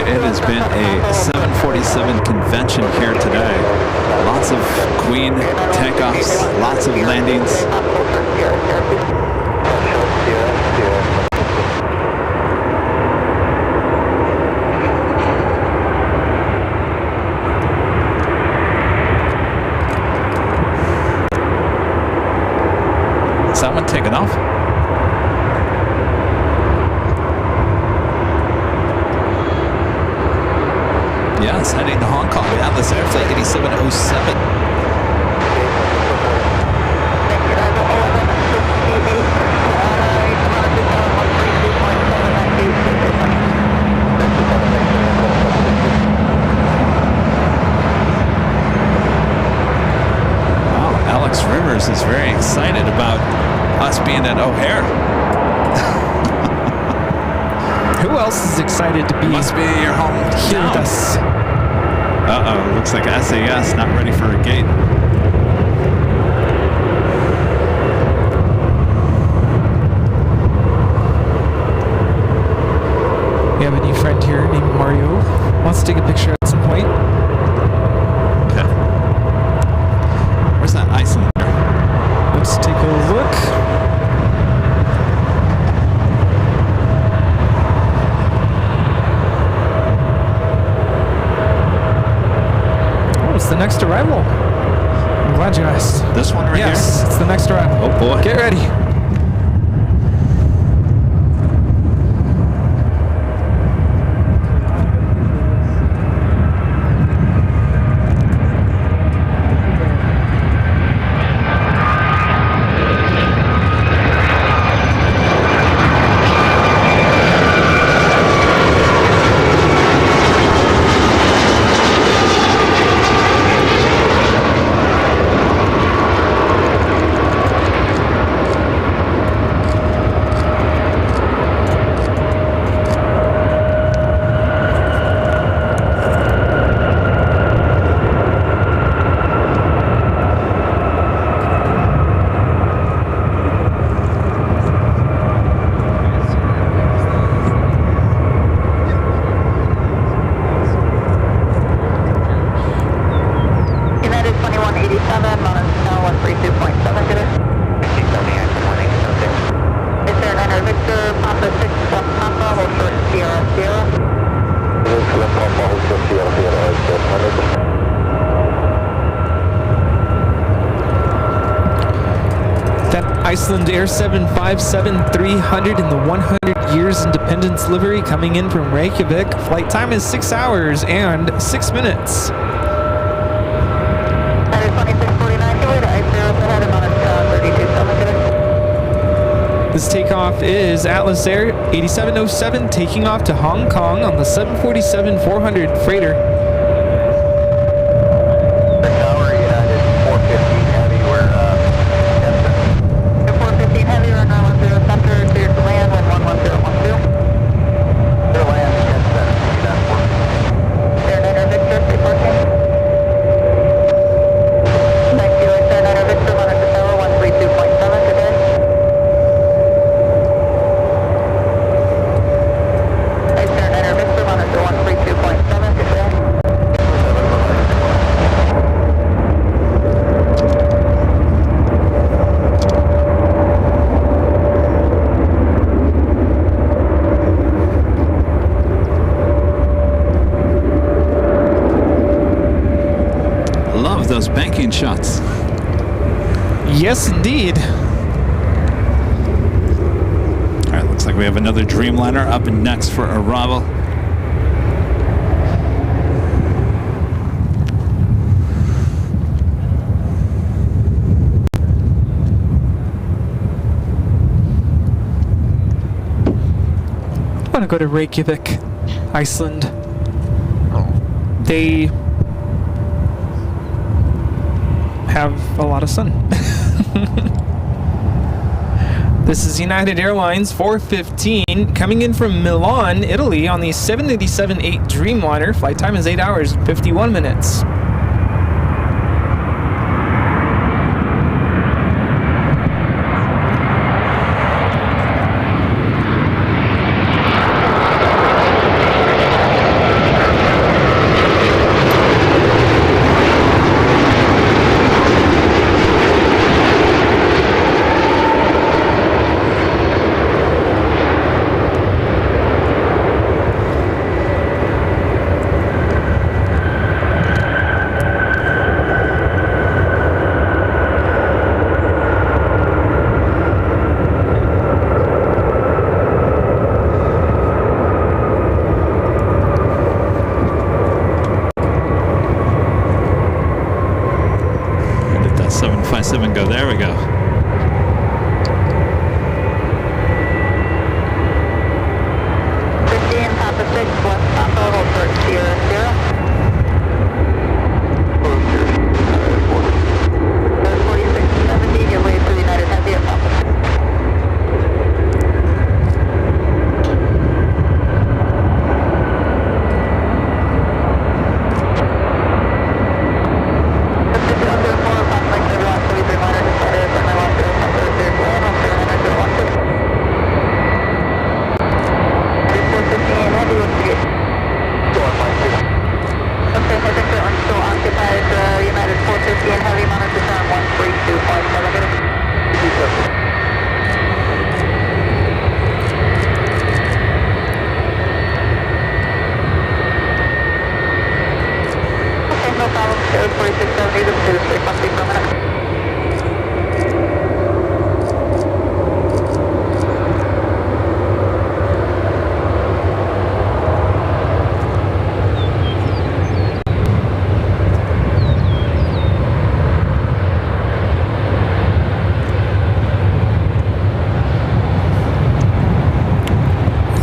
It has been a 747 convention here today. Lots of Queen takeoffs, lots of landings. Is that one taking off? Yes, heading to Hong Kong. Atlas Airflight 8707. Wow, Alex Rivers is very excited about us being at O'Hare. Who else is excited to be? Must be your home here with us. Uh-oh, looks like SAS not ready for a gate. We have a new friend here named Mario. Wants to take a picture at some point. Okay. Where's that Iceland? Let's take a look. The next arrival. I'm glad you asked. This one right here? Yes, it's the next arrival. Oh boy. Get ready. Iceland Air 757-300 in the 100 years independence livery coming in from Reykjavik. Flight time is 6 hours and 6 minutes. This takeoff is Atlas Air 8707 taking off to Hong Kong on the 747-400 freighter. screenshots. Yes, indeed. All right, looks like we have another Dreamliner up and next for arrival. I want to go to Reykjavik, Iceland. They have a lot of sun. This is United Airlines 415 coming in from Milan, Italy on the 787-8 Dreamliner. Flight time is 8 hours, 51 minutes. Go. There we go.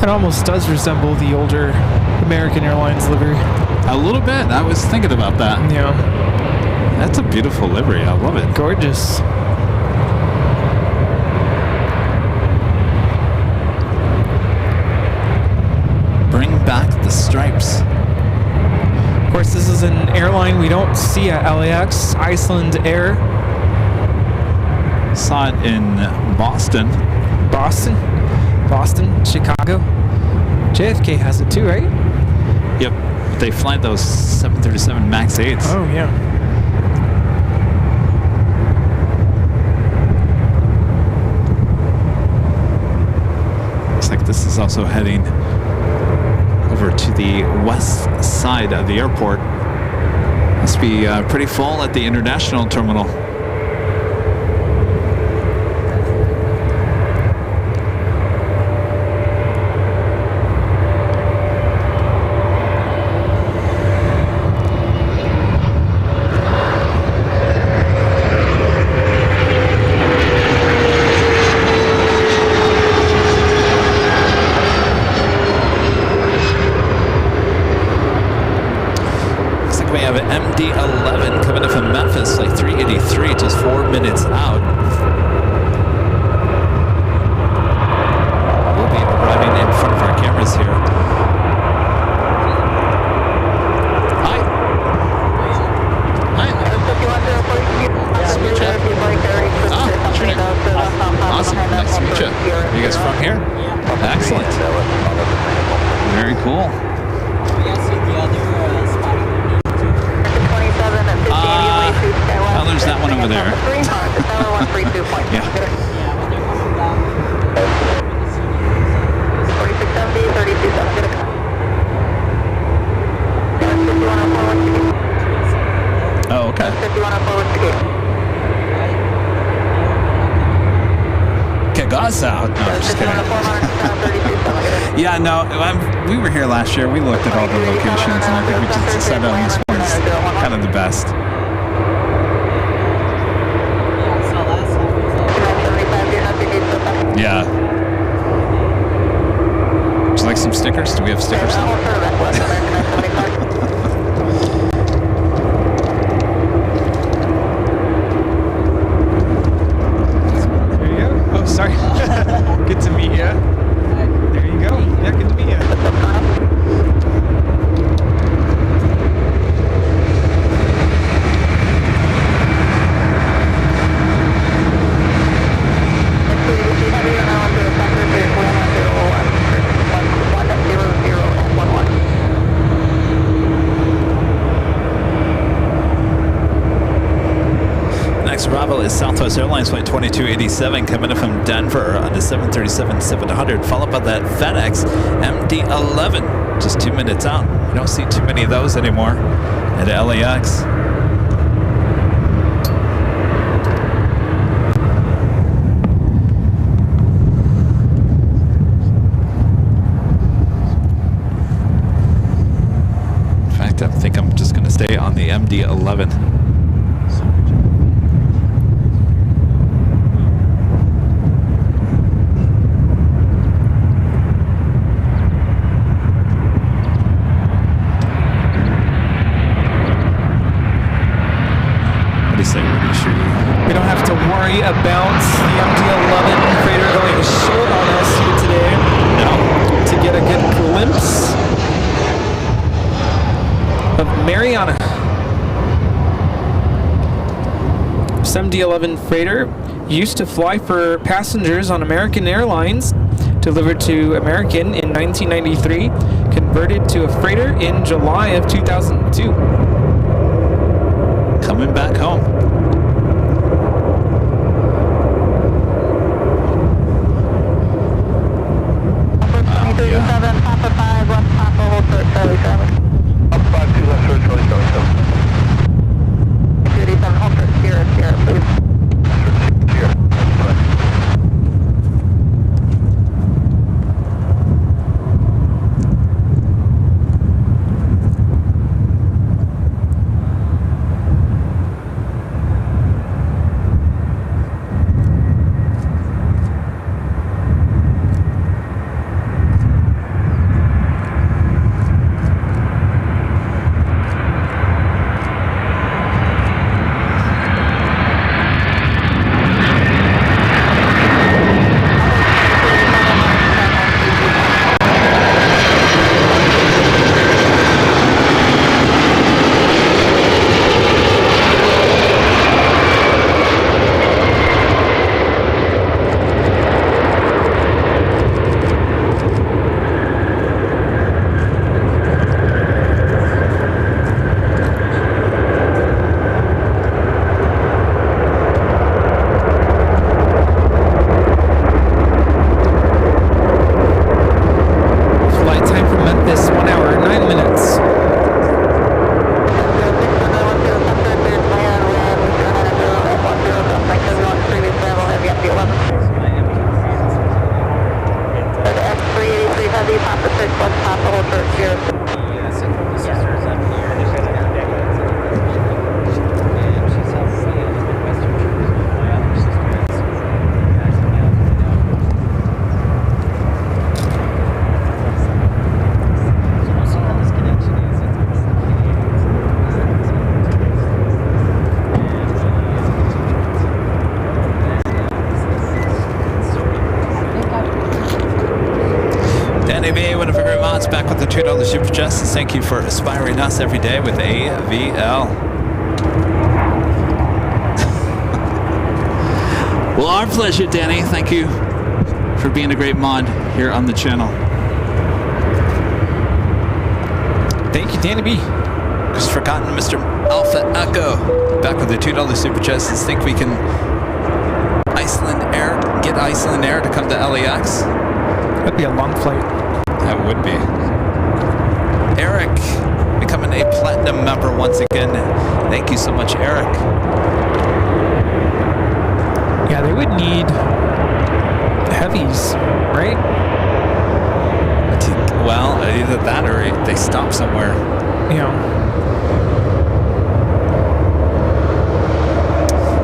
It almost does resemble the older American Airlines livery. A little bit. I was thinking about that. Yeah. That's a beautiful livery. I love it. Gorgeous. Bring back the stripes. Of course, this is an airline we don't see at LAX. Iceland Air. Saw it in Boston. Boston, Chicago. JFK has it too, right? Yep. They fly those 737 MAX 8s. Oh, yeah. Looks like this is also heading over to the west side of the airport. Must be pretty full at the international terminal. MD-11 coming in from Memphis, like 383, just 4 minutes out. We'll be arriving in front of our cameras here. Hi. Hi. Nice to meet you. Oh, what's your name? Awesome. Nice to meet you. Are you guys from here? Excellent. Very cool. Oh, there's that one over there. us out. No, I'm just kidding. Yeah, no, we were here last year. We looked at all the locations, and I think we just decided on this one's kind of the best. Yeah. Would you like some stickers? Do we have stickers now? There you go. Oh, sorry. Good to meet you. There you go. Yeah, good to meet you. Bravo is Southwest Airlines flight 2287 coming in from Denver on the 737-700, followed by that FedEx MD-11, just 2 minutes out. You don't see too many of those anymore at LAX. In fact, I think I'm just going to stay on the MD-11. We don't have to worry about the MD-11 freighter going short on us here today. No. To get a good glimpse of Mariana. This MD-11 freighter used to fly for passengers on American Airlines, delivered to American in 1993, converted to a freighter in July of 2002. Coming back home. Papa 5, left Papa, hold for Charlie 7. Papa 5, 2 left short, Charlie 7. 287, hold for Sierra, Sierra, please. Sierra. Back with the $2 Super Justice. Thank you for inspiring us every day with AVL. Well, our pleasure, Danny. Thank you for being a great mod here on the channel. Thank you, Danny B. Just forgotten Mr. Alpha Echo. Back with the $2 Super Justice. Think we can get Iceland Air to come to LAX? That'd be a long flight. That would be. Eric, becoming a platinum member once again. Thank you so much, Eric. Yeah, they would need heavies, right? Well, either that or they stop somewhere. Yeah.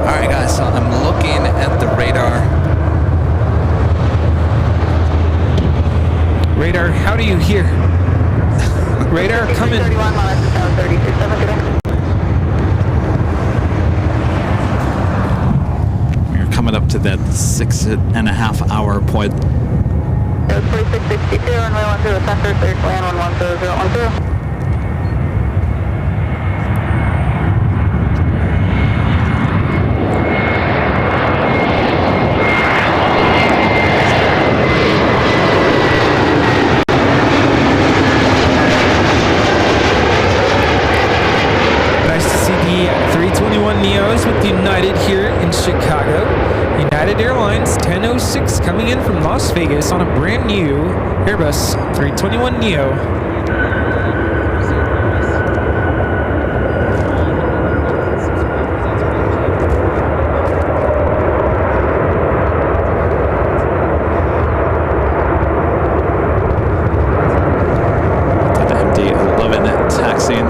All right, guys, so I'm looking at the radar. Radar, how do you hear? Radar, come in. 31 miles to 737 today. We're coming up to that 6.5 hour point. 4662, runway 10, center, clear to land 110010. Nice to see the 321 Neos with United here in Chicago. United Airlines 1006 coming in from Las Vegas on a brand new Airbus 321 Neo. To the MD-11 taxiing.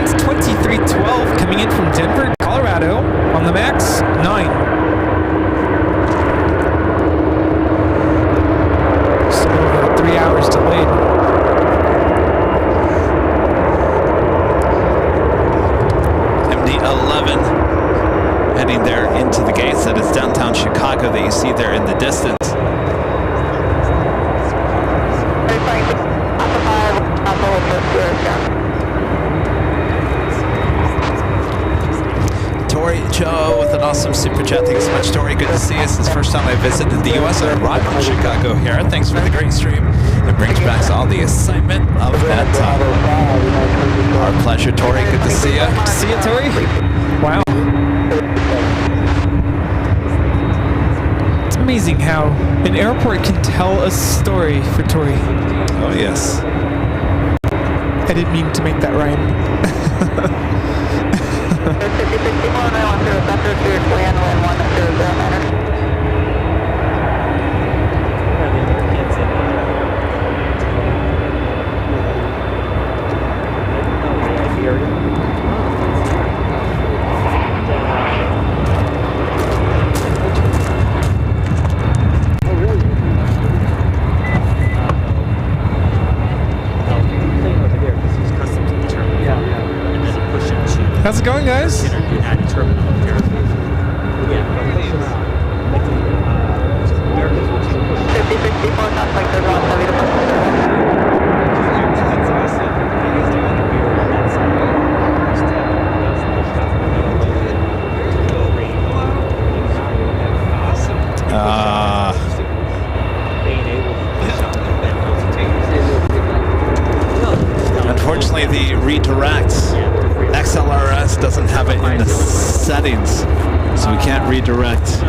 Winds 2312 coming in from Denver, Colorado on the max 9. Just over 3 hours delayed. MD-11 heading there into the gates. That is downtown Chicago that you see there in the distance. Tori Joe with an awesome super chat. Thanks so much, Tori. Good to see us. It's the first time I visited the U.S. I arrived in Chicago here. Thanks for the great stream. It brings back all the excitement of that time. Our pleasure, Tori. Good to see you. Good to see you, Tori. Wow. It's amazing how an airport can tell a story for Tori. Oh, yes. I didn't mean to make that rhyme. How's it going, guys? Unfortunately, the redirect XLRS doesn't have it in the settings, so we can't redirect.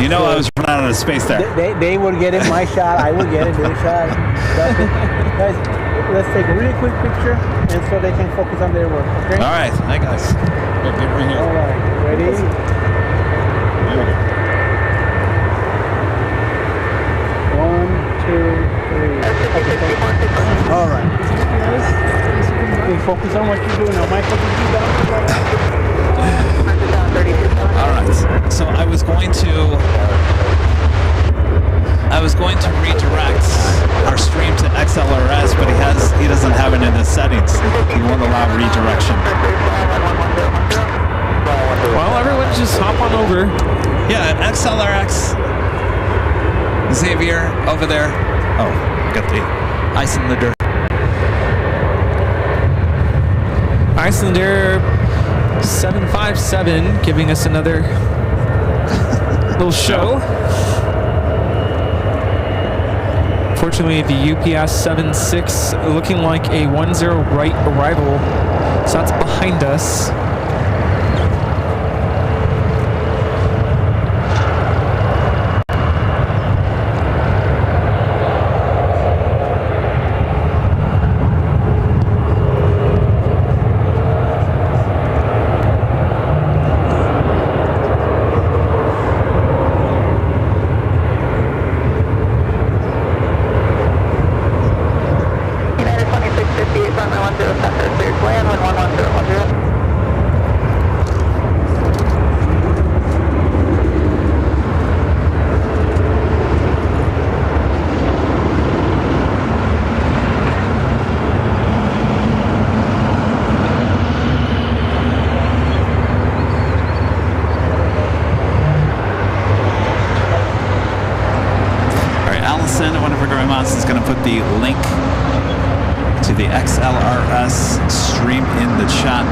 You know, I was running out of space there. They would get it, my shot, I would get it, their shot. Guys, let's take a really quick picture, and so they can focus on their work, okay? All right, hi guys. Get right here. All right, ready? One, two, three. All right. Okay, focus on what you're doing now. Michael, did you down? All right, so I was going to I was going to redirect our stream to XLRS, but he doesn't have it in his settings. He won't allow redirection. Well, everyone just hop on over. Yeah, XLRX. Xavier, over there. Oh, got the Icelander. Icelander 757 giving us another little show. Fortunately, the UPS 76 looking like a 10 right arrival, so that's behind us. Is going to put the link to the XLRS stream in the chat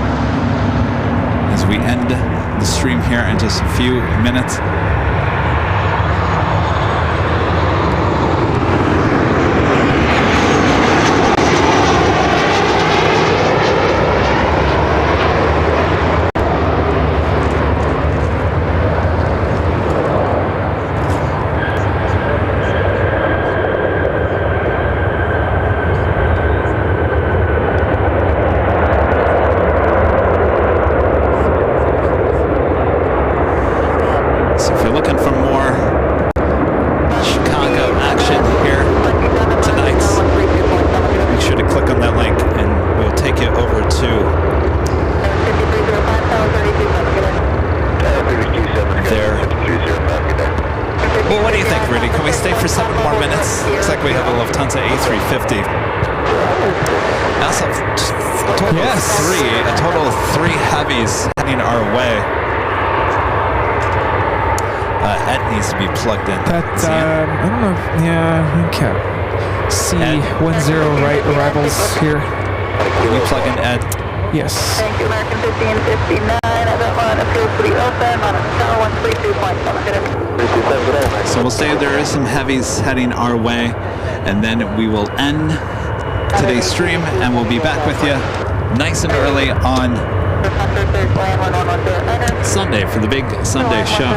as we end the stream here in just a few minutes. Here. Can we plug in Ed? Yes. Thank you, American 1559. That appears to be open on a 132.7. So we'll say there is some heavies heading our way, and then we will end today's stream, and we'll be back with you nice and early on Sunday for the big Sunday show.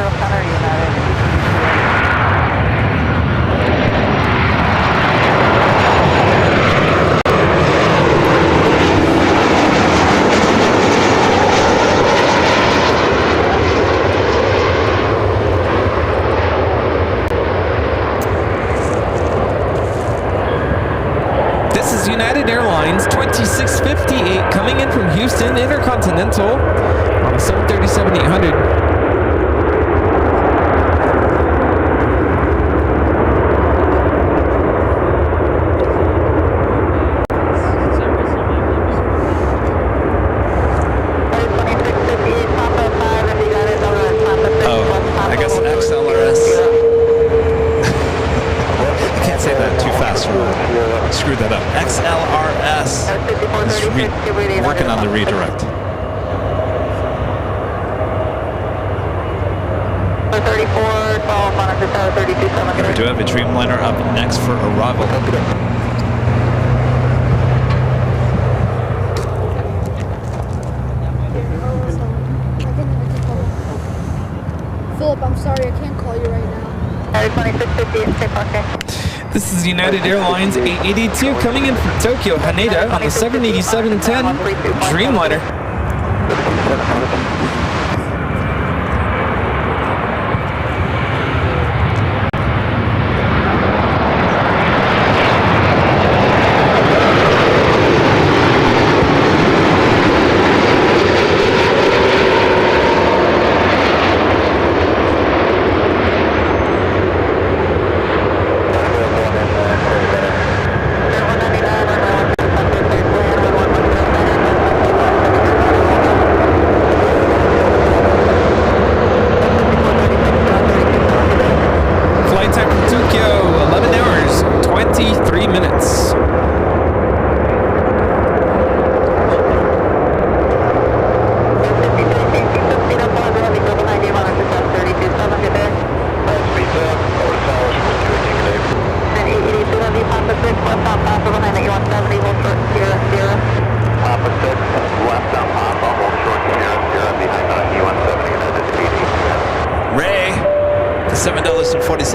United Airlines 2658 coming in from Houston Intercontinental on a 737-800. Working on the redirect. We do have a Dreamliner up next for arrival. Philip, I'm sorry, I can't call you right now. This is United Airlines 882 coming in from Tokyo, Haneda on the 787-10 Dreamliner.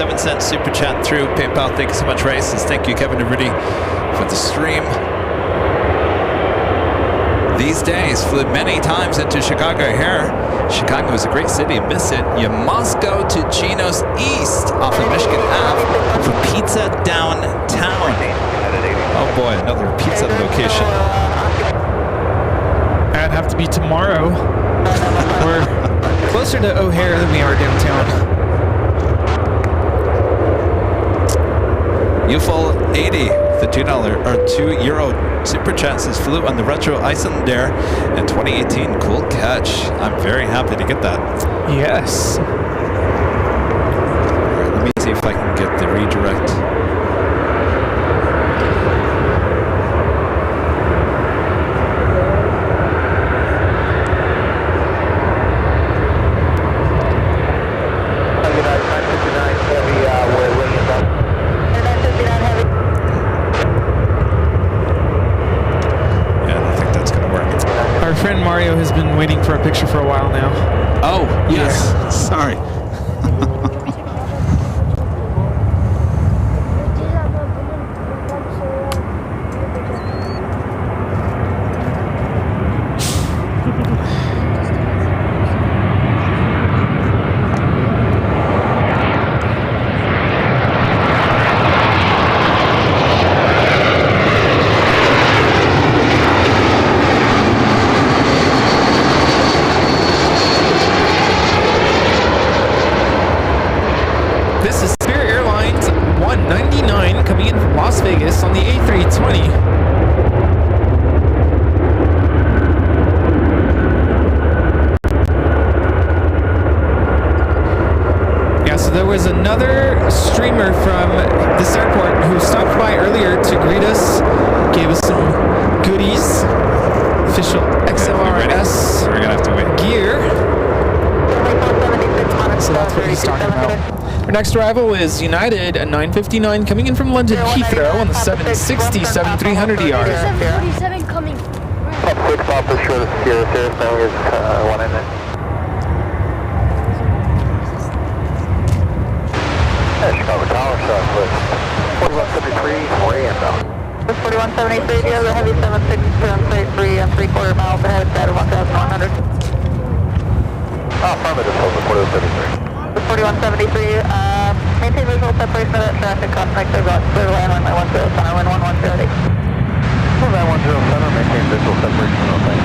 7-cent super chat through PayPal. Thank you so much, Races. Thank you, Kevin and Rudy, for the stream. These days, flew many times into Chicago here. Chicago is a great city. Miss it. You must go to Chino's East off of Michigan Ave for pizza downtown. Oh boy, another pizza location. That'd have to be tomorrow. We're closer to O'Hare than we are downtown. UFO 80, the $2 or €2 super chat says flew on the retro Icelandair in 2018. Cool catch. I'm very happy to get that. Yes. All right, let me see if I can get the redirect. Mario has been waiting for a picture for a while now. Oh, yes. Yeah. Sorry. On the A320. Yeah, so there was another streamer from this airport who stopped by earlier to greet us, gave us some goodies, official XLRS We're gonna have to wait. gear. So that's what he's talking about. Our next arrival is United at 9:59 coming in from London Heathrow on the 760-7300ER. 747 coming. Top 6 officer, short of Sierra, now is 1 in it. Chicago Tower, Southwest 4173, way inbound. 4173, do you have a heavy 7673 and 3/4 miles ahead, status 1100. Affirmative, over 4173. 4173, maintain visual separation of that traffic, contact the clear line runway 10 center, wind 1108. Runway 10 center, maintain visual separation of that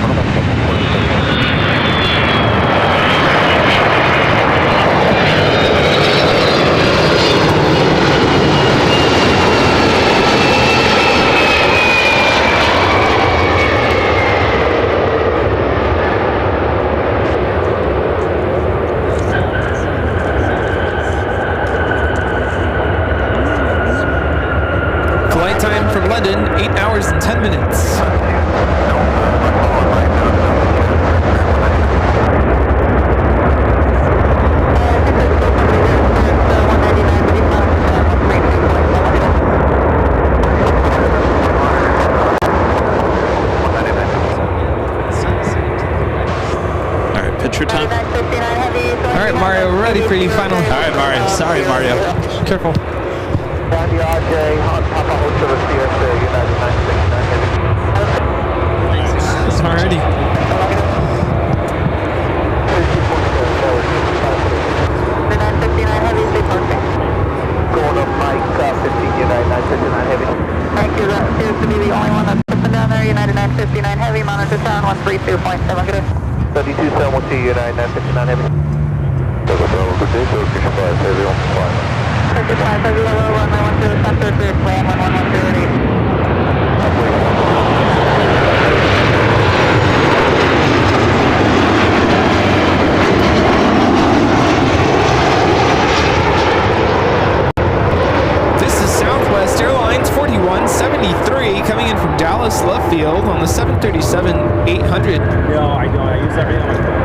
Time from London, 8 hours and 10 minutes. All right, picture time. All right, Mario, we're ready for you finally. All right, Mario. Sorry, Mario. Careful. Sandy RJ, Papa Hotel CSA, United 969. Alrighty. The 959 heavy, stay parking. Going up Mike 15, United 959 heavy. Thank you, that appears to be the only one that's up and down there, United 959 heavy, monitor sound 132.7, good. 32.712, United 959 heavy. Good day, Turkish 5, heavy on fire. Turkish 5, heavy level, runway 10 center, clear to land 11108. This is Southwest Airlines 4173 coming in from Dallas Love Field on the 737-800. No, I don't. I use everything on my phone.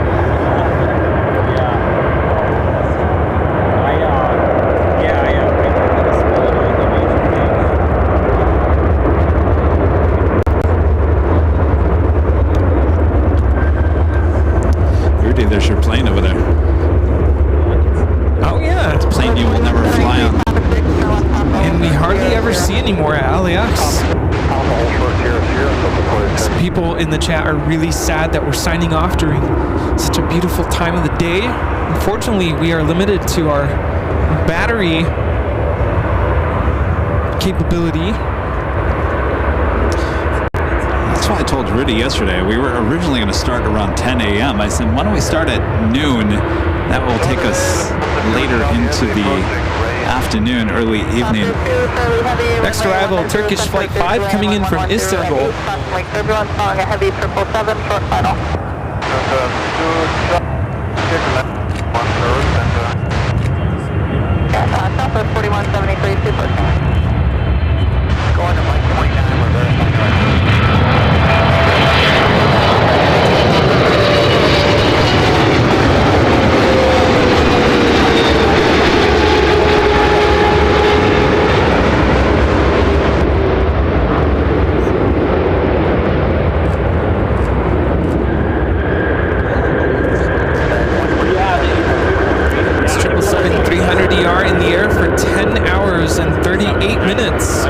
There's your plane over there. Oh yeah, it's a plane you will never fly on. in the chat are really sad that we're signing off during such a beautiful time of the day. Unfortunately, we are limited to our battery capability. That's why I told Rudy yesterday. We were originally going to start around 10 a.m. I said, why don't we start at noon? That will take us later into the afternoon, early evening. Next arrival, Turkish Flight 5 coming in from Istanbul. Everyone's calling a heavy 777 short final. Southwest 4173, super. Going to Mike 29, we're very It's 777-300ER in the air for 10 hours and 38 minutes.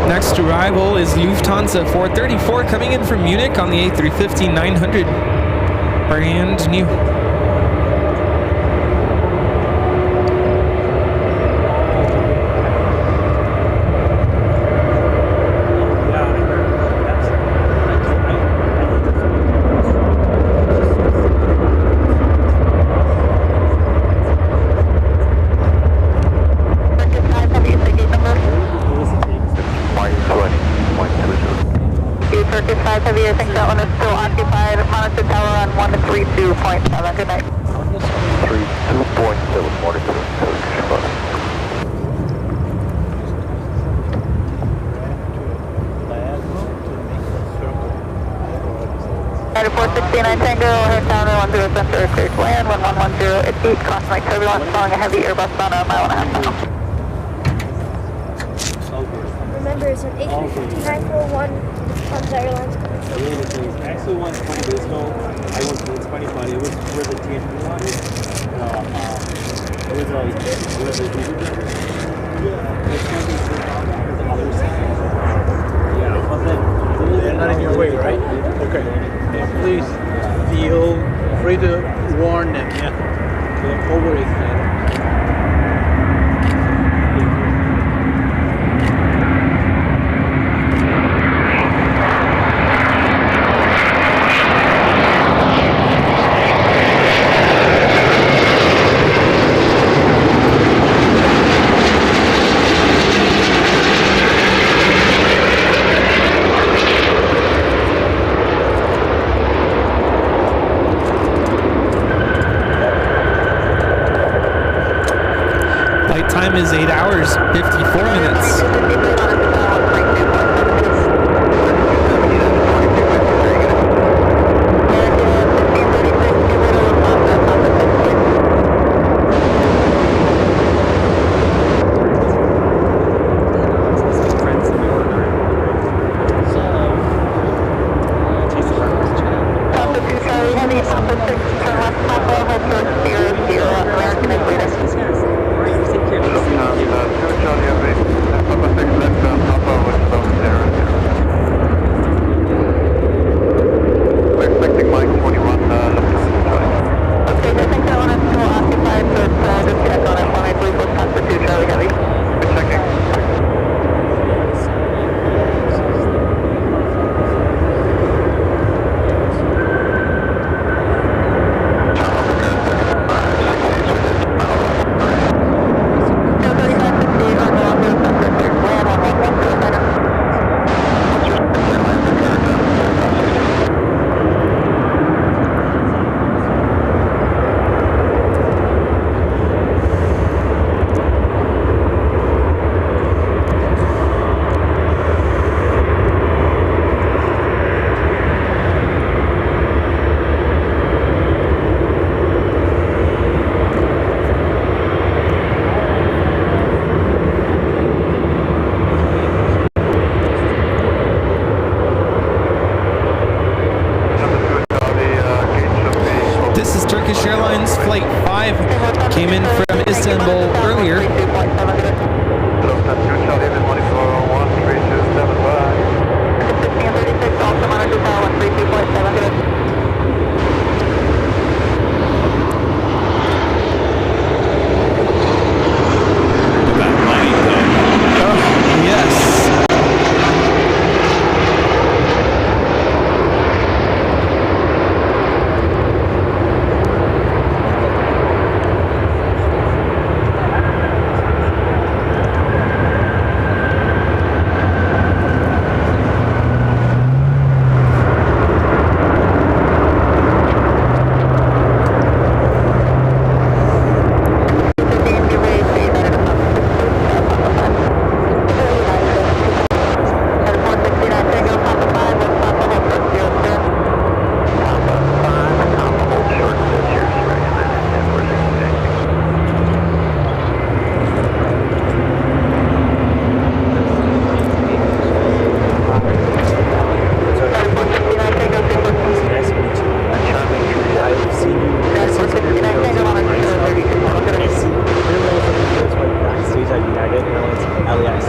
Next arrival is Lufthansa 434 coming in from Munich on the A350-900, brand new. Turkish 5 Heavy, I think that one is still occupied. Monitor tower on 132.7. Good night. 32.7, monitor, Turkish 5. United 469 Tango, head down to 10 center, clear to land, 1110 at 8, crossing like turbulence, following a heavy Airbus on a 1.5 mile. Remember, it's an A350-941 on the airlines. Actually, once 20 days ago, I went to it's funny, it was where the TNT one is. It was like, where the yeah, it's going to be the other side. Yeah, but then they're not in your way, right? Okay. Yeah, please feel free to warn them. Yeah. They're overexcited. Time is 8 hours, 54 minutes. Papa 6 left, Papa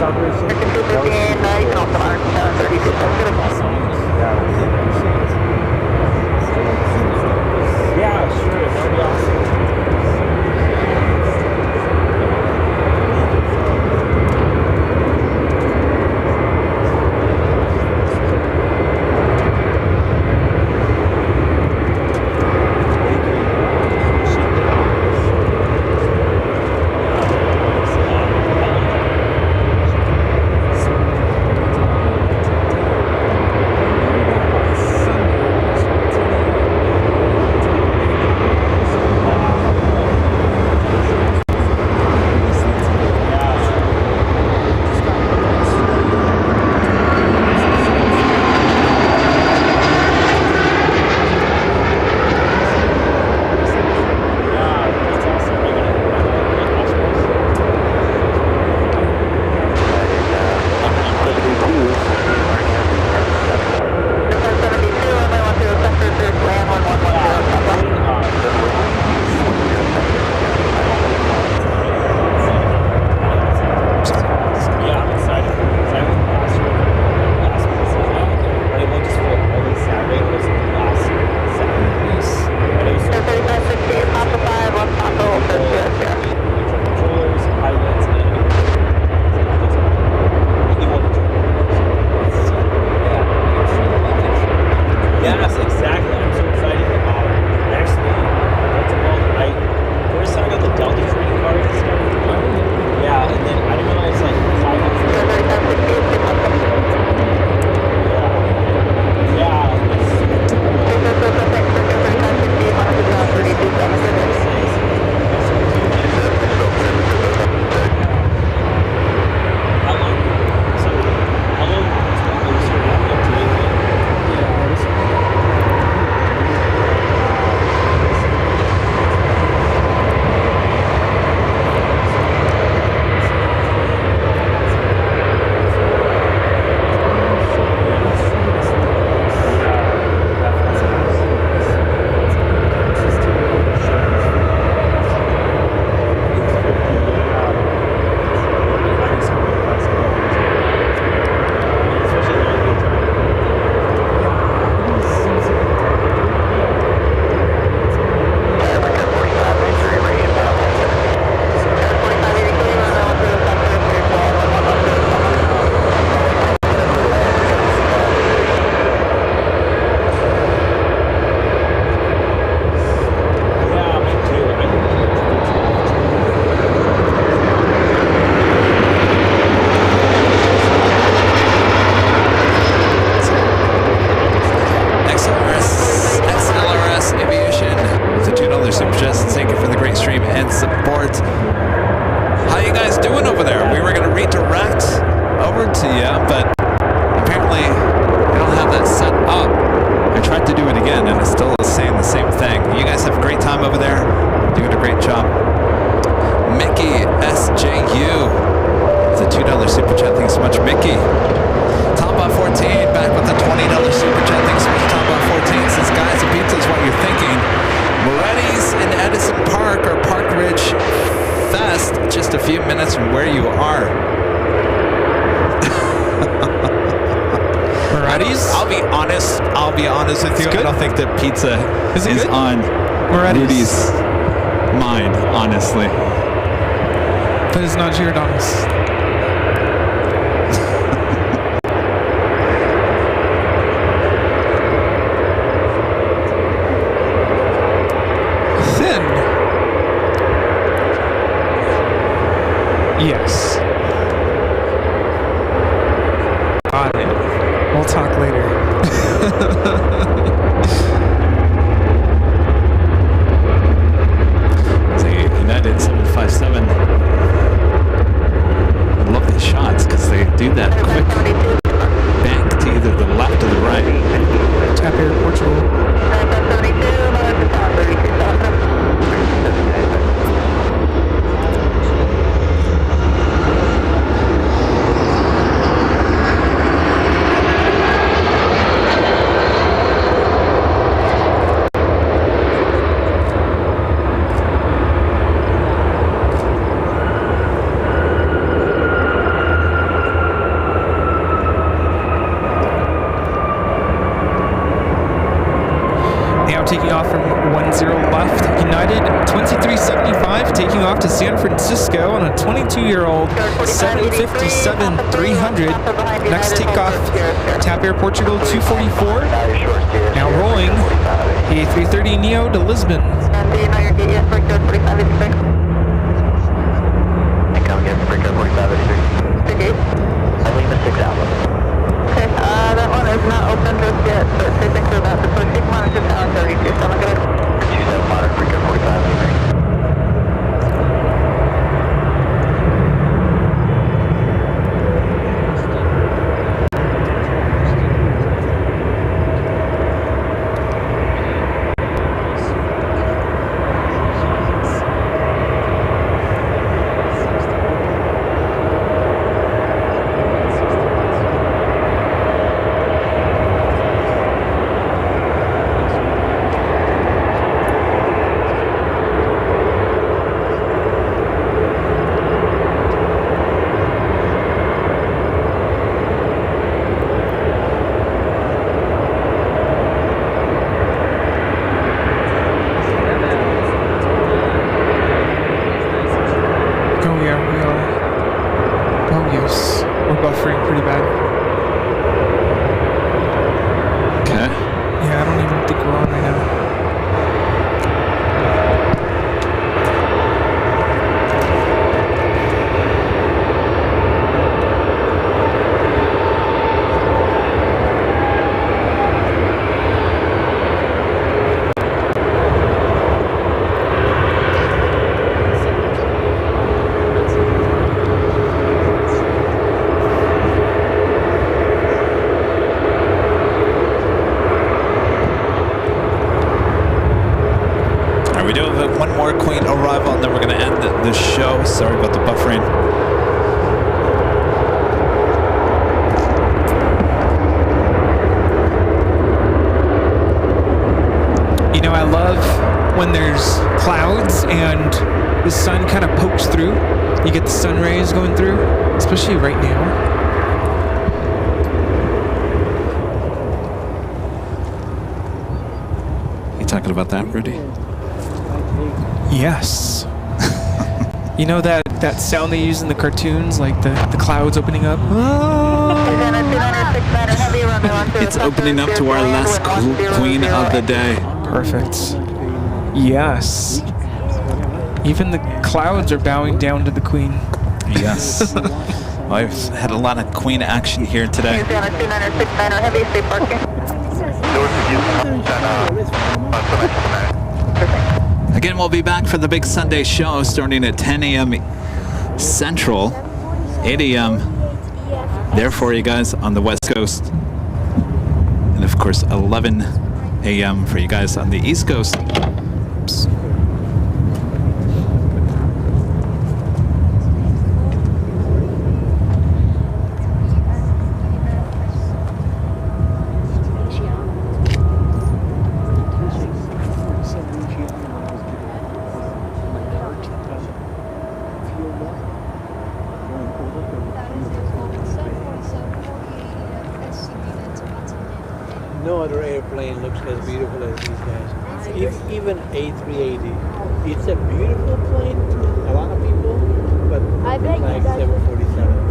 celebration. You can also mark 32. Yeah, sure. That would be awesome. I'll be honest with you. I don't think that pizza is on Rudy's mind, honestly. But it's not Giordano's. Thin. Yes. Got it. We'll talk later. United 757. I love these shots because they do that quick bank to either the left or the right. Tap Air Portugal. left. United 2375 taking off to San Francisco on a 22-year-old 757-300. Next takeoff, TAP Air Portugal 244. Now rolling A330 Neo to Lisbon. Do you know your gate yet for code 4586? Come again for code 4586. The gate? I leave the 6 Alpha. Okay, that one is not open just yet, but they think they're about to push. Keep monitored to 32, so I'm not gonna... 27 monitor for code 4586. Sorry about the buffering. You know, I love when there's clouds and the sun kind of pokes through. You get the sun rays going through, especially right now. You talking about that, Rudy? Yes. You know that sound they use in the cartoons, like the clouds opening up? It's opening up to our last queen of the day. Perfect. Yes. Even the clouds are bowing down to the queen. Yes. Well, I've had a lot of queen action here today. Again, we'll be back for the big Sunday show starting at 10 a.m. Central, 8 a.m. there for you guys on the West Coast. And of course, 11 a.m. for you guys on the East Coast. Oops. No other airplane looks as beautiful as these guys. Even A380. It's a beautiful plane to a lot of people, but it's like 747.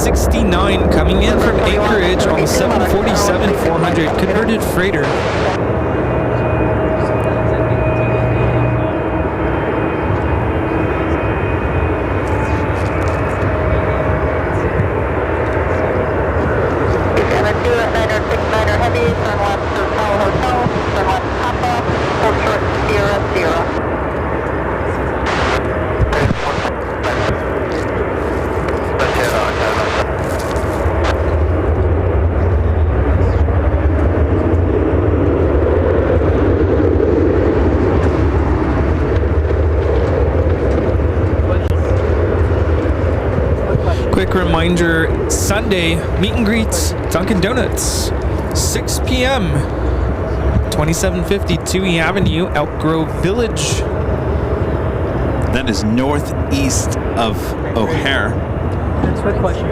69 coming in from Anchorage on the 747-400 converted freighter. Quick reminder, Sunday, meet and greets, Dunkin' Donuts, 6 p.m., 2750 Toohey Avenue, Elk Grove Village. That is northeast of O'Hare. That's a quick question.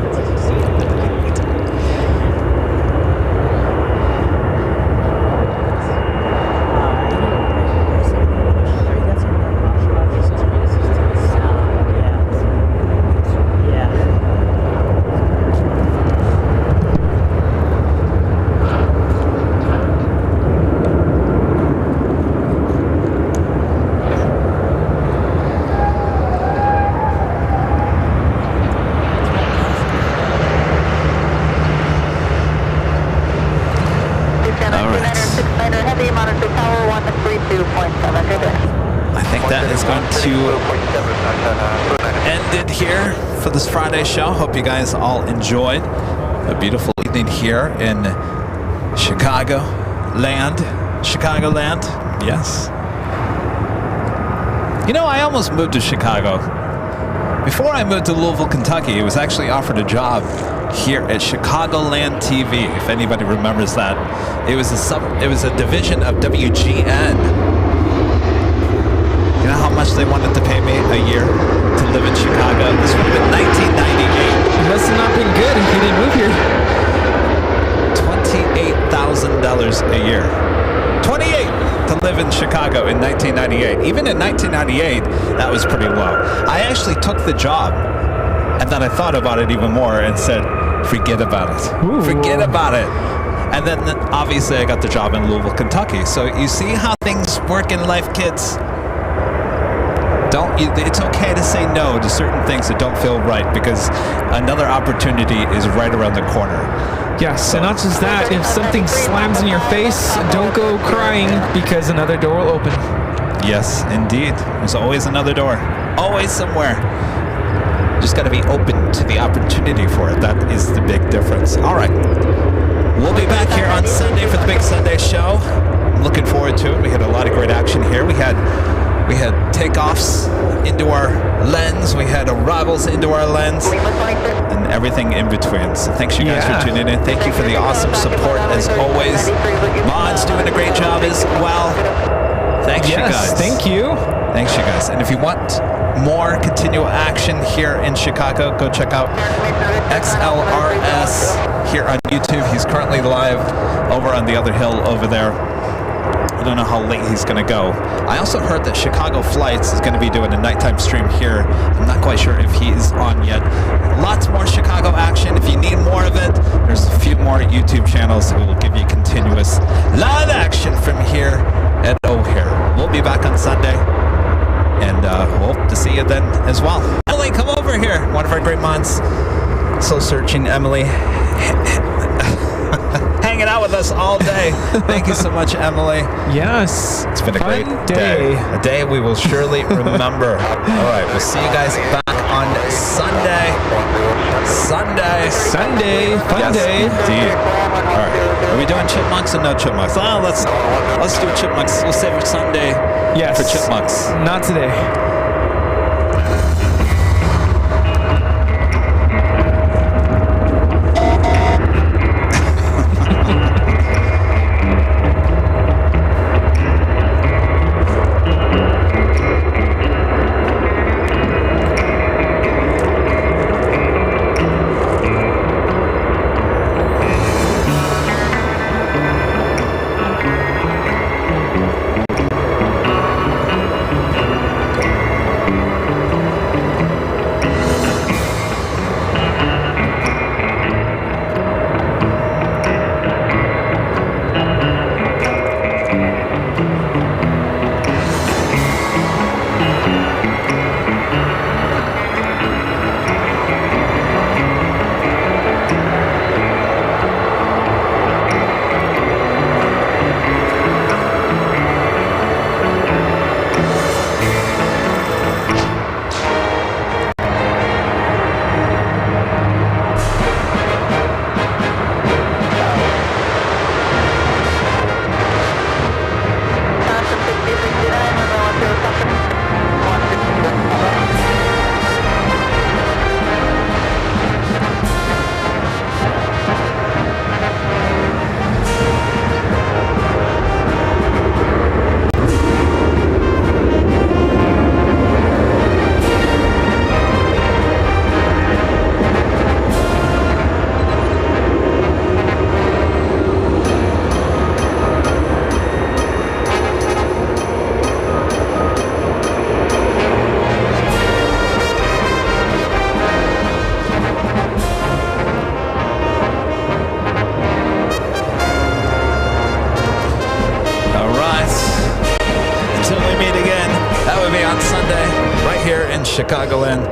Show. Hope you guys all enjoyed a beautiful evening here in Chicagoland. Yes. You know, I almost moved to Chicago. Before I moved to Louisville, Kentucky, I was actually offered a job here at Chicagoland TV, if anybody remembers that. It was a division of WGN. You know how much they wanted to pay me a year to live in Chicago? This would have been 1998. It must have not been good if you didn't move here. $28,000 a year. 28 to live in Chicago in 1998. Even in 1998, that was pretty low. I actually took the job, and then I thought about it even more and said, forget about it. Ooh. Forget about it. And then obviously I got the job in Louisville, Kentucky. So you see how things work in life, kids? It's okay to say no to certain things that don't feel right, because another opportunity is right around the corner. Yes, and not just that, if something slams in your face, don't go crying, because another door will open. Yes, indeed. There's always another door. Always somewhere. Just got to be open to the opportunity for it. That is the big difference. All right. We'll be back here on Sunday for the big Sunday show. I'm looking forward to it. We had a lot of great action here. We had takeoffs into our lens. We had arrivals into our lens, and everything in between. So thanks you guys for tuning in. Thank you for the awesome support as always. Mod's doing a great job as well. Thanks you guys. Thank you. Thanks you guys. And if you want more continual action here in Chicago, go check out XLRS here on YouTube. He's currently live over on the other hill over there. I don't know how late he's going to go. I also heard that Chicago Flights is going to be doing a nighttime stream here. I'm not quite sure if he is on yet. Lots more Chicago action. If you need more of it, there's a few more YouTube channels that will give you continuous live action from here at O'Hare. We'll be back on Sunday, and we'll hope to see you then as well. Emily, come over here. One of our great mods. Soul Searching Emily. Hanging out with us all day. Thank you so much, Emily. Yes. It's been a great day. A day we will surely remember. All right. We'll see you guys back on Sunday. Fun day. Indeed. All right. Are we doing chipmunks or no chipmunks? Oh, let's do chipmunks. We'll save Sunday for chipmunks. Not today. again. That would be on Sunday, right here in Chicagoland.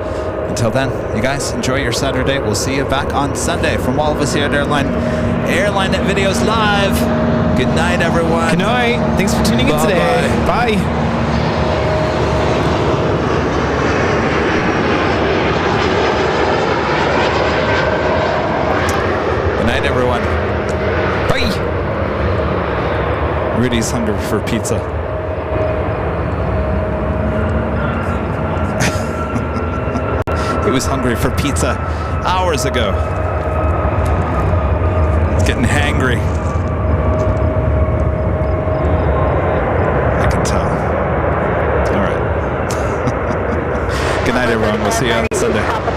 Until then, you guys enjoy your Saturday. We'll see you back on Sunday. From all of us here at Airline Videos Live. Good night, everyone. Good night. Thanks for tuning in today. Bye. Good night, everyone. Bye. Rudy's hungry for pizza. He was hungry for pizza hours ago. He's getting hangry. I can tell. All right. Good night, everyone. We'll see you on Sunday.